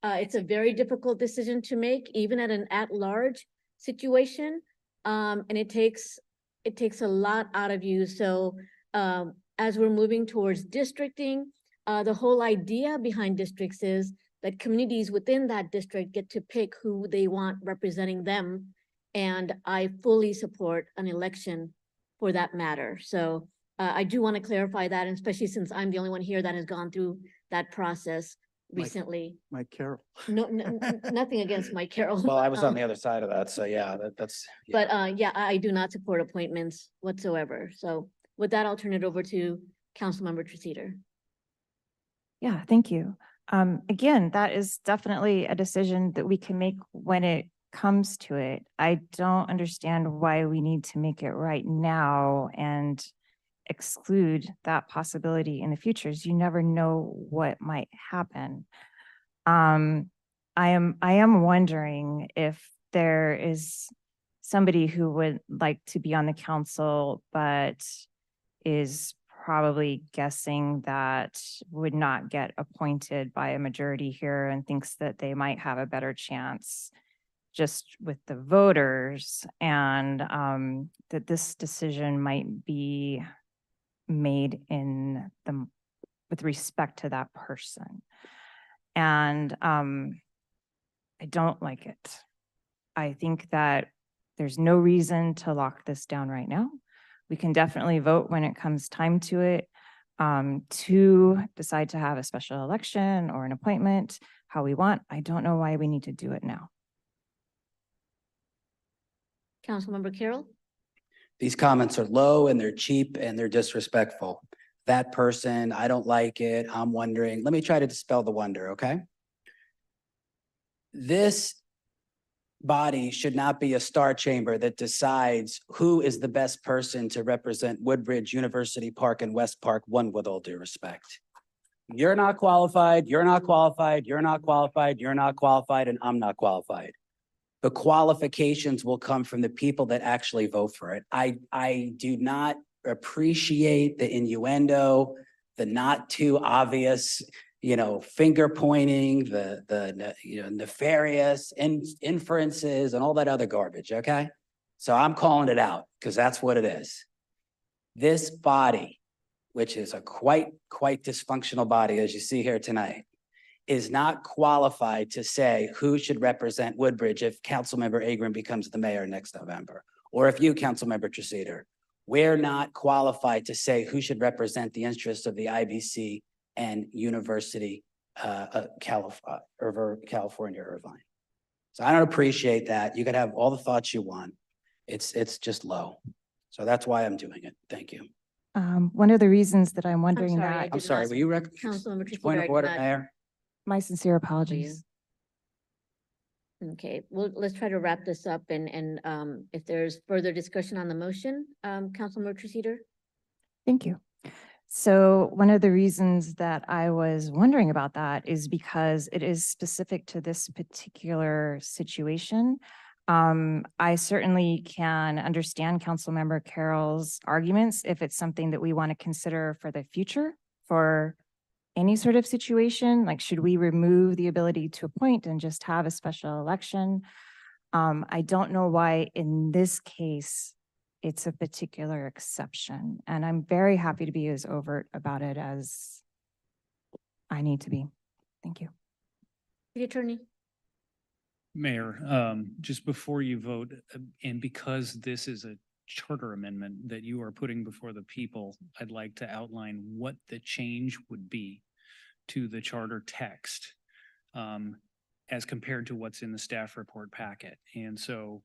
It's a very difficult decision to make, even at an at-large situation. And it takes a lot out of you. So as we're moving towards districting, the whole idea behind districts is that communities within that district get to pick who they want representing them. And I fully support an election for that matter. So I do want to clarify that, and especially since I'm the only one here that has gone through that process recently. Mike Carroll. No, nothing against Mike Carroll. Well, I was on the other side of that, so yeah, that's. Yeah. But yeah, I do not support appointments whatsoever. So with that, I'll turn it over to Councilmember Treceder. Yeah, thank you. Again, that is definitely a decision that we can make when it comes to it. I don't understand why we need to make it right now and exclude that possibility in the future. You never know what might happen. I am wondering if there is somebody who would like to be on the council, but is probably guessing that would not get appointed by a majority here and thinks that they might have a better chance just with the voters, and that this decision might be made with respect to that person. And I don't like it. I think that there's no reason to lock this down right now. We can definitely vote when it comes time to it, to decide to have a special election or an appointment, how we want. I don't know why we need to do it now. Councilmember Carroll? These comments are low and they're cheap and they're disrespectful. That person, I don't like it. I'm wondering, let me try to dispel the wonder, okay? This body should not be a star chamber that decides who is the best person to represent Woodbridge, University Park, and West Park, one with all due respect. You're not qualified, you're not qualified, you're not qualified, you're not qualified, and I'm not qualified. The qualifications will come from the people that actually vote for it. I do not appreciate the innuendo, the not too obvious, finger pointing, the nefarious inferences and all that other garbage, okay? So I'm calling it out because that's what it is. This body, which is a quite dysfunctional body, as you see here tonight, is not qualified to say who should represent Woodbridge if Councilmember Agron becomes the mayor next November, or if you, Councilmember Treseder. We're not qualified to say who should represent the interests of the IBC and University California, Irvine. So I don't appreciate that. You could have all the thoughts you want. It's just low. So that's why I'm doing it. Thank you. One of the reasons that I'm wondering that. I'm sorry, will you Councilmember point Treseder, of I order, did not- Mayor? My sincere apologies. Okay, well, let's try to wrap this up and if there's further discussion on the motion, Councilmember Treseder? Thank you. So one of the reasons that I was wondering about that is because it is specific to this particular situation. I certainly can understand Councilmember Carroll's arguments if it's something that we want to consider for the future for any sort of situation, like should we remove the ability to appoint and just have a special election? I don't know why in this case, it's a particular exception, and I'm very happy to be as overt about it as I need to be. Thank you. The attorney. Mayor, just before you vote, and because this is a charter amendment that you are putting before the people, I'd like to outline what the change would be to the charter text as compared to what's in the staff report packet. And so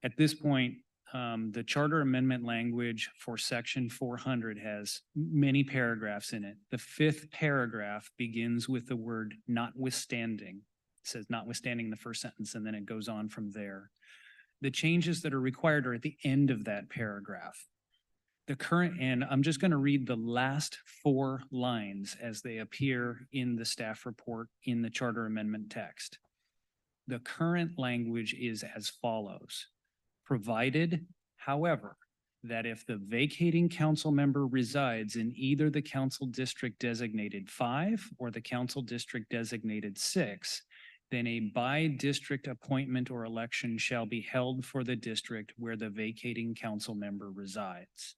at this point, the charter amendment language for section 400 has many paragraphs in it. The 5th paragraph begins with the word notwithstanding. It says notwithstanding in the first sentence, and then it goes on from there. The changes that are required are at the end of that paragraph. The current, and I'm just going to read the last 4 lines as they appear in the staff report in the charter amendment text. The current language is as follows. Provided, however, that if the vacating council member resides in either the council district designated 5 or the council district designated 6, then a by-district appointment or election shall be held for the district where the vacating council member resides.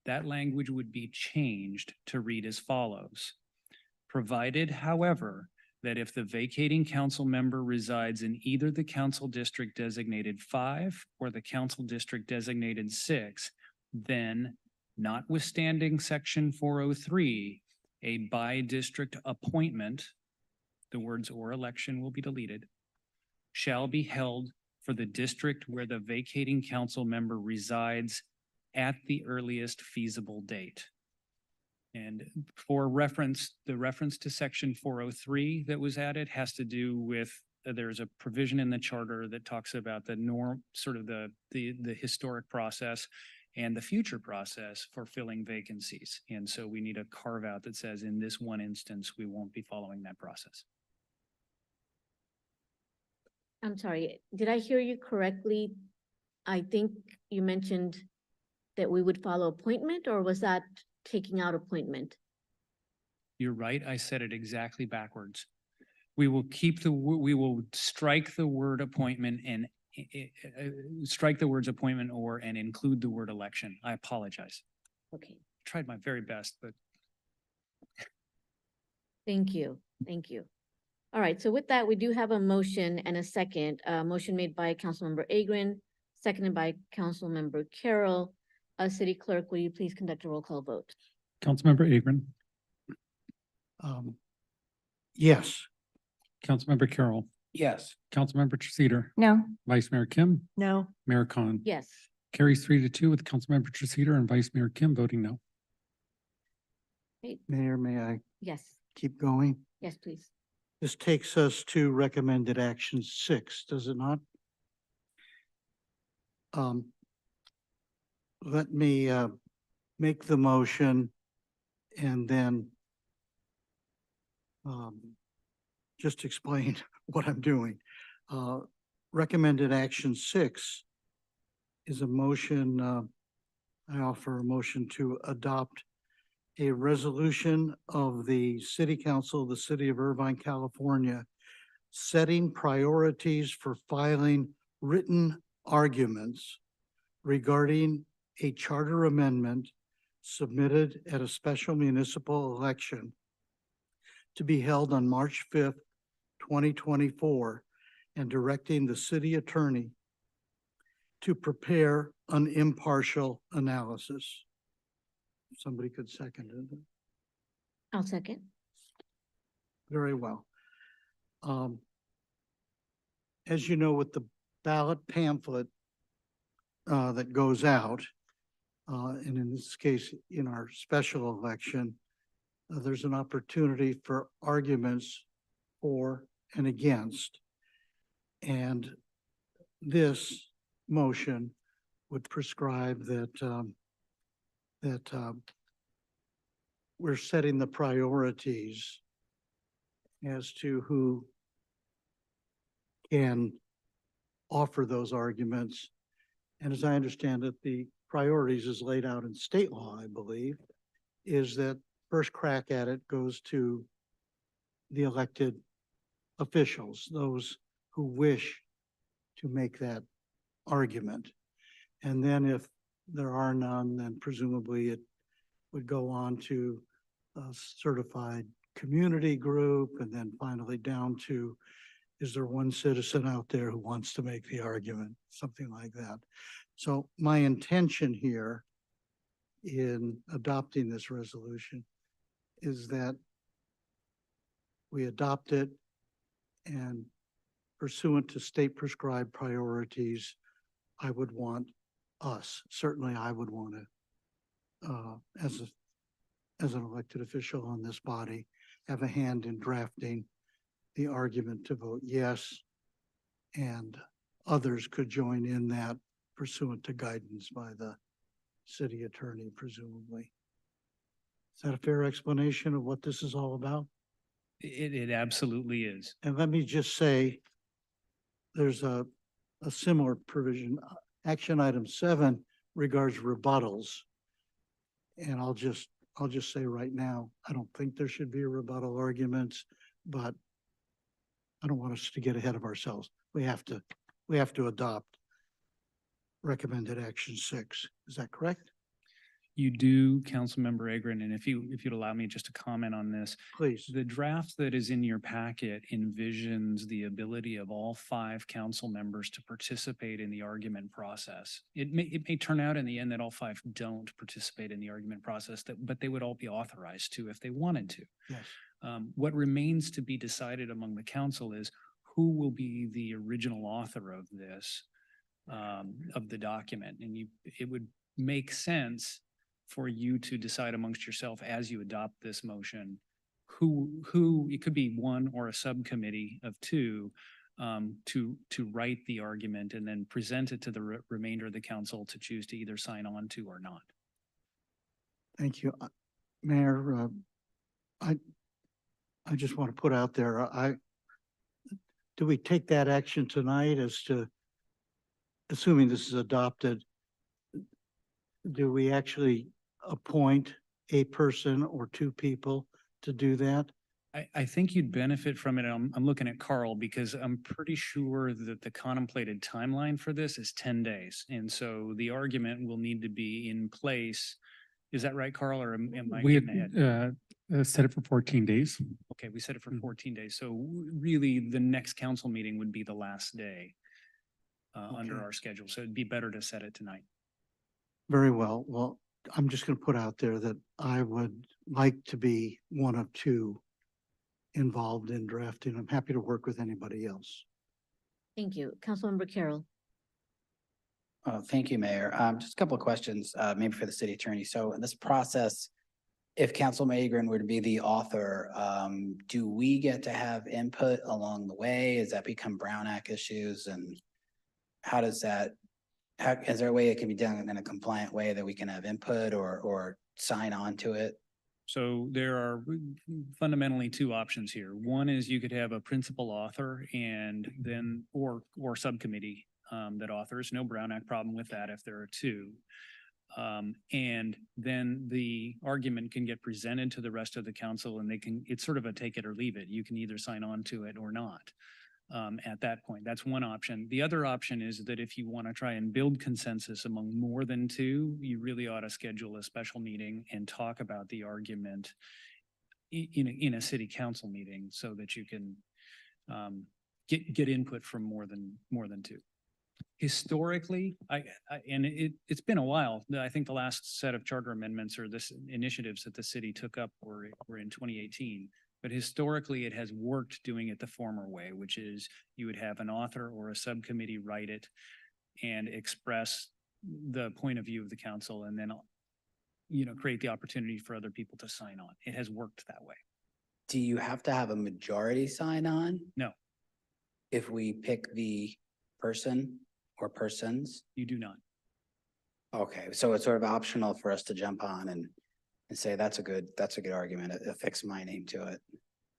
That language would be changed to read as follows. Provided, however, that if the vacating council member resides in either the council district designated 5 or the council district designated 6, then, notwithstanding section 403, a by-district appointment, the words or election will be deleted, shall be held for the district where the vacating council member resides at the earliest feasible date. And for reference, the reference to section 403 that was added has to do with, there's a provision in the charter that talks about the norm, sort of the historic process and the future process for filling vacancies. And so we need a carve out that says in this one instance, we won't be following that process. I'm sorry, did I hear you correctly? I think you mentioned that we would follow appointment, or was that taking out appointment? You're right, I said it exactly backwards. We will we will strike the word appointment and strike the words appointment or and include the word election. I apologize. Okay. Tried my very best, but. Thank you. All right, so with that, we do have a motion and a second. Motion made by Councilmember Agron, seconded by Councilmember Carroll. City Clerk, will you please conduct a roll call vote? Councilmember Agron. Yes. Councilmember Carroll. Yes. Councilmember Treseder. No. Vice Mayor Kim. No. Mayor Khan. Yes. Carries 3-2 with Councilmember Treseder and Vice Mayor Kim voting no. Great. Mayor, may I Yes. keep going? Yes, please. This takes us to recommended action 6, does it not? Let me make the motion and then just explain what I'm doing. Recommended action 6 is a motion I offer a motion to adopt a resolution of the City Council of the City of Irvine, California, setting priorities for filing written arguments regarding a charter amendment submitted at a special municipal election to be held on March 5th, 2024, and directing the city attorney to prepare an impartial analysis. Somebody could second it. I'll second. Very well. As you know, with the ballot pamphlet that goes out, and in this case, in our special election, there's an opportunity for arguments for and against. And this motion would prescribe that we're setting the priorities as to who can offer those arguments. And as I understand it, the priorities is laid out in state law, I believe, is that first crack at it goes to the elected officials, those who wish to make that argument. And then if there are none, then presumably it would go on to a certified community group, and then finally down to, is there one citizen out there who wants to make the argument, something like that. So my intention here in adopting this resolution is that we adopt it, and pursuant to state prescribed priorities, I would want us, certainly I would want to, as an elected official on this body, have a hand in drafting the argument to vote yes, and others could join in that pursuant to guidance by the city attorney, presumably. Is that a fair explanation of what this is all about? It absolutely is. And let me just say, there's a similar provision. Action item 7 regards rebuttals. And I'll just say right now, I don't think there should be rebuttal arguments, but I don't want us to get ahead of ourselves. We have to adopt recommended action 6. Is that correct? You do, Councilmember Agron, and if you'd allow me just to comment on this. Please. The draft that is in your packet envisions the ability of all 5 council members to participate in the argument process. It may turn out in the end that all 5 don't participate in the argument process, but they would all be authorized to if they wanted to. Yes. What remains to be decided among the council is who will be the original author of this, of the document. And it would make sense for you to decide amongst yourself as you adopt this motion, who it could be one or a subcommittee of 2 to write the argument and then present it to the remainder of the council to choose to either sign on to or not. Thank you. Mayor, I just want to put out there, do we take that action tonight as to, assuming this is adopted, do we actually appoint a person or 2 people to do that? I think you'd benefit from it. I'm looking at Carl because I'm pretty sure that the contemplated timeline for this is 10 days. And so the argument will need to be in place. Is that right, Carl, or am I We getting ahead? had set it for 14 days. Okay, we set it for 14 days. So really the next council meeting would be the last day under our schedule. So it'd be better to set it tonight. Very well. Well, I'm just going to put out there that I would like to be one of 2 involved in drafting. I'm happy to work with anybody else. Thank you. Councilmember Carroll. Thank you, Mayor. Just a couple of questions, maybe for the city attorney. So in this process, if Councilman Agron were to be the author, do we get to have input along the way? Does that become Brown Act issues? And how does that, is there a way it can be done in a compliant way that we can have input or sign on to it? So there are fundamentally 2 options here. One is you could have a principal author and then, or subcommittee that authors, no Brown Act problem with that if there are 2. And then the argument can get presented to the rest of the council and it's sort of a take it or leave it. You can either sign on to it or not. At that point, that's one option. The other option is that if you want to try and build consensus among more than two, you really ought to schedule a special meeting and talk about the argument in a city council meeting so that you can get input from more than two. Historically, it's been a while. I think the last set of charter amendments or this initiatives that the city took up were in 2018. But historically, it has worked doing it the former way, which is you would have an author or a subcommittee write it and express the point of view of the council, and then create the opportunity for other people to sign on. It has worked that way. Do you have to have a majority sign on? No. If we pick the person or persons? You do not. Okay, so it's sort of optional for us to jump on and say, that's a good argument. Affix my name to it.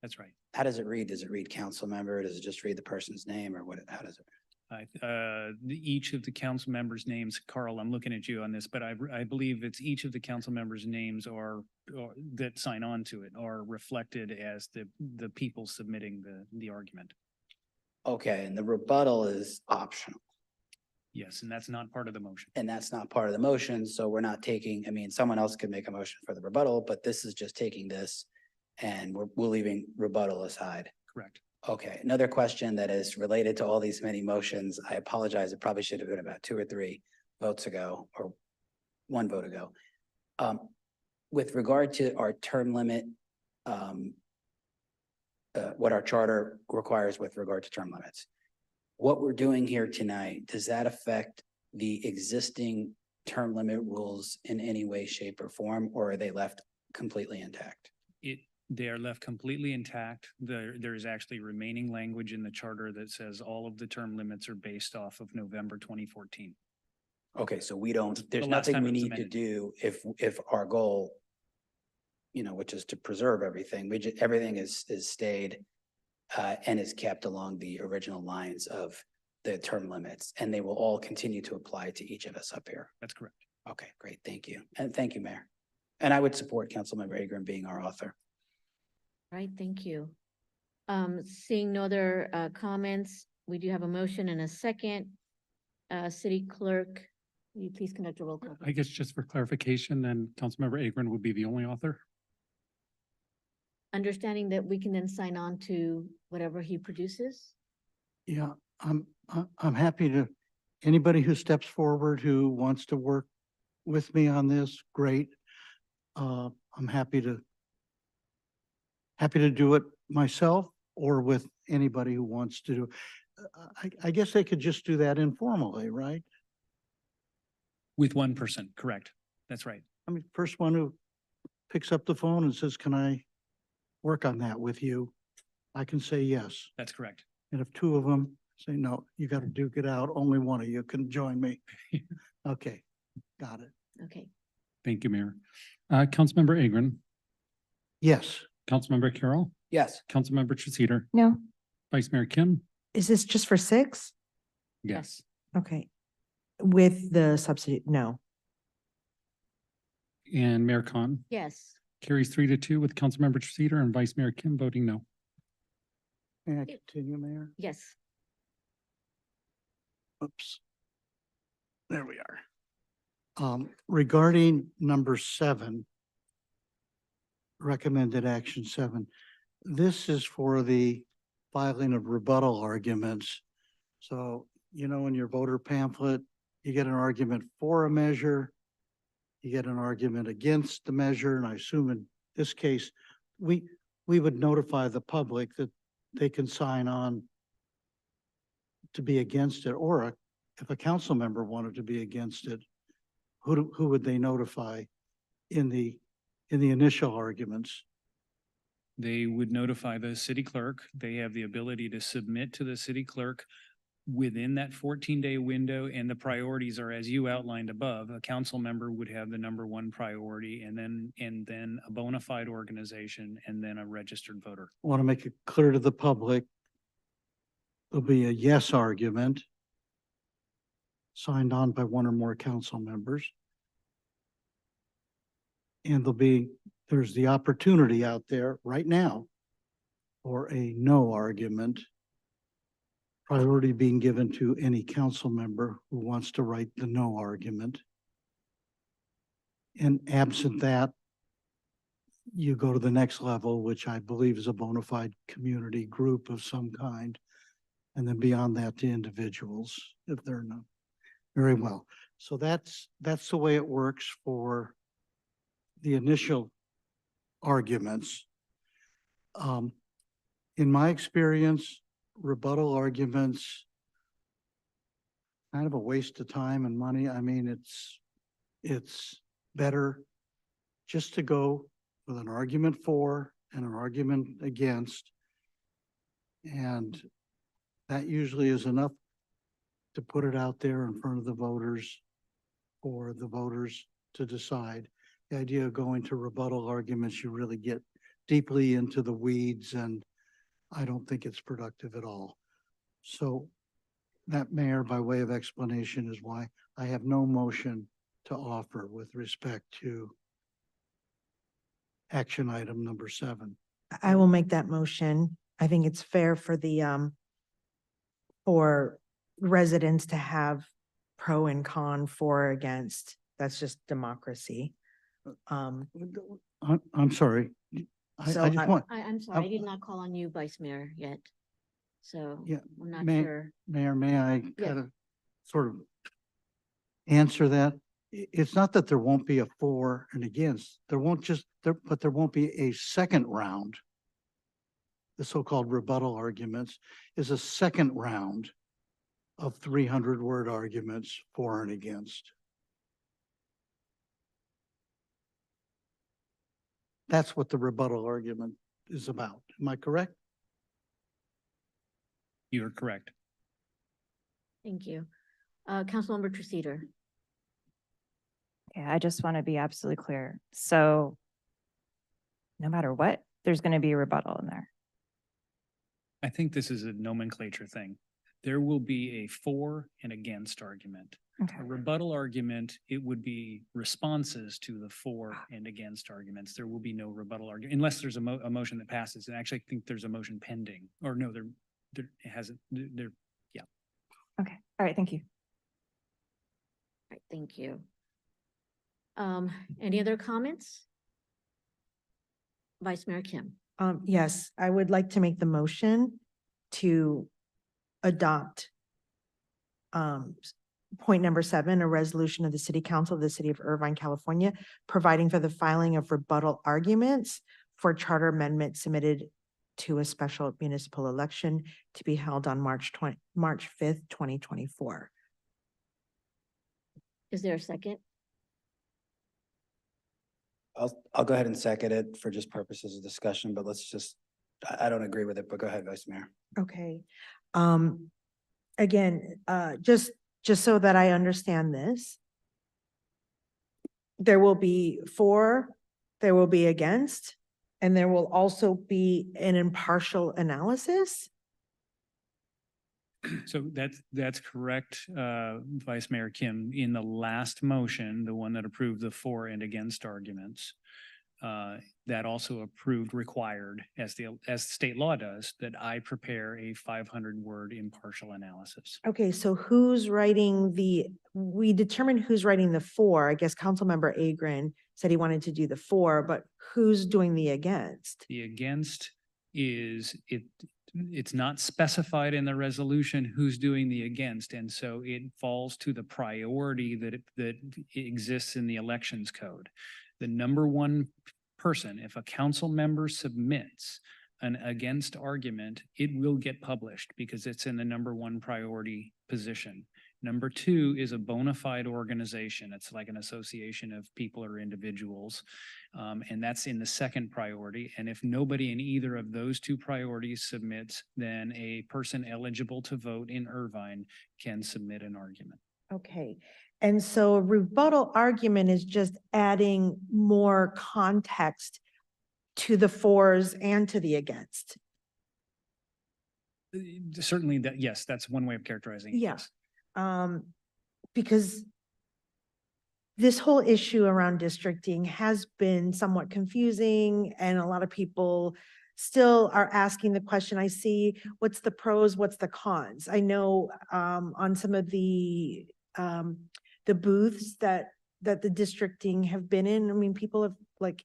That's right. How does it read? Does it read council member? Does it just read the person's name, or how does it? Each of the council members' names, Carl, I'm looking at you on this, but I believe it's each of the council members' names or that sign on to it are reflected as the people submitting the argument. Okay, and the rebuttal is optional. Yes, and that's not part of the motion. And that's not part of the motion, so we're not taking, someone else could make a motion for the rebuttal, but this is just taking this and we're leaving rebuttal aside. Correct. Okay, another question that is related to all these many motions. I apologize. It probably should have been about 2 or 3 votes ago or 1 vote ago. With regard to our term limit, what our charter requires with regard to term limits. What we're doing here tonight, does that affect the existing term limit rules in any way, shape, or form, or are they left completely intact? They are left completely intact. There is actually remaining language in the charter that says all of the term limits are based off of November 2014. Okay, so there's nothing we need to do if our goal, which is to preserve everything, everything is stayed and is kept along the original lines of the term limits, and they will all continue to apply to each of us up here. That's correct. Okay, great. Thank you. And thank you, Mayor. And I would support Councilmember Agron being our author. Right, thank you. Seeing no other comments, we do have a motion and a second. City Clerk, will you please conduct a roll call? I guess just for clarification, then Councilmember Agron would be the only author? Understanding that we can then sign on to whatever he produces? Yeah, I'm happy to, anybody who steps forward who wants to work with me on this, great. I'm happy to do it myself or with anybody who wants to do. I guess they could just do that informally, right? With one person, correct. That's right. First one who picks up the phone and says, can I work on that with you? I can say yes. That's correct. And if 2 of them say, no, you got to duke it out, only one of you can join me. Okay, got it. Okay. Thank you, Mayor. Councilmember Agron. Yes. Councilmember Carroll. Yes. Councilmember Treceder. No. Vice Mayor Kim. Is this just for 6? Yes. Okay. With the subsidy, no. And Mayor Khan. Yes. Carries 3-2 with Councilmember Treceder and Vice Mayor Kim voting no. May I continue, Mayor? Yes. Oops. There we are. Regarding number 7, recommended action 7, this is for the filing of rebuttal arguments. So, in your voter pamphlet, you get an argument for a measure, you get an argument against the measure, and I assume in this case, we would notify the public that they can sign on to be against it, or if a council member wanted to be against it, who would they notify in the initial arguments? They would notify the city clerk. They have the ability to submit to the city clerk within that 14-day window, and the priorities are as you outlined above. A council member would have the number 1 priority, and then a bona fide organization, and then a registered voter. I want to make it clear to the public, there'll be a yes argument signed on by 1 or more council members. And there's the opportunity out there right now for a no argument, priority being given to any council member who wants to write the no argument. And absent that, you go to the next level, which I believe is a bona fide community group of some kind. And then beyond that to individuals, if they're not. Very well. So that's the way it works for the initial arguments. In my experience, rebuttal arguments, kind of a waste of time and money. I mean, it's better just to go with an argument for and an argument against. And that usually is enough to put it out there in front of the voters for the voters to decide. The idea of going to rebuttal arguments, you really get deeply into the weeds, and I don't think it's productive at all. So that, Mayor, by way of explanation, is why I have no motion to offer with respect to action item number 7. I will make that motion. I think it's fair for for residents to have pro and con, for or against. That's just democracy. I'm sorry. I'm sorry, I did not call on you, Vice Mayor, yet. So Yeah, I'm not sure. Mayor, may I Yeah. kind of sort of answer that? It's not that there won't be a for and against. There won't but there won't be a second round. The so-called rebuttal arguments is a second round of 300-word arguments for and against. That's what the rebuttal argument is about. Am I correct? You are correct. Thank you. Councilmember Treceder. Yeah, I just want to be absolutely clear. So no matter what, there's going to be a rebuttal in there. I think this is a nomenclature thing. There will be a for and against argument. Okay. A rebuttal argument, it would be responses to the for and against arguments. There will be no rebuttal argument unless there's a motion that passes. And actually, I think there's a motion pending. Or no, it hasn't. Yeah. Okay. All right. Thank you. All right, thank you. Any other comments? Vice Mayor Kim. Yes, I would like to make the motion to adopt point number 7, a resolution of the City Council of the City of Irvine, California, providing for the filing of rebuttal arguments for charter amendment submitted to a special municipal election to be held on March 5th, 2024. Is there a second? I'll go ahead and second it for just purposes of discussion, but I don't agree with it, but go ahead, Vice Mayor. Okay. Again, just so that I understand this, there will be for, there will be against, and there will also be an impartial analysis. So that's correct, Vice Mayor Kim. In the last motion, the one that approved the for and against arguments, that also required, as state law does, that I prepare a 500-word impartial analysis. Okay, so we determined who's writing the for. I guess Councilmember Agrin said he wanted to do the for, but who's doing the against? The against it's not specified in the resolution who's doing the against, and so it falls to the priority that exists in the elections code. The number one person, if a council member submits an against argument, it will get published because it's in the number one priority position. Number 2 is a bona fide organization. It's like an association of people or individuals, and that's in the second priority. And if nobody in either of those 2 priorities submits, then a person eligible to vote in Irvine can submit an argument. Okay, and so a rebuttal argument is just adding more context to the fors and to the against. Certainly, yes, that's one way of characterizing it. Yeah. Yes. Because this whole issue around districting has been somewhat confusing, and a lot of people still are asking the question. I see, what's the pros, what's the cons? I know on some of the booths that the districting have been in, I mean, people have like,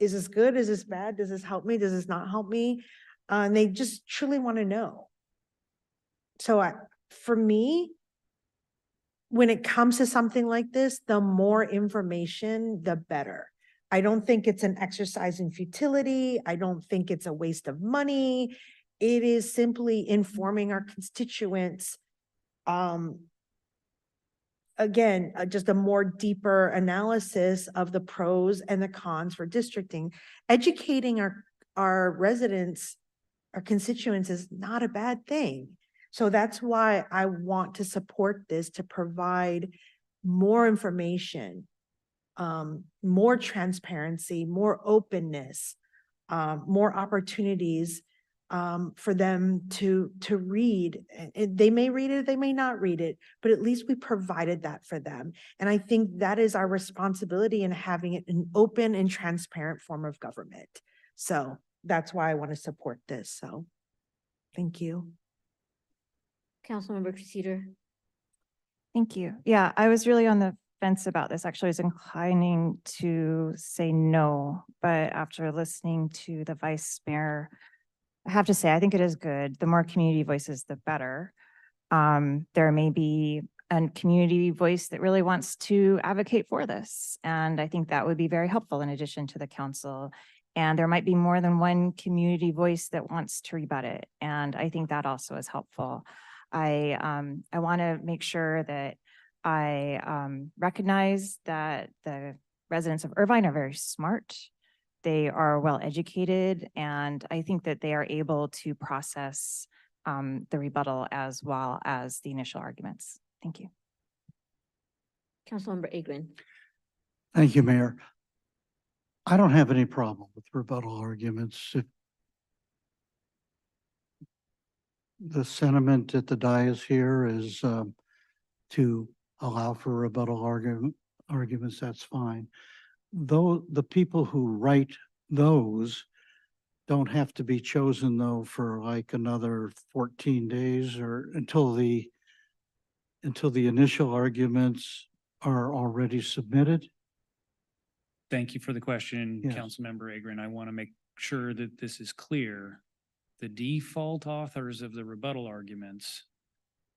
is this good? Is this bad? Does this help me? Does this not help me? And they just truly want to know. So for me, when it comes to something like this, the more information, the better. I don't think it's an exercise in futility. I don't think it's a waste of money. It is simply informing our constituents. Again, just a more deeper analysis of the pros and the cons for districting. Educating our residents, our constituents is not a bad thing. So that's why I want to support this, to provide more information, more transparency, more openness, more opportunities for them to read. They may read it, they may not read it, but at least we provided that for them. And I think that is our responsibility in having it an open and transparent form of government. So that's why I want to support this. So thank you. Councilmember Cedar. Thank you. Yeah, I was really on the fence about this. Actually, I was inclining to say no, but after listening to the vice mayor, I have to say, I think it is good. The more community voices, the better. There may be a community voice that really wants to advocate for this. And I think that would be very helpful in addition to the council. And there might be more than one community voice that wants to rebut it. And I think that also is helpful. I want to make sure that I recognize that the residents of Irvine are very smart. They are well educated, and I think that they are able to process the rebuttal as well as the initial arguments. Thank you. Councilmember Agrin. Thank you, Mayor. I don't have any problem with rebuttal arguments. If the sentiment at the dais here is to allow for rebuttal arguments, that's fine. Though the people who write those don't have to be chosen though for like another 14 days or until the initial arguments are already submitted. Thank you for the question, Yes. Councilmember Agrin. I want to make sure that this is clear. The default authors of the rebuttal arguments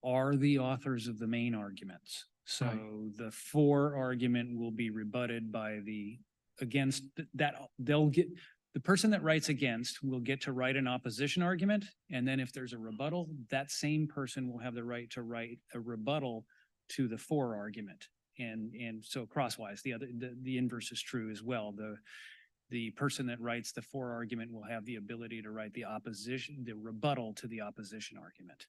are the authors of the main arguments. So the for argument will be rebutted by the against that. They'll get, the person that writes against will get to write an opposition argument. And then if there's a rebuttal, that same person will have the right to write a rebuttal to the for argument. And so crosswise, the inverse is true as well. The person that writes the for argument will have the ability to write the rebuttal to the opposition argument,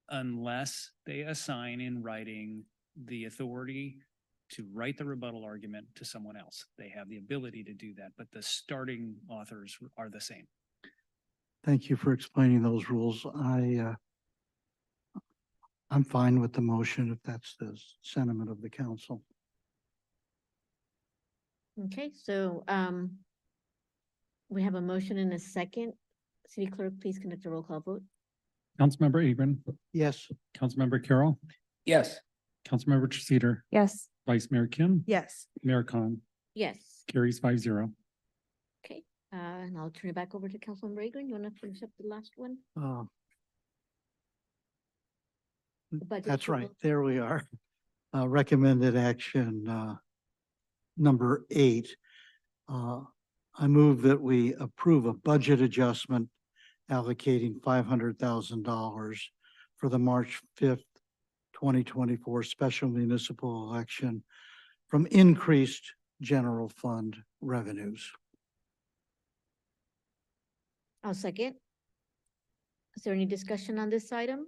unless they assign in writing the authority to write the rebuttal argument to someone else. They have the ability to do that, but the starting authors are the same. Thank you for explaining those rules. I'm fine with the motion if that's the sentiment of the council. Okay, so we have a motion and a second. City Clerk, please conduct a roll call vote. Councilmember Agrin. Yes. Councilmember Carroll. Yes. Councilmember Treceder. Yes. Vice Mayor Kim. Yes. Mayor Khan. Yes. Carries 5-0. Okay, and I'll turn it back over to Councilmember Agrin. You want to finish up the last one? That's right. There we are. Recommended action number 8. I move that we approve a budget adjustment allocating $500,000 for the March 5th, 2024 special municipal election from increased general fund revenues. I'll second. Is there any discussion on this item?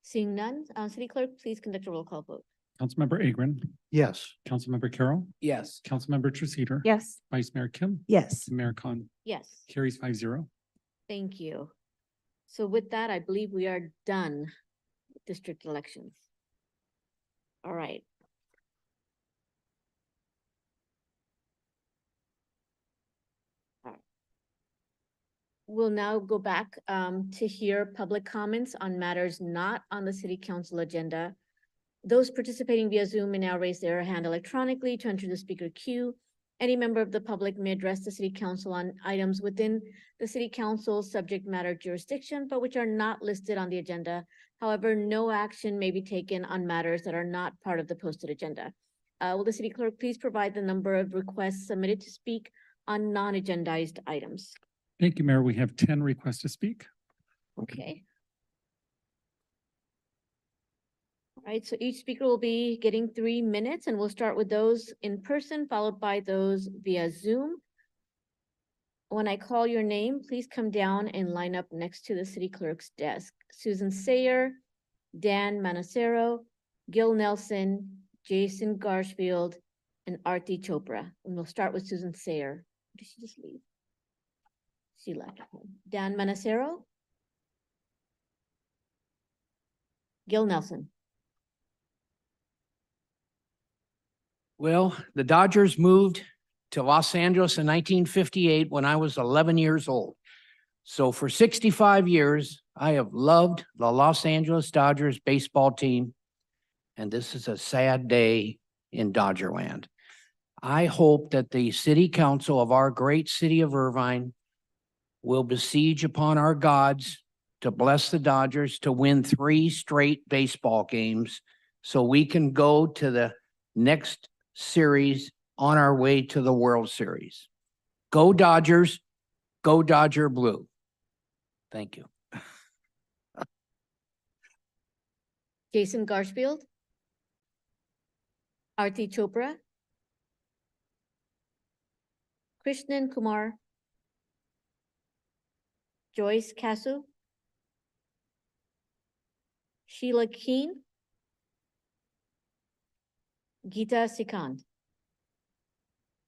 Seeing none, City Clerk, please conduct a roll call vote. Councilmember Agrin. Yes. Councilmember Carroll. Yes. Councilmember Treceder. Yes. Vice Mayor Kim. Yes. Mayor Khan. Yes. Carries 5-0. Thank you. So with that, I believe we are done with district elections. All right. We'll now go back to hear public comments on matters not on the city council agenda. Those participating via Zoom may now raise their hand electronically to enter the speaker queue. Any member of the public may address the city council on items within the city council's subject matter jurisdiction, but which are not listed on the agenda. However, no action may be taken on matters that are not part of the posted agenda. Will the city clerk please provide the number of requests submitted to speak on non-agendized items? Thank you, Mayor. We have 10 requests to speak. Okay. All right, so each speaker will be getting 3 minutes, and we'll start with those in person, followed by those via Zoom. When I call your name, please come down and line up next to the city clerk's desk. Susan Sayer, Dan Manacero, Gil Nelson, Jason Garfield, and Arti Chopra. And we'll start with Susan Sayer. Did she just leave? She left. Dan Manacero. Gil Nelson. Well, the Dodgers moved to Los Angeles in 1958 when I was 11 years old. So for 65 years, I have loved the Los Angeles Dodgers baseball team. And this is a sad day in Dodgerland. I hope that the city council of our great city of Irvine will besiege upon our gods to bless the Dodgers to win 3 straight baseball games so we can go to the next series on our way to the World Series. Go Dodgers, go Dodger Blue. Thank you. Jason Garfield. Arti Chopra. Krishnan Kumar. Joyce Kasu. Sheila Keen. Geeta Sikand.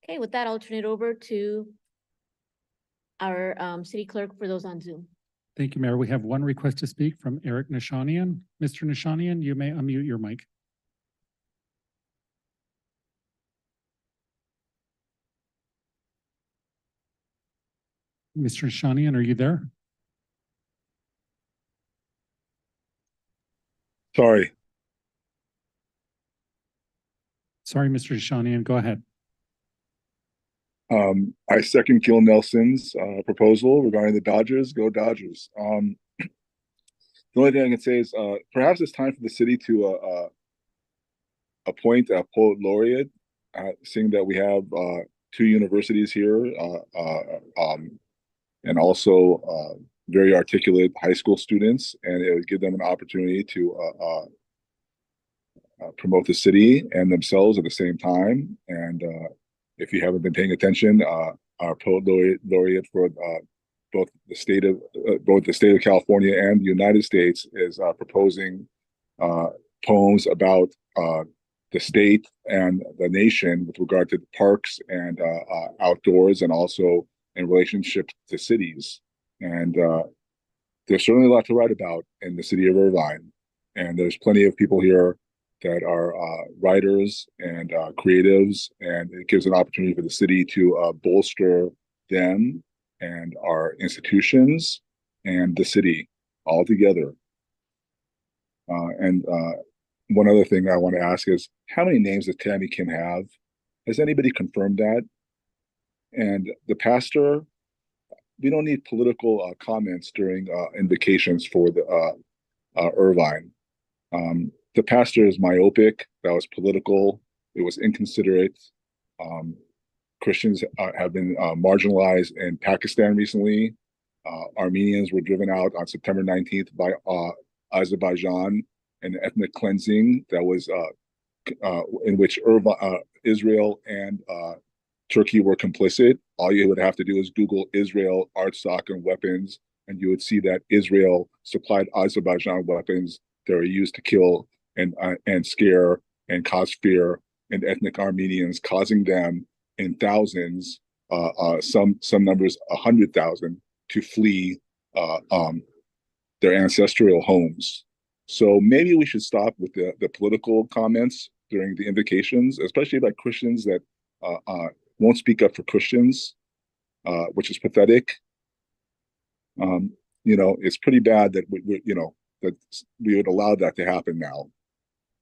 Okay, with that, I'll turn it over to our city clerk for those on Zoom. Thank you, Mayor. We have 1 request to speak from Eric Nishanian. Mr. Nishanian, you may unmute your mic. Mr. Nishanian, are you there? Sorry. Sorry, Mr. Nishanian, go ahead. I second Gil Nelson's proposal regarding the Dodgers. Go Dodgers. The only thing I can say is perhaps it's time for the city to appoint a poet laureate, seeing that we have 2 universities here and also very articulate high school students, and it would give them an opportunity to promote the city and themselves at the same time. And if you haven't been paying attention, our poet laureate for both the state of California and the United States is proposing poems about the state and the nation with regard to the parks and outdoors, and also in relationship to cities. And there's certainly a lot to write about in the city of Irvine. And there's plenty of people here that are writers and creatives, and it gives an opportunity for the city to bolster them and our institutions and the city all together. And one other thing I want to ask is, how many names does Tammy Kim have? Has anybody confirmed that? And the pastor, we don't need political comments during invocations for the Irvine. The pastor is myopic. That was political. It was inconsiderate. Christians have been marginalized in Pakistan recently. Armenians were driven out on September 19th by Azerbaijan, an ethnic cleansing that was in which Israel and Turkey were complicit. All you would have to do is Google Israel art stock and weapons, and you would see that Israel supplied Azerbaijan weapons that were used to kill and scare and cause fear in ethnic Armenians, causing them in thousands, some numbers 100,000, to flee their ancestral homes. So maybe we should stop with the political comments during the invocations, especially by Christians that won't speak up for Christians, which is pathetic. It's pretty bad that that we would allow that to happen now.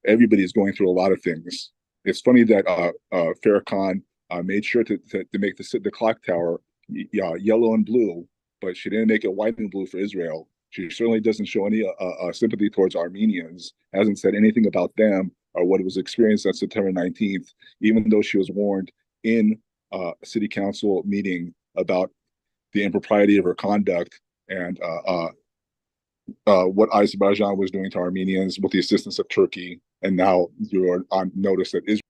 Everybody's going through a lot of things. It's funny that Farrakhan made sure to make the clock tower yellow and blue, but she didn't make it white and blue for Israel. She certainly doesn't show any sympathy towards Armenians, hasn't said anything about them or what was experienced on September 19th, even though she was warned in a city council meeting about the impropriety of her conduct and what Azerbaijan was doing to Armenians with the assistance of Turkey. And now you're on notice that Israel.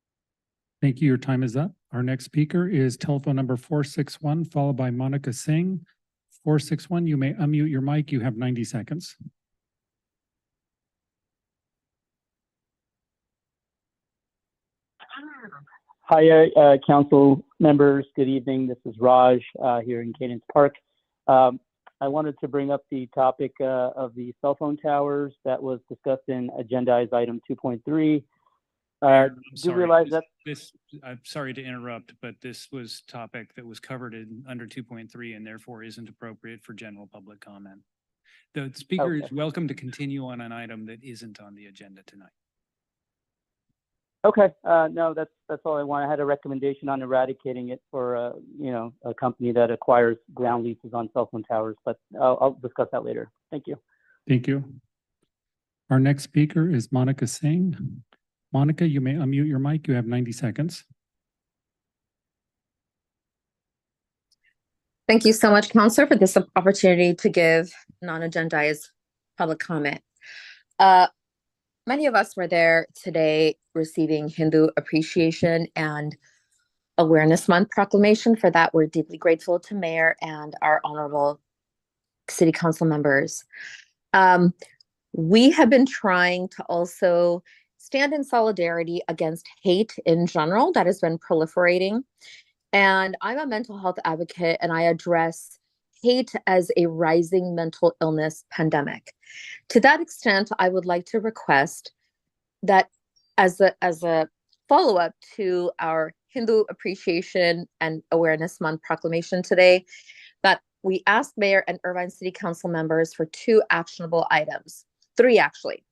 Thank you. Your time is up. Our next speaker is telephone number 461, followed by Monica Singh. 461, you may unmute your mic. You have 90 seconds. Hi, council members. Good evening. This is Raj here in Cadence Park. I wanted to bring up the topic of the cell phone towers that was discussed in agendized item 2.3. Do realize that I'm sorry to interrupt, but this was topic that was covered in under 2.3 and therefore isn't appropriate for general public comment. The speaker is welcome to continue on an item that isn't on the agenda tonight. Okay, no, that's all I want. I had a recommendation on eradicating it for a company that acquires ground leases on cell phone towers, but I'll discuss that later. Thank you. Thank you. Our next speaker is Monica Singh. Monica, you may unmute your mic. You have 90 seconds. Thank you so much, Counselor, for this opportunity to give non-agendized public comment. Many of us were there today receiving Hindu Appreciation and Awareness Month proclamation. For that, we're deeply grateful to Mayor and our honorable City Council members. We have been trying to also stand in solidarity against hate in general that has been proliferating. And I'm a mental health advocate, and I address hate as a rising mental illness pandemic. To that extent, I would like to request that as a follow-up to our Hindu Appreciation and Awareness Month proclamation today, that we ask Mayor and Irvine City Council members for 2 actionable items, 3 actually.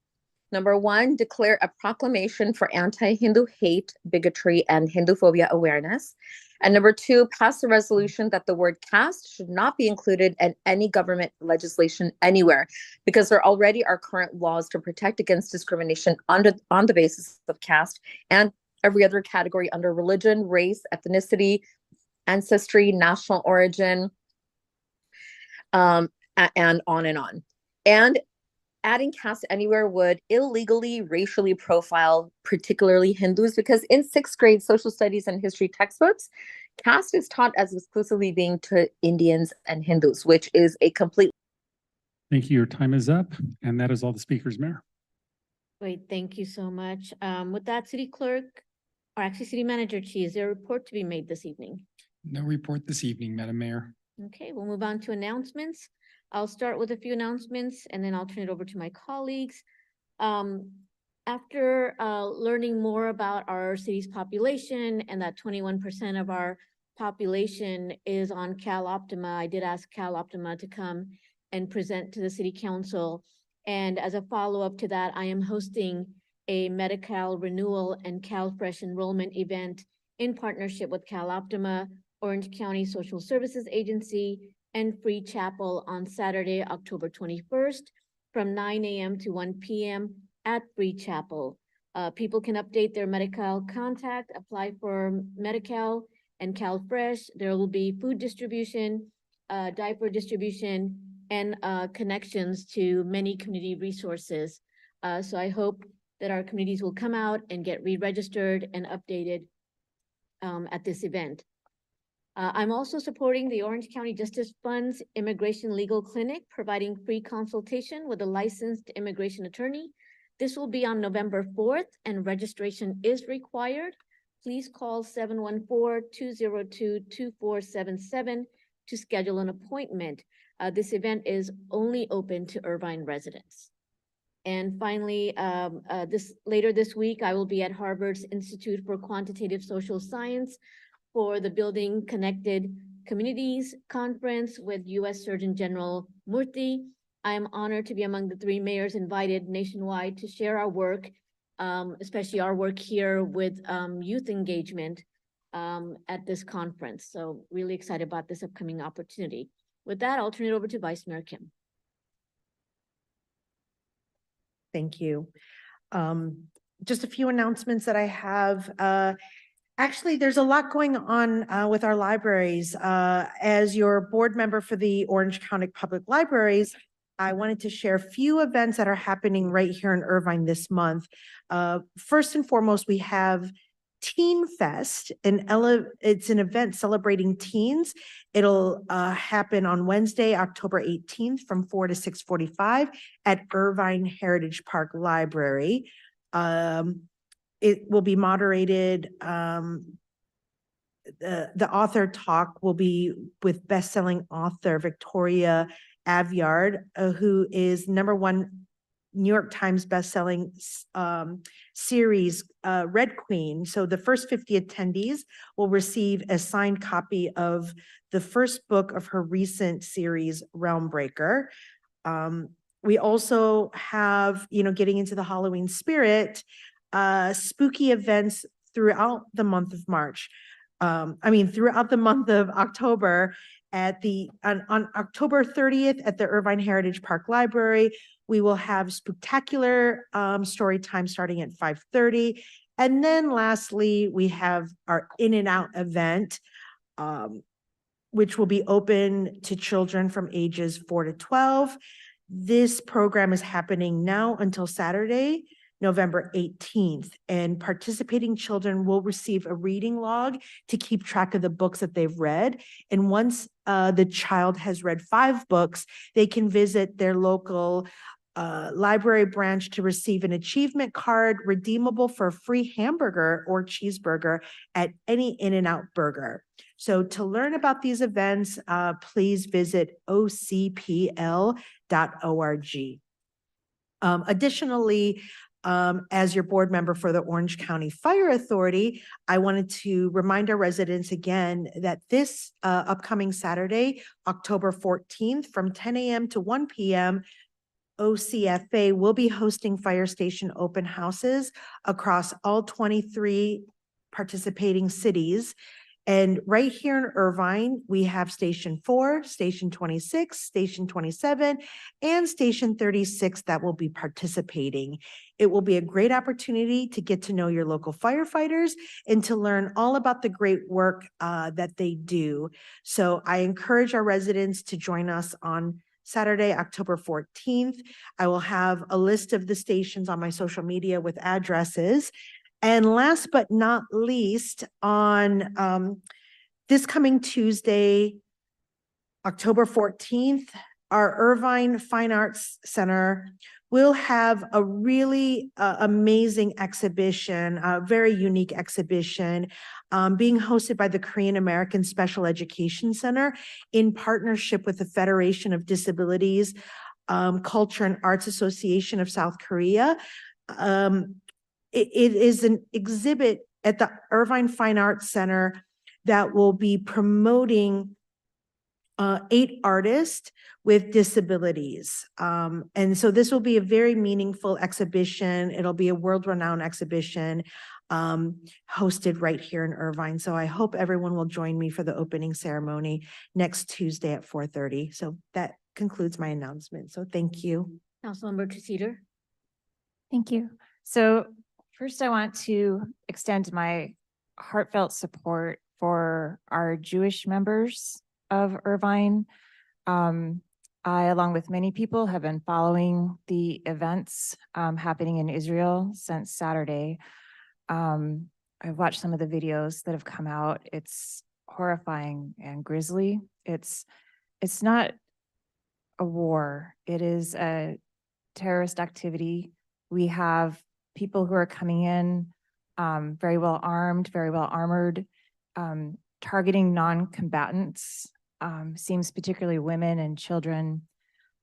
Number 1, declare a proclamation for anti-Hindu hate, bigotry, and Hinduphobia awareness. And number 2, pass a resolution that the word caste should not be included in any government legislation anywhere, because there already are current laws to protect against discrimination on the basis of caste and every other category under religion, race, ethnicity, ancestry, national origin, and on and on. And adding caste anywhere would illegally racially profile particularly Hindus, because in 6th grade social studies and history textbooks, caste is taught as exclusively being to Indians and Hindus, which is a complete. Thank you. Your time is up. And that is all the speakers, Mayor. Great, thank you so much. With that, City Clerk, or actually City Manager Chi, is there a report to be made this evening? No report this evening, Madam Mayor. Okay, we'll move on to announcements. I'll start with a few announcements and then I'll turn it over to my colleagues. After learning more about our city's population and that 21% of our population is on CalOptima, I did ask CalOptima to come and present to the City Council. And as a follow-up to that, I am hosting a Medi-Cal renewal and CalFresh enrollment event in partnership with CalOptima, Orange County Social Services Agency, and Free Chapel on Saturday, October 21st from 9 a.m. to 1 p.m. at Free Chapel. People can update their Medi-Cal contact, apply for Medi-Cal and CalFresh. There will be food distribution, diaper distribution, and connections to many community resources. So I hope that our communities will come out and get re-registered and updated at this event. I'm also supporting the Orange County Justice Fund's Immigration Legal Clinic, providing free consultation with a licensed immigration attorney. This will be on November 4th and registration is required. Please call 714-202-2477 to schedule an appointment. This event is only open to Irvine residents. And finally, later this week, I will be at Harvard's Institute for Quantitative Social Science for the Building Connected Communities Conference with U.S. Surgeon General Murthy. I am honored to be among the 3 mayors invited nationwide to share our work, especially our work here with youth engagement at this conference. So really excited about this upcoming opportunity. With that, I'll turn it over to Vice Mayor Kim. Thank you. Just a few announcements that I have. Actually, there's a lot going on with our libraries. As your board member for the Orange County Public Libraries, I wanted to share a few events that are happening right here in Irvine this month. First and foremost, we have Teen Fest, it's an event celebrating teens. It'll happen on Wednesday, October 18th from 4 to 6:45 at Irvine Heritage Park Library. It will be moderated. The author talk will be with best-selling author Victoria Aveyard, who is #1 New York Times bestselling series, Red Queen. So the first 50 attendees will receive a signed copy of the first book of her recent series, Realmbreaker. We also have, getting into the Halloween spirit, spooky events throughout the month of March. Throughout the month of October on October 30th at the Irvine Heritage Park Library, we will have spectacular story time starting at 5:30. And then lastly, we have our In and Out event, which will be open to children from ages 4 to 12. This program is happening now until Saturday, November 18th, and participating children will receive a reading log to keep track of the books that they've read. And once the child has read 5 books, they can visit their local library branch to receive an achievement card redeemable for a free hamburger or cheeseburger at any In-N-Out burger. So to learn about these events, please visit ocpl.org. Additionally, as your board member for the Orange County Fire Authority, I wanted to remind our residents again that this upcoming Saturday, October 14th, from 10 a.m. to 1 p.m., OCFA will be hosting fire station open houses across all 23 participating cities. And right here in Irvine, we have Station 4, Station 26, Station 27, and Station 36 that will be participating. It will be a great opportunity to get to know your local firefighters and to learn all about the great work that they do. So I encourage our residents to join us on Saturday, October 14th. I will have a list of the stations on my social media with addresses. And last but not least, on this coming Tuesday, October 14th, our Irvine Fine Arts Center will have a really amazing exhibition, a very unique exhibition being hosted by the Korean American Special Education Center in partnership with the Federation of Disabilities, Culture and Arts Association of South Korea. It is an exhibit at the Irvine Fine Arts Center that will be promoting 8 artists with disabilities. And so this will be a very meaningful exhibition. It'll be a world-renowned exhibition hosted right here in Irvine. So I hope everyone will join me for the opening ceremony next Tuesday at 4:30. So that concludes my announcement. So thank you. Councilmember Treceder. Thank you. So first, I want to extend my heartfelt support for our Jewish members of Irvine. I, along with many people, have been following the events happening in Israel since Saturday. I've watched some of the videos that have come out. It's horrifying and grisly. It's not a war. It is a terrorist activity. We have people who are coming in very well armed, very well armored, targeting non-combatants, seems particularly women and children.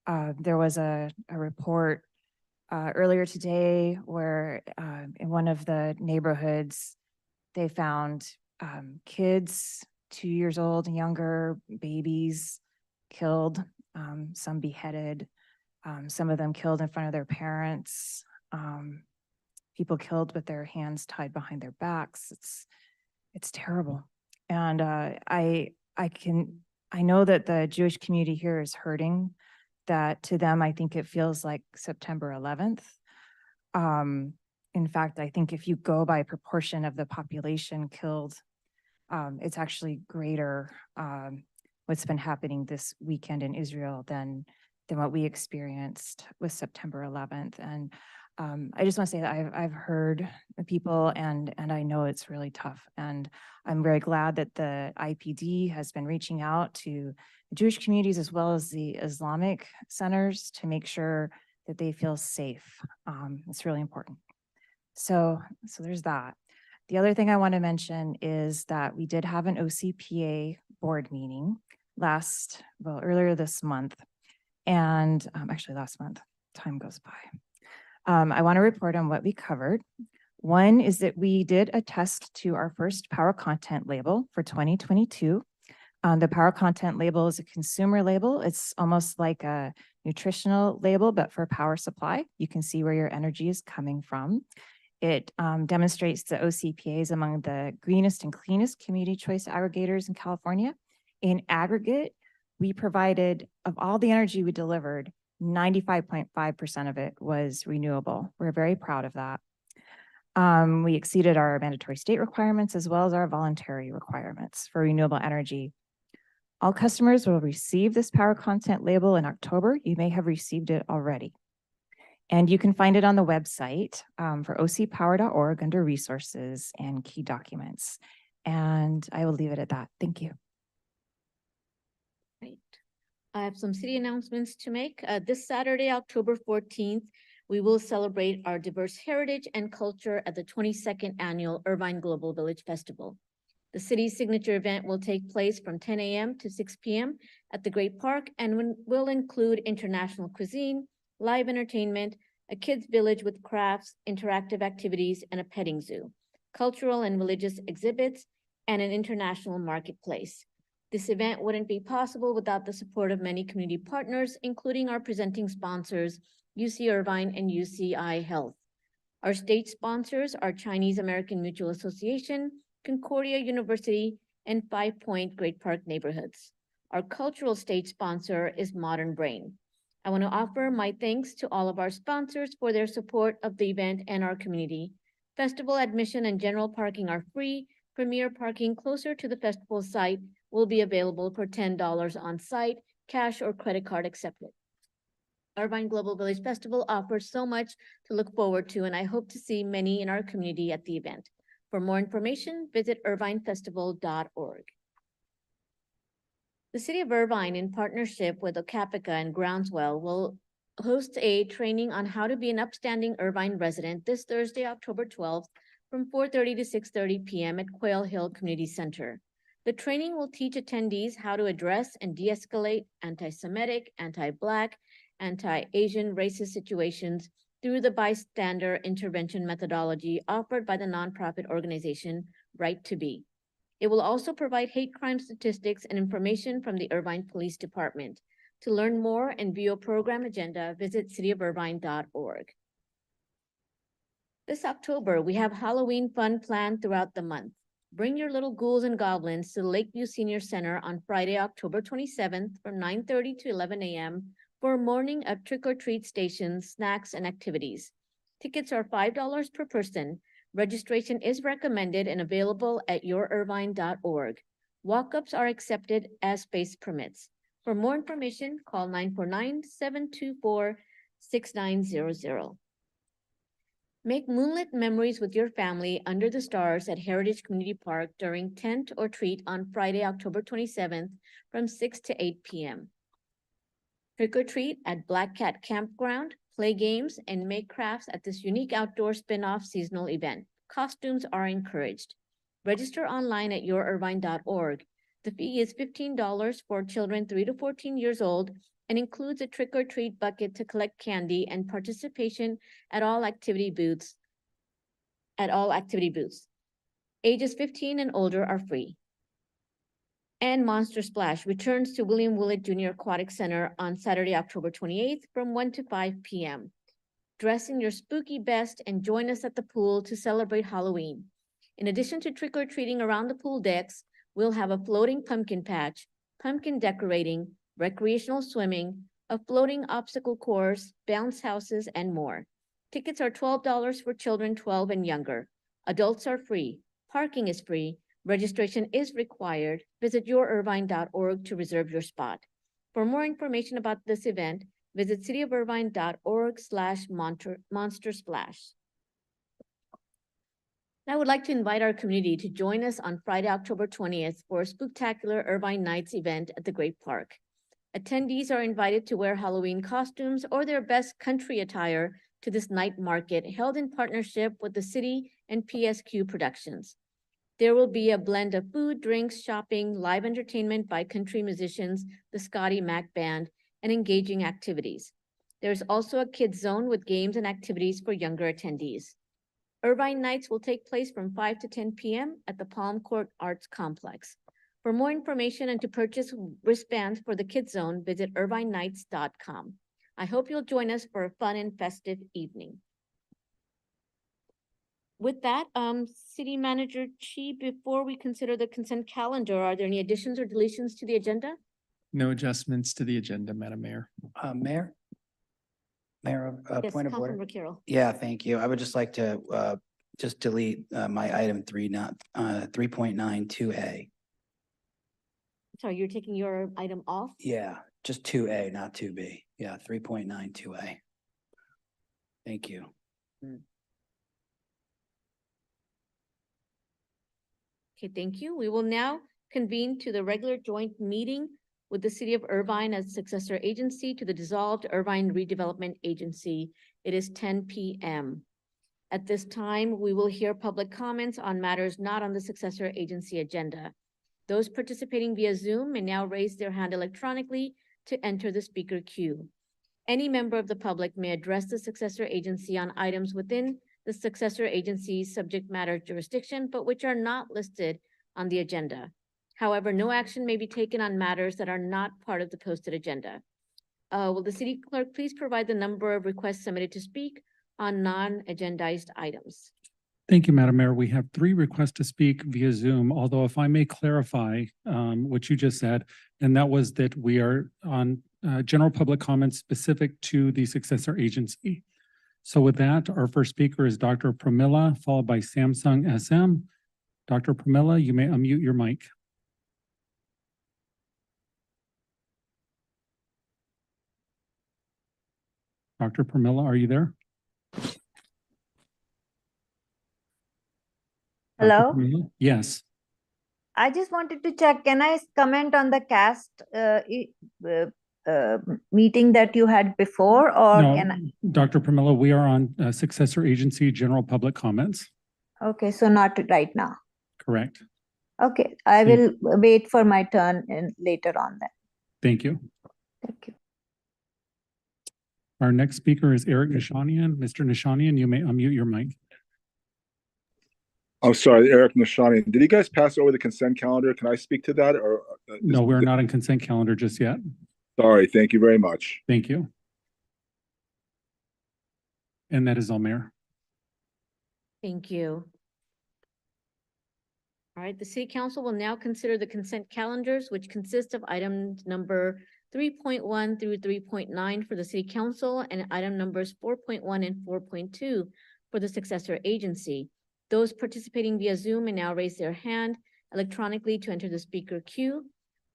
There was a report earlier today where in one of the neighborhoods, they found kids 2 years old and younger, babies killed, some beheaded, some of them killed in front of their parents, people killed with their hands tied behind their backs. It's terrible. And I know that the Jewish community here is hurting, that to them, I think it feels like September 11th. In fact, I think if you go by proportion of the population killed, it's actually greater what's been happening this weekend in Israel than what we experienced with September 11th. And I just want to say that I've heard the people, and I know it's really tough. And I'm very glad that the IPD has been reaching out to the Jewish communities as well as the Islamic centers to make sure that they feel safe. It's really important. So there's that. The other thing I want to mention is that we did have an OCPA board meeting earlier this month, and actually last month, time goes by. I want to report on what we covered. One is that we did attest to our first power content label for 2022. The power content label is a consumer label. It's almost like a nutritional label, but for power supply. You can see where your energy is coming from. It demonstrates the OCPAs among the greenest and cleanest community choice aggregators in California. In aggregate, we provided, of all the energy we delivered, 95.5% of it was renewable. We're very proud of that. We exceeded our mandatory state requirements as well as our voluntary requirements for renewable energy. All customers will receive this power content label in October. You may have received it already. And you can find it on the website for ocpower.org under resources and key documents. And I will leave it at that. Thank you. Great. I have some city announcements to make. This Saturday, October 14th, we will celebrate our diverse heritage and culture at the 22nd Annual Irvine Global Village Festival. The city's signature event will take place from 10 a.m. to 6 p.m. at the Great Park and will include international cuisine, live entertainment, a kids' village with crafts, interactive activities, and a petting zoo, cultural and religious exhibits, and an international marketplace. This event wouldn't be possible without the support of many community partners, including our presenting sponsors, UC Irvine and UCI Health. Our state sponsors are Chinese American Mutual Association, Concordia University, and 5 Point Great Park Neighborhoods. Our cultural state sponsor is Modern Brain. I want to offer my thanks to all of our sponsors for their support of the event and our community. Festival admission and general parking are free. Premier parking closer to the festival site will be available for $10 on site, cash or credit card accepted. Irvine Global Village Festival offers so much to look forward to, and I hope to see many in our community at the event. For more information, visit irvinefestival.org. The City of Irvine, in partnership with Ocapica and Groundswell, will host a training on how to be an upstanding Irvine resident this Thursday, October 12th, from 4:30 to 6:30 p.m. at Quail Hill Community Center. The training will teach attendees how to address and de-escalate anti-Semitic, anti-Black, anti-Asian racist situations through the bystander intervention methodology offered by the nonprofit organization Right to Be. It will also provide hate crime statistics and information from the Irvine Police Department. To learn more and view a program agenda, visit cityofirvine.org. This October, we have Halloween fun planned throughout the month. Bring your little ghouls and goblins to the Lakeview Senior Center on Friday, October 27th from 9:30 to 11 a.m. for a morning of trick-or-treat stations, snacks, and activities. Tickets are $5 per person. Registration is recommended and available at yourirvine.org. Walk-ups are accepted as space permits. For more information, call 949-724-6900. Make moonlit memories with your family under the stars at Heritage Community Park during Tent or Treat on Friday, October 27th from 6 to 8 p.m. Trick or treat at Black Cat Campground, play games, and make crafts at this unique outdoor spin-off seasonal event. Costumes are encouraged. Register online at yourirvine.org. The fee is $15 for children 3 to 14 years old and includes a trick-or-treat bucket to collect candy and participation at all activity booths. Ages 15 and older are free. And Monster Splash returns to William Willett Junior Aquatic Center on Saturday, October 28th from 1 to 5 p.m. Dress in your spooky best and join us at the pool to celebrate Halloween. In addition to trick-or-treating around the pool decks, we'll have a floating pumpkin patch, pumpkin decorating, recreational swimming, a floating obstacle course, bounce houses, and more. Tickets are $12 for children 12 and younger. Adults are free. Parking is free. Registration is required. Visit yourirvine.org to reserve your spot. For more information about this event, visit cityofirvine.org/monster splash. I would like to invite our community to join us on Friday, October 20th for a spectacular Irvine Nights event at the Great Park. Attendees are invited to wear Halloween costumes or their best country attire to this night market held in partnership with the city and PSQ Productions. There will be a blend of food, drinks, shopping, live entertainment by country musicians, the Scotty Mac Band, and engaging activities. There's also a kids zone with games and activities for younger attendees. Irvine Nights will take place from 5 to 10 p.m. at the Palm Court Arts Complex. For more information and to purchase wristbands for the kids zone, visit irvinenights.com. I hope you'll join us for a fun and festive evening. With that, City Manager Chi, before we consider the consent calendar, are there any additions or deletions to the agenda? No adjustments to the agenda, Madam Mayor. Mayor? Mayor, Yes, point of order. Councilmember Carroll. Yeah, thank you. I would just like to just delete my item 3.92A. Sorry, you're taking your item off? Yeah, just 2A, not 2B. Yeah, 3.92A. Thank you. Okay, thank you. We will now convene to the regular joint meeting with the City of Irvine as successor agency to the dissolved Irvine Redevelopment Agency. It is 10 p.m. At this time, we will hear public comments on matters not on the successor agency agenda. Those participating via Zoom may now raise their hand electronically to enter the speaker queue. Any member of the public may address the successor agency on items within the successor agency's subject matter jurisdiction, but which are not listed on the agenda. However, no action may be taken on matters that are not part of the posted agenda. Will the city clerk please provide the number of requests submitted to speak on non-agendized items? Thank you, Madam Mayor. We have 3 requests to speak via Zoom, although if I may clarify what you just said, and that was that we are on general public comments specific to the successor agency. So with that, our first speaker is Dr. Pramila, followed by Samsung SM. Dr. Pramila, you may unmute your mic. Dr. Pramila, are you there? Hello? Yes. I just wanted to check, can I comment on the CAST meeting that you had before, or No, can I? Dr. Pramila, we are on successor agency general public comments. Okay, so not right now. Correct. Okay, I will wait for my turn later on then. Thank you. Thank you. Our next speaker is Eric Nishanian. Mr. Nishanian, you may unmute your mic. I'm sorry, Eric Nishani. Did you guys pass over the consent calendar? Can I speak to that? Or No, we're not in consent calendar just yet. Sorry, thank you very much. Thank you. And that is all, Mayor. Thank you. All right, the City Council will now consider the consent calendars, which consist of items number 3.1 through 3.9 for the City Council and item numbers 4.1 and 4.2 for the successor agency. Those participating via Zoom may now raise their hand electronically to enter the speaker queue.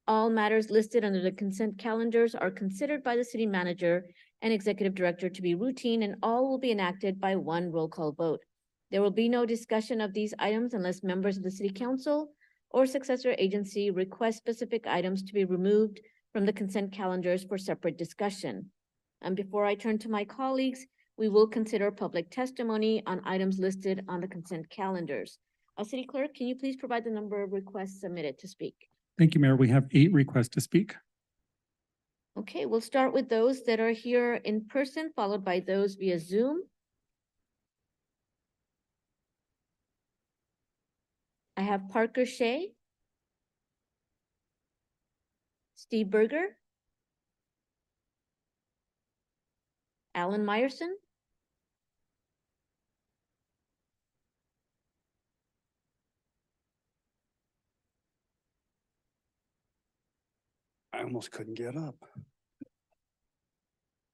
All matters listed under the consent calendars are considered by the city manager and executive director to be routine, and all will be enacted by one roll call vote. There will be no discussion of these items unless members of the City Council or successor agency request specific items to be removed from the consent calendars for separate discussion. And before I turn to my colleagues, we will consider public testimony on items listed on the consent calendars. City Clerk, can you please provide the number of requests submitted to speak? Thank you, Mayor. We have 8 requests to speak. Okay, we'll start with those that are here in person, followed by those via Zoom. I have Parker Shea. Steve Berger, Alan Meyerson, I almost couldn't get up.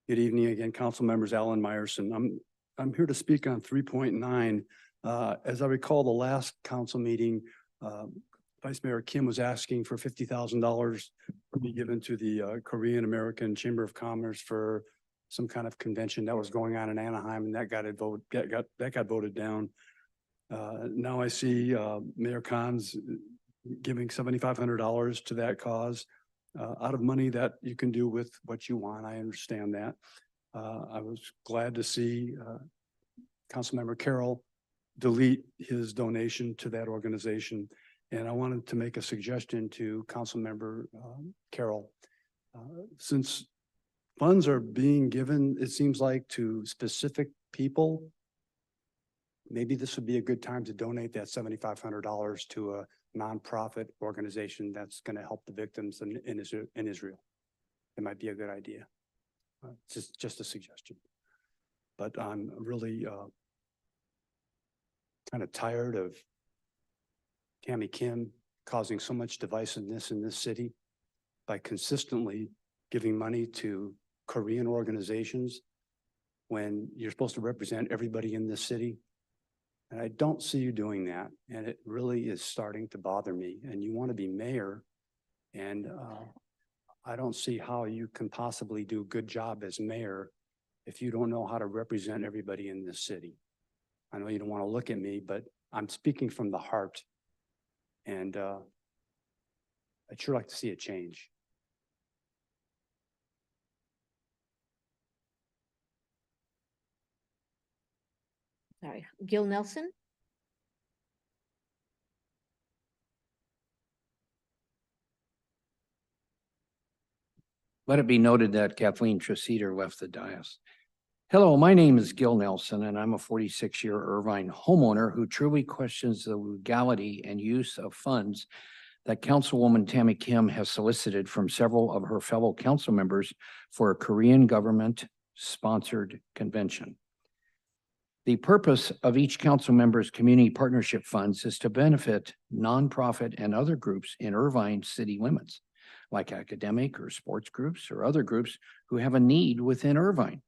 Good evening again, council members. Alan Meyerson. I'm here to speak on 3.9. As I recall, the last council meeting, Vice Mayor Kim was asking for $50,000 to be given to the Korean American Chamber of Commerce for some kind of convention that was going on in Anaheim, and that got voted down. Now I see Mayor Khan's giving $7,500 to that cause. Out of money that you can do with what you want. I understand that. I was glad to see Councilmember Carroll delete his donation to that organization. And I wanted to make a suggestion to Councilmember Carroll. Since funds are being given, it seems like, to specific people, maybe this would be a good time to donate that $7,500 to a nonprofit organization that's going to help the victims in Israel. It might be a good idea. Just a suggestion. But I'm really kind of tired of Tammy Kim causing so much divisiveness in this city by consistently giving money to Korean organizations when you're supposed to represent everybody in this city. And I don't see you doing that. And it really is starting to bother me. And you want to be mayor. And I don't see how you can possibly do a good job as mayor if you don't know how to represent everybody in this city. I know you don't want to look at me, but I'm speaking from the heart. And I'd sure like to see a change. sorry, Gil Nelson, Let it be noted that Kathleen Treseder left the dais. Hello, my name is Gil Nelson, and I'm a 46-year Irvine homeowner who truly questions the legality and use of funds that Councilwoman Tammy Kim has solicited from several of her fellow council members for a Korean government-sponsored convention. The purpose of each council member's community partnership funds is to benefit nonprofit and other groups in Irvine city limits, like academic or sports groups or other groups who have a need within Irvine.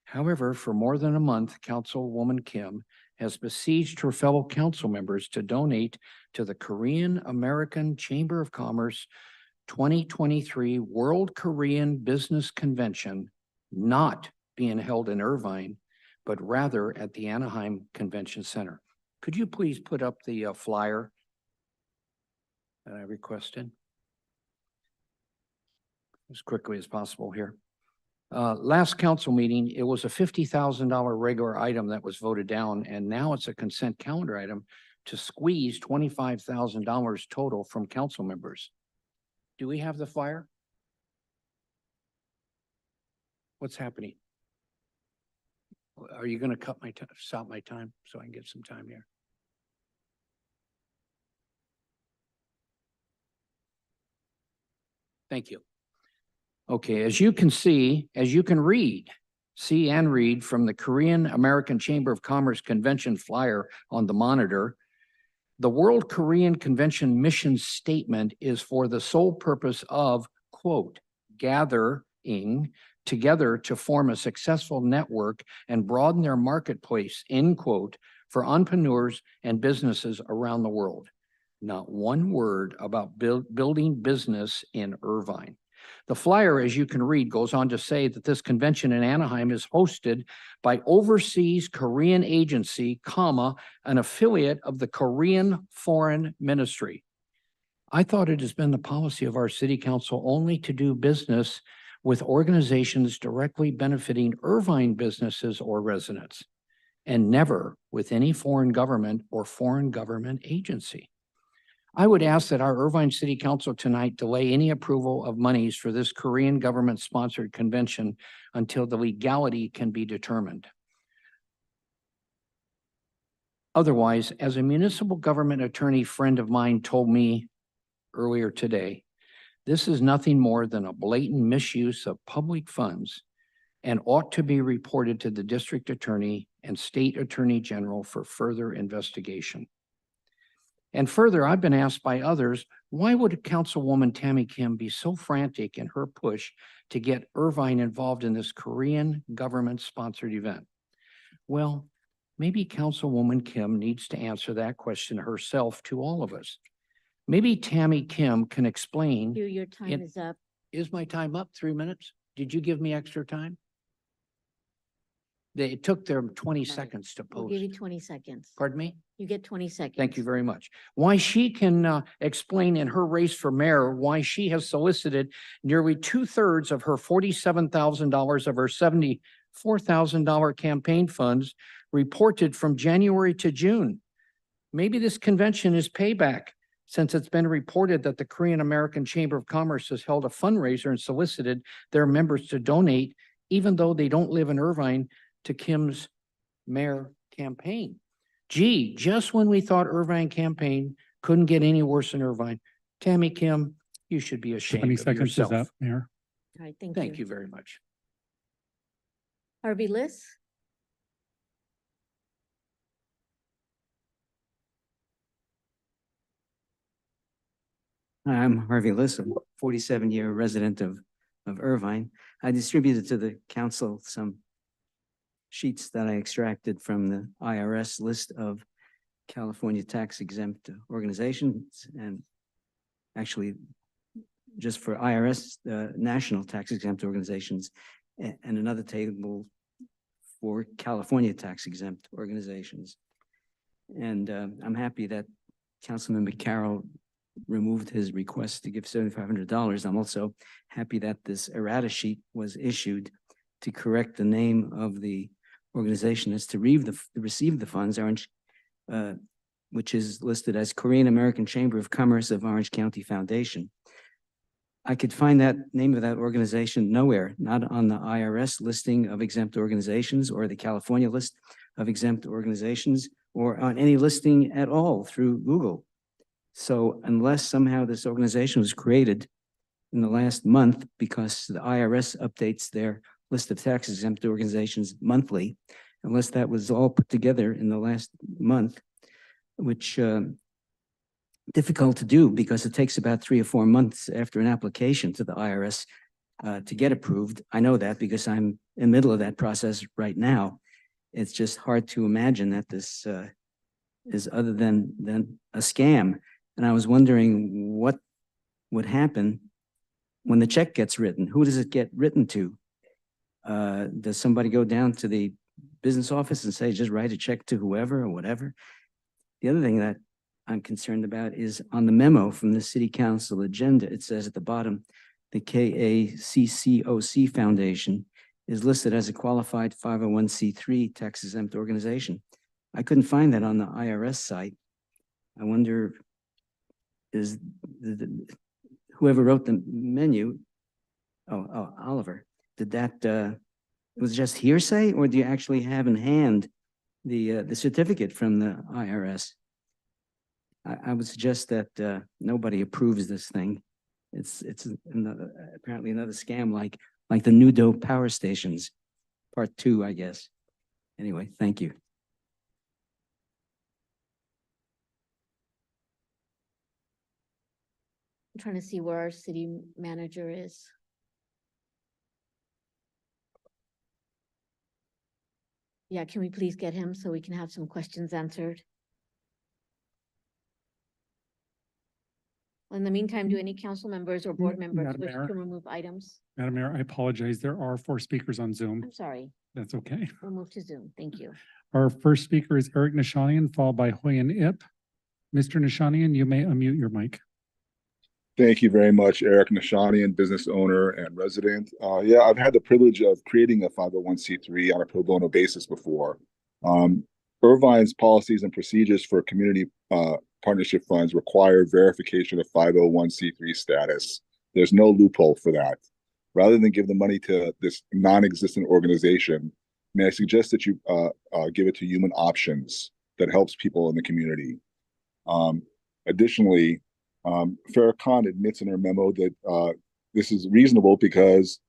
However, for more than a month, Councilwoman Kim has besieged her fellow council members to donate to the Korean American Chamber of Commerce 2023 World Korean Business Convention, not being held in Irvine, but rather at the Anaheim Convention Center. Could you please put up the flyer that I requested as quickly as possible here? Last council meeting, it was a $50,000 regular item that was voted down, and now it's a consent calendar item to squeeze $25,000 total from council members. Do we have the flyer? What's happening? Are you going to stop my time so I can get some time here? Thank you. Okay, as you can see, as you can read from the Korean American Chamber of Commerce Convention flyer on the monitor, the World Korean Convention mission statement is for the sole purpose of, quote, gathering together to form a successful network and broaden their marketplace, end quote, for entrepreneurs and businesses around the world. Not one word about building business in Irvine. The flyer, as you can read, goes on to say that this convention in Anaheim is hosted by Overseas Korean Agency, an affiliate of the Korean Foreign Ministry. I thought it has been the policy of our city council only to do business with organizations directly benefiting Irvine businesses or residents, and never with any foreign government or foreign government agency. I would ask that our Irvine City Council tonight delay any approval of monies for this Korean government-sponsored convention until the legality can be determined. Otherwise, as a municipal government attorney friend of mine told me earlier today, This is nothing more than a blatant misuse of public funds and ought to be reported to the district attorney and state attorney general for further investigation. And further, I've been asked by others, why would Councilwoman Tammy Kim be so frantic in her push to get Irvine involved in this Korean government-sponsored event? Well, maybe Councilwoman Kim needs to answer that question herself to all of us. Maybe Tammy Kim can explain. Your time is up. Is my time up? 3 minutes? Did you give me extra time? It took them 20 seconds to We'll post. give you 20 seconds. Pardon me? You get 20 seconds. Thank you very much. Why she can explain in her race for mayor why she has solicited nearly 2/3 of her $47,000 of her $74,000 campaign funds reported from January to June. Maybe this convention is payback, since it's been reported that the Korean American Chamber of Commerce has held a fundraiser and solicited their members to donate, even though they don't live in Irvine, to Kim's mayor campaign. Gee, just when we thought Irvine campaign couldn't get any worse in Irvine, Tammy Kim, you should be 20 ashamed of seconds is yourself. up, Mayor. All right, thank you. Thank you very much. Harvey Liss? I'm Harvey Liss, a 47-year resident of Irvine. I distributed to the council some sheets that I extracted from the IRS list of California tax exempt organizations, and actually just for IRS, national tax exempt organizations, and another table for California tax exempt organizations. And I'm happy that Councilmember Carroll removed his request to give $7,500. I'm also happy that this errata sheet was issued to correct the name of the organization that's to receive the funds, which is listed as Korean American Chamber of Commerce of Orange County Foundation. I could find that name of that organization nowhere, not on the IRS listing of exempt organizations or the California list of exempt organizations, or on any listing at all through Google. So unless somehow this organization was created in the last month, because the IRS updates their list of tax exempt organizations monthly, unless that was all put together in the last month, which difficult to do because it takes about 3 or 4 months after an application to the IRS to get approved. I know that because I'm in the middle of that process right now. It's just hard to imagine that this is other than a scam. And I was wondering what would happen when the check gets written. Who does it get written to? Does somebody go down to the business office and say, just write a check to whoever or whatever? The other thing that I'm concerned about is on the memo from the city council agenda, it says at the bottom, the KACCOC Foundation is listed as a qualified 501c3 tax exempt organization. I couldn't find that on the IRS site. I wonder, is whoever wrote the menu, Oliver, did that, it was just hearsay, or do you actually have in hand the certificate from the IRS? I would suggest that nobody approves this thing. It's apparently another scam like the Nudo power stations, part 2, I guess. Anyway, thank you. I'm trying to see where our city manager is. Yeah, can we please get him so we can have some questions answered? In the meantime, do any council members or board members Madam wish Mayor. to remove items? Madam Mayor, I apologize. There are 4 speakers on Zoom. I'm sorry, That's okay. we'll move to Zoom. Thank you. Our first speaker is Eric Nishanian, followed by Hoyen Ip. Mr. Nishanian, you may unmute your mic. Thank you very much, Eric Nishanian, business owner and resident. Yeah, I've had the privilege of creating a 501c3 on a pro bono basis before. Irvine's policies and procedures for community partnership funds require verification of 501c3 status. There's no loophole for that. Rather than give the money to this non-existent organization, may I suggest that you give it to Human Options that helps people in the community. Additionally, Farrakhan admits in her memo that this is reasonable because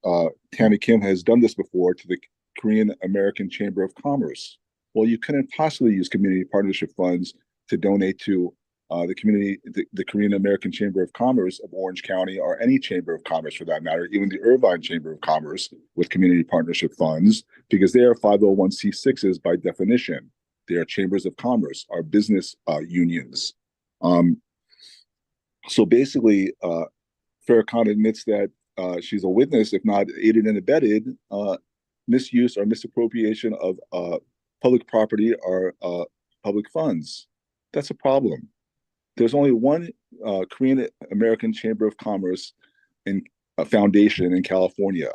Tammy Kim has done this before to the Korean American Chamber of Commerce. Well, you couldn't possibly use community partnership funds to donate to the Korean American Chamber of Commerce of Orange County, or any Chamber of Commerce for that matter, even the Irvine Chamber of Commerce with community partnership funds, because they are 501c6s by definition. They are chambers of commerce, are business unions. So basically, Farrakhan admits that she's a witness, if not aided and abetted, misuse or misappropriation of public property or public funds. That's a problem. There's only one Korean American Chamber of Commerce in a foundation in California.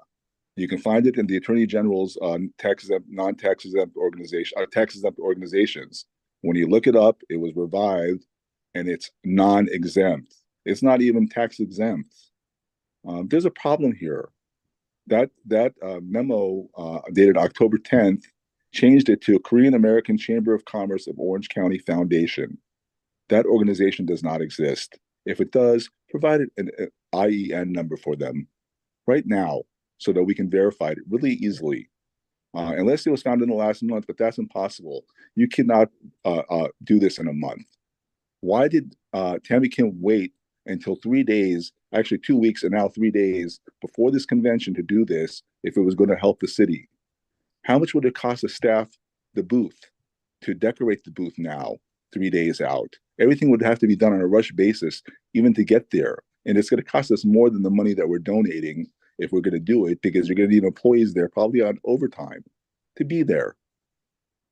You can find it in the Attorney General's tax-exempt, non-tax exempt organization, tax-exempt organizations. When you look it up, it was revived, and it's non-exempt. It's not even tax-exempt. There's a problem here. That memo dated October 10th changed it to a Korean American Chamber of Commerce of Orange County Foundation. That organization does not exist. If it does, provide an IEN number for them right now so that we can verify it really easily. Unless it was found in the last month, but that's impossible. You cannot do this in a month. Why did Tammy Kim wait until 3 days, actually 2 weeks and now 3 days before this convention to do this if it was going to help the city? How much would it cost the staff the booth to decorate the booth now, 3 days out? Everything would have to be done on a rush basis even to get there. And it's going to cost us more than the money that we're donating if we're going to do it, because you're going to need employees there probably on overtime to be there.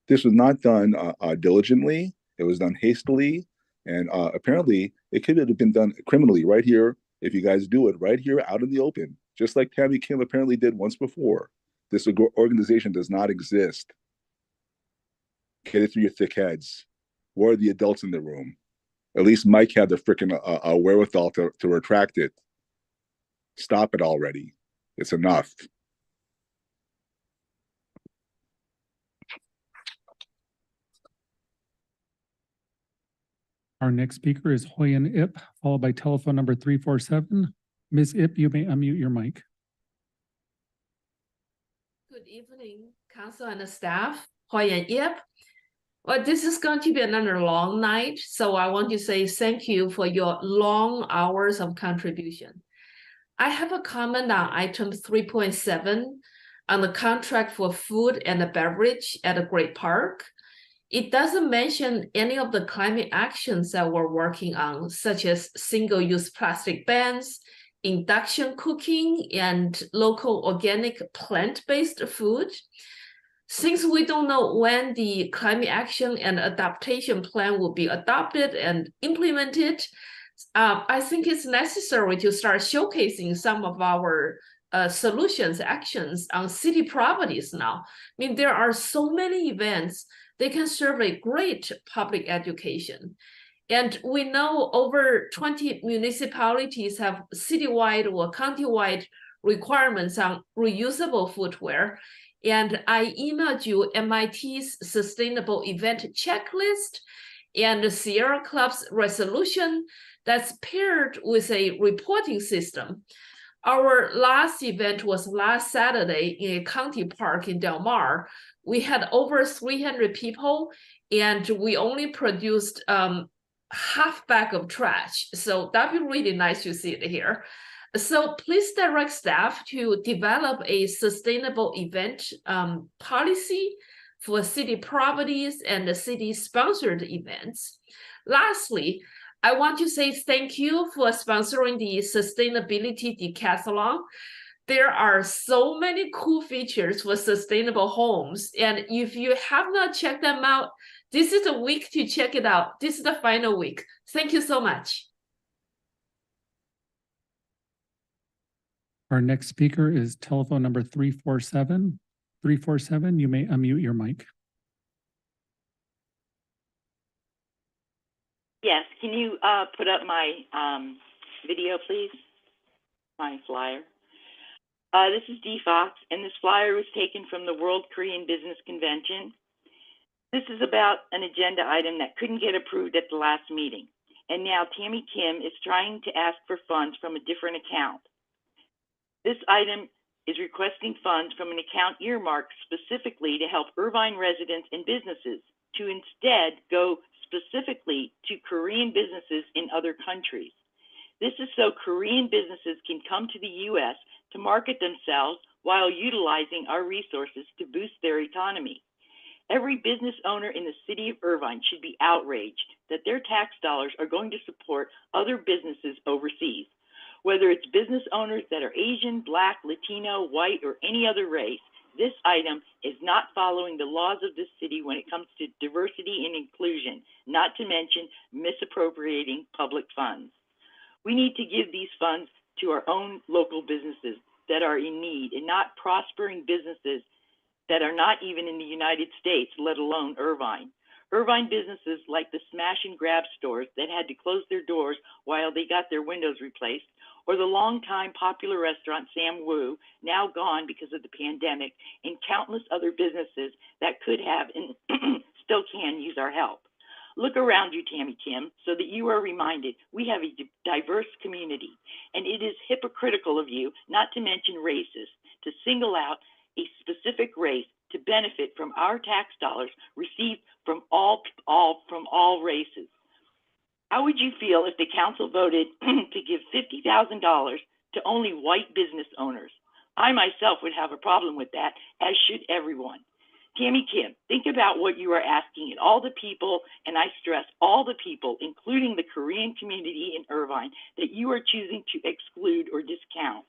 This was not done diligently. It was done hastily. And apparently it could have been done criminally right here if you guys do it right here out in the open, just like Tammy Kim apparently did once before. This organization does not exist. Get it through your thick heads. Where are the adults in the room? At least Mike had the freaking wherewithal to retract it. Stop it already. It's enough. Our next speaker is Hoyen Ip, followed by telephone number 347. Ms. Ip, you may unmute your mic. Good evening, council and staff. Hoyen Ip. Well, this is going to be another long night, so I want to say thank you for your long hours of contribution. I have a comment on item 3.7 on the contract for food and beverage at a Great Park. It doesn't mention any of the climate actions that we're working on, such as single-use plastic bans, induction cooking, and local organic plant-based food. Since we don't know when the climate action and adaptation plan will be adopted and implemented, I think it's necessary to start showcasing some of our solutions, actions on city properties now. I mean, there are so many events, they can serve a great public education. And we know over 20 municipalities have citywide or countywide requirements on reusable footwear. And I emailed you MIT's sustainable event checklist and the Sierra Club's resolution that's paired with a reporting system. Our last event was last Saturday in a county park in Del Mar. We had over 300 people and we only produced half bag of trash. So that'd be really nice to see it here. So please direct staff to develop a sustainable event policy for city properties and the city-sponsored events. Lastly, I want to say thank you for sponsoring the Sustainability Decathlon. There are so many cool features for sustainable homes. And if you have not checked them out, this is a week to check it out. This is the final week. Thank you so much. Our next speaker is telephone number 347. 347, you may unmute your mic. Yes, can you put up my video, please? My flyer. This is Dee Fox, and this flyer was taken from the World Korean Business Convention. This is about an agenda item that couldn't get approved at the last meeting. and now Tammy Kim is trying to ask for funds from a different account. This item is requesting funds from an account earmarked specifically to help Irvine residents and businesses to instead go specifically to Korean businesses in other countries. This is so Korean businesses can come to the U.S. to market themselves while utilizing our resources to boost their economy. Every business owner in the city of Irvine should be outraged that their tax dollars are going to support other businesses overseas. Whether it's business owners that are Asian, Black, Latino, white, or any other race, this item is not following the laws of this city when it comes to diversity and inclusion, not to mention misappropriating public funds. We need to give these funds to our own local businesses that are in need and not prospering businesses that are not even in the United States, let alone Irvine. Irvine businesses like the smash and grab stores that had to close their doors while they got their windows replaced, or the longtime popular restaurant Sam Wu, now gone because of the pandemic, and countless other businesses that could have and still can use our help. Look around you, Tammy Kim, so that you are reminded we have a diverse community, and it is hypocritical of you, not to mention racist, to single out a specific race to benefit from our tax dollars received from all races. How would you feel if the council voted to give $50,000 to only white business owners? I myself would have a problem with that, as should everyone. Tammy Kim, think about what you are asking and all the people, and I stress all the people, including the Korean community in Irvine, that you are choosing to exclude or discount.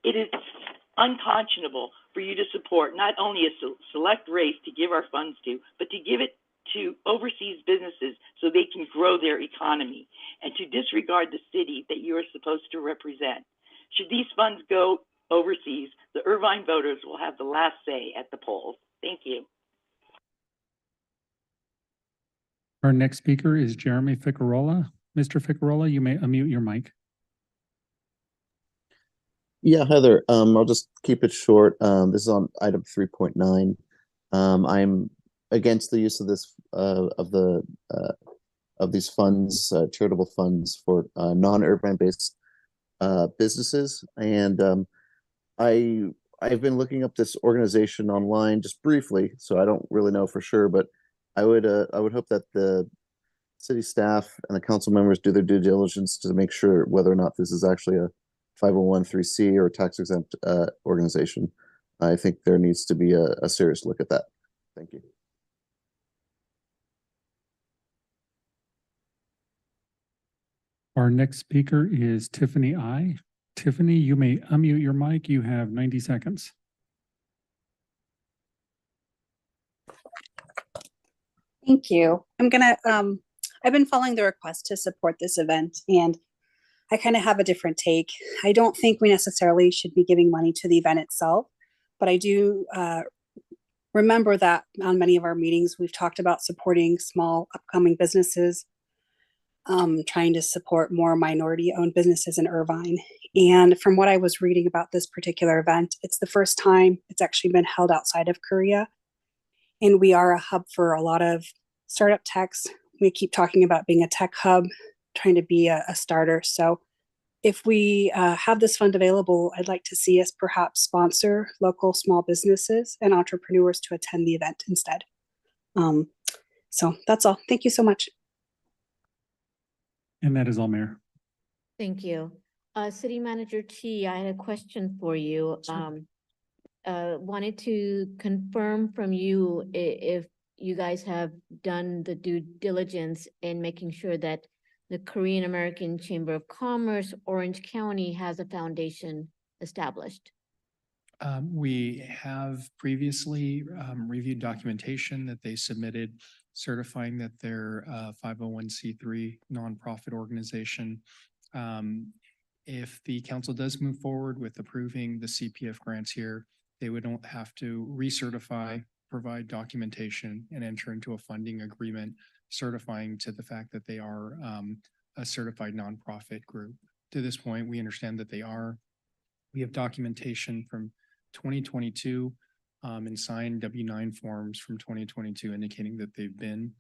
It is unconscionable for you to support not only a select race to give our funds to, but to give it to overseas businesses so they can grow their economy, and to disregard the city that you are supposed to represent. Should these funds go overseas, the Irvine voters will have the last say at the polls. Thank you. Our next speaker is Jeremy Ficarola. Mr. Ficarola, you may unmute your mic. Yeah, Heather, I'll just keep it short. This is on item 3.9. I'm against the use of this of these funds, charitable funds for non-Irvine based businesses, and I've been looking up this organization online just briefly, so I don't really know for sure, but I would hope that the city staff and the council members do their due diligence to make sure whether or not this is actually a 501(c) or tax exempt organization. I think there needs to be a serious look at that. Thank you. Our next speaker is Tiffany I. Tiffany, you may unmute your mic. You have 90 seconds. Thank you. I've been following the request to support this event, and I kind of have a different take. I don't think we necessarily should be giving money to the event itself, but I do remember that on many of our meetings, we've talked about supporting small upcoming businesses, trying to support more minority-owned businesses in Irvine. And from what I was reading about this particular event, it's the first time it's actually been held outside of Korea. And we are a hub for a lot of startup techs. We keep talking about being a tech hub, trying to be a starter. So if we have this fund available, I'd like to see us perhaps sponsor local small businesses and entrepreneurs to attend the event instead. So that's all. Thank you so much. And that is all, Mayor. Thank you. City Manager Chi, I had a question for you. Wanted to confirm from you if you guys have done the due diligence in making sure that the Korean American Chamber of Commerce, Orange County, has a foundation established. We have previously reviewed documentation that they submitted certifying that they're a 501(c)(3) nonprofit organization. If the council does move forward with approving the CPF grants here, they would not have to recertify, provide documentation, and enter into a funding agreement certifying to the fact that they are a certified nonprofit group. To this point, we understand that they are. We have documentation from 2022 and signed W-9 forms from 2022 indicating that they've been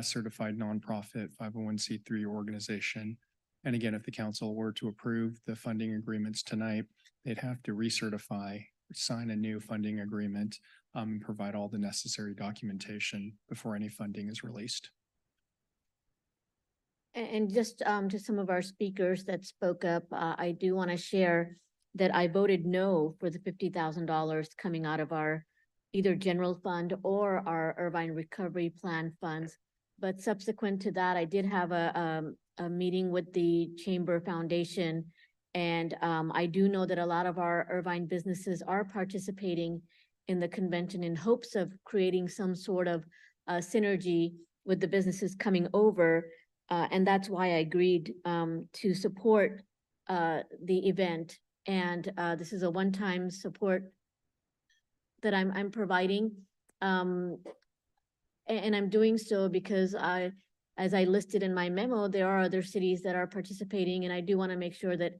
certified nonprofit 501c3 organization. And again, if the council were to approve the funding agreements tonight, they'd have to recertify, sign a new funding agreement, and provide all the necessary documentation before any funding is released. And just to some of our speakers that spoke up, I do want to share that I voted no for the $50,000 coming out of our either general fund or our Irvine Recovery Plan funds. But subsequent to that, I did have a meeting with the Chamber Foundation. And I do know that a lot of our Irvine businesses are participating in the convention in hopes of creating some sort of synergy with the businesses coming over. And that's why I agreed to support the event. And this is a one-time support that I'm providing. And I'm doing so because as I listed in my memo, there are other cities that are participating, and I do want to make sure that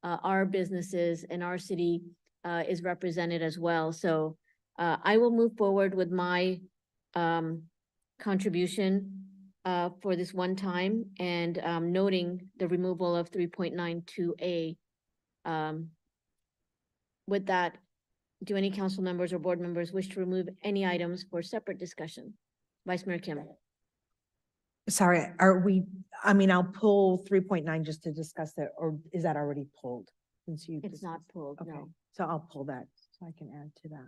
our businesses and our city is represented as well. So I will move forward with my contribution for this one time, and noting the removal of 3.92A. With that, do any council members or board members wish to remove any items for separate discussion? Vice Mayor Kim. Sorry, are we, I mean, I'll pull 3.9 just to discuss that, or is that already pulled? Since you It's not pulled, Okay, no. so I'll pull that so I can add to that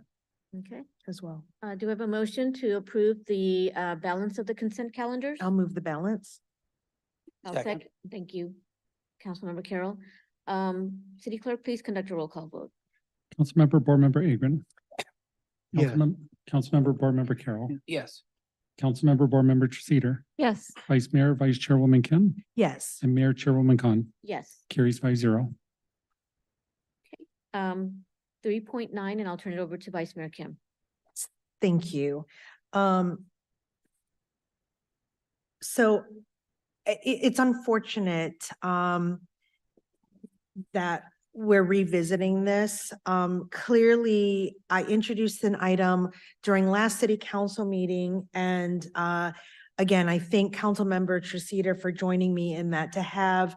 Okay. as well. Do we have a motion to approve the balance of the consent calendars? I'll move the balance. I'll Second. second. Thank you, Councilmember Carroll. City Clerk, please conduct a roll call vote. Councilmember Board Member Agron. Yeah. Councilmember Board Member Carroll. Yes. Councilmember Board Member Treceder. Yes. Vice Mayor, Vice Chairwoman Kim, Yes. and Mayor Chairwoman Khan. Yes. Carries 5-0. 3.9, and I'll turn it over to Vice Mayor Kim. Thank you. So it's unfortunate that we're revisiting this. Clearly, I introduced an item during last city council meeting, and again, I thank Councilmember Treceder for joining me in that, to have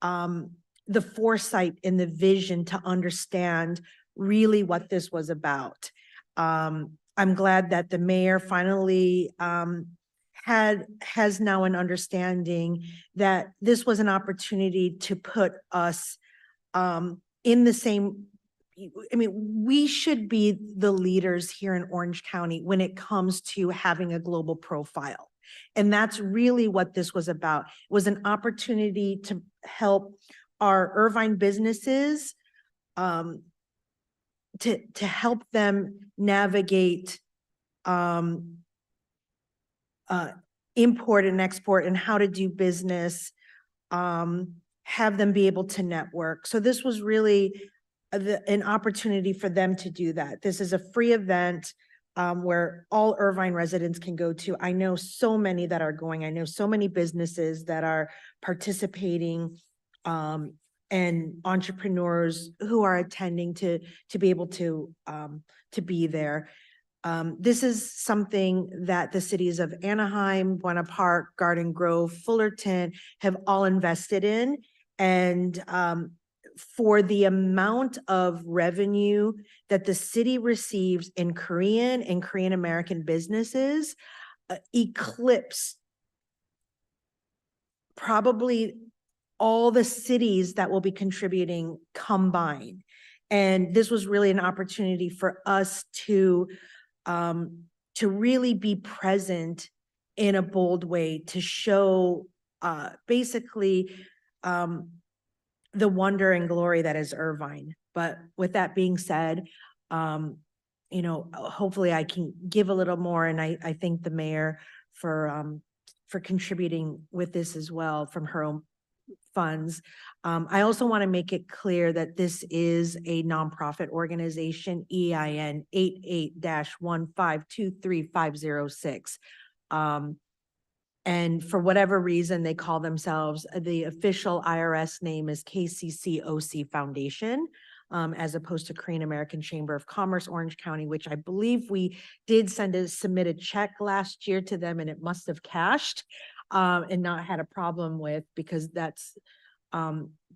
the foresight and the vision to understand really what this was about. I'm glad that the mayor finally has now an understanding that this was an opportunity to put us in the same, I mean, we should be the leaders here in Orange County when it comes to having a global profile. And that's really what this was about. It was an opportunity to help our Irvine businesses, to help them navigate import and export and how to do business, have them be able to network. So this was really an opportunity for them to do that. This is a free event where all Irvine residents can go to. I know so many that are going. I know so many businesses that are participating, and entrepreneurs who are attending to be able to be there. This is something that the cities of Anaheim, Buena Park, Garden Grove, Fullerton have all invested in. And for the amount of revenue that the city receives in Korean and Korean American businesses, eclipse probably all the cities that will be contributing combined. And this was really an opportunity for us to really be present in a bold way, to show basically the wonder and glory that is Irvine. But with that being said, you know, hopefully I can give a little more, and I thank the mayor for contributing with this as well from her own funds. I also want to make it clear that this is a nonprofit organization, EIN 88-1523506. And for whatever reason, they call themselves, the official IRS name is KCCOC Foundation. as opposed to Korean American Chamber of Commerce, Orange County, which I believe we did submit a check last year to them and it must have cashed and not had a problem with, because that's,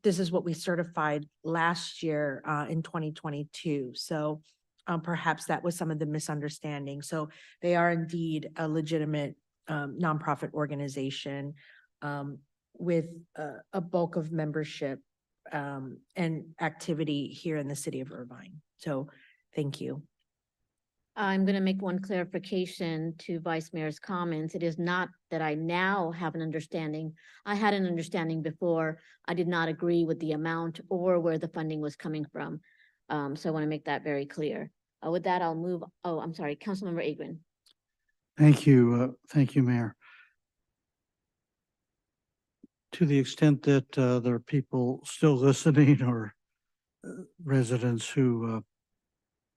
this is what we certified last year in 2022. So perhaps that was some of the misunderstanding. So they are indeed a legitimate nonprofit organization with a bulk of membership and activity here in the city of Irvine. So thank you. I'm going to make one clarification to Vice Mayor's comments. It is not that I now have an understanding. I had an understanding before. I did not agree with the amount or where the funding was coming from. So I want to make that very clear. With that, I'll move. Oh, I'm sorry, Councilmember Agron. Thank you. Thank you, Mayor. To the extent that there are people still listening or residents who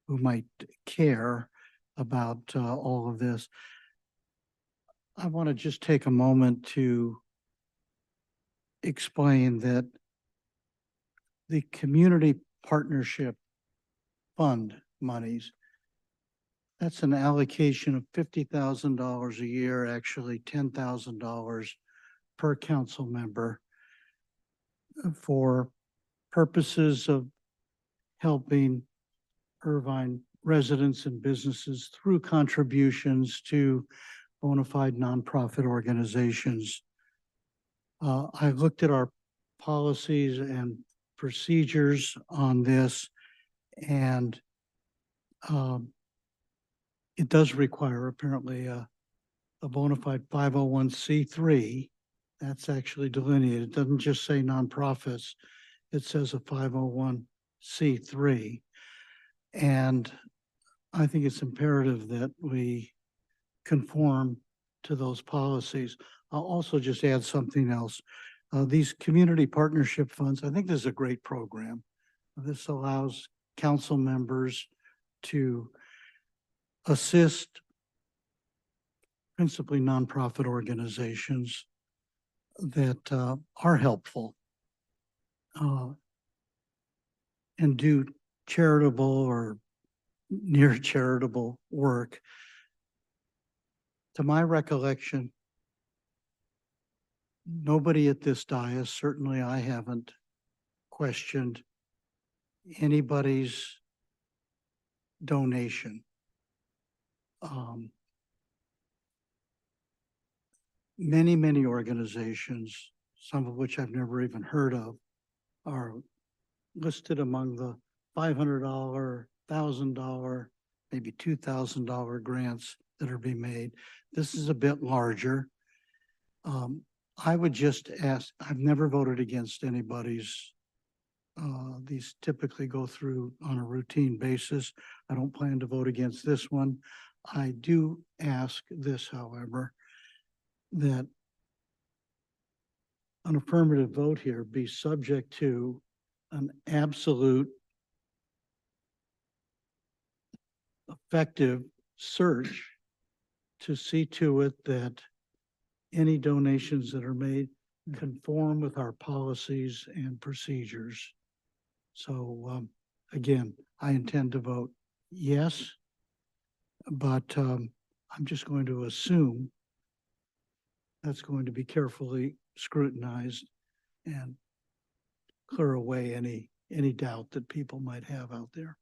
might care about all of this, I want to just take a moment to explain that the Community Partnership Fund monies, that's an allocation of $50,000 a year, actually $10,000 per council member for purposes of helping Irvine residents and businesses through contributions to bona fide nonprofit organizations. I looked at our policies and procedures on this, and it does require apparently a bona fide 501c3. That's actually delineated. It doesn't just say nonprofits. It says a 501c3. And I think it's imperative that we conform to those policies. I'll also just add something else. These community partnership funds, I think this is a great program. This allows council members to assist principally nonprofit organizations that are helpful and do charitable or near charitable work. To my recollection, nobody at this dais, certainly I haven't questioned anybody's donation. Many organizations, some of which I've never even heard of, are listed among the $500, $1,000, maybe $2,000 grants that are being made. This is a bit larger. I would just ask, I've never voted against anybody's. These typically go through on a routine basis. I don't plan to vote against this one. I do ask this, however, that an affirmative vote here be subject to an absolute effective search to see to it that any donations that are made conform with our policies and procedures. So again, I intend to vote yes, but I'm just going to assume that's going to be carefully scrutinized and clear away any doubt that people might have out there.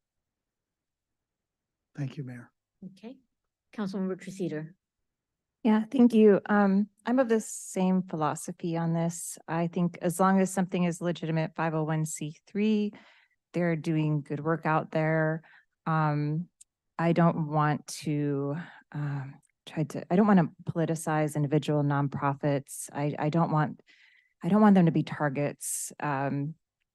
Thank you, Mayor. Okay. Councilmember Treceder. Yeah, thank you. I'm of the same philosophy on this. I think as long as something is legitimate 501c3, they're doing good work out there. I don't want to I don't want to politicize individual nonprofits. I don't want them to be targets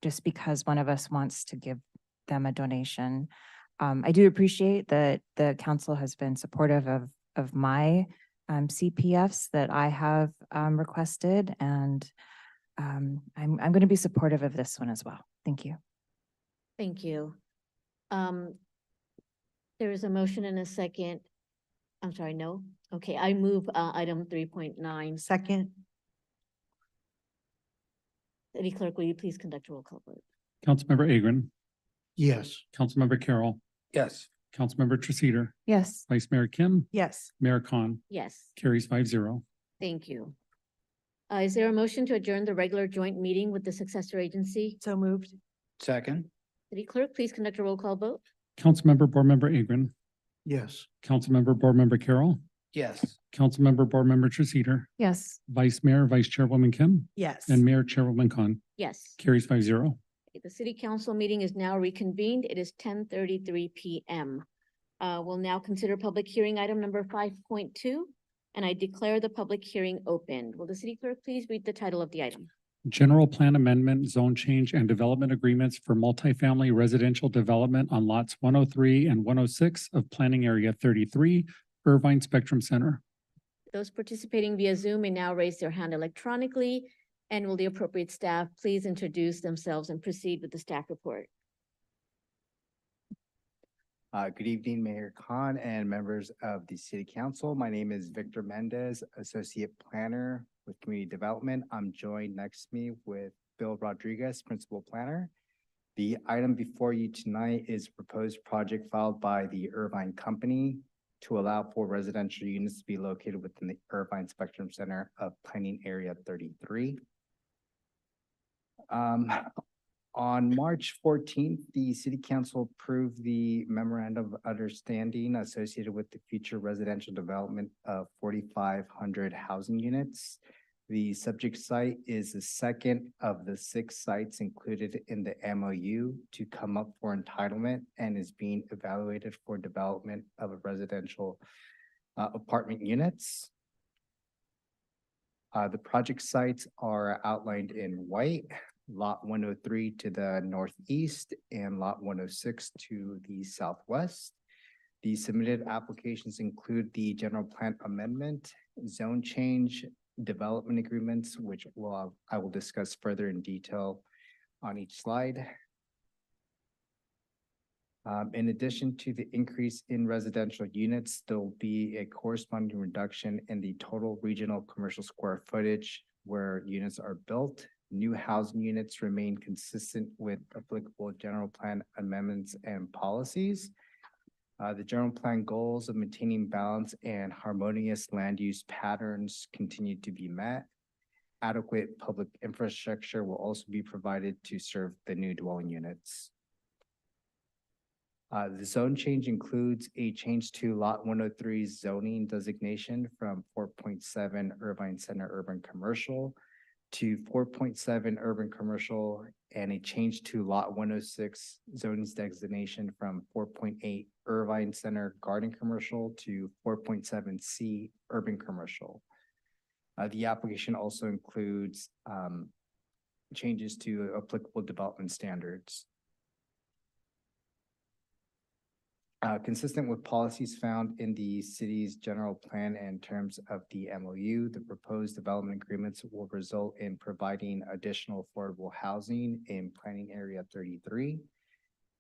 just because one of us wants to give them a donation. I do appreciate that the council has been supportive of my CPFs that I have requested, and I'm going to be supportive of this one as well. Thank you. Thank you. There is a motion and a second. I'm sorry, no? Okay, I move item 3.9. Second. City Clerk, will you please conduct a roll call vote? Councilmember Agron, Yes. Councilmember Carroll, Yes. Councilmember Treceder, Yes. Vice Mayor Kim, Yes. Mayor Khan, Yes, carries 5-0. thank you. Is there a motion to adjourn the regular joint meeting with the successor agency? So moved. Second. City Clerk, please conduct a roll call vote. Councilmember Board Member Agron, Yes. Councilmember Board Member Carroll, Yes. Councilmember Board Member Treceder, Yes. Vice Mayor, Vice Chairwoman Kim, Yes. and Mayor Chairwoman Khan, Yes. carries 5-0. The city council meeting is now reconvened. It is 10:33 PM. We'll now consider public hearing item number 5.2, and I declare the public hearing open. Will the city clerk please read the title of the item? General Plan Amendment, Zone Change, and Development Agreements for Multifamily Residential Development on Lots 103 and 106 of Planning Area 33, Irvine Spectrum Center. Those participating via Zoom may now raise their hand electronically, and will the appropriate staff please introduce themselves and proceed with the staff report? Good evening, Mayor Khan and members of the City Council. My name is Victor Mendez, Associate Planner with Community Development. I'm joined next to me with Bill Rodriguez, Principal Planner. The item before you tonight is a proposed project filed by the Irvine Company to allow for residential units to be located within the Irvine Spectrum Center of Planning Area 33. On March 14th, the City Council approved the memorandum of understanding associated with the future residential development of 4,500 housing units. The subject site is the second of the 6 sites included in the MOU to come up for entitlement and is being evaluated for development of a residential apartment units. The project sites are outlined in white. Lot 103 to the northeast and lot 106 to the southwest. The submitted applications include the general plan amendment, zone change, development agreements, which I will discuss further in detail on each slide. In addition to the increase in residential units, there will be a corresponding reduction in the total regional commercial square footage where units are built. New housing units remain consistent with applicable general plan amendments and policies. The general plan goals of maintaining balance and harmonious land use patterns continue to be met. Adequate public infrastructure will also be provided to serve the new dwelling units. The zone change includes a change to Lot 103's zoning designation from 4.7 Irvine Center Urban Commercial to 4.7 Urban Commercial, and a change to Lot 106 zoning designation from 4.8 Irvine Center Garden Commercial to 4.7C Urban Commercial. The application also includes changes to applicable development standards. Consistent with policies found in the city's general plan and terms of the MOU, the proposed development agreements will result in providing additional affordable housing in planning area 33.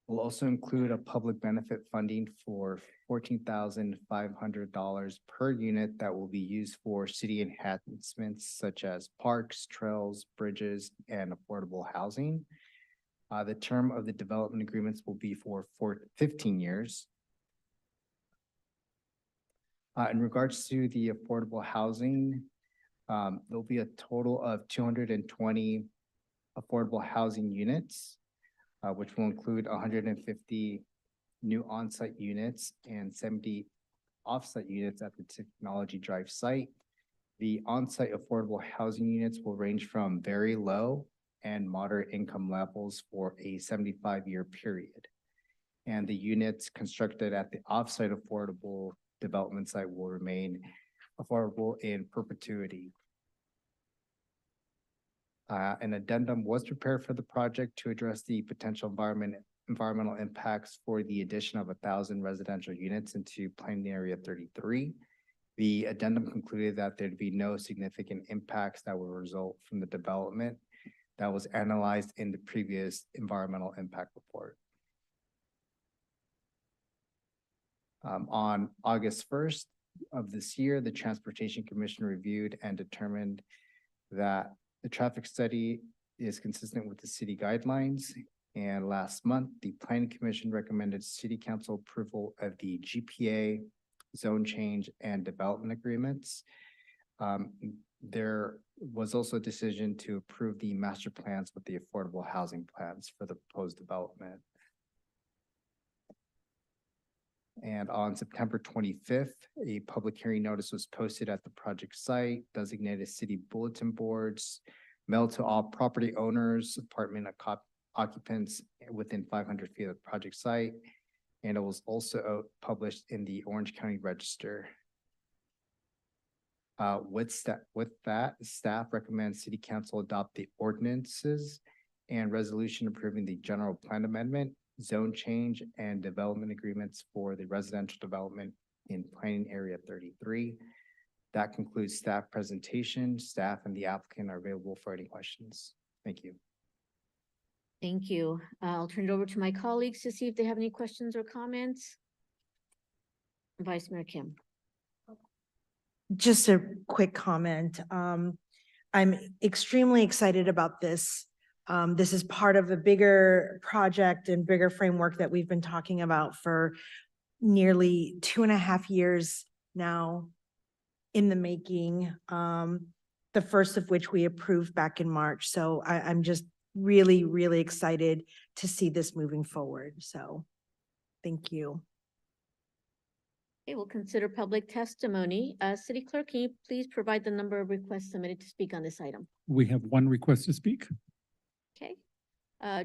Will also include a public benefit funding for $14,500 per unit that will be used for city enhancements such as parks, trails, bridges, and affordable housing. The term of the development agreements will be for 15 years. In regards to the affordable housing, there'll be a total of 220 affordable housing units, which will include 150 new on-site units and 70 off-site units at the Technology Drive site. The on-site affordable housing units will range from very low and moderate income levels for a 75-year period. And the units constructed at the off-site affordable development site will remain affordable in perpetuity. An addendum was prepared for the project to address the potential environmental impacts for the addition of 1,000 residential units into planning area 33. The addendum concluded that there'd be no significant impacts that would result from the development that was analyzed in the previous environmental impact report. On August 1st of this year, the Transportation Commission reviewed and determined that the traffic study is consistent with the city guidelines. And last month, the planning commission recommended city council approval of the GPA, zone change and development agreements. There was also a decision to approve the master plans with the affordable housing plans for the proposed development. And on September 25th, a public hearing notice was posted at the project site, designated city bulletin boards, mailed to all property owners, apartment occupants within 500 feet of the project site. And it was also published in the Orange County Register. With that, staff recommends city council adopt the ordinances and resolution approving the general plan amendment, zone change and development agreements for the residential development in planning area 33. That concludes staff presentation. Staff and the applicant are available for any questions. Thank you. Thank you. I'll turn it over to my colleagues to see if they have any questions or comments. Vice Mayor Kim. Just a quick comment. I'm extremely excited about this. This is part of a bigger project and bigger framework that we've been talking about for nearly 2.5 years now in the making. The first of which we approved back in March. So I'm just really, really excited to see this moving forward. So thank you. Okay, we'll consider public testimony. City Clerk, can you please provide the number of requests submitted to speak on this item? We have one request to speak. Okay,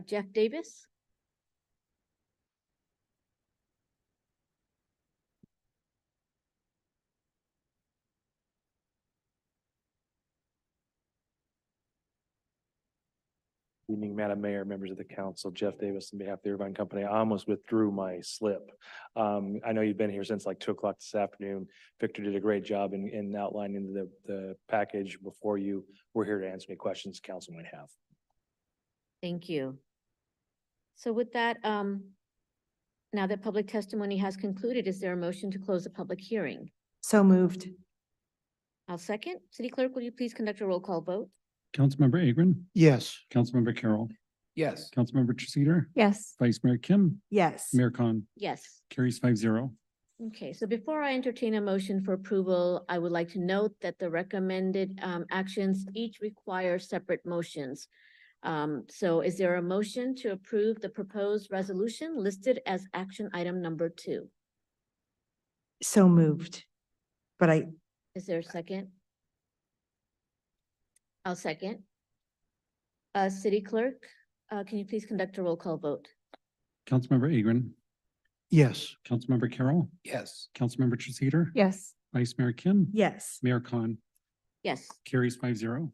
Jeff Davis. Good evening, Madam Mayor, members of the council. Jeff Davis on behalf of the Irvine Company. I almost withdrew my slip. I know you've been here since like 2 o'clock this afternoon. Victor did a great job in outlining the package before you. We're here to answer any questions council might have. Thank you. So with that, now that public testimony has concluded, is there a motion to close the public hearing? So moved. I'll second. City Clerk, will you please conduct a roll call vote? Councilmember Agron? Yes. Councilmember Carroll? Yes. Councilmember Treceder? Yes. Vice Mayor Kim? Yes. Mayor Khan? Yes. Carries 5-0. Okay, so before I entertain a motion for approval, I would like to note that the recommended actions each require separate motions. So is there a motion to approve the proposed resolution listed as action item number 2? So moved. But Is there a second? I'll second. City Clerk, can you please conduct a roll call vote? Councilmember Agron? Yes. Councilmember Carroll? Yes. Councilmember Treceder? Yes. Vice Mayor Kim? yes. Mayor Khan? Yes. Carries 5-0.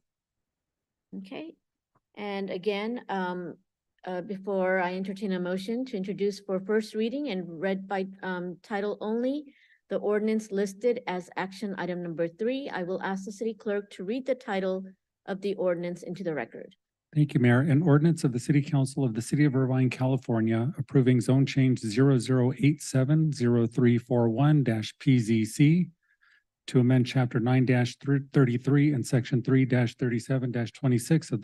Okay, and again, before I entertain a motion to introduce for first reading and read by title only, the ordinance listed as action item number 3, I will ask the city clerk to read the title of the ordinance into the record. Thank you, Mayor. An ordinance of the City Council of the City of Irvine, California, approving zone change 00870341-PZC to amend chapter 9-33 and section 3-37-26 of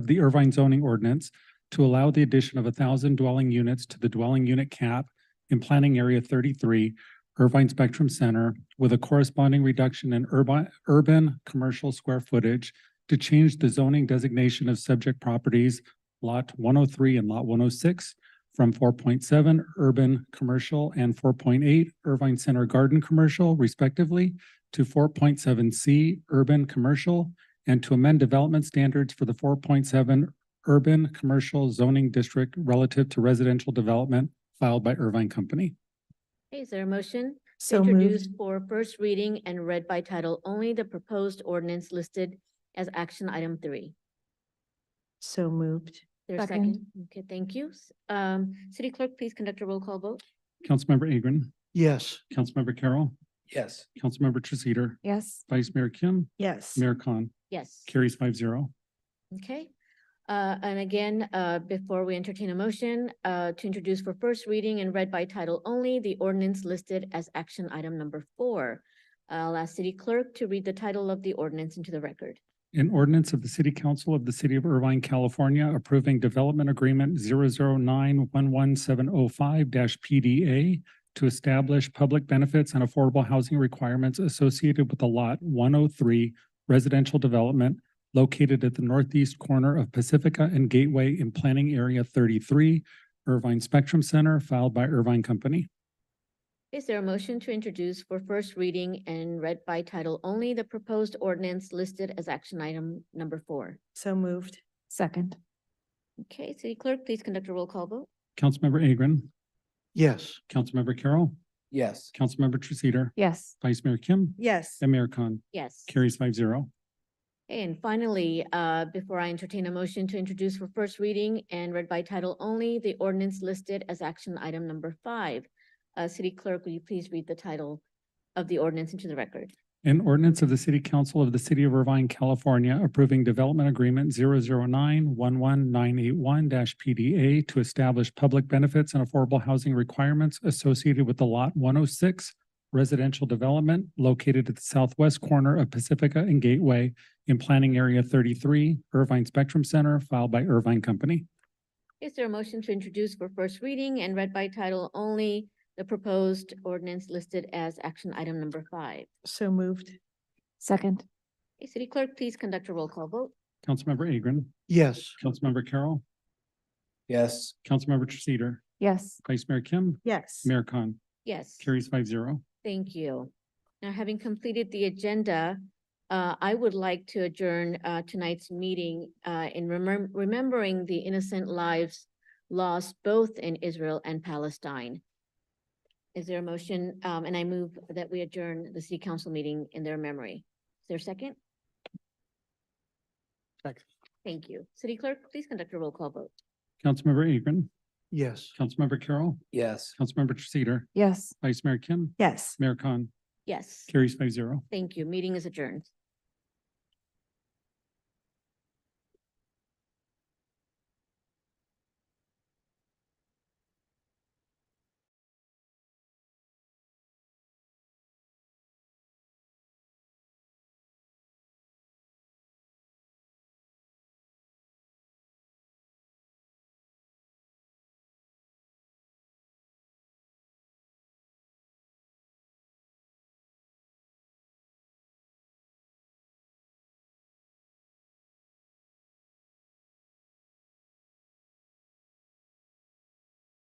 the Irvine zoning ordinance to allow the addition of 1,000 dwelling units to the dwelling unit cap in planning area 33, Irvine Spectrum Center, with a corresponding reduction in urban commercial square footage to change the zoning designation of subject properties, lot 103 and lot 106, from 4.7 urban commercial and 4.8 Irvine Center Garden Commercial respectively to 4.7C urban commercial, and to amend development standards for the 4.7 urban commercial zoning district relative to residential development filed by Irvine Company. Okay, is there a motion? So to introduce moved. for first reading and read by title only the proposed ordinance listed as action item 3. So moved. There's a second. Okay, thank you. City Clerk, please conduct a roll call vote. Councilmember Agron? Yes. Councilmember Carroll? Yes. Councilmember Treceder? Yes. Vice Mayor Kim? Yes. Mayor Khan? Yes. Carries 5-0. Okay. And again, before we entertain a motion to introduce for first reading and read by title only, the ordinance listed as action item number 4. I'll ask City Clerk to read the title of the ordinance into the record. An ordinance of the City Council of the City of Irvine, California, approving development agreement 009-11705-PDA to establish public benefits and affordable housing requirements associated with the Lot 103 residential development located at the northeast corner of Pacifica and Gateway in Planning Area 33, Irvine Spectrum Center, filed by Irvine Company. Is there a motion to introduce for first reading and read by title only the proposed ordinance listed as action item number 4? So moved. Second. Okay, City Clerk, please conduct a roll call vote. Councilmember Agron, Yes. Councilmember Carroll, Yes. Councilmember Treceder, Yes. Vice Mayor Kim, Yes. and Mayor Khan. Yes. Carries 5-0. And finally, before I entertain a motion to introduce for first reading and read by title only, the ordinance listed as action item number 5. City Clerk, will you please read the title of the ordinance into the record? An ordinance of the City Council of the City of Irvine, California, approving development agreement 009-11981-PDA to establish public benefits and affordable housing requirements associated with the Lot 106 residential development located at the southwest corner of Pacifica and Gateway in Planning Area 33, Irvine Spectrum Center, filed by Irvine Company. Is there a motion to introduce for first reading and read by title only the proposed ordinance listed as action item number 5? So moved. Second. Okay, City Clerk, please conduct a roll call vote. Councilmember Agron, Yes. Councilmember Carroll, Yes. Councilmember Treceder, Yes. Vice Mayor Kim, Yes. Mayor Khan. Yes. Carries 5-0. Thank you. Now, having completed the agenda, I would like to adjourn tonight's meeting in remembering the innocent lives lost both in Israel and Palestine. Is there a motion? And I move that we adjourn the city council meeting in their memory. Is there a second? Second. Thank you. City Clerk, please conduct a roll call vote. Councilmember Agron, Yes. Councilmember Carroll, Yes. Councilmember Treceder, Yes. Vice Mayor Kim, Yes. Mayor Khan. Yes. Carries 5-0. Thank you. Meeting is adjourned.